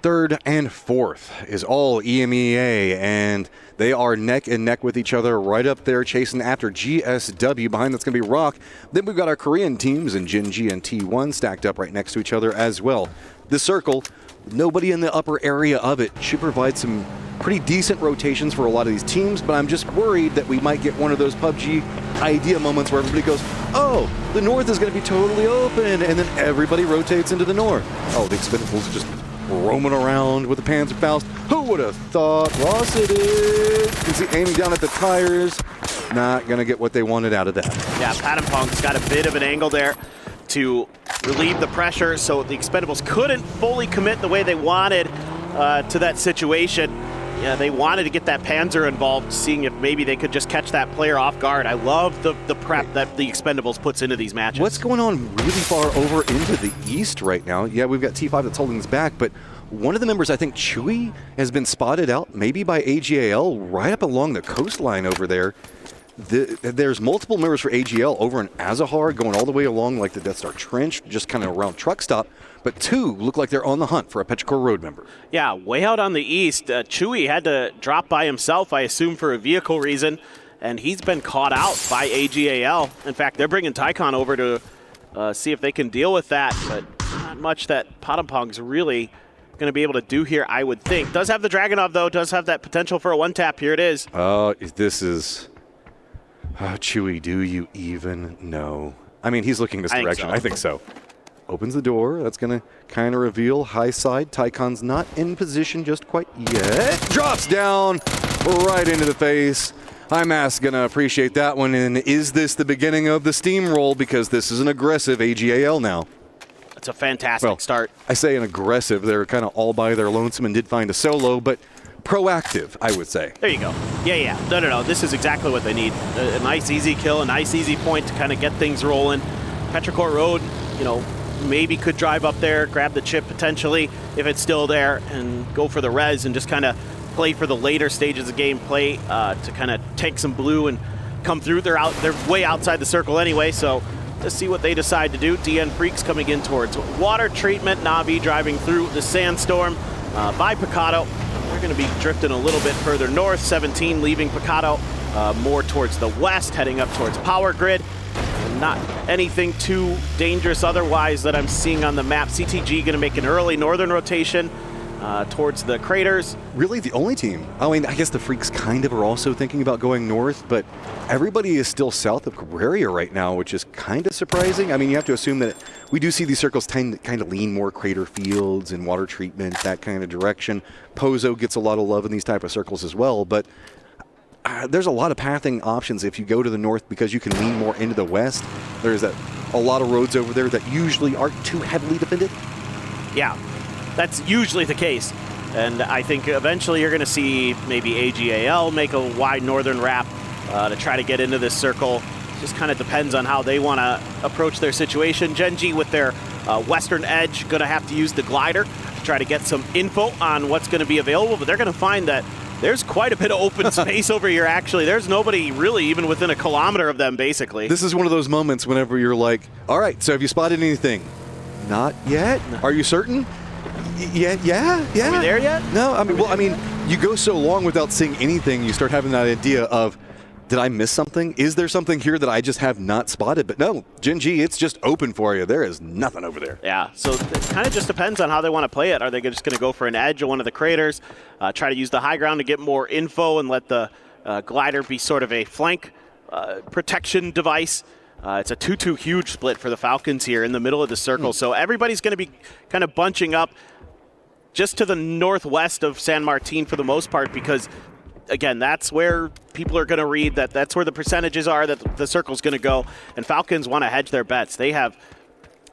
third, and fourth is all EMEA, and they are neck and neck with each other right up there chasing after GSW. Behind that's going to be Rock. Then we've got our Korean teams in GenG and T1 stacked up right next to each other as well. The circle, nobody in the upper area of it, should provide some pretty decent rotations for a lot of these teams, but I'm just worried that we might get one of those PUBG idea moments where everybody goes, oh, the north is going to be totally open, and then everybody rotates into the north. Oh, the Expendables are just roaming around with the Panzerfaust. Who would have thought? Lost it is. You can see aiming down at the tires. Not going to get what they wanted out of that. Yeah, Patternpunk's got a bit of an angle there to relieve the pressure, so the Expendables couldn't fully commit the way they wanted to that situation. Yeah, they wanted to get that Panzer involved, seeing if maybe they could just catch that player off guard. I love the prep that the Expendables puts into these matches. What's going on really far over into the east right now? Yeah, we've got T5 that's holding this back, but one of the members, I think Chewy, has been spotted out, maybe by AGAL, right up along the coastline over there. There's multiple members for AGL over in Azahar, going all the way along like the Death Star Trench, just kind of around Truck Stop. But two look like they're on the hunt for a Petrichor Road member. Yeah, way out on the east, Chewy had to drop by himself, I assume for a vehicle reason, and he's been caught out by AGAL. In fact, they're bringing Tycon over to see if they can deal with that, but not much that Patternpunk's really going to be able to do here, I would think. Does have the Dragunov, though, does have that potential for a one-tap. Here it is. This is... Chewy, do you even know? I mean, he's looking this direction. I think so. Opens the door. That's going to kind of reveal high side. Tycon's not in position just quite yet. Drops down right into the face. IMAS going to appreciate that one. And is this the beginning of the steamroll? Because this is an aggressive AGAL now. It's a fantastic start. I say an aggressive. They're kind of all by their lonesome and did find a solo, but proactive, I would say. There you go. Yeah. No. This is exactly what they need. A nice, easy kill, a nice, easy point to kind of get things rolling. Petrichor Road, you know, maybe could drive up there, grab the chip potentially if it's still there, and go for the res and just kind of play for the later stages of gameplay to kind of take some blue and come through. They're way outside the circle anyway, so let's see what they decide to do. DN Freaks coming in towards water treatment. Navi driving through the sandstorm by Picado. They're going to be drifting a little bit further north. 17 leaving Picado more towards the west, heading up towards Power Grid. Not anything too dangerous otherwise that I'm seeing on the map. CTG going to make an early northern rotation towards the craters. Really the only team. I mean, I guess the Freaks kind of are also thinking about going north, but everybody is still south of Crateria right now, which is kind of surprising. I mean, you have to assume that we do see these circles kind of lean more crater fields and water treatment, that kind of direction. Pozo gets a lot of love in these type of circles as well, but there's a lot of pathing options if you go to the north because you can lean more into the west. There's a lot of roads over there that usually aren't too heavily defended. Yeah, that's usually the case. And I think eventually you're going to see maybe AGAL make a wide northern wrap. to try to get into this circle. Just kind of depends on how they want to approach their situation. Gen.G with their western edge, going to have to use the glider to try to get some info on what's going to be available, but they're going to find that there's quite a bit of open space over here, actually. There's nobody really even within a kilometer of them, basically. This is one of those moments whenever you're like, all right, so have you spotted anything? Not yet. Are you certain? Yeah. Are we there yet? No, I mean, you go so long without seeing anything, you start having that idea of, did I miss something? Is there something here that I just have not spotted? But no, Gen.G, it's just open for you. There is nothing over there. Yeah, so it kind of just depends on how they want to play it. Are they just going to go for an edge of one of the craters, try to use the high ground to get more info and let the glider be sort of a flank protection device? It's a 2-2 huge split for the Falcons here in the middle of the circle. So everybody's going to be kind of bunching up just to the northwest of San Martin for the most part, because again, that's where people are going to read that. That's where the percentages are that the circle's going to go. And Falcons want to hedge their bets. They have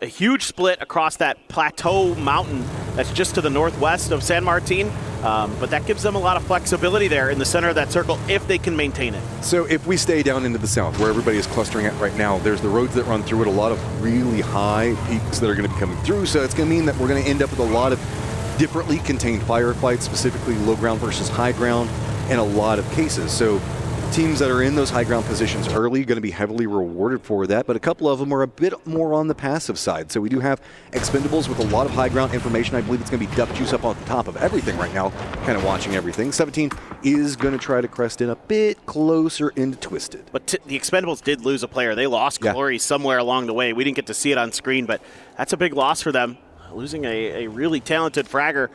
a huge split across that plateau mountain that's just to the northwest of San Martin. But that gives them a lot of flexibility there in the center of that circle if they can maintain it. So if we stay down into the south, where everybody is clustering at right now, there's the roads that run through it, a lot of really high peaks that are going to be coming through. So it's going to mean that we're going to end up with a lot of differently contained firefights, specifically low ground versus high ground, in a lot of cases. So teams that are in those high ground positions early going to be heavily rewarded for that, but a couple of them are a bit more on the passive side. So we do have expendables with a lot of high ground information. I believe it's going to be Duck Juice up on the top of everything right now, kind of watching everything. 17 is going to try to crest in a bit closer into Twisted. But the expendables did lose a player. They lost Glory somewhere along the way. We didn't get to see it on screen, but that's a big loss for them. Losing a really talented fragger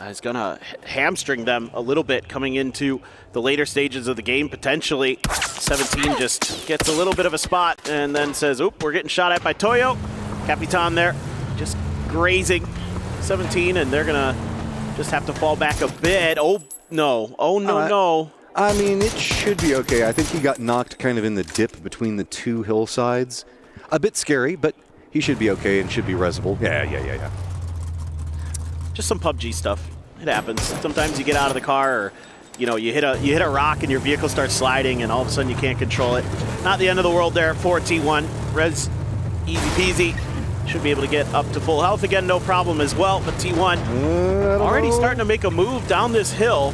is going to hamstring them a little bit coming into the later stages of the game, potentially. 17 just gets a little bit of a spot and then says, oop, we're getting shot at by Toyo. Capitan there, just grazing 17, and they're going to just have to fall back a bit. Oh, no. Oh, no. I mean, it should be okay. I think he got knocked kind of in the dip between the two hillsides. A bit scary, but he should be okay and should be resable. Yeah. Just some PUBG stuff. It happens. Sometimes you get out of the car, or you hit a rock and your vehicle starts sliding, and all of a sudden you can't control it. Not the end of the world there for T1. Res, easy peasy. Should be able to get up to full health again, no problem as well. But T1 already starting to make a move down this hill.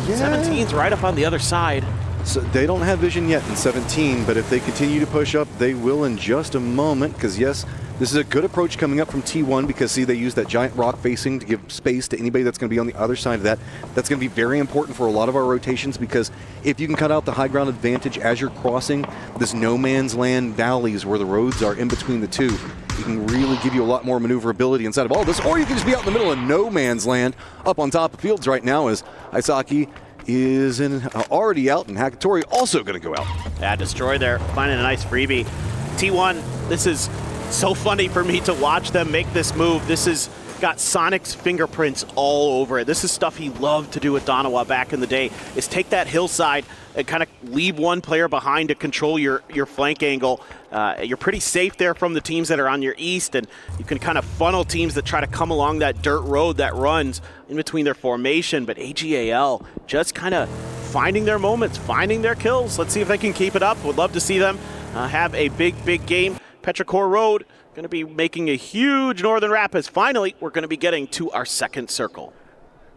Yeah. 17's right up on the other side. So they don't have vision yet in 17, but if they continue to push up, they will in just a moment, because yes, this is a good approach coming up from T1, because see, they use that giant rock facing to give space to anybody that's going to be on the other side of that. That's going to be very important for a lot of our rotations, because if you can cut out the high ground advantage as you're crossing this no man's land valleys where the roads are in between the two, it can really give you a lot more maneuverability inside of all this, or you can just be out in the middle of no man's land up on top of fields right now as Isaki is already out, and Hakatori also going to go out. Yeah, Destroy there, finding a nice freebie. T1, this is so funny for me to watch them make this move. This has got Sonic's fingerprints all over it. This is stuff he loved to do with Donawa back in the day, is take that hillside and kind of leave one player behind to control your flank angle. You're pretty safe there from the teams that are on your east, and you can kind of funnel teams that try to come along that dirt road that runs in between their formation. But AGAL just kind of finding their moments, finding their kills. Let's see if they can keep it up. Would love to see them have a big game. Petrichor Road going to be making a huge Northern Rapids. Finally, we're going to be getting to our second circle.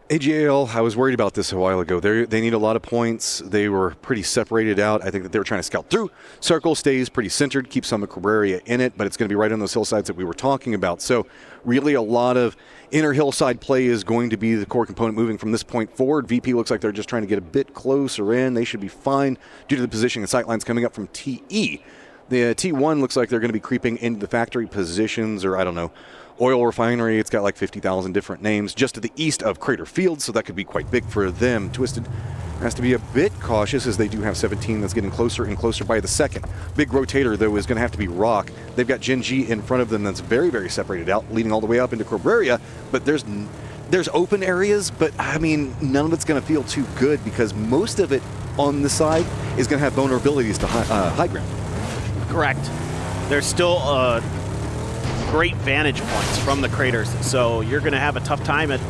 AGAL, I was worried about this a while ago. They need a lot of points. They were pretty separated out. I think that they were trying to scout through. Circle stays pretty centered, keeps some of Cabrera in it, but it's going to be right on those hillsides that we were talking about. So really a lot of inner hillside play is going to be the core component moving from this point forward. VP looks like they're just trying to get a bit closer in. They should be fine due to the positioning and sightlines coming up from TE. The T1 looks like they're going to be creeping into the factory positions, or I don't know, oil refinery. It's got like 50,000 different names just to the east of Crater Field, so that could be quite big for them. Twisted has to be a bit cautious as they do have 17 that's getting closer and closer by the second. Big rotator, though, is going to have to be Rock. They've got Gen.G in front of them that's very separated out, leading all the way up into Cabrera, but there's open areas, but I mean, none of it's going to feel too good because most of it on the side is going to have vulnerabilities to high ground. Correct. There's still great vantage points from the craters, so you're going to have a tough time at,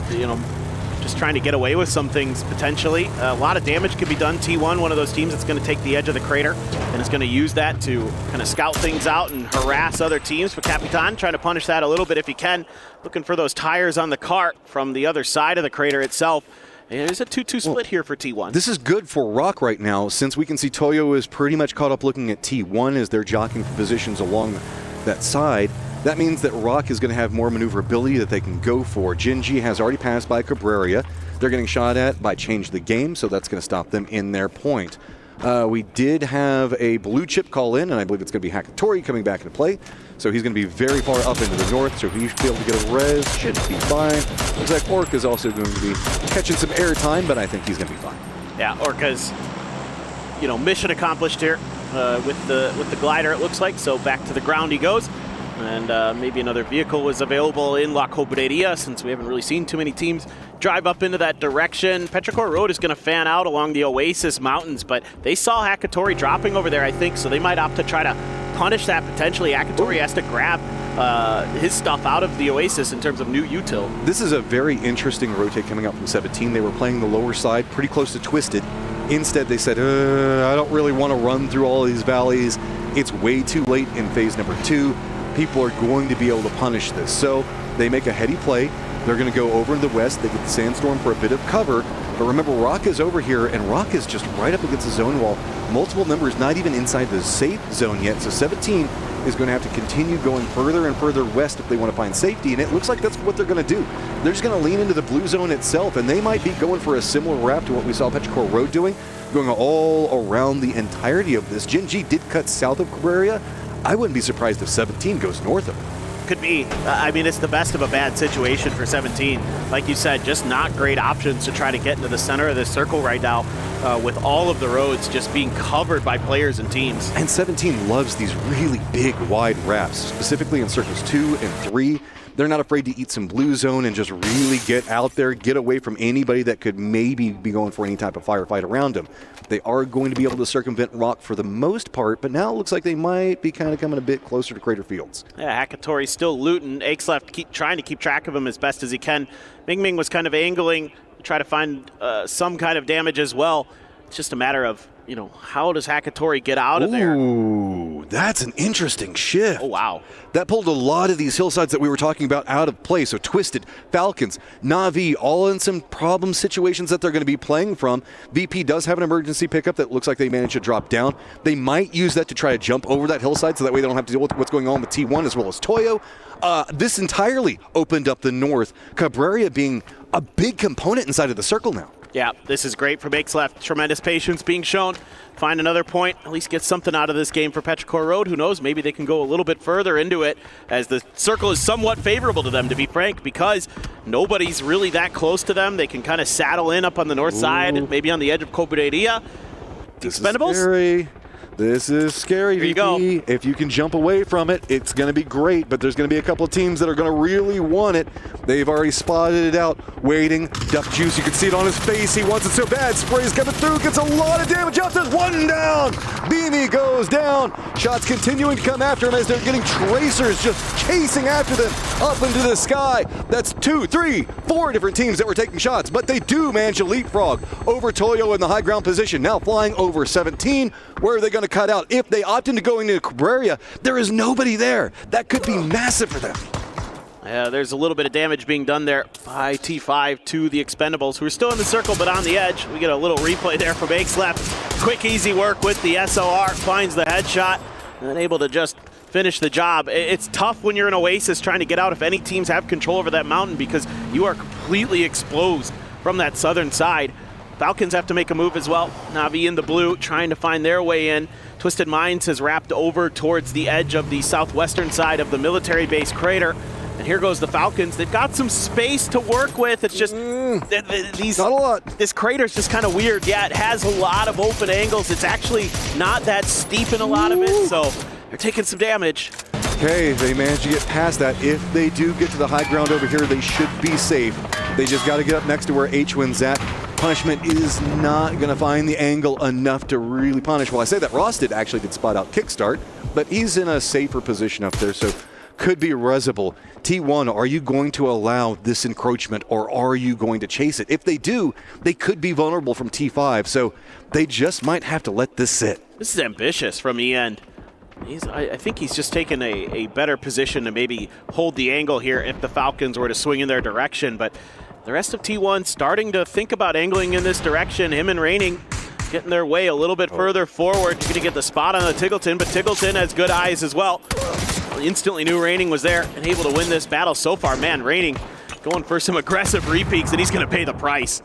just trying to get away with some things potentially. A lot of damage could be done. T1, one of those teams that's going to take the edge of the crater and is going to use that to kind of scout things out and harass other teams. For Capitan, trying to punish that a little bit if he can. Looking for those tires on the cart from the other side of the crater itself. There's a 2-2 split here for T1. This is good for Rock right now, since we can see Toyo is pretty much caught up looking at T1 as they're jockeying for positions along that side. That means that Rock is going to have more maneuverability that they can go for. Gen.G has already passed by Cabrera. They're getting shot at by Change the Game, so that's going to stop them in their point. We did have a blue chip call in, and I believe it's going to be Hakatori coming back into play. So he's going to be very far up into the north, so he should be able to get a res, should be fine. Looks like Orca is also going to be catching some airtime, but I think he's going to be fine. Yeah, Orca's, mission accomplished here with the glider, it looks like. So back to the ground he goes. And maybe another vehicle was available in La Cobreria, since we haven't really seen too many teams drive up into that direction. Petrichor Road is going to fan out along the Oasis Mountains, but they saw Hakatori dropping over there, I think, so they might opt to try to punish that potentially. Hakatori has to grab his stuff out of the Oasis in terms of new util. This is a very interesting rotate coming out from 17. They were playing the lower side, pretty close to Twisted. Instead, they said, I don't really want to run through all these valleys. It's way too late in phase number 2. People are going to be able to punish this. So they make a heady play. They're going to go over in the west. They get the Sandstorm for a bit of cover. But remember, Rock is over here, and Rock is just right up against the zone wall. Multiple members not even inside the safe zone yet. So 17 is going to have to continue going further and further west if they want to find safety. And it looks like that's what they're going to do. They're just going to lean into the blue zone itself, and they might be going for a similar route to what we saw Petrichor Road doing, going all around the entirety of this. Gen.G did cut south of Cabrera. I wouldn't be surprised if 17 goes north of it. Could be. I mean, it's the best of a bad situation for 17. Like you said, just not great options to try to get into the center of this circle right now, with all of the roads just being covered by players and teams. And 17 loves these really big, wide wraps, specifically in circles 2 and 3. They're not afraid to eat some blue zone and just really get out there, get away from anybody that could maybe be going for any type of firefight around them. They are going to be able to circumvent Rock for the most part, but now it looks like they might be kind of coming a bit closer to Crater Fields. Yeah, Hakatori's still looting. Aches left trying to keep track of him as best as he can. Ming Ming was kind of angling to try to find some kind of damage as well. It's just a matter of, how does Hakatori get out of there? Ooh, that's an interesting shift. Oh, wow. That pulled a lot of these hillsides that we were talking about out of play. So Twisted, Falcons, Na'Vi, all in some problem situations that they're going to be playing from. VP does have an emergency pickup that looks like they managed to drop down. They might use that to try to jump over that hillside so that way they don't have to deal with what's going on with T1 as well as Toyo. This entirely opened up the north, Cabrera being a big component inside of the circle now. Yeah, this is great for Makes Left. Tremendous patience being shown. Find another point, at least get something out of this game for Petrichor Road. Who knows, maybe they can go a little bit further into it, as the circle is somewhat favorable to them, to be frank, because nobody's really that close to them. They can kind of saddle in up on the north side, maybe on the edge of Cobreria. Expendables? This is scary, VP. Go. If you can jump away from it, it's going to be great, but there's going to be a couple of teams that are going to really want it. They've already spotted it out, waiting. Duck Juice, you can see it on his face. He wants it so bad. Spray's coming through, gets a lot of damage. Up, there's one down. Beanie goes down. Shots continuing to come after him as they're getting tracers just chasing after them up into the sky. That's 2, 3, 4 different teams that were taking shots, but they do manage to leapfrog over Toyo in the high ground position. Now flying over 17. Where are they going to cut out? If they opt into going into Cabrera, there is nobody there. That could be massive for them. Yeah, there's a little bit of damage being done there by T5 to the Expendables, who are still in the circle but on the edge. We get a little replay there from Aches Left. Quick, easy work with the SOR, finds the headshot, and able to just finish the job. It's tough when you're in Oasis trying to get out if any teams have control over that mountain, because you are completely exposed from that southern side. Falcons have to make a move as well. Na'Vi in the blue trying to find their way in. Twisted Minds has wrapped over towards the edge of the southwestern side of the military base crater. And here goes the Falcons. They've got some space to work with. It's just not a lot. This crater's just kind of weird. Yeah, it has a lot of open angles. It's actually not that steep in a lot of it, so they're taking some damage. Okay, they managed to get past that. If they do get to the high ground over here, they should be safe. They just got to get up next to where H-Win's at. Punishment is not going to find the angle enough to really punish. Well, I say that Ross actually did spot out Kickstart, but he's in a safer position up there, so could be resible. T1, are you going to allow this encroachment, or are you going to chase it? If they do, they could be vulnerable from T5, so they just might have to let this sit. This is ambitious from EN. I think he's just taken a better position to maybe hold the angle here if the Falcons were to swing in their direction, but the rest of T1 starting to think about angling in this direction. Him and Raining getting their way a little bit further forward. Going to get the spot on the Tiggleton, but Tiggleton has good eyes as well. Instantly knew Raining was there and able to win this battle so far. Man, Raining going for some aggressive re-peeks, and he's going to pay the price.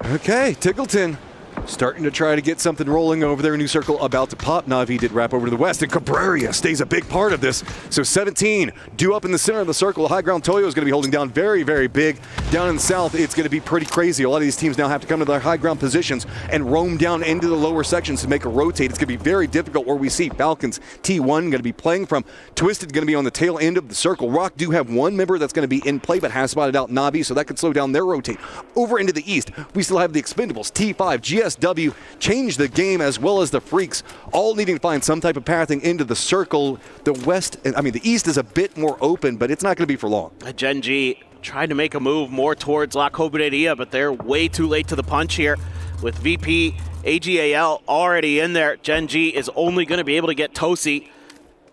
Okay, Tiggleton starting to try to get something rolling over there. New circle about to pop. Na'Vi did wrap over to the west, and Cabrera stays a big part of this. So 17 due up in the center of the circle. The high ground Toyo is going to be holding down very, very big. Down in the south, it's going to be pretty crazy. A lot of these teams now have to come to their high ground positions and roam down into the lower sections to make a rotate. It's going to be very difficult where we see Falcons T1 going to be playing from. Twisted going to be on the tail end of the circle. Rock do have one member that's going to be in play, but has spotted out Na'Vi, so that could slow down their rotate. Over into the east, we still have the Expendables, T5, GSW, change the game, as well as the Freaks, all needing to find some type of pathing into the circle. The east is a bit more open, but it's not going to be for long. Gen.G tried to make a move more towards La Coveted, but they're way too late to the punch here. With VP, AGAL already in there, Gen.G is only going to be able to get Tosi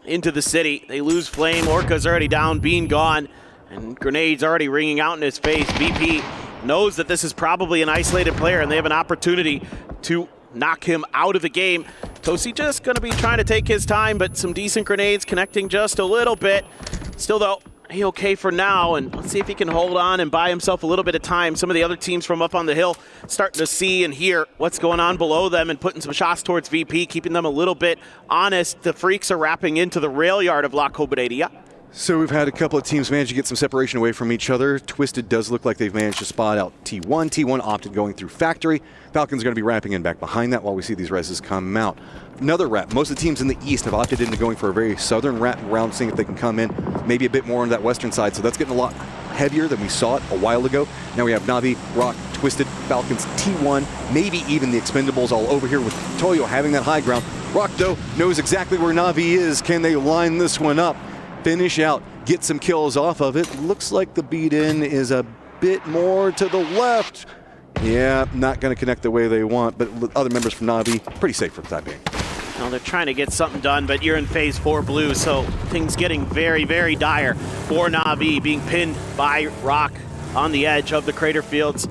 into the city. They lose Flame, Orca's already down, Bean gone, and Grenade's already ringing out in his face. VP knows that this is probably an isolated player, and they have an opportunity to knock him out of the game. Tosi just going to be trying to take his time, but some decent grenades connecting just a little bit. Still, though, he okay for now, and let's see if he can hold on and buy himself a little bit of time. Some of the other teams from up on the hill starting to see and hear what's going on below them and putting some shots towards VP, keeping them a little bit honest. The Freaks are wrapping into the rail yard of La Coveted. So we've had a couple of teams manage to get some separation away from each other. Twisted does look like they've managed to spot out T1. T1 opted going through Factory. Falcons are going to be wrapping in back behind that while we see these reses come out. Another wrap. Most of the teams in the east have opted into going for a very southern wrap round, seeing if they can come in maybe a bit more on that western side. So that's getting a lot heavier than we saw it a while ago. Now we have Na'Vi, Rock, Twisted, Falcons, T1, maybe even the Expendables all over here with Toyo having that high ground. Rock, though, knows exactly where Na'Vi is. Can they line this one up? Finish out, get some kills off of it. Looks like the beat in is a bit more to the left. Yeah, not going to connect the way they want, but other members from Na'Vi, pretty safe for the time being. Well, they're trying to get something done, but you're in phase 4 blue, so things getting very, very dire for Na'Vi, being pinned by Rock on the edge of the crater fields.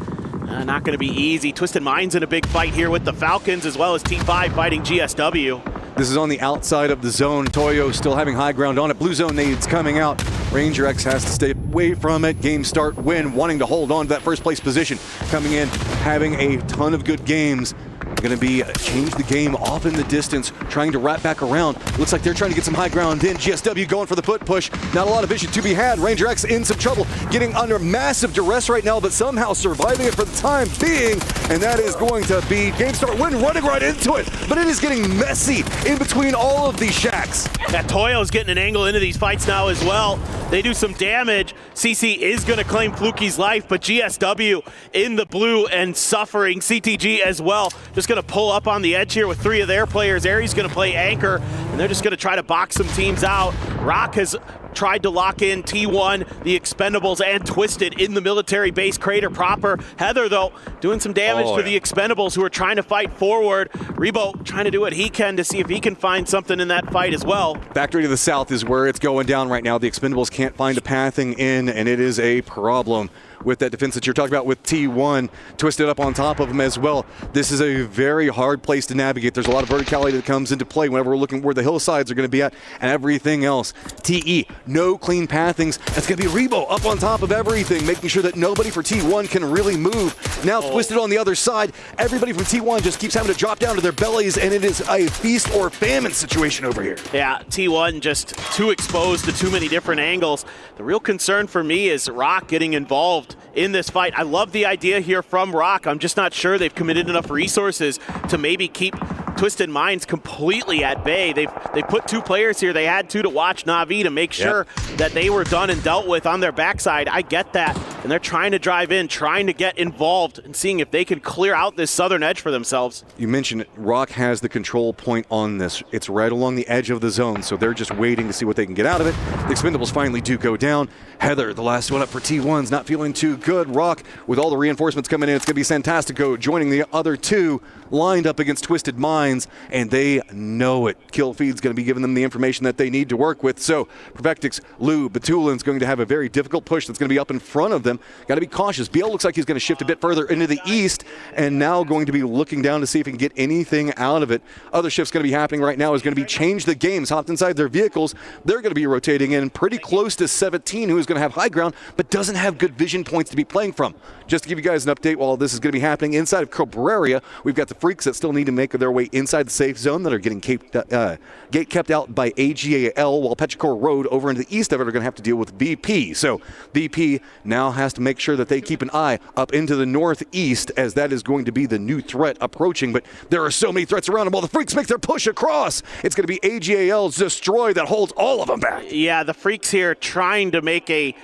Not going to be easy. Twisted Minds in a big fight here with the Falcons, as well as T5 fighting GSW. This is on the outside of the zone. Toyo still having high ground on it. Blue zone nades coming out. Ranger X has to stay away from it. Game start win, wanting to hold on to that first place position. Coming in, having a ton of good games. Going to be change the game off in the distance, trying to wrap back around. Looks like they're trying to get some high ground in. GSW going for the foot push. Not a lot of vision to be had. Ranger X in some trouble, getting under massive duress right now, but somehow surviving it for the time being. And that is going to be game start win, running right into it. But it is getting messy in between all of these shacks. Yeah, Toyo's getting an angle into these fights now as well. They do some damage. CC is going to claim Fluky's life, but GSW in the blue and suffering. CTG as well. Just going to pull up on the edge here with 3 of their players. Aries going to play anchor, and they're just going to try to box some teams out. Rock has tried to lock in T1, the Expendables, and Twisted in the military base crater proper. Heather, though, doing some damage to the Expendables, who are trying to fight forward. Rebo trying to do what he can to see if he can find something in that fight as well. Factory to the south is where it's going down right now. The Expendables can't find a pathing in, and it is a problem with that defense that you're talking about with T1 Twisted up on top of them as well. This is a very hard place to navigate. There's a lot of verticality that comes into play whenever we're looking where the hillsides are going to be at and everything else. TE, no clean pathings. That's going to be Rebo up on top of everything, making sure that nobody for T1 can really move. Now Twisted on the other side. Everybody from T1 just keeps having to drop down to their bellies, and it is a feast or famine situation over here. Yeah, T1 just too exposed to too many different angles. The real concern for me is Rock getting involved in this fight. I love the idea here from Rock. I'm just not sure they've committed enough resources to maybe keep Twisted Minds completely at bay. They put 2 players here. They had to watch Na'Vi to make sure that they were done and dealt with on their backside. I get that. and they're trying to drive in, trying to get involved, and seeing if they can clear out this southern edge for themselves. You mentioned it. Rock has the control point on this. It's right along the edge of the zone, so they're just waiting to see what they can get out of it. The Expendables finally do go down. Heather, the last one up for T1's, not feeling too good. Rock, with all the reinforcements coming in, it's going to be Santastico joining the other two, lined up against Twisted Minds, and they know it. Kill Feed's going to be giving them the information that they need to work with. So Perfectix, Lou, Batulin's going to have a very difficult push that's going to be up in front of them. Got to be cautious. BL looks like he's going to shift a bit further into the east, and now going to be looking down to see if he can get anything out of it. Other shift's going to be happening right now is going to be Change the Games. Hopped inside their vehicles. They're going to be rotating in pretty close to 17, who is going to have high ground, but doesn't have good vision points to be playing from. Just to give you guys an update while this is going to be happening, inside of Cabrera, we've got the Freaks that still need to make their way inside the safe zone that are getting gate kept out by AGAL, while Petrichor Road over into the east of it are going to have to deal with VP. So VP now has to make sure that they keep an eye up into the northeast, as that is going to be the new threat approaching. But there are so many threats around them while the Freaks make their push across. It's going to be AGAL's Destroy that holds all of them back. Yeah, the Freaks here trying to make a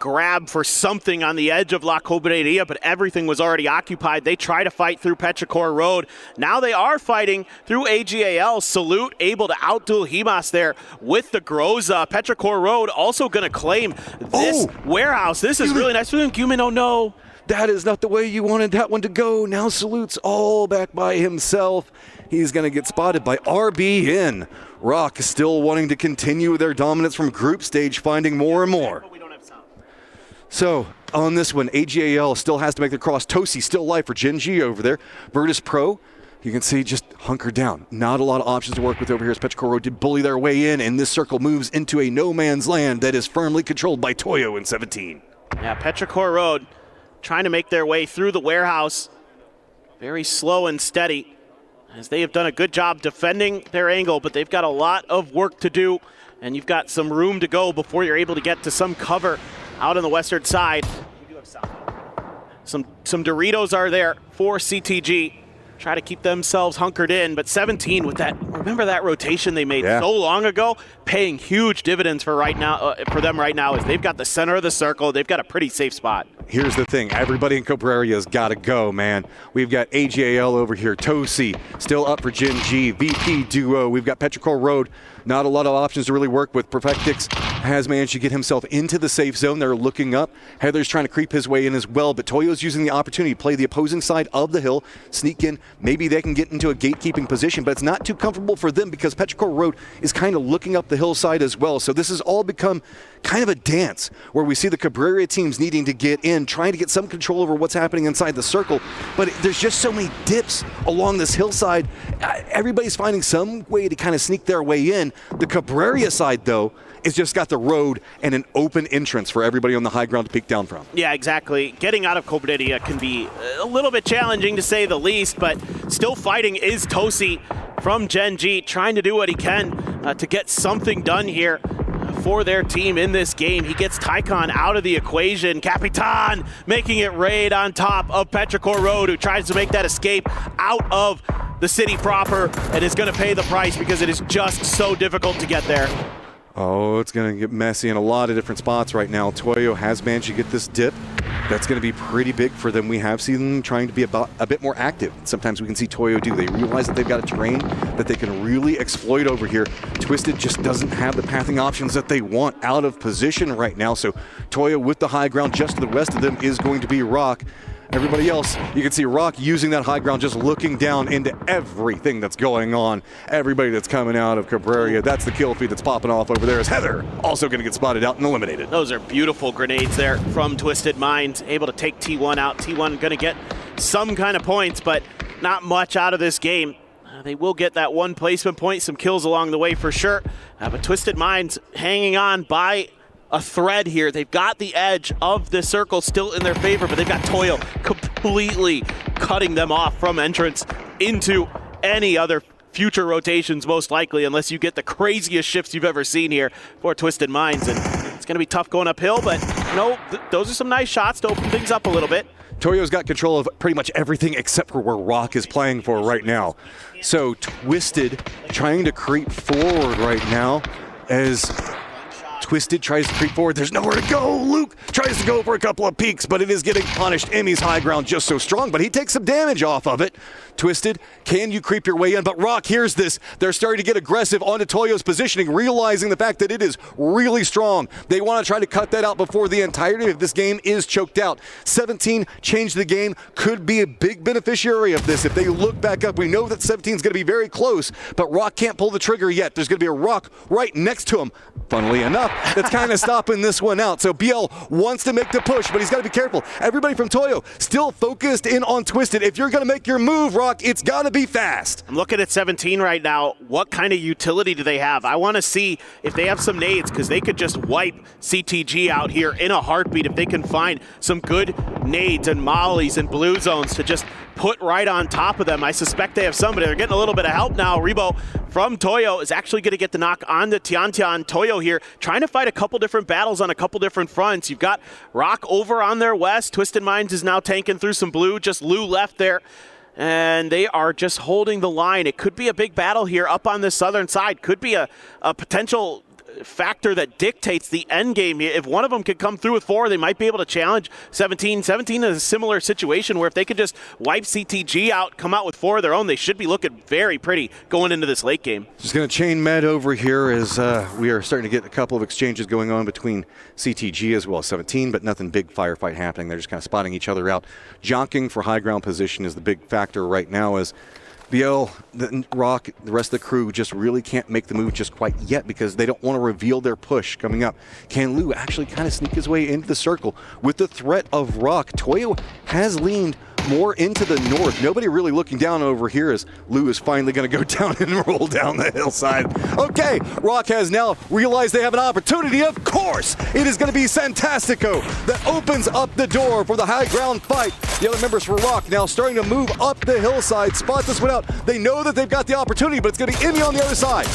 grab for something on the edge of La Cobreria, but everything was already occupied. They try to fight through Petrichor Road. Now they are fighting through AGAL. Salute able to outduel Himas there with the Groza. Petrichor Road also going to claim this warehouse. This is really nice for them. Gumin, oh no. That is not the way you wanted that one to go. Now Salute's all back by himself. He's going to get spotted by RBN. Rock still wanting to continue their dominance from group stage, finding more and more. So on this one, AGAL still has to make the cross. Tosi still alive for Gen.G over there. Virtus.pro, you can see just hunkered down. Not a lot of options to work with over here as Petrichor Road did bully their way in, and this circle moves into a no man's land that is firmly controlled by Toyo in 17. Yeah, Petrichor Road trying to make their way through the warehouse. Very slow and steady, as they have done a good job defending their angle, but they've got a lot of work to do, and you've got some room to go before you're able to get to some cover out on the western side. Some Doritos are there for CTG. Try to keep themselves hunkered in, but 17 with that, remember that rotation they made so long ago, paying huge dividends for right now, for them right now, is they've got the center of the circle. They've got a pretty safe spot. Here's the thing, everybody in Cabreria's got to go, man. We've got AGAL over here, Tosi still up for Gen.G, VP duo. We've got Petrichor Road. Not a lot of options to really work with. Perfectix has managed to get himself into the safe zone. They're looking up. Heather's trying to creep his way in as well, but Toyo's using the opportunity to play the opposing side of the hill, sneak in. Maybe they can get into a gatekeeping position, but it's not too comfortable for them because Petrichor Road is kind of looking up the hillside as well. So this has all become kind of a dance where we see the Cabreria teams needing to get in, trying to get some control over what's happening inside the circle. But there's just so many dips along this hillside. Everybody's finding some way to kind of sneak their way in. The Cabreria side, though, is just got the road and an open entrance for everybody on the high ground to peek down from. Yeah, exactly. Getting out of Cobreria can be a little bit challenging to say the least, but still fighting is Tosi from Gen.G, trying to do what he can to get something done here for their team in this game. He gets Tycon out of the equation. Capitan making it raid on top of Petrichor Road, who tries to make that escape out of the city proper and is going to pay the price because it is just so difficult to get there. Oh, it's going to get messy in a lot of different spots right now. Toyo has managed to get this dip. That's going to be pretty big for them. We have seen them trying to be a bit more active. Sometimes we can see Toyo do. They realize that they've got a terrain that they can really exploit over here. Twisted just doesn't have the pathing options that they want out of position right now. So Toyo with the high ground just to the west of them is going to be Rock. Everybody else, you can see Rock using that high ground, just looking down into everything that's going on. Everybody that's coming out of Cabreria, that's the kill feed that's popping off over there. Is Heather also going to get spotted out and eliminated. Those are beautiful grenades there from Twisted Minds, able to take T1 out. T1 going to get some kind of points, but not much out of this game. They will get that one placement point, some kills along the way for sure. But Twisted Minds hanging on by a thread here. They've got the edge of the circle still in their favor, but they've got Toyo completely cutting them off from entrance into any other future rotations, most likely, unless you get the craziest shifts you've ever seen here for Twisted Minds. And it's going to be tough going uphill, but those are some nice shots to open things up a little bit. Toyo's got control of pretty much everything except for where Rock is playing for right now. So Twisted trying to creep forward right now as Twisted tries to creep forward. There's nowhere to go. Luke tries to go for a couple of peeks, but it is getting punished. Emmy's high ground just so strong, but he takes some damage off of it. Twisted, can you creep your way in? But Rock hears this. They're starting to get aggressive onto Toyo's positioning, realizing the fact that it is really strong. They want to try to cut that out before the entirety of this game is choked out. 17 changed the game, could be a big beneficiary of this. If they look back up, we know that 17 is going to be very close, but Rock can't pull the trigger yet. There's going to be a Rock right next to him. Funnily enough, that's kind of stopping this one out. So BL wants to make the push, but he's got to be careful. Everybody from Toyo still focused in on Twisted. If you're going to make your move, Rock, it's got to be fast. I'm looking at 17 right now. What kind of utility do they have? I want to see if they have some nades, because they could just wipe CTG out here in a heartbeat if they can find some good nades and mollies and blue zones to just put right on top of them. I suspect they have somebody. They're getting a little bit of help now. Rebo from Toyo is actually going to get the knock on the Tiantian. Toyo here trying to fight a couple different battles on a couple different fronts. You've got Rock over on their west. Twisted Minds is now tanking through some blue. Just Lou left there. And they are just holding the line. It could be a big battle here up on the southern side. Could be a potential factor that dictates the end game. If one of them could come through with 4, they might be able to challenge 17. 17 is a similar situation where if they could just wipe CTG out, come out with 4 of their own, they should be looking very pretty going into this late game. Just going to chain med over here as we are starting to get a couple of exchanges going on between CTG as well as 17, but nothing big firefight happening. They're just kind of spotting each other out. Jonking for high ground position is the big factor right now, as BL, Rock, the rest of the crew just really can't make the move just quite yet because they don't want to reveal their push coming up. Can Lou actually kind of sneak his way into the circle? With the threat of Rock, Toyo has leaned more into the north. Nobody really looking down over here as Lou is finally going to go down and roll down the hillside. Okay, Rock has now realized they have an opportunity. Of course, it is going to be Santastico that opens up the door for the high ground fight. The other members for Rock now starting to move up the hillside, spot this one out. They know that they've got the opportunity, but it's going to be Emmy on the other side.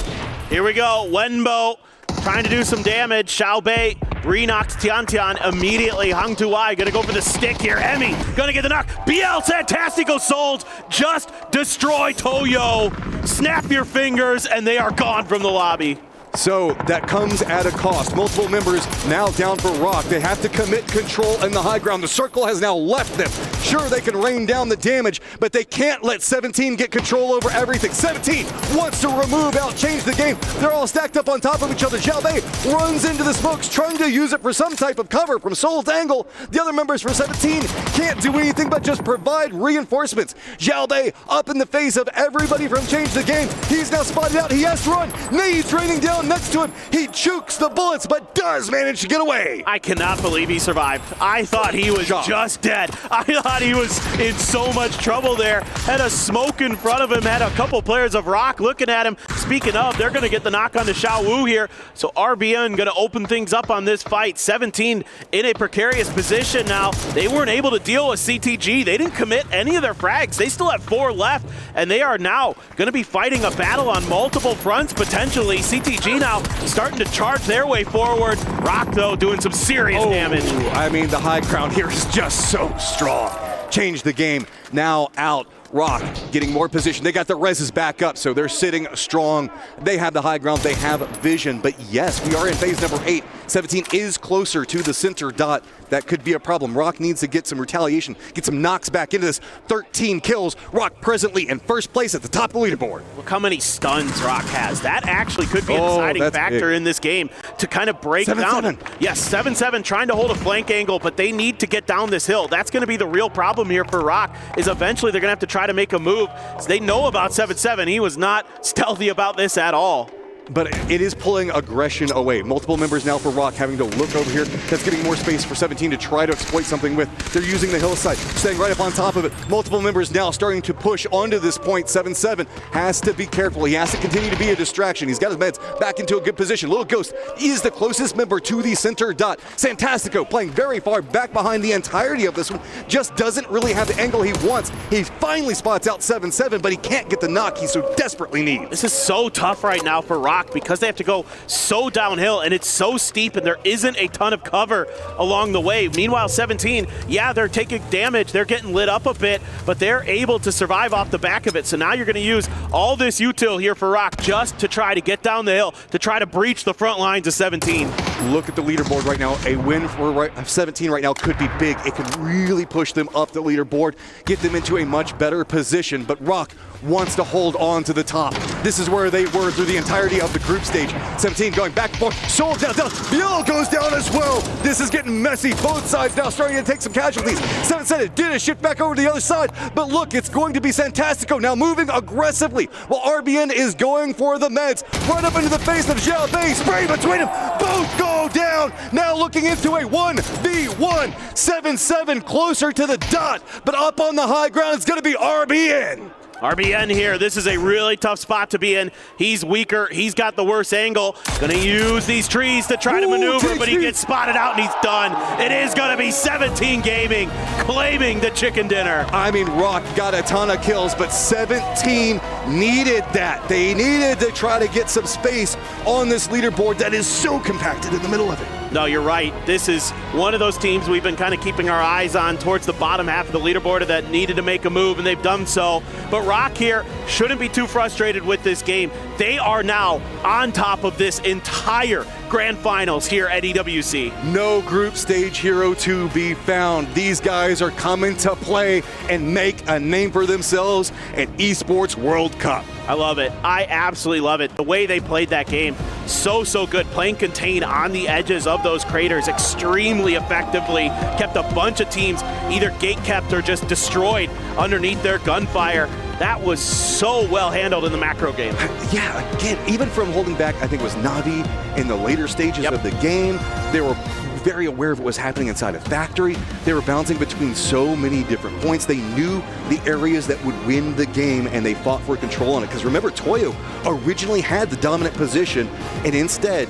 Here we go, Wenbo trying to do some damage. Xiaobei re-knocked Tiantian immediately. Hung Tuai gonna go for the stick here. Emmy gonna get the knock. BL Santastico sold. Just destroy Toyo. Snap your fingers and they are gone from the lobby. So that comes at a cost. Multiple members now down for Rock. They have to commit control in the high ground. The circle has now left them. Sure, they can rain down the damage, but they can't let 17 get control over everything. 17 wants to remove out, change the game. They're all stacked up on top of each other. Xiaobei runs into the smokes, trying to use it for some type of cover from Soul's angle. The other members for 17 can't do anything but just provide reinforcements. Xiaobei up in the face of everybody from Change the Game. He's now spotted out. He has to run. Nades raining down next to him. He chokes the bullets, but does manage to get away. I cannot believe he survived. I thought he was just dead. I thought he was in so much trouble there. Had a smoke in front of him, had a couple players of Rock looking at him. Speaking of, they're going to get the knock on the Xiao Wu here. So RBN going to open things up on this fight. 17 in a precarious position now. They weren't able to deal with CTG. They didn't commit any of their frags. They still have 4 left, and they are now going to be fighting a battle on multiple fronts, potentially. CTG now starting to charge their way forward. Rock, though, doing some serious damage. I mean, the high ground here is just so strong. Change the game now out. Rock getting more position. They got the reses back up, so they're sitting strong. They have the high ground. They have vision. But yes, we are in phase number 8. 17 is closer to the center dot. That could be a problem. Rock needs to get some retaliation, get some knocks back into this. 13 kills. Rock presently in first place at the top of the leaderboard. Look how many stuns Rock has. That actually could be a deciding factor in this game to kind of break down. Yes, 7-7 trying to hold a flank angle, but they need to get down this hill. That's going to be the real problem here for Rock, is eventually they're going to have to try to make a move. So they know about 7-7. He was not stealthy about this at all. But it is pulling aggression away. Multiple members now for Rock having to look over here. That's getting more space for 17 to try to exploit something with. They're using the hillside, staying right up on top of it. Multiple members now starting to push onto this point. 7-7 has to be careful. He has to continue to be a distraction. He's got his meds back into a good position. Little Ghost is the closest member to the center dot. Santastico playing very far back behind the entirety of this one. Just doesn't really have the angle he wants. He finally spots out 7-7, but he can't get the knock he so desperately needs. This is so tough right now for Rock, because they have to go so downhill and it's so steep and there isn't a ton of cover along the way. Meanwhile, 17, yeah, they're taking damage. They're getting lit up a bit, but they're able to survive off the back of it. So now you're going to use all this util here for Rock just to try to get down the hill, to try to breach the front lines of 17. Look at the leaderboard right now. A win for 17 right now could be big. It could really push them up the leaderboard, get them into a much better position. But Rock wants to hold on to the top. This is where they were through the entirety of the group stage. 17 going back and forth. Soul down. Biel goes down as well. This is getting messy. Both sides now starting to take some casualties. 7 did a shift back over to the other side. But look, it's going to be Santastico now moving aggressively while RBN is going for the meds. Right up into the face of Xiaobei. Spray between them. Both go down. Now looking into a 1v1. 7-7 closer to the dot. But up on the high ground, it's going to be RBN. RBN here, this is a really tough spot to be in. He's weaker, he's got the worst angle. Gonna use these trees to try to maneuver, but he gets spotted out and he's done. It is gonna be 17 Gaming claiming the chicken dinner. I mean, Rock got a ton of kills, but 17 needed that. They needed to try to get some space on this leaderboard that is so compacted in the middle of it. No, you're right. This is one of those teams we've been kind of keeping our eyes on towards the bottom half of the leaderboard that needed to make a move, and they've done so. But Rock here shouldn't be too frustrated with this game. They are now on top of this entire grand finals here at EWC. No group stage hero to be found. These guys are coming to play and make a name for themselves at Esports World Cup. I love it. I absolutely love it. The way they played that game, so good. Playing contain on the edges of those craters extremely effectively. Kept a bunch of teams either gate-kept or just destroyed underneath their gunfire. That was so well handled in the macro game. Yeah, again, even from holding back, I think it was Navi in the later stages of the game. They were very aware of what was happening inside a factory. They were bouncing between so many different points. They knew the areas that would win the game, and they fought for control on it. Because remember, Toyo originally had the dominant position, and instead,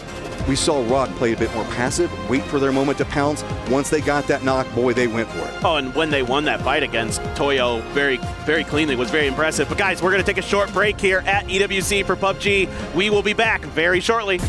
we saw Rock play a bit more passive, wait for their moment to pounce. Once they got that knock, boy, they went for it. Oh, and when they won that fight against Toyo very cleanly, was very impressive. But guys, we're going to take a short break here at EWC for PUBG. We will be back very shortly.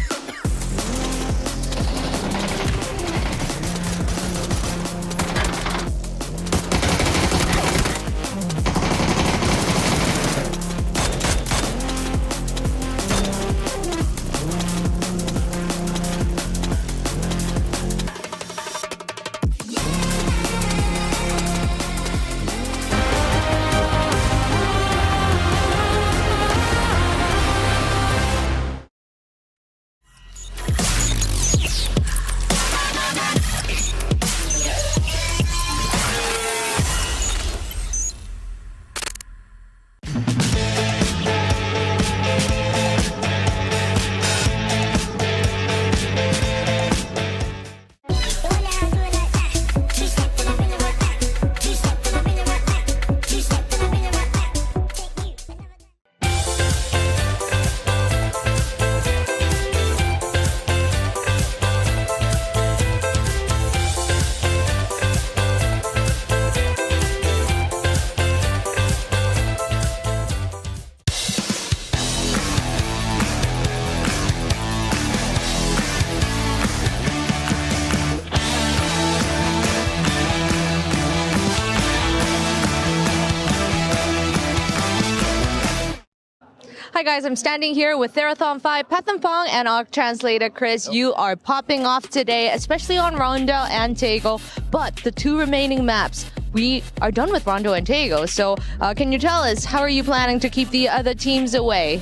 Hi guys, I'm standing here with Therathon 5, Pathampong, and our translator Chris. You are popping off today, especially on Rondo and Tego, but the two remaining maps, we are done with Rondo and Tego. So can you tell us, how are you planning to keep the other teams away?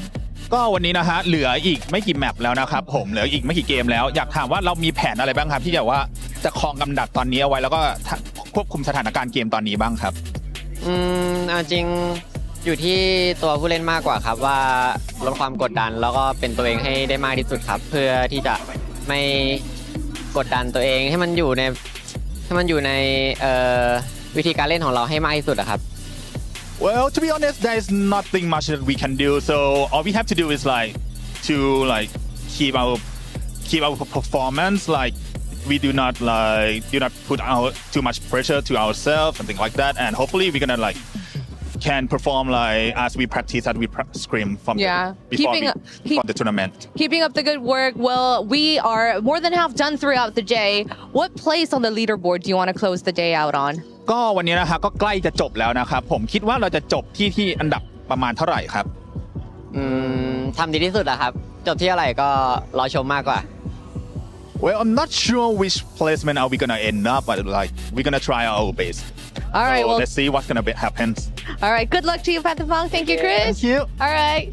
ก็วันนี้นะฮะเหลืออีกไม่กี่แมปแล้วนะครับผมเหลืออีกไม่กี่เกมแล้วอยากถามว่าเรามีแผนอะไรบ้างครับที่จะว่าจะครองกำดักตอนนี้เอาไว้แล้วก็ควบคุมสถานการณ์เกมตอนนี้บ้างครับจริงอยู่ที่ตัวผู้เล่นมากกว่าครับว่าลดความกดดันแล้วก็เป็นตัวเองให้ได้มากที่สุดครับเพื่อที่จะไม่กดดันตัวเองให้มันอยู่ในวิธีการเล่นของเราให้มากที่สุดครับ Well, to be honest, there is nothing much that we can do. So all we have to do is to keep our performance. Like we do not put out too much pressure to ourselves, something like that. And hopefully we're gonna can perform as we practice, as we scrim from before the tournament. Keeping up the good work. Well, we are more than half done throughout the day. What place on the leaderboard do you want to close the day out on? ก็วันนี้นะครับก็ใกล้จะจบแล้วนะครับผมคิดว่าเราจะจบที่อันดับประมาณเท่าไหร่ครับทำดีที่สุดอะครับจบที่อะไรก็รอชมมากกว่า Well, I'm not sure which placement are we gonna end up, but like we're gonna try our best. All right, so well, let's see what's gonna happen. All right, good luck to you, Pathafong. Thank you, Chris. Thank you. All right.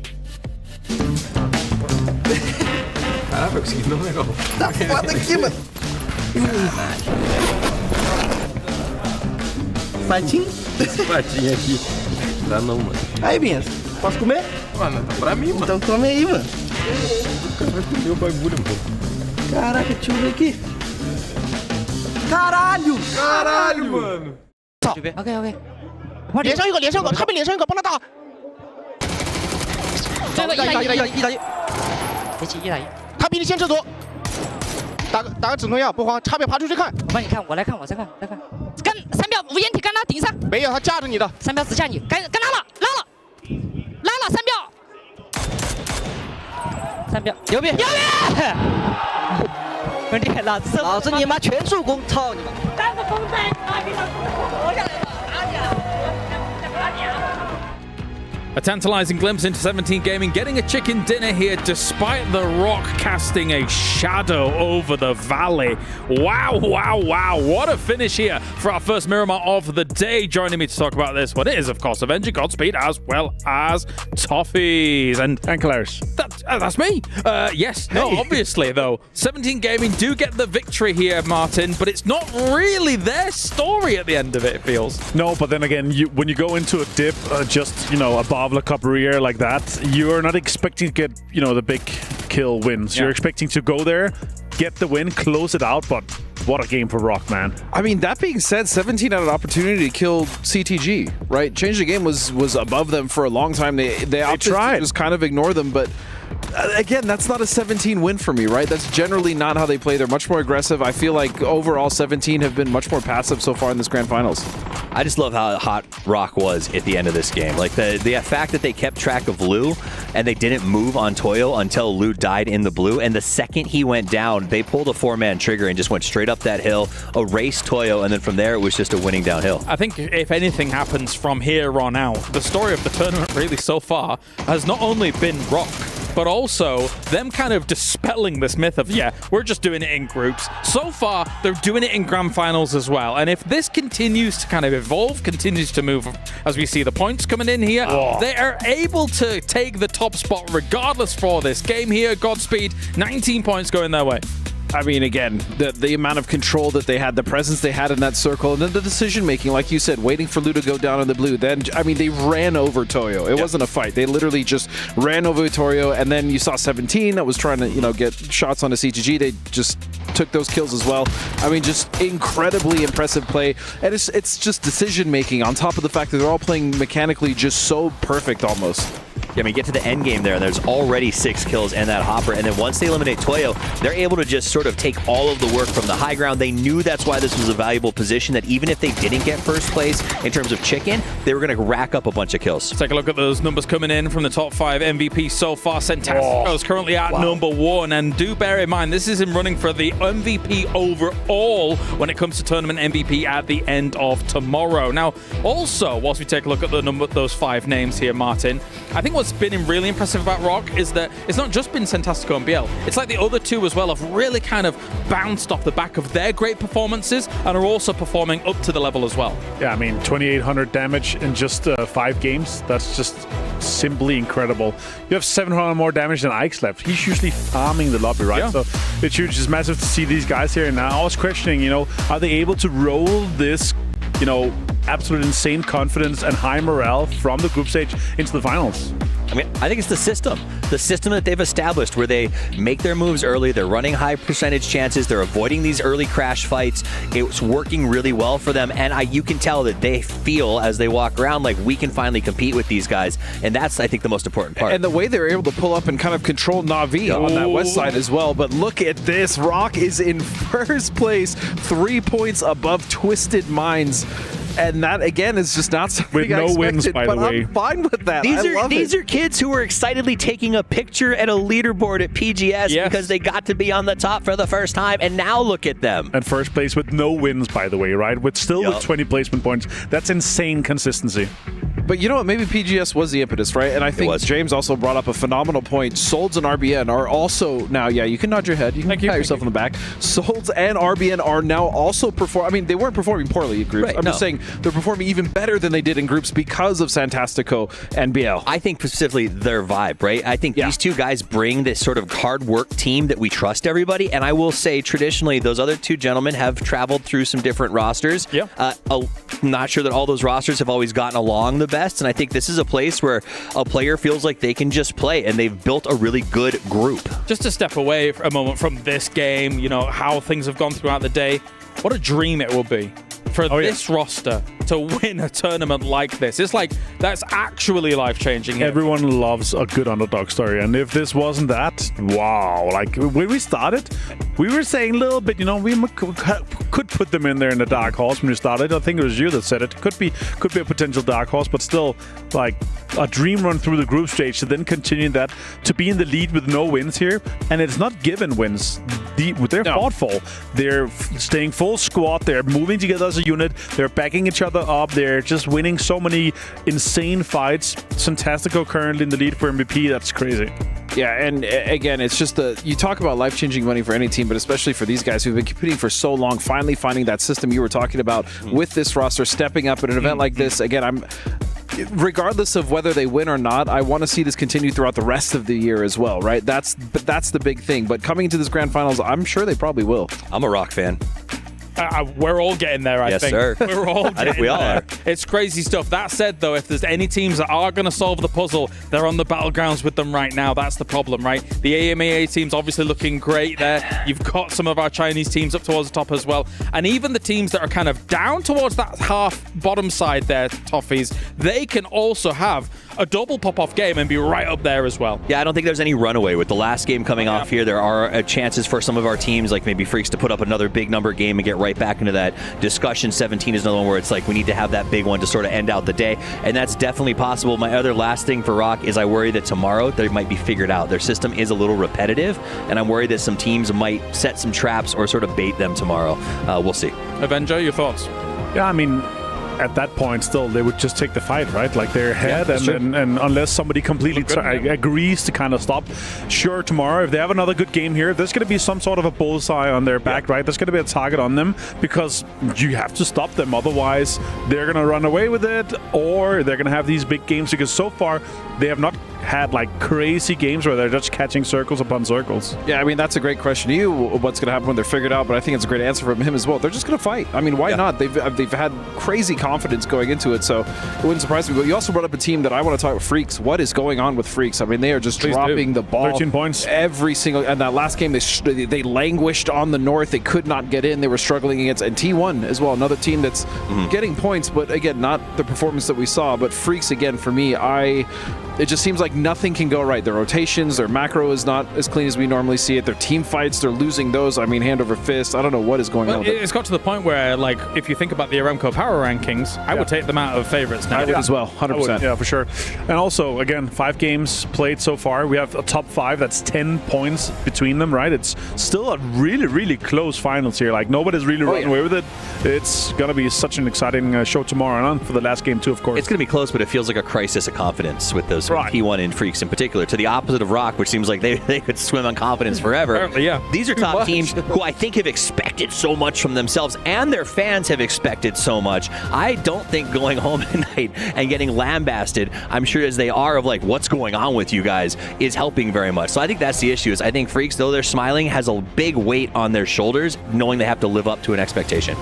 Caraca, eu consegui ver um negócio. Tá foda aqui, mano. Patinho? Patinho aqui. Dá não, mano. Aí, Binhas, posso comer? Mano, tá pra mim, mano. Então come aí, mano. O cara vai comer o bagulho, pô. Caraca, deixa eu ver aqui. Caralho! Caralho, mano. OK。连上一个，他们连上一个，帮他打。这个一打一，别急，1打1。他比你先撤左，打个止痛药，不慌，差别爬出去看。我帮你看，我来看，再看。跟3秒无掩体，干他顶上。没有，他架着你的。3秒只架你，跟拉了，3秒。3秒，牛逼！兄弟，老子你妈全助攻，操你妈！3个风在打你了，活下来了，打你了！ A tantalizing glimpse into 17 Gaming getting a chicken dinner here despite the rock casting a shadow over the valley. Wow. What a finish here for our first Miramar of the day. Joining me to talk about this one is, of course, Avenger Godspeed as well as Toffees. And Claire's. That's me. Yes. No, obviously, though. 17 Gaming do get the victory here, Martin, but it's not really their story at the end of it, it feels. No, but then again, when you go into a dip, just, above the cup rear like that, you're not expecting to get, the big kill wins. You're expecting to go there, get the win, close it out, but what a game for Rock, man. I mean, that being said, 17 had an opportunity to kill CTG, right? Change the Game was above them for a long time. They opted to just kind of ignore them, but again, that's not a 17 win for me, right? That's generally not how they play. They're much more aggressive. I feel like overall 17 have been much more passive so far in this grand finals. I just love how hot Rock was at the end of this game. Like the fact that they kept track of Lou and they didn't move on Toyo until Lou died in the blue. And the second he went down, they pulled a 4-man trigger and just went straight up that hill, erased Toyo, and then from there it was just a winning downhill. I think if anything happens from here on out, the story of the tournament really so far has not only been Rock, but also them kind of dispelling this myth of, we're just doing it in groups. So far, they're doing it in grand finals as well. And if this continues to kind of evolve, continues to move as we see the points coming in here, they are able to take the top spot regardless for this game here. Godspeed, 19 points going their way. I mean, again, the amount of control that they had, the presence they had in that circle, and then the decision-making, like you said, waiting for Lou to go down in the blue. Then, I mean, they ran over Toyo. It wasn't a fight. They literally just ran over Toyo, and then you saw 17 that was trying to, get shots onto CTG. They just took those kills as well. I mean, just incredibly impressive play. And it's just decision-making on top of the fact that they're all playing mechanically just so perfect almost. Yeah, I mean, get to the end game there, and there's already 6 kills and that hopper. And then once they eliminate Toyo, they're able to just sort of take all of the work from the high ground. They knew that's why this was a valuable position, that even if they didn't get first place in terms of chicken, they were going to rack up a bunch of kills. Take a look at those numbers coming in from the top 5 MVP so far. Sentastico is currently at number 1. And do bear in mind, this is him running for the MVP overall when it comes to tournament MVP at the end of tomorrow. Now, also, whilst we take a look at those 5 names here, Martin, I think what's been really impressive about Rock is that it's not just been Sentastico and BL. It's like the other 2 as well have really kind of bounced off the back of their great performances and are also performing up to the level as well. Yeah, I mean, 2,800 damage in just 5 games. That's just simply incredible. You have 700 more damage than Ike's left. He's usually farming the lobby, right? Yeah. So it's huge. It's massive to see these guys here. And now I was questioning, are they able to roll this, absolute insane confidence and high morale from the group stage into the finals? I mean, I think it's the system that they've established where they make their moves early, they're running high percentage chances, they're avoiding these early crash fights. It's working really well for them, and you can tell that they feel as they walk around like we can finally compete with these guys, and that's, I think, the most important part. And the way they're able to pull up and kind of control Na'Vi on that west side as well. But look at this. Rock is in first place, 3 points above Twisted Minds. And that, again, is just not something With no I wins, expected, by but the way. I'm fine with that. These are kids who were excitedly taking a picture at a leaderboard at PGS because they got to be on the top for the first time, and now look at them. And first place with no wins, by the way, right? With 20 placement points. That's insane consistency. But you know what? Maybe PGS was the impetus, right? And I think James also brought up a phenomenal point. Solds and RBN are also now, you can nod your head. You can pat yourself on the back. Solds and RBN are now also performing. I mean, they weren't performing poorly in groups. Right, I'm just saying they're performing even better than they did in groups because of Santastico and BL. I think specifically their vibe, right? I think these two guys bring this sort of hard work team that we trust everybody. And I will say, traditionally, those other two gentlemen have traveled through some different rosters. Yeah. I'm not sure that all those rosters have always gotten along the best. And I think this is a place where a player feels like they can just play, and they've built a really good group. Just to step away for a moment from this game, you know, how things have gone throughout the day, what a dream it will be for this roster to win a tournament like this. It's like, that's actually life-changing. Everyone loves a good underdog story, and if this wasn't that, wow. Like, when we started, we were saying a little bit, you know, we could put them in there in the dark horse when we started. I think it was you that said it. Could be a potential dark horse, but still, like, a dream run through the group stage to then continue that, to be in the lead with no wins here. And it's not given wins. They're thoughtful. They're staying full squad. They're moving together as a unit. They're backing each other up. They're just winning so many insane fights. Santastico currently in the lead for MVP. That's crazy. Yeah, and again, it's just you talk about life-changing money for any team, but especially for these guys who've been competing for so long, finally finding that system you were talking about with this roster, stepping up at an event like this. Again, regardless of whether they win or not, I want to see this continue throughout the rest of the year as well, right? That's the big thing. But coming into this grand finals, I'm sure they probably will. I'm a Rock fan. We're all getting there, I think. Yes, sir. We're all getting I think we all there. are. It's crazy stuff. That said, though, if there's any teams that are going to solve the puzzle, they're on the battlegrounds with them right now. That's the problem, right? The AMAA team's obviously looking great there. You've got some of our Chinese teams up towards the top as well. And even the teams that are kind of down towards that half bottom side there, Toffees, they can also have a double pop-off game and be right up there as well. Yeah, I don't think there's any runaway. With the last game coming off here, there are chances for some of our teams, like maybe Freaks, to put up another big number game and get right back into that discussion. 17 is another one where it's like we need to have that big one to sort of end out the day, and that's definitely possible. My other last thing for Rock is I worry that tomorrow they might be figured out. Their system is a little repetitive, and I'm worried that some teams might set some traps or sort of bait them tomorrow. We'll see. Avenger, your thoughts? Yeah, I mean, at that point, still, they would just take the fight, right? Like, they're ahead, and unless somebody completely agrees to kind of stop. Sure, tomorrow, if they have another good game here, there's going to be some sort of a bullseye on their back, right? There's going to be a target on them, because you have to stop them. Otherwise, they're going to run away with it, or they're going to have these big games, because so far, they have not had like crazy games where they're just catching circles upon circles. Yeah, I mean, that's a great question to you, what's going to happen when they're figured out, but I think it's a great answer from him as well. They're just going to fight. I mean, why not? They've had crazy confidence going into it, so it wouldn't surprise me. But you also brought up a team that I want to talk about, Freaks. What is going on with Freaks? I mean, they are just dropping the ball. 13 points. Every single, and that last game, they languished on the north. They could not get in. They were struggling against, and T1 as well, another team that's getting points, but again, not the performance that we saw. But Freaks, again, for me, it just seems like nothing can go right. Their rotations, their macro is not as clean as we normally see it. Their team fights, they're losing those. I mean, hand over fist. I don't know what is going on with it. It's got to the point where, like, if you think about the Aramco power rankings, I would take them out of favorites now. I would as well, 100%. Yeah, for sure. And also, again, 5 games played so far. We have a top 5. That's 10 points between them, right? It's still a really, really close finals here. Like, nobody's really running away with it. It's going to be such an exciting show tomorrow on for the last game, too, of course. It's going to be close, but it feels like a crisis of confidence with those P1 and Freaks in particular, to the opposite of Rock, which seems like they could swim on confidence forever. Apparently, yeah. These are top teams who I think have expected so much from themselves, and their fans have expected so much. I don't think going home tonight and getting lambasted, I'm sure as they are, of like, what's going on with you guys, is helping very much. So I think that's the issue. Is I think Freaks, though they're smiling, has a big weight on their shoulders, knowing they have to live up to an expectation.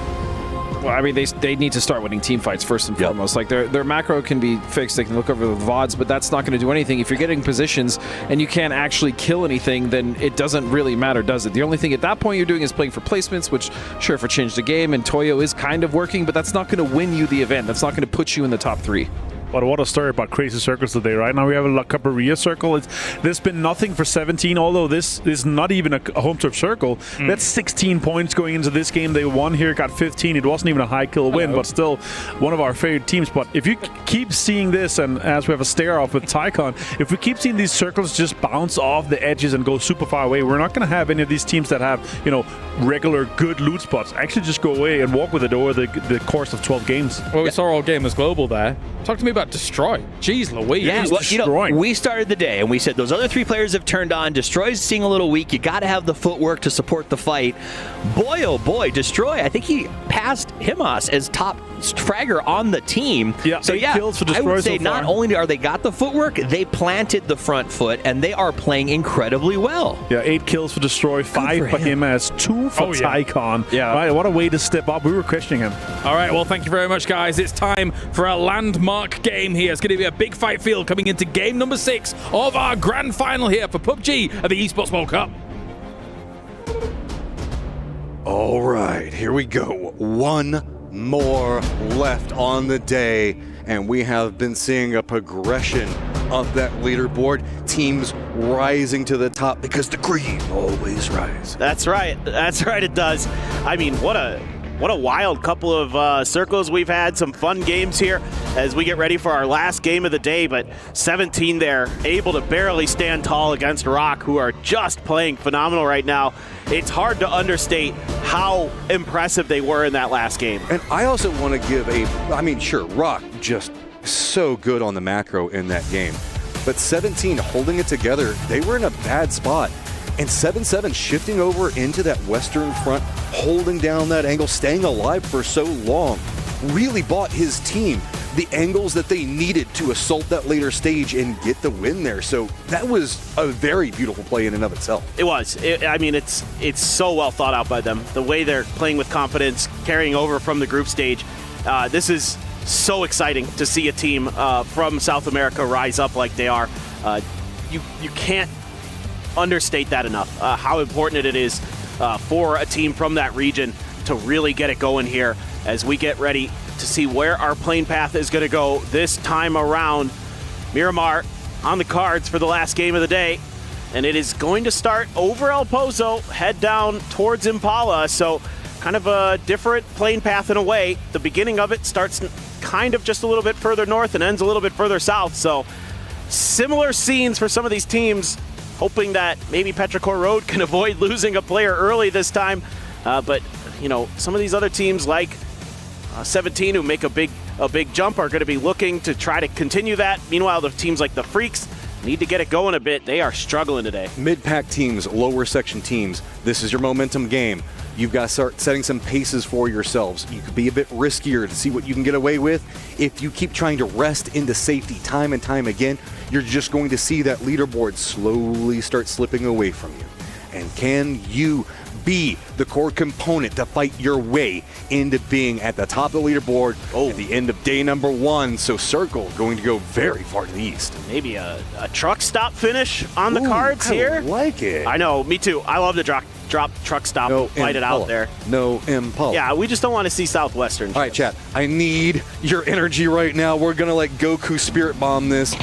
Well, I mean, they need to start winning team fights first and foremost. Like, their macro can be fixed. They can look over the VODs, but that's not going to do anything. If you're getting positions and you can't actually kill anything, then it doesn't really matter, does it? The only thing at that point you're doing is playing for placements, which, sure, for Change the Game, and Toyo is kind of working, but that's not going to win you the event. That's not going to put you in the top 3. But what a story about crazy circles today, right? Now we have a Caparia circle. There's been nothing for 17, although this is not even a home turf circle. That's 16 points going into this game. They won here, got 15. It wasn't even a high kill win, but still one of our favorite teams. But if you keep seeing this, and as we have a stare off with Tycon, if we keep seeing these circles just bounce off the edges and go super far away, we're not going to have any of these teams that have, you know, regular good loot spots actually just go away and walk with it over the course of 12 games. Well, we saw all gamers global there. Talk to me about Destroy. Jeez Louise. Yeah, well, you know, we started the day and we said those other 3 players have turned on. Destroy's seeing a little weak. You got to have the footwork to support the fight. Boy, oh boy, Destroy. I think he passed Himas as top fragger on the team. Yeah, so yeah, kills for Destroy I would say so not only are they got the footwork, they planted the front foot and they are playing incredibly well. Yeah, 8 kills for Destroy, 5 for Himas, 2 for Tycon. Yeah, right, what a way to step up. We were questioning him. All right, well, thank you very much, guys. It's time for a landmark game here. It's going to be a big fight field coming into game number 6 of our grand final here for PUBG at the Esports World Cup. All right, here we go. One more left on the day, and we have been seeing a progression of that leaderboard. Teams rising to the top because the green always rise. That's right. That's right, it does. I mean, what a wild couple of circles we've had. Some fun games here as we get ready for our last game of the day, but 17 there, able to barely stand tall against Rock, who are just playing phenomenal right now. It's hard to understate how impressive they were in that last game. And I also want to give sure, Rock just so good on the macro in that game, but 17 holding it together, they were in a bad spot. And 7-7 shifting over into that western front, holding down that angle, staying alive for so long, really bought his team the angles that they needed to assault that later stage and get the win there. So that was a very beautiful play in and of itself. It was. I mean, it's so well thought out by them. The way they're playing with confidence, carrying over from the group stage. This is so exciting to see a team from South America rise up like they are. You can't understate that enough, how important it is for a team from that region to really get it going here as we get ready to see where our plane path is going to go this time around. Miramar on the cards for the last game of the day, and it is going to start over El Pozo, head down towards Impala, so kind of a different plane path in a way. The beginning of it starts kind of just a little bit further north and ends a little bit further south, so similar scenes for some of these teams, hoping that maybe Petrichor Road can avoid losing a player early this time. But, you know, some of these other teams like 17 who make a big jump are going to be looking to try to continue that. Meanwhile, the teams like the Freaks need to get it going a bit. They are struggling today. Mid-pack teams, lower section teams, this is your momentum game. You've got to start setting some paces for yourselves. You could be a bit riskier to see what you can get away with. If you keep trying to rest into safety time and time again, you're just going to see that leaderboard slowly start slipping away from you. And can you be the core component to fight your way into being at the top of the leaderboard at the end of day number 1? So Circle going to go very far to the east. Maybe a truck stop finish on the cards here. I like it. I know, me too. I love to drop truck stop, fight it out there. No Impala. Yeah, we just don't want to see Southwestern. All right, chat. I need your energy right now. We're going to let Goku Spirit Bomb this.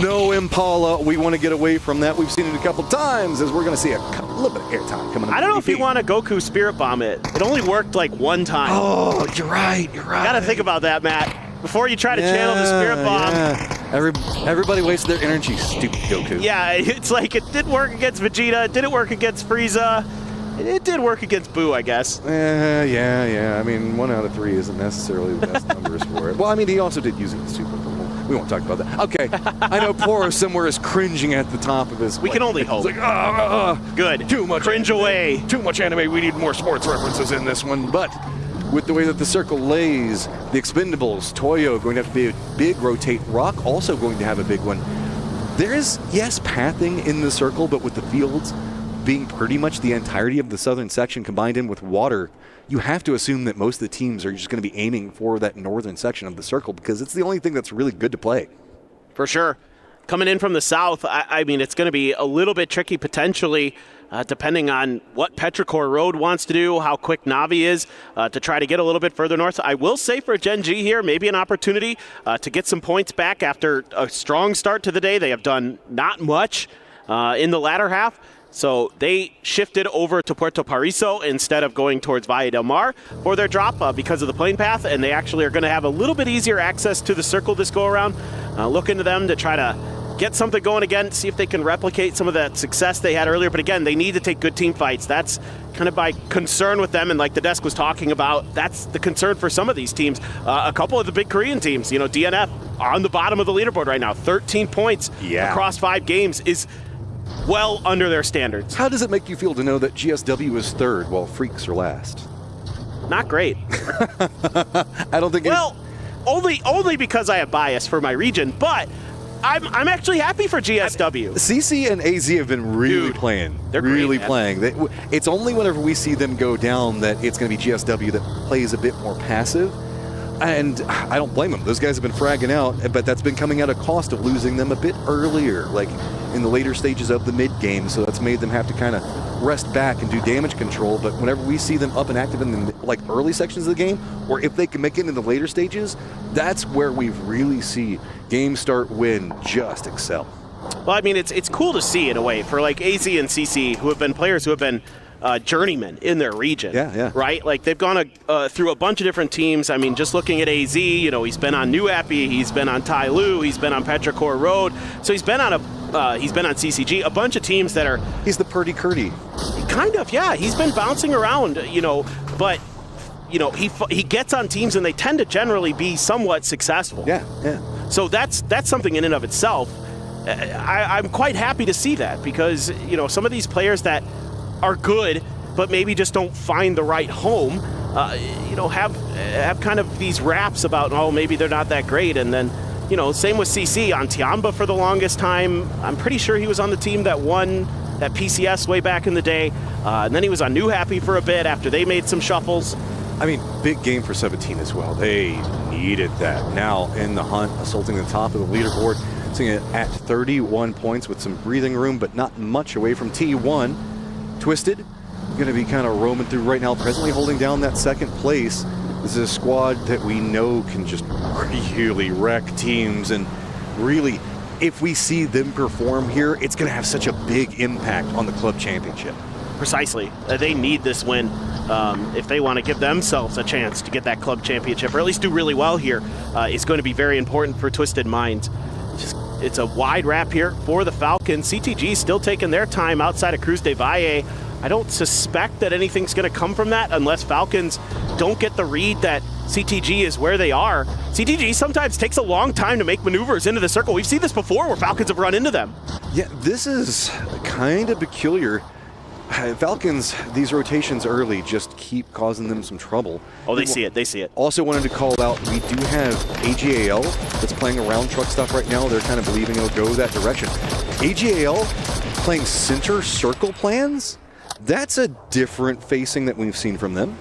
No Impala. We want to get away from that. We've seen it a couple times as we're going to see a little bit of airtime coming up. I don't know if you want to Goku Spirit Bomb it. It only worked like one time. Oh, you're right. You got to think about that, Matt. Before you try to channel the Spirit Bomb. Yeah. Everybody wasted their energy, stupid Goku. Yeah, it's like it did work against Vegeta. It didn't work against Frieza. It did work against Boo, I guess. Yeah. I mean, 1 out of 3 isn't necessarily the best numbers for it. Well, I mean, he also did use it in Super Bowl. We won't talk about that. Okay, I know Poro somewhere is cringing at the top of his. We can only hope. It's like, good. Too much. Cringe anime. away. Too much anime. We need more sports references in this one. But with the way that the circle lays, the Expendables, Toyo going to have to be a big rotate. Rock also going to have a big one. There is, yes, pathing in the circle, but with the fields being pretty much the entirety of the southern section combined in with water, you have to assume that most of the teams are just going to be aiming for that northern section of the circle because it's the only thing that's really good to play. For sure. coming in from the south, I mean, it's going to be a little bit tricky potentially, depending on what Petrichor Road wants to do, how quick Navi is to try to get a little bit further north. I will say for Gen.G here, maybe an opportunity to get some points back after a strong start to the day. They have done not much in the latter half. So they shifted over to Puerto Paraiso instead of going towards Valle del Mar for their drop because of the plane path, and they actually are going to have a little bit easier access to the circle this go around. Look into them to try to get something going again, see if they can replicate some of that success they had earlier. But again, they need to take good team fights. That's kind of my concern with them, and like the desk was talking about, that's the concern for some of these teams. A couple of the big Korean teams, you know, DNF on the bottom of the leaderboard right now, 13 points across 5 games is well under their standards. How does it make you feel to know that GSW is 3rd while Freaks are last? Not great. I don't think. Well, only because I have bias for my region, but I'm actually happy for GSW. CC and AZ have been really playing. They're really playing. It's only whenever we see them go down that it's going to be GSW that plays a bit more passive. And I don't blame them. Those guys have been fragging out, but that's been coming at a cost of losing them a bit earlier, like in the later stages of the mid-game. So that's made them have to kind of rest back and do damage control. But whenever we see them up and active in the like early sections of the game, or if they can make it in the later stages, that's where we really see Game Start Win just excel. Well, I mean, it's cool to see in a way for like AZ and CC, who have been players who have been journeymen in their region, right? Like they've gone through a bunch of different teams. I mean, just looking at AZ, you know, he's been on New Happy, he's been on Tai Lu, he's been on Petrichor Road, so he's been on CCG, a bunch of teams that are. He's the Purdy Curdy. Kind of, yeah. He's been bouncing around, you know, but you know he gets on teams and they tend to generally be somewhat successful. Yeah. So that's something in and of itself. I'm quite happy to see that because you know some of these players that are good, but maybe just don't find the right home, you know, have kind of these raps about, oh, maybe they're not that great. And then, you know, same with CC on Tiamba for the longest time. I'm pretty sure he was on the team that won that PCS way back in the day. And then he was on New Happy for a bit after they made some shuffles. I mean, big game for 17 as well. They needed that. Now in the hunt, assaulting the top of the leaderboard, sitting at 31 points with some breathing room, but not much away from T1. Twisted, going to be kind of roaming through right now, presently holding down that 2nd place. This is a squad that we know can just really wreck teams, and really, if we see them perform here, it's going to have such a big impact on the club championship. Precisely. They need this win if they want to give themselves a chance to get that club championship, or at least do really well here. It's going to be very important for Twisted Minds. It's a wide wrap here for the Falcons. CTG still taking their time outside of Cruz de Valle. I don't suspect that anything's going to come from that unless Falcons don't get the read that CTG is where they are. CTG sometimes takes a long time to make maneuvers into the circle. We've seen this before where Falcons have run into them. Yeah, this is kind of peculiar. Falcons, these rotations early just keep causing them some trouble. Oh, they see it. They see it. Also wanted to call out, we do have AGAL that's playing around truck stuff right now. They're kind of believing it'll go that direction. AGAL playing center circle plans? That's a different facing that we've seen from them.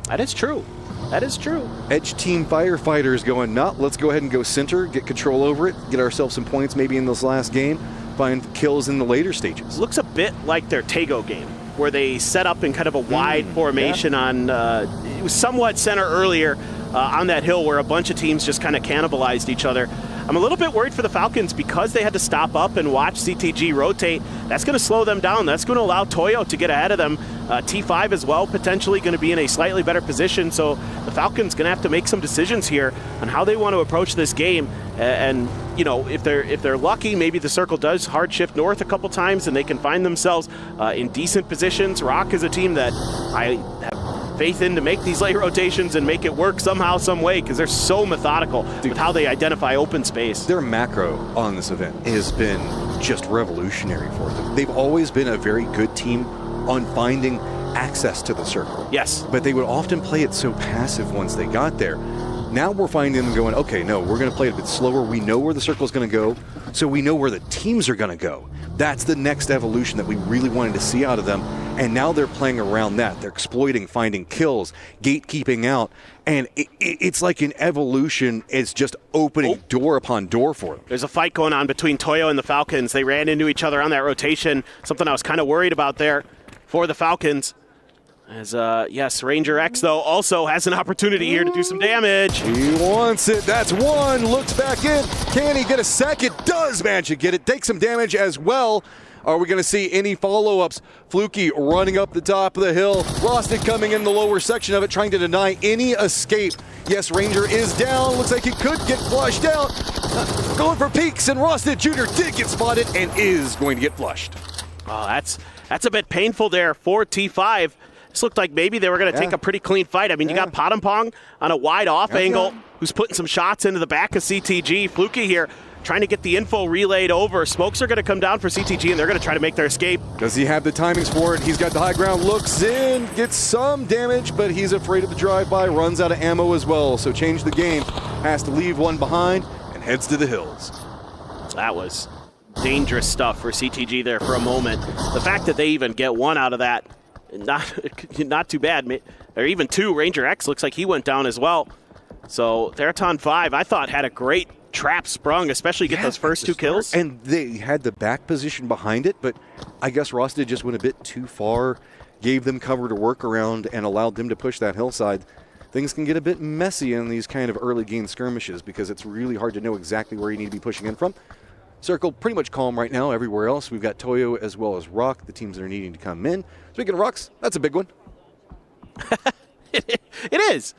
That is true. That is true. Edge team firefighters going, let's go ahead and go center, get control over it, get ourselves some points maybe in this last game, find kills in the later stages. Looks a bit like their Tego game, where they set up in kind of a wide formation on, it was somewhat center earlier on that hill where a bunch of teams just kind of cannibalized each other. I'm a little bit worried for the Falcons because they had to stop up and watch CTG rotate. That's going to slow them down. That's going to allow Toyo to get ahead of them. T5 as well, potentially going to be in a slightly better position. So the Falcons going to have to make some decisions here on how they want to approach this game. And you know, if they're lucky, maybe the circle does hard shift north a couple times and they can find themselves in decent positions. Rock is a team that I have faith in to make these late rotations and make it work somehow, some way, because they're so methodical with how they identify open space. Their macro on this event has been just revolutionary for them. They've always been a very good team on finding access to the circle. Yes. But they would often play it so passive once they got there. Now we're finding them going, okay, no, we're going to play it a bit slower. We know where the circle is going to go, so we know where the teams are going to go. That's the next evolution that we really wanted to see out of them. And now they're playing around that. They're exploiting, finding kills, gatekeeping out. And it's like an evolution. It's just opening door upon door for them. There's a fight going on between Toyo and the Falcons. They ran into each other on that rotation. Something I was kind of worried about there for the Falcons. As, yes, Ranger X, though, also has an opportunity here to do some damage. He wants it. That's one. Looks back in. Can he get a second? Does manage to get it. Take some damage as well. Are we going to see any follow-ups? Fluky running up the top of the hill. Rosted coming in the lower section of it, trying to deny any escape. Yes, Ranger is down. Looks like he could get flushed out. Going for peaks, and Rosted Jr. did get spotted and is going to get flushed. Oh, that's a bit painful there for T5. This looked like maybe they were going to take a pretty clean fight. I mean, you got Potampong on a wide off angle, who's putting some shots into the back of CTG. Fluky here trying to get the info relayed over. Smokes are going to come down for CTG, and they're going to try to make their escape. Does he have the timings for it? He's got the high ground, looks in, gets some damage, but he's afraid of the drive-by, runs out of ammo as well. So change the game, has to leave one behind, and heads to the hills. That was dangerous stuff for CTG there for a moment. The fact that they even get one out of that, not too bad. Or even two. Ranger X looks like he went down as well. So Theraton 5, I thought, had a great trap sprung, especially get those first two kills. And they had the back position behind it, but I guess Rosted just went a bit too far, gave them cover to work around, and allowed them to push that hillside. Things can get a bit messy in these kind of early game skirmishes because it's really hard to know exactly where you need to be pushing in from. Circle pretty much calm right now everywhere else. We've got Toyo as well as Rock, the teams that are needing to come in. Speaking of Rocks, that's a big one. It is.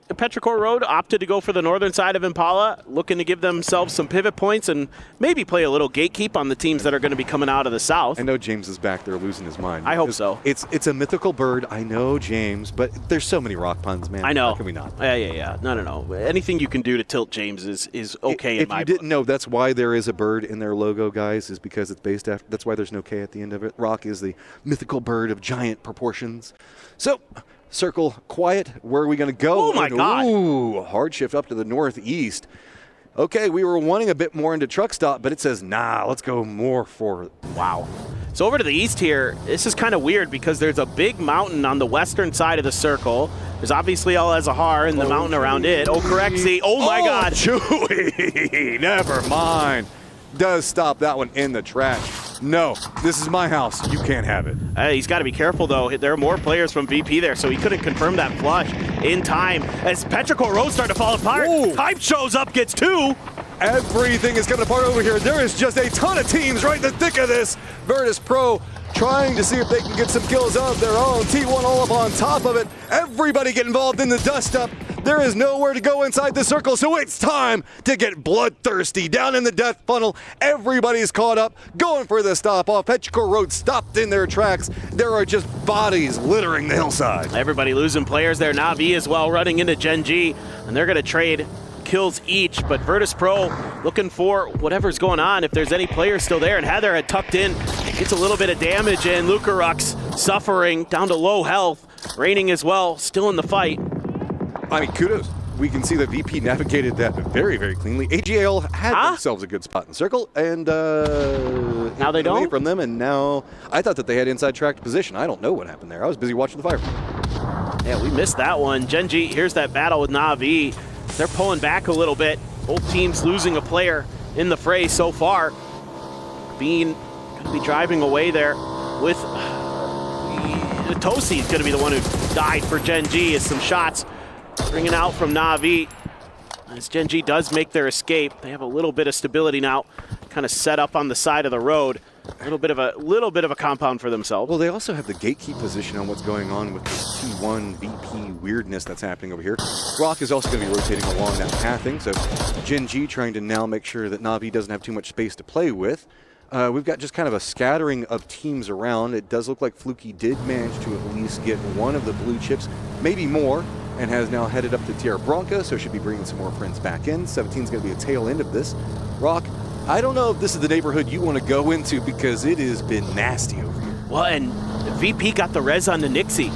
Petrichor Road opted to go for the northern side of Impala, looking to give themselves some pivot points and maybe play a little gatekeep on the teams that are going to be coming out of the south. I know James is back there losing his mind. I hope so. It's a mythical bird. I know, James, but there's so many rock puns, man. I know. How can we not? Yeah. No. Anything you can do to tilt James is okay in my book. If you didn't know, that's why there is a bird in their logo, guys, is because it's based after. That's why there's no K at the end of it. Rock is the mythical bird of giant proportions. So, circle quiet. Where are we going to go? Oh, my God. Ooh, hard shift up to the northeast. Okay, we were wanting a bit more into truck stop, but it says, nah, let's go more for... Wow. So over to the east here, this is kind of weird because there's a big mountain on the western side of the circle. There's obviously Al Azahar and the mountain around it. Oh, Correxy. Oh, my God. Chewy. Never mind. Does stop that one in the trash. No, this is my house. You can't have it. He's got to be careful, though. There are more players from VP there, so he couldn't confirm that flush in time. As Petrichor Road started to fall apart, Hype shows up, gets two. Everything is coming apart over here. There is just a ton of teams right in the thick of this. Virtus.pro trying to see if they can get some kills of their own. T1 all up on top of it. Everybody get involved in the dust-up. There is nowhere to go inside the circle, so it's time to get bloodthirsty. Down in the death funnel, everybody's caught up, going for the stop-off. Petrichor Road stopped in their tracks. There are just bodies littering the hillside. Everybody losing players there. Navi as well running into Gen.G, and they're going to trade kills each, but Virtus.pro looking for whatever's going on, if there's any players still there, and Heather had tucked in, gets a little bit of damage, and Lucarux suffering down to low health. Raining as well, still in the fight. I mean, kudos. We can see that VP navigated that very, very cleanly. AGL had themselves a good spot in the circle, and now they don't? Away from them, and now I thought that they had inside tracked position. I don't know what happened there. I was busy watching the fire. Yeah, we missed that one. Gen.G, here's that battle with Navi. They're pulling back a little bit. Both teams losing a player in the fray so far. Bean going to be driving away there with Tosi is going to be the one who died for Gen.G as some shots bringing out from Navi. As Gen.G does make their escape, they have a little bit of stability now, kind of set up on the side of the road. A little bit of a compound for themselves. Well, they also have the gatekeep position on what's going on with this T1 VP weirdness that's happening over here. Rock is also going to be rotating along that pathing, so Gen.G trying to now make sure that Navi doesn't have too much space to play with. We've got just kind of a scattering of teams around. It does look like Fluky did manage to at least get one of the blue chips, maybe more, and has now headed up to Tierra Bronca, so should be bringing some more friends back in. 17's going to be a tail end of this. Rock, I don't know if this is the neighborhood you want to go into because it has been nasty over here. Well, and VP got the res on the Nixie.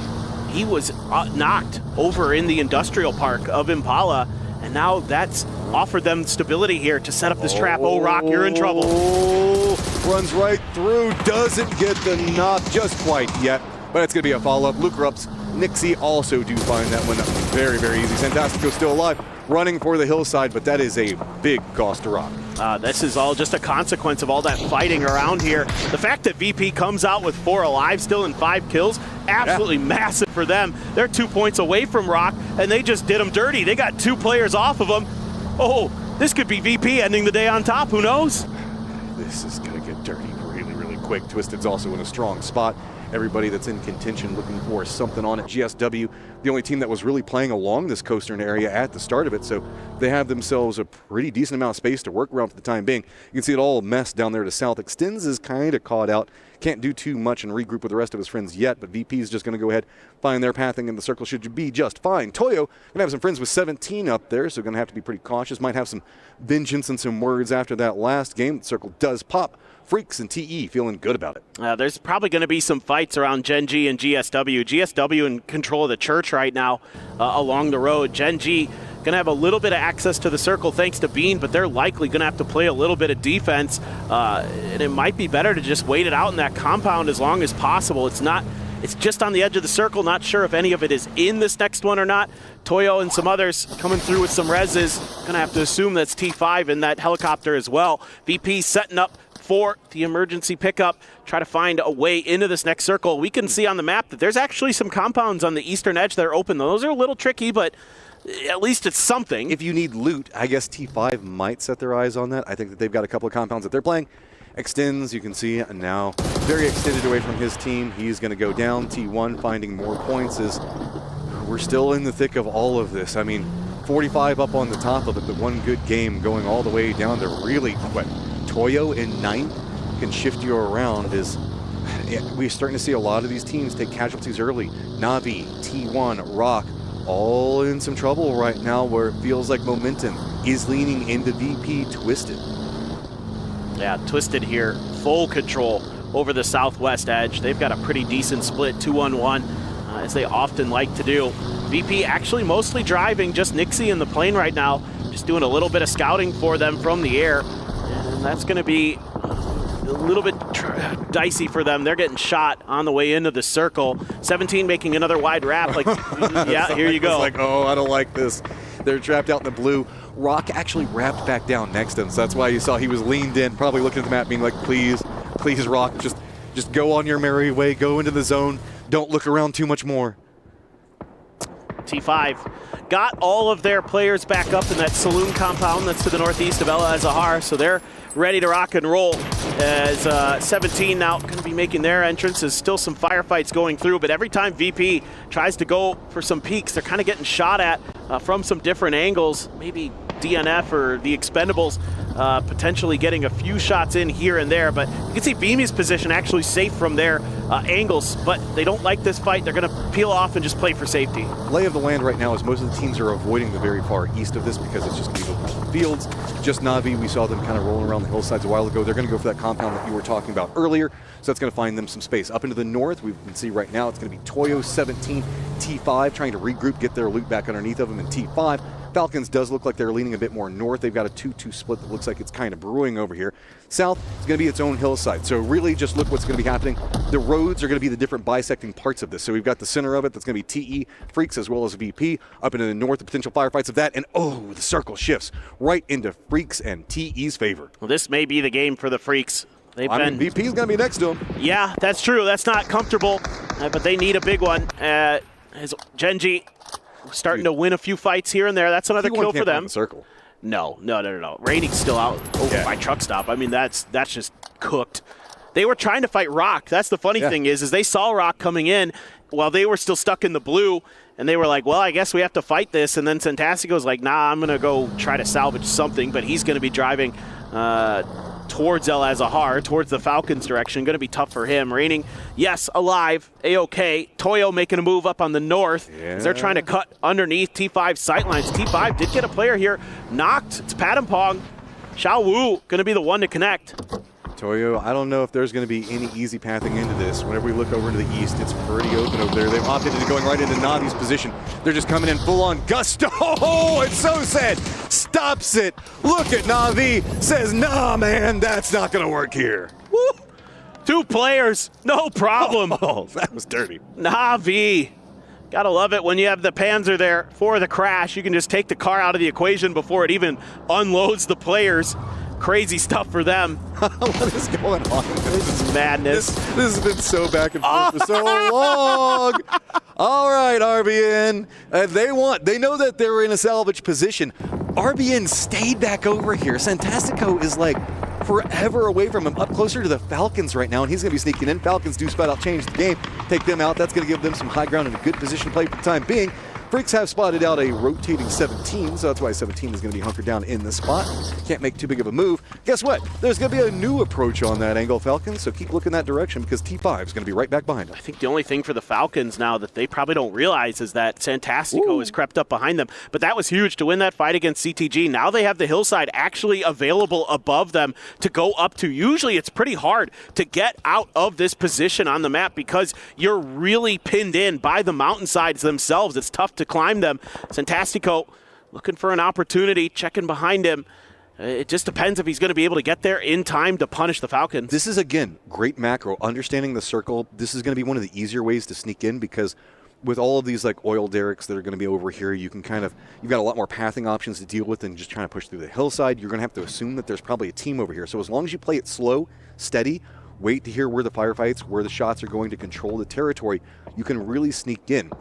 He was knocked over in the industrial park of Impala, and now that's offered them stability here to set up this trap. Oh, Rock, you're in trouble. runs right through, doesn't get the knock just quite yet, but it's going to be a follow-up. Lukerups, Nixie also do find that one very, very easy. Santastico still alive, running for the hillside, but that is a big cost to Rock. This is all just a consequence of all that fighting around here. The fact that VP comes out with 4 alive still and 5 kills, absolutely massive for them. They're 2 points away from Rock, and they just did them dirty. They got 2 players off of them. Oh, this could be VP ending the day on top. Who knows? This is going to get dirty really, really quick. Twisted's also in a strong spot. Everybody that's in contention looking for something on it. GSW, the only team that was really playing along this coastern area at the start of it, so they have themselves a pretty decent amount of space to work around for the time being. You can see it all messed down there to south. Extends is kind of caught out. Can't do too much and regroup with the rest of his friends yet, but VP is just going to go ahead, find their pathing, and the circle should be just fine. Toyo going to have some friends with 17 up there, so going to have to be pretty cautious. Might have some vengeance and some words after that last game. The circle does pop. Freaks and TE feeling good about it. There's probably going to be some fights around Gen.G and GSW. GSW in control of the church right now along the road. Gen.G going to have a little bit of access to the circle thanks to Bean, but they're likely going to have to play a little bit of defense. And it might be better to just wait it out in that compound as long as possible. It's just on the edge of the circle. Not sure if any of it is in this next one or not. Toyo and some others coming through with some reses. Going to have to assume that's T5 in that helicopter as well. VP setting up for the emergency pickup, try to find a way into this next circle. We can see on the map that there's actually some compounds on the eastern edge that are open. Those are a little tricky, but at least it's something. If you need loot, I guess T5 might set their eyes on that. I think that they've got a couple of compounds that they're playing. Extends, you can see, and now very extended away from his team. He's going to go down. T1 finding more points as we're still in the thick of all of this. I mean, 45 up on the top of it, but one good game going all the way down to really quick. Toyo in 9th can shift you around as we're starting to see a lot of these teams take casualties early. Navi, T1, Rock, all in some trouble right now where it feels like momentum is leaning into VP. Twisted. Yeah, Twisted here, full control over the southwest edge. They've got a pretty decent split, 2-on-1, as they often like to do. VP actually mostly driving, just Nixie in the plane right now, just doing a little bit of scouting for them from the air. And that's going to be a little bit dicey for them. They're getting shot on the way into the circle. 17 making another wide wrap. Like, yeah, here you go. It's like, oh, I don't like this. They're trapped out in the blue. Rock actually wrapped back down next to him, so that's why you saw he was leaned in, probably looking at the map being like, please, please, Rock, just go on your merry way, go into the zone, don't look around too much more. T5 got all of their players back up in that saloon compound that's to the northeast of El Azahar, so they're ready to rock and roll as 17 now going to be making their entrance. There's still some firefights going through, but every time VP tries to go for some peaks, they're kind of getting shot at from some different angles. Maybe DNF or the Expendables potentially getting a few shots in here and there, but you can see Beamy's position actually safe from their angles, but they don't like this fight. They're going to peel off and just play for safety. Lay of the land right now is most of the teams are avoiding the very far east of this because it's just going to be open fields. Just Navi, we saw them kind of rolling around the hillsides a while ago. They're going to go for that compound that you were talking about earlier, so that's going to find them some space. Up into the north, we can see right now it's going to be Toyo 17, T5 trying to regroup, get their loot back underneath of them, and T5. Falcons does look like they're leaning a bit more north. They've got a 2-2 split that looks like it's kind of brewing over here. South is going to be its own hillside. So really just look what's going to be happening. The roads are going to be the different bisecting parts of this. So we've got the center of it that's going to be TE, Freaks, as well as VP. Up into the north, the potential firefights of that. And oh, the circle shifts right into Freaks and TE's favor. Well, this may be the game for the Freaks. VP's going to be next to him. Yeah, that's true. That's not comfortable, but they need a big one. As Gen.G starting to win a few fights here and there. That's another kill for them. The circle. No. Raining's still out by truck stop. I mean, that's just cooked. They were trying to fight Rock. That's the funny thing is they saw Rock coming in while they were still stuck in the blue, and they were like, well, I guess we have to fight this. And then Santastico's like, nah, I'm going to go try to salvage something, but he's going to be driving towards El Azahar, towards the Falcons direction. Going to be tough for him. Raining, yes, alive, A-OK. Toyo making a move up on the north as they're trying to cut underneath T5 sightlines. T5 did get a player here. Knocked. It's Padampong. Xiao Wu going to be the one to connect. Toyo, I don't know if there's going to be any easy pathing into this. Whenever we look over into the east, it's pretty open over there. They've opted into going right into Navi's position. They're just coming in full-on gusto. Oh, it's so sad. Stops it. Look at Navi. Says, nah, man, that's not going to work here. Woo! 2 players, no problem. Oh, that was dirty. Na'Vi. Gotta love it when you have the Panzer there for the crash. You can just take the car out of the equation before it even unloads the players. Crazy stuff for them. What is going on? This is madness. This has been so back and forth for so long. All right, RBN. They know that they're in a salvage position. RBN stayed back over here. Santastico is like forever away from him, up closer to the Falcons right now, and he's going to be sneaking in. Falcons do spot out, change the game, take them out. That's going to give them some high ground and a good position to play for the time being. Freaks have spotted out a rotating 17, so that's why 17 is going to be hunkered down in the spot. Can't make too big of a move. Guess what? There's going to be a new approach on that angle, Falcons, so keep looking that direction because T5 is going to be right back behind them. I think the only thing for the Falcons now that they probably don't realize is that Santastico has crept up behind them. But that was huge to win that fight against CTG. Now they have the hillside actually available above them to go up to. Usually it's pretty hard to get out of this position on the map because you're really pinned in by the mountainsides themselves. It's tough to climb them. Santastico looking for an opportunity, checking behind him. It just depends if he's going to be able to get there in time to punish the Falcons. This is, again, great macro. Understanding the circle, this is going to be one of the easier ways to sneak in because with all of these like oil derricks that are going to be over here, you can you've got a lot more pathing options to deal with than just trying to push through the hillside. You're going to have to assume that there's probably a team over here. So as long as you play it slow, steady, wait to hear where the firefights, where the shots are going to control the territory, you can really sneak in.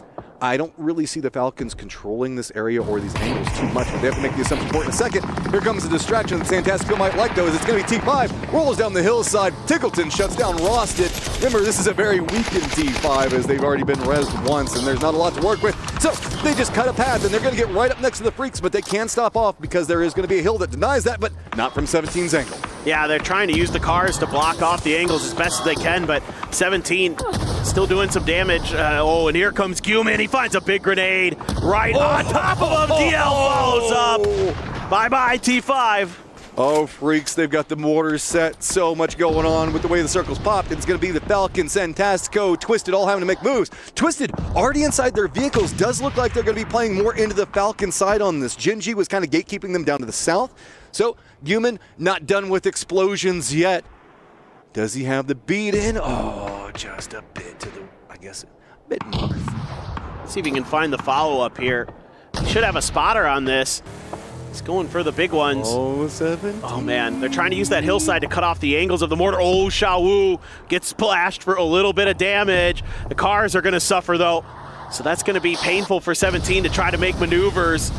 I don't really see the Falcons controlling this area or these angles too much, but they have to make the assumption for it in a second. Here comes the distraction that Santastico might like, though, as it's going to be T5, rolls down the hillside. Tickleton shuts down Rosted. Remember, this is a very weakened T5 as they've already been rezzed once, and there's not a lot to work with. So they just cut a path, and they're going to get right up next to the Freaks, but they can't stop off because there is going to be a hill that denies that, but not from 17's angle. Yeah, they're trying to use the cars to block off the angles as best as they can, but 17 still doing some damage. And here comes Guman. He finds a big grenade right on top of him. DL follows up. Bye-bye, T5. Oh, Freaks, they've got the mortars set. So much going on with the way the circle's popped. It's going to be the Falcons, Santastico, Twisted all having to make moves. Twisted already inside their vehicles. Does look like they're going to be playing more into the Falcon side on this. GenG was kind of gatekeeping them down to the south. So, Guman not done with explosions yet. Does he have the beat in? Oh, just a bit to the, I guess, a bit north. Let's see if he can find the follow-up here. He should have a spotter on this. He's going for the big ones. Oh, 17. Oh, man. They're trying to use that hillside to cut off the angles of the mortar. Oh, Xiaowu gets splashed for a little bit of damage. The cars are going to suffer, though. So that's going to be painful for 17 to try to make maneuvers.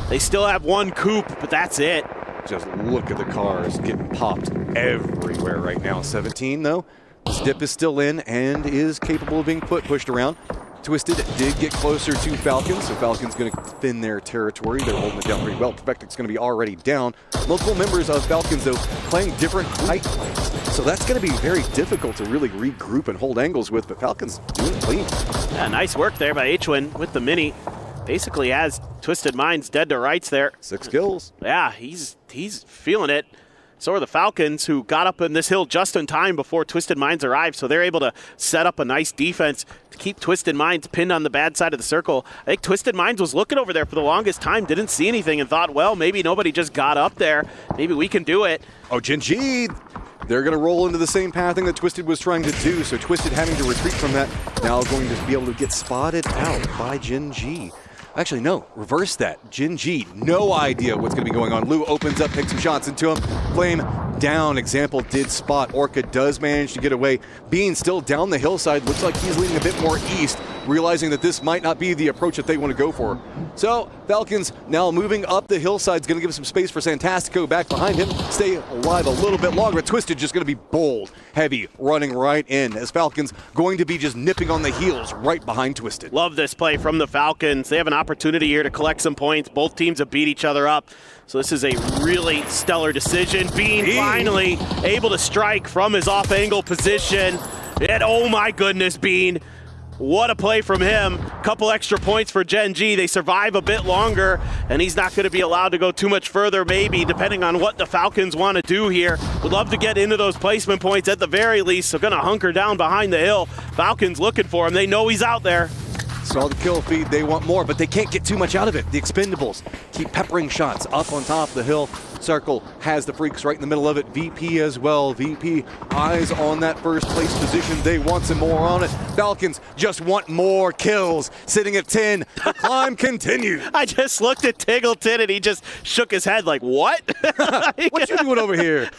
They still have one coupe, but that's it. Just look at the cars getting popped everywhere right now. 17, though, this dip is still in and is capable of being pushed around. Twisted did get closer to Falcons, so Falcons going to thin their territory. They're holding it down pretty well. Perfectic's going to be already down. Multiple members of Falcons, though, playing different height planes. So that's going to be very difficult to really regroup and hold angles with, but Falcons doing it clean. Yeah, nice work there by Hwin with the mini. Basically has Twisted Minds dead to rights there. 6 kills. Yeah, he's feeling it. So are the Falcons, who got up in this hill just in time before Twisted Minds arrived, so they're able to set up a nice defense to keep Twisted Minds pinned on the bad side of the circle. I think Twisted Minds was looking over there for the longest time, didn't see anything, and thought, well, maybe nobody just got up there. Maybe we can do it. Oh, GenG, they're going to roll into the same pathing that Twisted was trying to do, so Twisted having to retreat from that, now going to be able to get spotted out by GenG. Actually, no, reverse that. GenG, no idea what's going to be going on. Lou opens up, takes some shots into him. Flame down. Example did spot. Orca does manage to get away. Bean still down the hillside. Looks like he's leaning a bit more east, realizing that this might not be the approach that they want to go for. So, Falcons now moving up the hillside is going to give some space for Santastico back behind him. Stay alive a little bit longer. Twisted just going to be bold, heavy, running right in as Falcons going to be just nipping on the heels right behind Twisted. Love this play from the Falcons. They have an opportunity here to collect some points. Both teams have beat each other up. So this is a really stellar decision. Bean finally able to strike from his off-angle position. And oh my goodness, Bean. What a play from him. Couple extra points for GenG. They survive a bit longer, and he's not going to be allowed to go too much further, maybe, depending on what the Falcons want to do here. Would love to get into those placement points at the very least, so going to hunker down behind the hill. Falcons looking for him. They know he's out there. Saw the kill feed, they want more, but they can't get too much out of it. The Expendables keep peppering shots up on top of the hill. Circle has the Freaks right in the middle of it. VP as well. VP eyes on that first place position. They want some more on it. Falcons just want more kills. Sitting at 10. The climb continues. I just looked at Tiggleton and he just shook his head like, what? What you doing over here?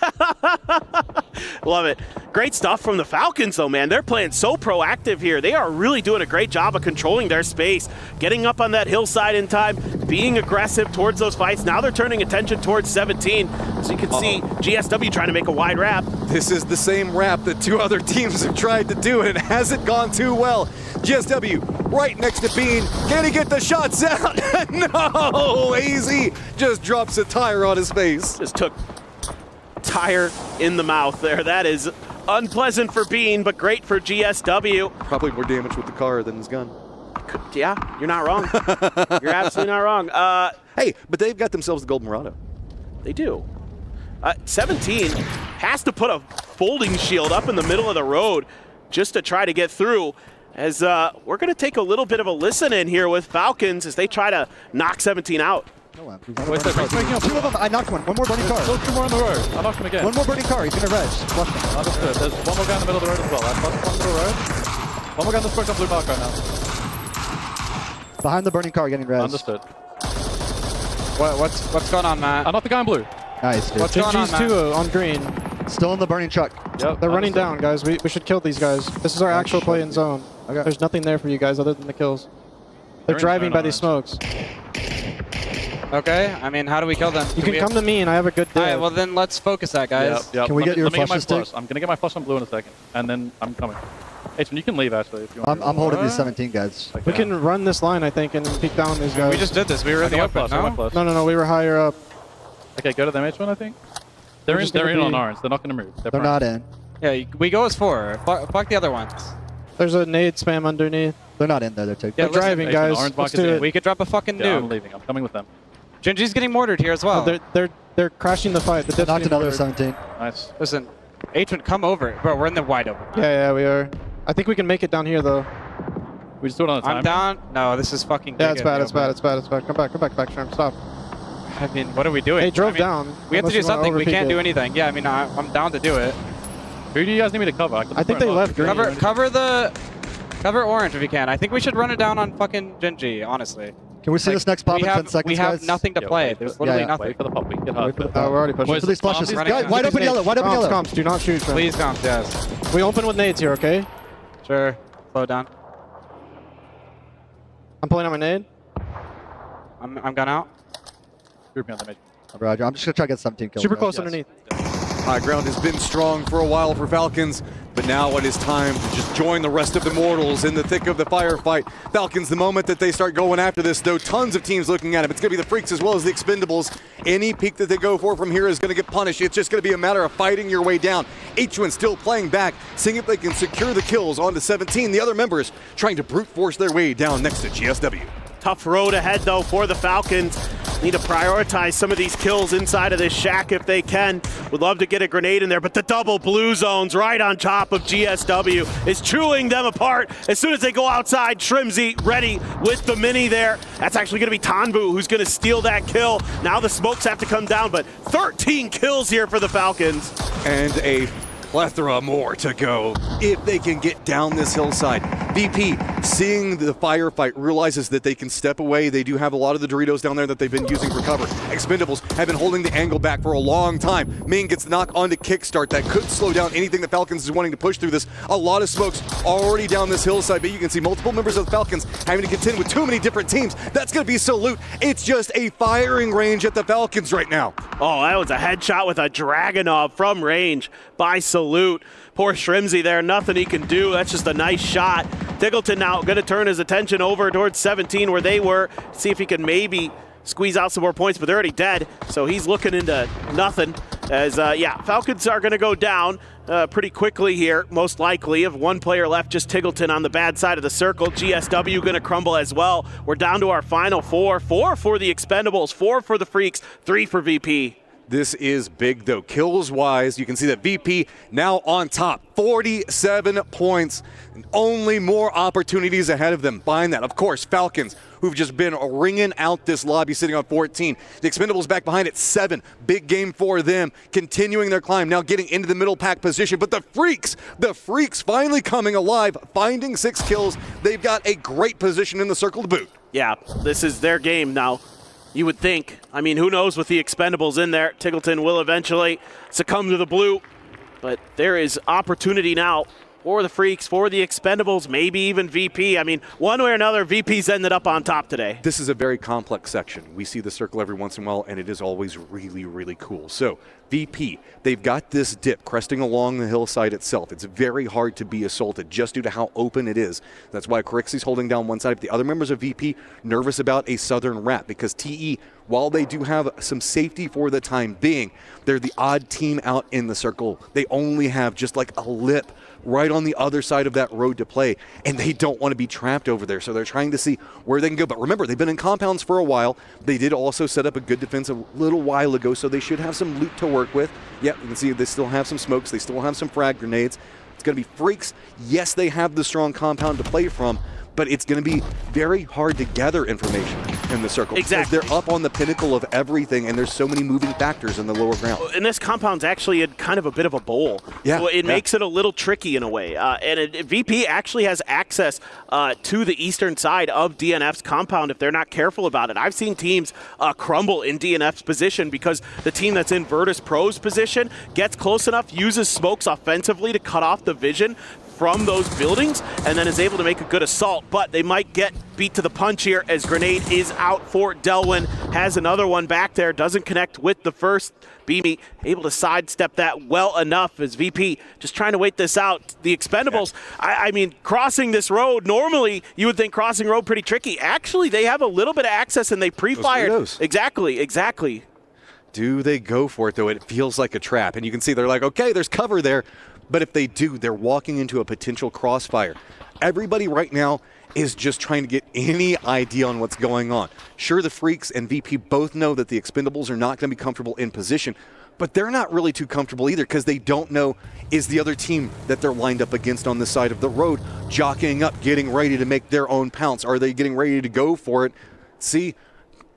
Love it. Great stuff from the Falcons, though, man. They're playing so proactive here. They are really doing a great job of controlling their space, getting up on that hillside in time, being aggressive towards those fights. Now they're turning attention towards 17. As you can see, GSW trying to make a wide wrap. This is the same wrap that two other teams have tried to do, and it hasn't gone too well. GSW right next to Bean. Can he get the shots out? No! AZ just drops a tire on his face. Just took tire in the mouth there. That is unpleasant for Bean, but great for GSW. Probably more damage with the car than his gun. Yeah, you're not wrong. You're absolutely not wrong. Hey, but they've got themselves the Gold Murado. They do. 17 has to put a folding shield up in the middle of the road just to try to get through. As we're going to take a little bit of a listen in here with Falcons as they try to knock 17 out. Two of them. I knocked one. One more burning car. Still two more on the road. I knocked him again. One more burning car. He's going to res. Flush him. Understood. There's one more guy in the middle of the road as well. I flushed one to the road. One more guy in the square on blue mark right now. Behind the burning car getting res. Understood. What's going on, Matt? I knocked the guy in blue. Nice, dude. What's going on, Matt? on green. Still in the burning truck. Yep, They're running down, guys. We should kill these guys. This is our actual play in zone. Okay. There's nothing there for you guys other than the kills. They're driving by these smokes. Okay, I mean, how do we kill them? You can come to me and I have a good day. All right, well then let's focus that, guys. Yep. Can we get your flush stick? I'm going to get my flush on blue in a second, and then I'm coming. H, you can leave, actually, if you want. I'm holding these 17 guys. We can run this line, I think, and peek down these guys. We just did this. We were in the open, No, we were higher up. Okay, go to them, H1, I think. They're in on orange. They're not going to move. They're not in. Yeah, we go as 4. Fuck the other ones. There's a nade spam underneath. They're not in there. They're taking. Yeah, they're driving, guys. Let's do it. We could drop a fucking nuke. I'm leaving. I'm coming with them. Gen.G's getting mortared here as well. They're crashing the fight. The knocked another 17. Nice. Listen, H1, come over. Bro, we're in the wide open. Yeah, we are. I think we can make it down here, though. We just do it on the time. I'm down. No, this is fucking. Yeah, it's bad. It's bad. Come back, Shrimp. Stop. I mean, what are we doing? They drove down. We have to do something. We can't do anything. Yeah, I mean, I'm down to do it. Who do you guys need me to cover? I think they left green. Cover orange if you can. I think we should run it down on fucking Gen.G, honestly. Can we see this next pop in 10 seconds, We have guys? nothing to play. There's literally nothing. Wait for the pop. We can get hard. We're already pushing. Wait for these flushes. Guys, wide open yellow. Wide open yellow. Comps, do not shoot. Please, comps, yes. We open with nades here, okay? Sure. Slow down. I'm pulling out my nade. I'm gone out. Group me on the mid. Roger. I'm just going to try to get 17 kills. Super close underneath. High ground has been strong for a while for Falcons, but now it is time to just join the rest of the mortals in the thick of the firefight. Falcons, the moment that they start going after this, though, tons of teams looking at them. It's going to be the Freaks as well as the Expendables. Any peak that they go for from here is going to get punished. It's just going to be a matter of fighting your way down. H1 still playing back, seeing if they can secure the kills onto 17. The other members trying to brute force their way down next to GSW. Tough road ahead, though, for the Falcons. Need to prioritize some of these kills inside of this shack if they can. Would love to get a grenade in there, but the double blue zones right on top of GSW is chewing them apart. As soon as they go outside, Shrimzy ready with the mini there. That's actually going to be Tanbu who's going to steal that kill. Now the smokes have to come down, but 13 kills here for the Falcons. And a plethora more to go if they can get down this hillside. VP, seeing the firefight, realizes that they can step away. They do have a lot of the Doritos down there that they've been using for cover. Expendables have been holding the angle back for a long time. Ming gets the knock onto Kickstart. That could slow down anything the Falcons is wanting to push through this. A lot of smokes already down this hillside, but you can see multiple members of the Falcons having to contend with too many different teams. That's going to be Salute. It's just a firing range at the Falcons right now. Oh, that was a headshot with a Dragunov from range by Salute. Poor Shrimzy there, nothing he can do. That's just a nice shot. Tiggleton now going to turn his attention over towards 17 where they were. See if he can maybe squeeze out some more points, but they're already dead. So he's looking into nothing. As, Falcons are going to go down pretty quickly here, most likely. Of one player left, just Tiggleton on the bad side of the circle. GSW going to crumble as well. We're down to our final 4. 4 for the Expendables, 4 for the Freaks, 3 for VP. This is big, though. Kills-wise, you can see that VP now on top. 47 points. And only more opportunities ahead of them. Behind that, of course, Falcons, who've just been ringing out this lobby, sitting on 14. The Expendables back behind at 7. Big game for them, continuing their climb, now getting into the middle pack position. But the Freaks finally coming alive, finding 6 kills. They've got a great position in the circle to boot. Yeah, this is their game now. You would think. I mean, who knows with the Expendables in there. Tiggleton will eventually succumb to the blue. But there is opportunity now for the Freaks, for the Expendables, maybe even VP. I mean, one way or another, VP's ended up on top today. This is a very complex section. We see the circle every once in a while, and it is always really, really cool. So, VP, they've got this dip cresting along the hillside itself. It's very hard to be assaulted just due to how open it is. That's why Corixi's holding down one side. But the other members of VP nervous about a southern wrap because TE, while they do have some safety for the time being, they're the odd team out in the circle. They only have just like a lip right on the other side of that road to play, and they don't want to be trapped over there, so they're trying to see where they can go. But remember, they've been in compounds for a while. They did also set up a good defense a little while ago, so they should have some loot to work with. Yep, you can see they still have some smokes. They still have some frag grenades. It's going to be Freaks. Yes, they have the strong compound to play from, but it's going to be very hard to gather information in the circle. Exactly. Because they're up on the pinnacle of everything, and there's so many moving factors in the lower ground. And this compound's actually in kind of a bit of a bowl. Yeah, so it makes it a little tricky in a way. VP actually has access to the eastern side of DNF's compound if they're not careful about it. I've seen teams crumble in DNF's position because the team that's in Virtus.pro's position gets close enough, uses smokes offensively to cut off the vision from those buildings, and then is able to make a good assault, but they might get beat to the punch here as grenade is out for Delwyn. Has another one back there, doesn't connect with the first. Beamy able to sidestep that well enough as VP just trying to wait this out. The Expendables, I mean, crossing this road, normally you would think crossing road pretty tricky. Actually, they have a little bit of access and they pre-fired. Exactly. Do they go for it, though? It feels like a trap, and you can see they're like, okay, there's cover there. But if they do, they're walking into a potential crossfire. Everybody right now is just trying to get any idea on what's going on. Sure, the Freaks and VP both know that the Expendables are not going to be comfortable in position, but they're not really too comfortable either because they don't know is the other team that they're lined up against on the side of the road jockeying up, getting ready to make their own pounce. Are they getting ready to go for it? See,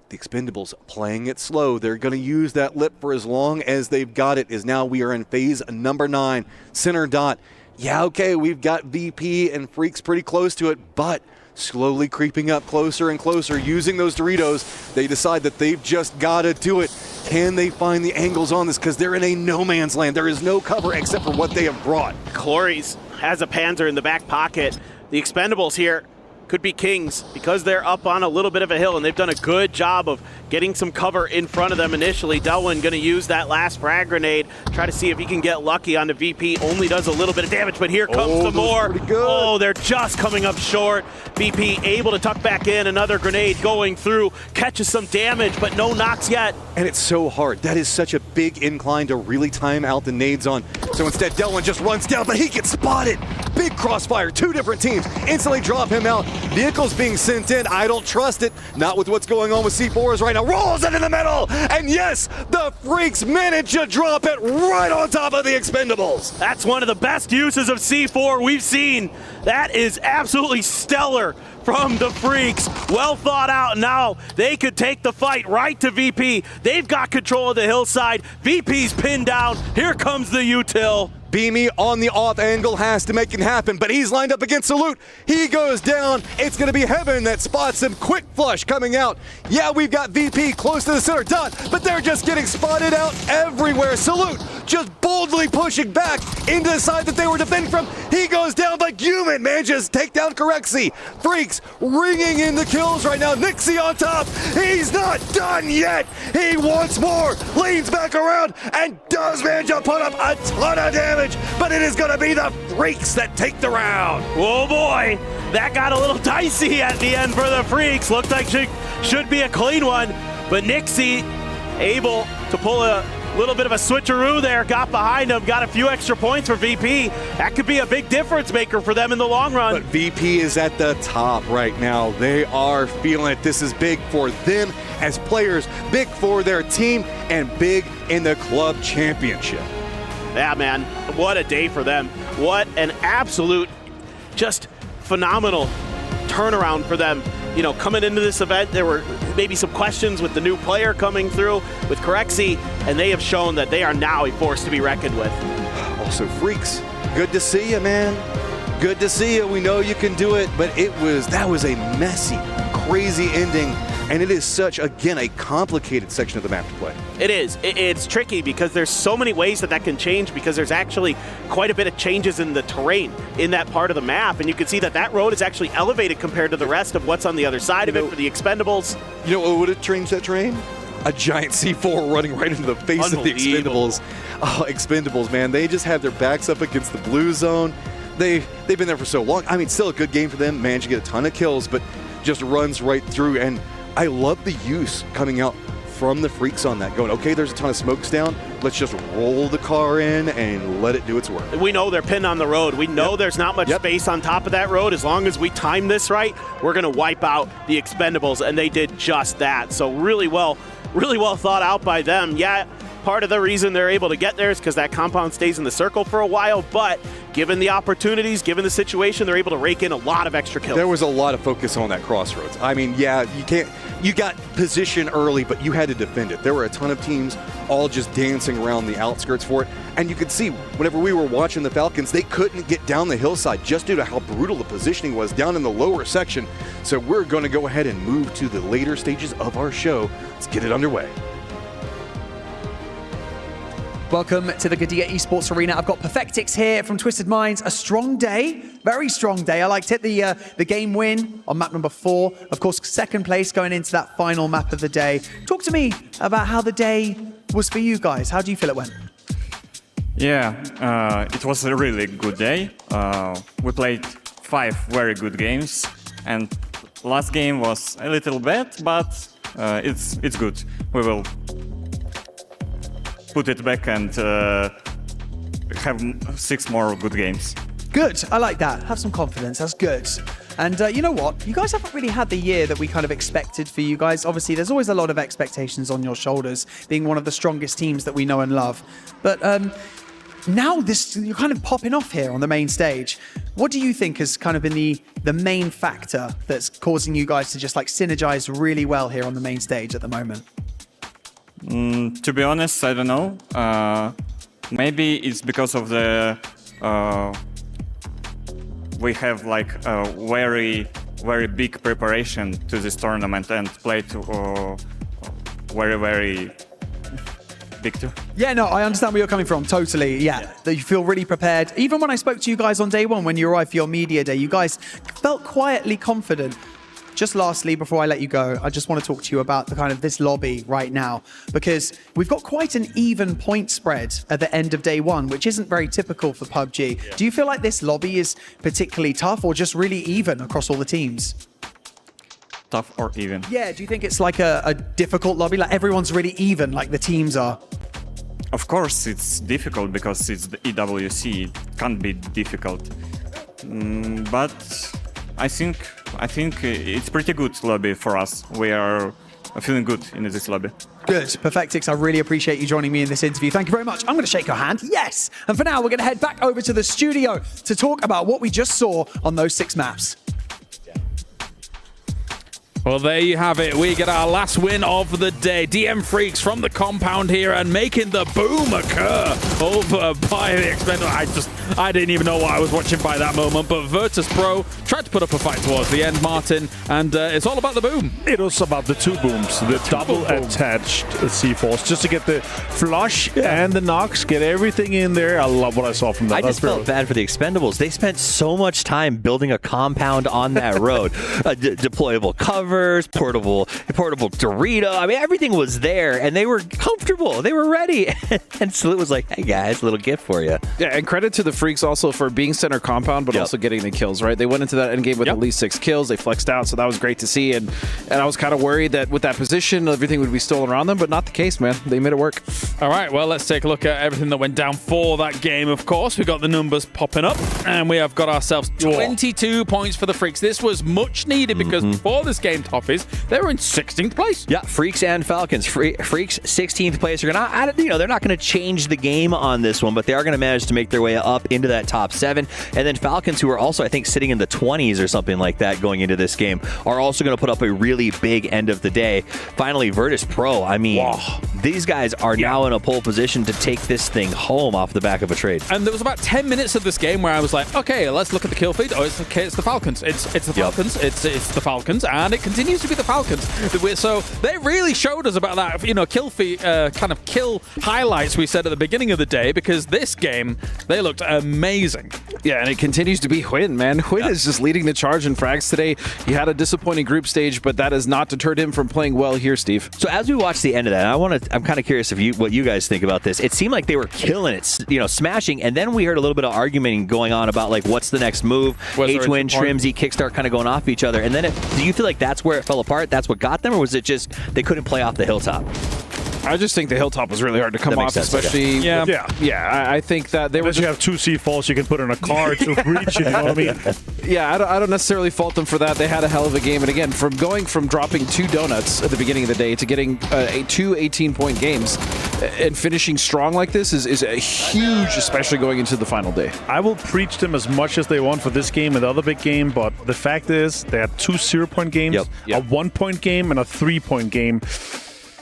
the Expendables playing it slow. They're going to use that lip for as long as they've got it. As now we are in phase number 9. Center dot. Yeah, okay, we've got VP and Freaks pretty close to it, but slowly creeping up closer and closer, using those Doritos. They decide that they've just got to do it. Can they find the angles on this? Because they're in a no man's land. There is no cover except for what they have brought. Clories has a Panzer in the back pocket. The Expendables here could be kings because they're up on a little bit of a hill, and they've done a good job of getting some cover in front of them initially. Delwyn going to use that last frag grenade, try to see if he can get lucky on the VP. Only does a little bit of damage, but here comes some more. Oh, they're just coming up short. VP able to tuck back in, another grenade going through, catches some damage, but no knocks yet. And it's so hard. That is such a big incline to really time out the nades on. So instead, Delwyn just runs down, but he gets spotted. Big crossfire, 2 different teams instantly drop him out. Vehicles being sent in. I don't trust it. Not with what's going on with C4s right now. Rolls it in the middle. And yes, the Freaks manage to drop it right on top of the Expendables. That's one of the best uses of C4 we've seen. That is absolutely stellar from the Freaks. Well thought out. Now they could take the fight right to VP. They've got control of the hillside. VP's pinned down. Here comes the util. Beamy on the off angle has to make it happen, but he's lined up against Salute. He goes down. It's going to be Heaven that spots him. Quick flush coming out. Yeah, we've got VP close to the center dot, but they're just getting spotted out everywhere. Salute just boldly pushing back into the side that they were defending from. He goes down, but Human manages to take down Corexi. Freaks ringing in the kills right now. Nixie on top. He's not done yet. He wants more. Leans back around and does manage to put up a ton of damage. But it is going to be the Freaks that take the round. Oh boy, that got a little dicey at the end for the Freaks. Looked like should be a clean one, but Nixie able to pull a little bit of a switcheroo there, got behind him, got a few extra points for VP. That could be a big difference maker for them in the long run. But VP is at the top right now. They are feeling it. This is big for them as players, big for their team, and big in the club championship. Yeah, man, what a day for them. What an absolute, just phenomenal turnaround for them. You know, coming into this event, there were maybe some questions with the new player coming through with Corexi, and they have shown that they are now a force to be reckoned with. Also, Freaks, good to see you, man. Good to see you. We know you can do it, but that was a messy, crazy ending. And it is such, again, a complicated section of the map to play. It is. It's tricky because there's so many ways that can change, because there's actually quite a bit of changes in the terrain in that part of the map. And you can see that road is actually elevated compared to the rest of what's on the other side of it for the Expendables. You know what would have changed that terrain? A giant C4 running right into the face of the Expendables. Oh, Expendables, man. They just have their backs up against the blue zone. They've been there for so long. I mean, still a good game for them. Managed to get a ton of kills, but just runs right through. And I love the use coming out from the Freaks on that, going, okay, there's a ton of smokes down. Let's just roll the car in and let it do its work. We know they're pinned on the road. We know there's not much space on top of that road. As long as we time this right, we're going to wipe out the Expendables, and they did just that. So really well thought out by them. Yeah, part of the reason they're able to get there is because that compound stays in the circle for a while, but given the opportunities, given the situation, they're able to rake in a lot of extra kills. There was a lot of focus on that crossroads. I mean, yeah, you got position early, but you had to defend it. There were a ton of teams all just dancing around the outskirts for it. And you could see whenever we were watching the Falcons, they couldn't get down the hillside just due to how brutal the positioning was down in the lower section. So we're going to go ahead and move to the later stages of our show. Let's get it underway. Welcome to the Gadea Esports Arena. I've got Perfectix here from Twisted Minds. A strong day, very strong day. I liked it. The game win on map number 4. Of course, second place going into that final map of the day. Talk to me about how the day was for you guys. How do you feel it went? Yeah, it was a really good day. We played 5 very good games, and last game was a little bad, but it's good. We will put it back and have 6 more good games. Good, I like that. Have some confidence, that's good. And you know what? You guys haven't really had the year that we kind of expected for you guys. Obviously, there's always a lot of expectations on your shoulders, being one of the strongest teams that we know and love. But now you're kind of popping off here on the main stage. What do you think has kind of been the main factor that's causing you guys to just like synergize really well here on the main stage at the moment? To be honest, I don't know. Maybe it's because of the we have like a very, very big preparation to this tournament and play to very, very big too. Yeah, no, I understand where you're coming from, totally. Yeah, that you feel really prepared. Even when I spoke to you guys on day 1, when you arrived for your media day, you guys felt quietly confident. Just lastly, before I let you go, I just want to talk to you about the kind of this lobby right now, because we've got quite an even point spread at the end of day 1, which isn't very typical for PUBG. Yeah. Do you feel like this lobby is particularly tough or just really even across all the teams? Tough or even? Yeah, do you think it's like a difficult lobby? Like everyone's really even, like the teams are? Of course it's difficult because it's the EWC. It can't be difficult. But I think it's pretty good lobby for us. We are feeling good in this lobby. Good. Perfectix, I really appreciate you joining me in this interview. Thank you very much. I'm going to shake your hand. Yes. And for now, we're going to head back over to the studio to talk about what we just saw on those 6 maps. Well, there you have it. We get our last win of the day. DM Freaks from the compound here and making the boom occur over by the Expendables. I didn't even know what I was watching by that moment, but Virtus.pro tried to put up a fight towards the end, Martin, and it's all about the boom. It was about the 2 booms, the double attached C4s, just to get the flush and the knocks, get everything in there. I love what I saw from that. I just felt bad for the Expendables. They spent so much time building a compound on that road. Deployable cover, hammers, portable Dorito. I mean, everything was there, and they were comfortable. They were ready. And Salute was like, hey, guys, a little gift for you. Yeah, and credit to the Freaks also for being center compound, but also getting the kills, right? They went into that endgame with at least 6 kills. They flexed out, so that was great to see. And I was kind of worried that with that position, everything would be stolen around them, but not the case, man. They made it work. All right, well, let's take a look at everything that went down for that game, of course. We got the numbers popping up, and we have got ourselves 22 points for the Freaks. This was much needed because before this game, Toffees, they were in 16th place. Yeah, Freaks and Falcons. Freaks 16th place. They're gonna, they're not going to change the game on this one, but they are going to manage to make their way up into that top 7. And then Falcons, who are also, I think, sitting in the 20s or something like that going into this game, are also going to put up a really big end of the day. Finally, Virtus.pro. I mean, these guys are now in a pole position to take this thing home off the back of a trade. And there was about 10 minutes of this game where I was like, okay, let's look at the kill feed. Oh, it's the Falcons. It's the Falcons. It's the Falcons, and it continues to be the Falcons. So they really showed us about that, kill feed, kind of kill highlights we said at the beginning of the day, because this game, they looked amazing. Yeah, and it continues to be Huynh, man. Huynh is just leading the charge in frags today. He had a disappointing group stage, but that has not deterred him from playing well here, Steve. So as we watch the end of that, I'm kind of curious what you guys think about this. It seemed like they were killing it, smashing, and then we heard a little bit of arguing going on about like what's the next move. H-Win, Trimzy, Kickstart kind of going off each other. And then do you feel like that's where it fell apart? That's what got them, or was it just they couldn't play off the hilltop? I just think the hilltop was really hard to come off, especially. I think that they were. You have 2 C4s you can put in a car to reach. You know what I mean? Yeah, I don't necessarily fault them for that. They had a hell of a game, and again, from dropping 2 donuts at the beginning of the day to getting 2 18-point games and finishing strong like this is a huge, especially going into the final day. I will preach them as much as they want for this game and the other big game, but the fact is they had 2 0-point games, a 1-point game, and a 3-point game.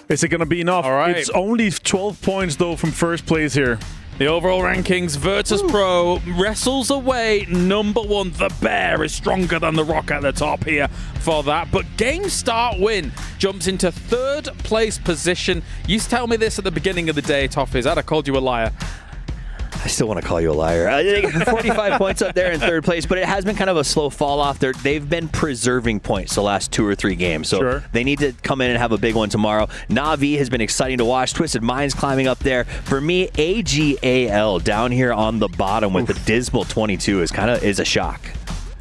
Is it going to be enough? All right. It's only 12 points, though, from first place here. The overall rankings, Virtus.pro wrestles away number 1. The Bear is stronger than the Rock at the top here for that. But Game Start Win jumps into 3rd place position. You used to tell me this at the beginning of the day, Toffees. I'd have called you a liar. I still want to call you a liar. 45 points up there in 3rd place, but it has been kind of a slow fall off. They've been preserving points the last 2 or 3 games, so they need to come in and have a big one tomorrow. Na'Vi has been exciting to watch. Twisted Minds climbing up there. For me, AGAL down here on the bottom with the dismal 22 is a shock.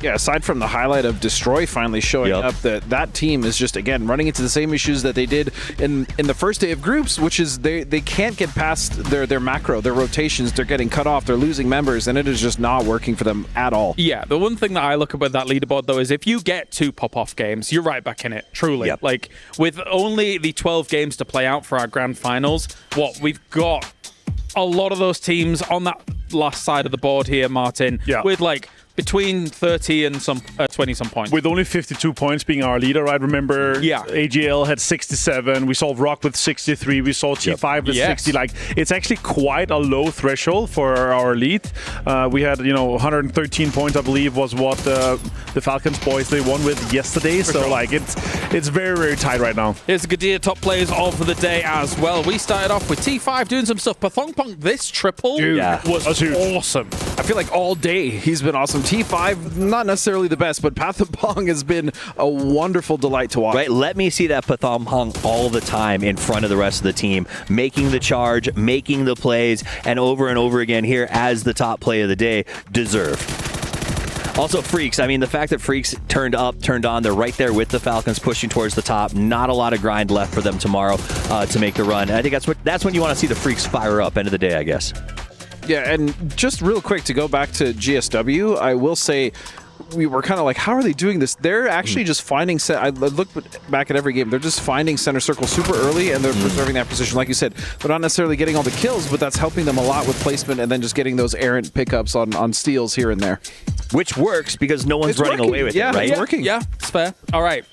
Yeah, aside from the highlight of Destroy finally showing up, that team is just, again, running into the same issues that they did in the first day of groups, which is they can't get past their macro, their rotations. They're getting cut off. They're losing members, and it is just not working for them at all. Yeah, the one thing that I look at with that leaderboard, though, is if you get 2 pop-off games, you're right back in it, truly. Like, with only the 12 games to play out for our grand finals, we've got a lot of those teams on that last side of the board here, Martin, with, like, between 30 and 20 some points. With only 52 points being our leader, right? Remember, AGL had 67. We saw Rock with 63. We saw T5 with 60. Like, it's actually quite a low threshold for our lead. We had, 113 points, I believe, was what the Falcons boys they won with yesterday. Like, it's very, very tight right now. Here's a Gadir top players all for the day as well. We started off with T5 doing some stuff. Pathongpong, this triple was awesome. I feel like all day he's been awesome. T5, not necessarily the best, but Pathongpong has been a wonderful delight to watch. Right, let me see that Pathongpong all the time in front of the rest of the team, making the charge, making the plays, and over again here as the top play of the day, deserve. Also, Freaks. I mean, the fact that Freaks turned on, they're right there with the Falcons pushing towards the top. Not a lot of grind left for them tomorrow to make the run. I think that's when you want to see the Freaks fire up, end of the day, I guess. Yeah, and just real quick to go back to GSW, I will say we were kind of like, how are they doing this? They're actually just finding I look back at every game. They're just finding center circle super early, and they're preserving that position. Like you said, they're not necessarily getting all the kills, but that's helping them a lot with placement and then just getting those errant pickups on steals here and there. Which works because no one's running away with it, right? It's working. Yeah, it's fair. All right.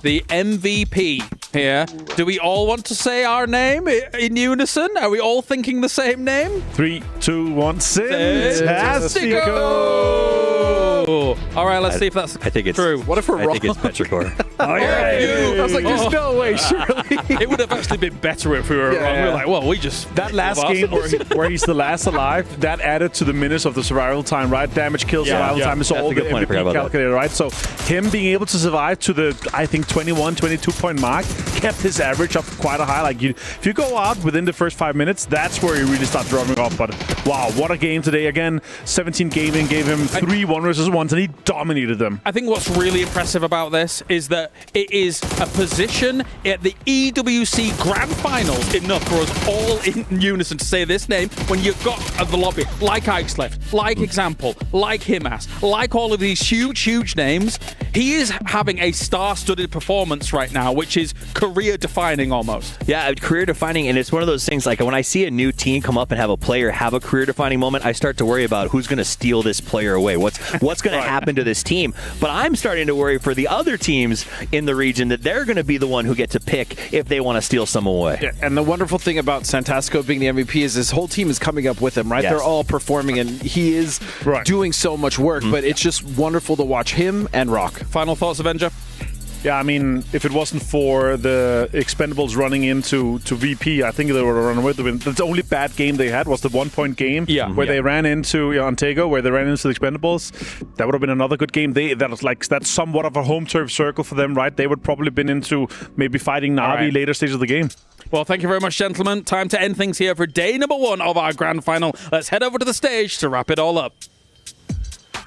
The MVP here. Do we all want to say our name in unison? Are we all thinking the same name? 3, 2, 1, Fantastico! All right, let's see if that's I think it's true. What if we're wrong? I think it's Petrichor. I was like, there's no way, surely. It would have actually been better if we were wrong. We were like, well, we just... That last game where he's the last alive, that added to the minutes of the survival time, right? Damage, kill, survival time is all the MVP calculator, right? So him being able to survive to the, I think, 21, 22 point mark kept his average up quite a high. Like, if you go out within the first 5 minutes, that's where you really start dropping off. But wow, what a game today. Again, 17 gaming gave him 3 1v1s, and he dominated them. I think what's really impressive about this is that it is a position at the EWC Grand Finals enough for us all in unison to say this name when you've got the lobby like Ixleft, like Example, like Himas, like all of these huge names. He is having a star-studded performance right now, which is career-defining almost. Yeah, career-defining, and it's one of those things, like when I see a new team come up and have a player have a career-defining moment, I start to worry about who's going to steal this player away. What's going to happen to this team? But I'm starting to worry for the other teams in the region that they're going to be the one who get to pick if they want to steal some away. Yeah, and the wonderful thing about Santastico being the MVP is his whole team is coming up with him, right? Yes. They're all performing, and he is doing so much work, but it's just wonderful to watch him and Rock. Final thoughts, Avenger? Yeah, I mean, if it wasn't for the Expendables running into VP, I think they would have run away with the win. The only bad game they had was the 1 point game where they ran into Antego, where they ran into the Expendables. That would have been another good game. That's somewhat of a home turf circle for them, right? They would probably been into maybe fighting Na'Vi later stages of the game. Well, thank you very much, gentlemen. Time to end things here for day number 1 of our grand final. Let's head over to the stage to wrap it all up.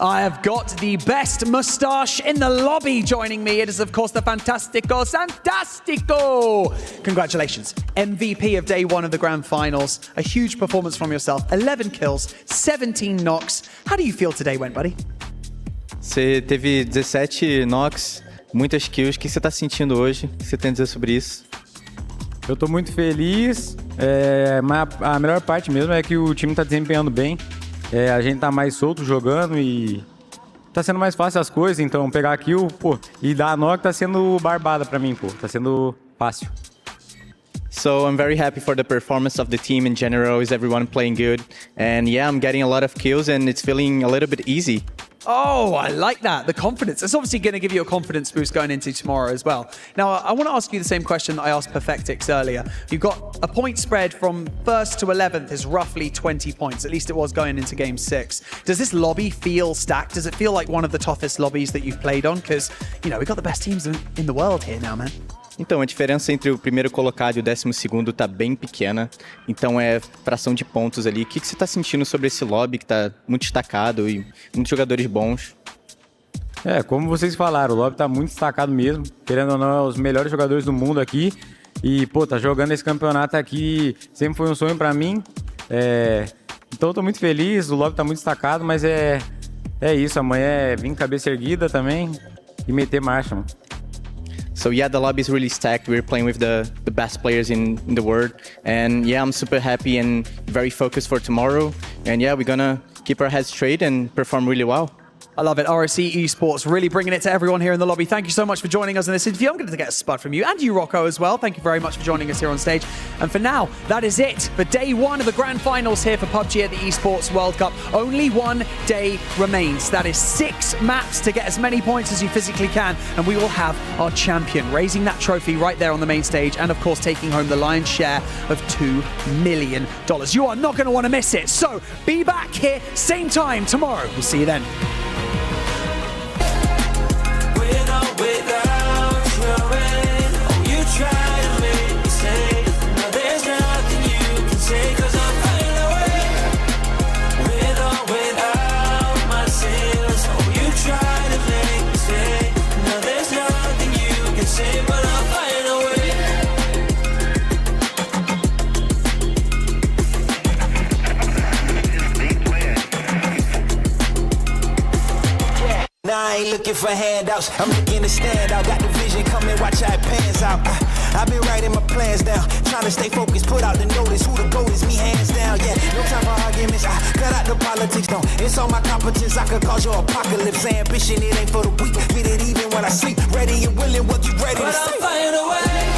I have got the best moustache in the lobby joining me. It is, of course, the Fantastico Santastico. Congratulations. MVP of day 1 of the grand finals. A huge performance from yourself. 11 kills, 17 knocks. How do you feel today went, buddy? Você teve 17 knocks, muitas kills. O que você está sentindo hoje? O que você tem a dizer sobre isso? Eu tô muito feliz. Mas a melhor parte mesmo é que o time tá desempenhando bem. A gente tá mais solto jogando e tá sendo mais fácil as coisas, então pegar kill, pô, e dar a knock tá sendo barbada pra mim, pô, tá sendo fácil. So I'm very happy for the performance of the team in general. Is everyone playing good? And yeah, I'm getting a lot of kills and it's feeling a little bit easy. Oh, I like that. The confidence. It's obviously going to give you a confidence boost going into tomorrow as well. Now, I want to ask you the same question that I asked Perfectix earlier. You've got a point spread from 1st to 11th is roughly 20 points. At least it was going into game 6. Does this lobby feel stacked? Does it feel like one of the toughest lobbies that you've played on? Because, you know, we've got the best teams in the world here now, man. Então, a diferença entre o primeiro colocado e o 12º tá bem pequena. Então, é fração de pontos ali. O que você tá sentindo sobre esse lobby que tá muito destacado e muitos jogadores bons? Como vocês falaram, o lobby tá muito destacado mesmo. Querendo ou não, é os melhores jogadores do mundo aqui. E, pô, tá jogando esse campeonato aqui sempre foi um sonho pra mim. Então, eu tô muito feliz, o lobby tá muito destacado, mas é isso. Amanhã é vir cabeça erguida também e meter marcha, mano. So yeah, the lobby is really stacked. We're playing with the best players in the world. And yeah, I'm super happy and very focused for tomorrow. And yeah, we're gonna keep our heads straight and perform really well. I love it. RSC Esports really bringing it to everyone here in the lobby. Thank you so much for joining us in this interview. I'm going to get a spud from you and you, Rocco, as well. Thank you very much for joining us here on stage. And for now, that is it for day 1 of the grand finals here for PUBG at the Esports World Cup. Only 1 day remains. That is 6 maps to get as many points as you physically can. And we will have our champion raising that trophy right there on the main stage. And of course, taking home the lion's share of $2 million. You are not going to want to miss it. So be back here, same time tomorrow. We'll see you then. Without trying, you try to make me say, no, there's nothing you can say, 'cause I'm flying away. With or without my sins, you try to make me say, no, there's nothing you can say, but I'm flying away. Now I ain't looking for handouts, I'm looking to stand out. Got the vision coming, watch how it pans out. I've been writing my plans down, trying to stay focused, put out the notice. Who the GOAT is, me hands down, yeah. No time for arguments, I cut out the politics, no. It's all my competence, I could cause your apocalypse. Ambition, it ain't for the weak, get it even when I sleep. Ready and willing, what you ready to see. But I'm flying away.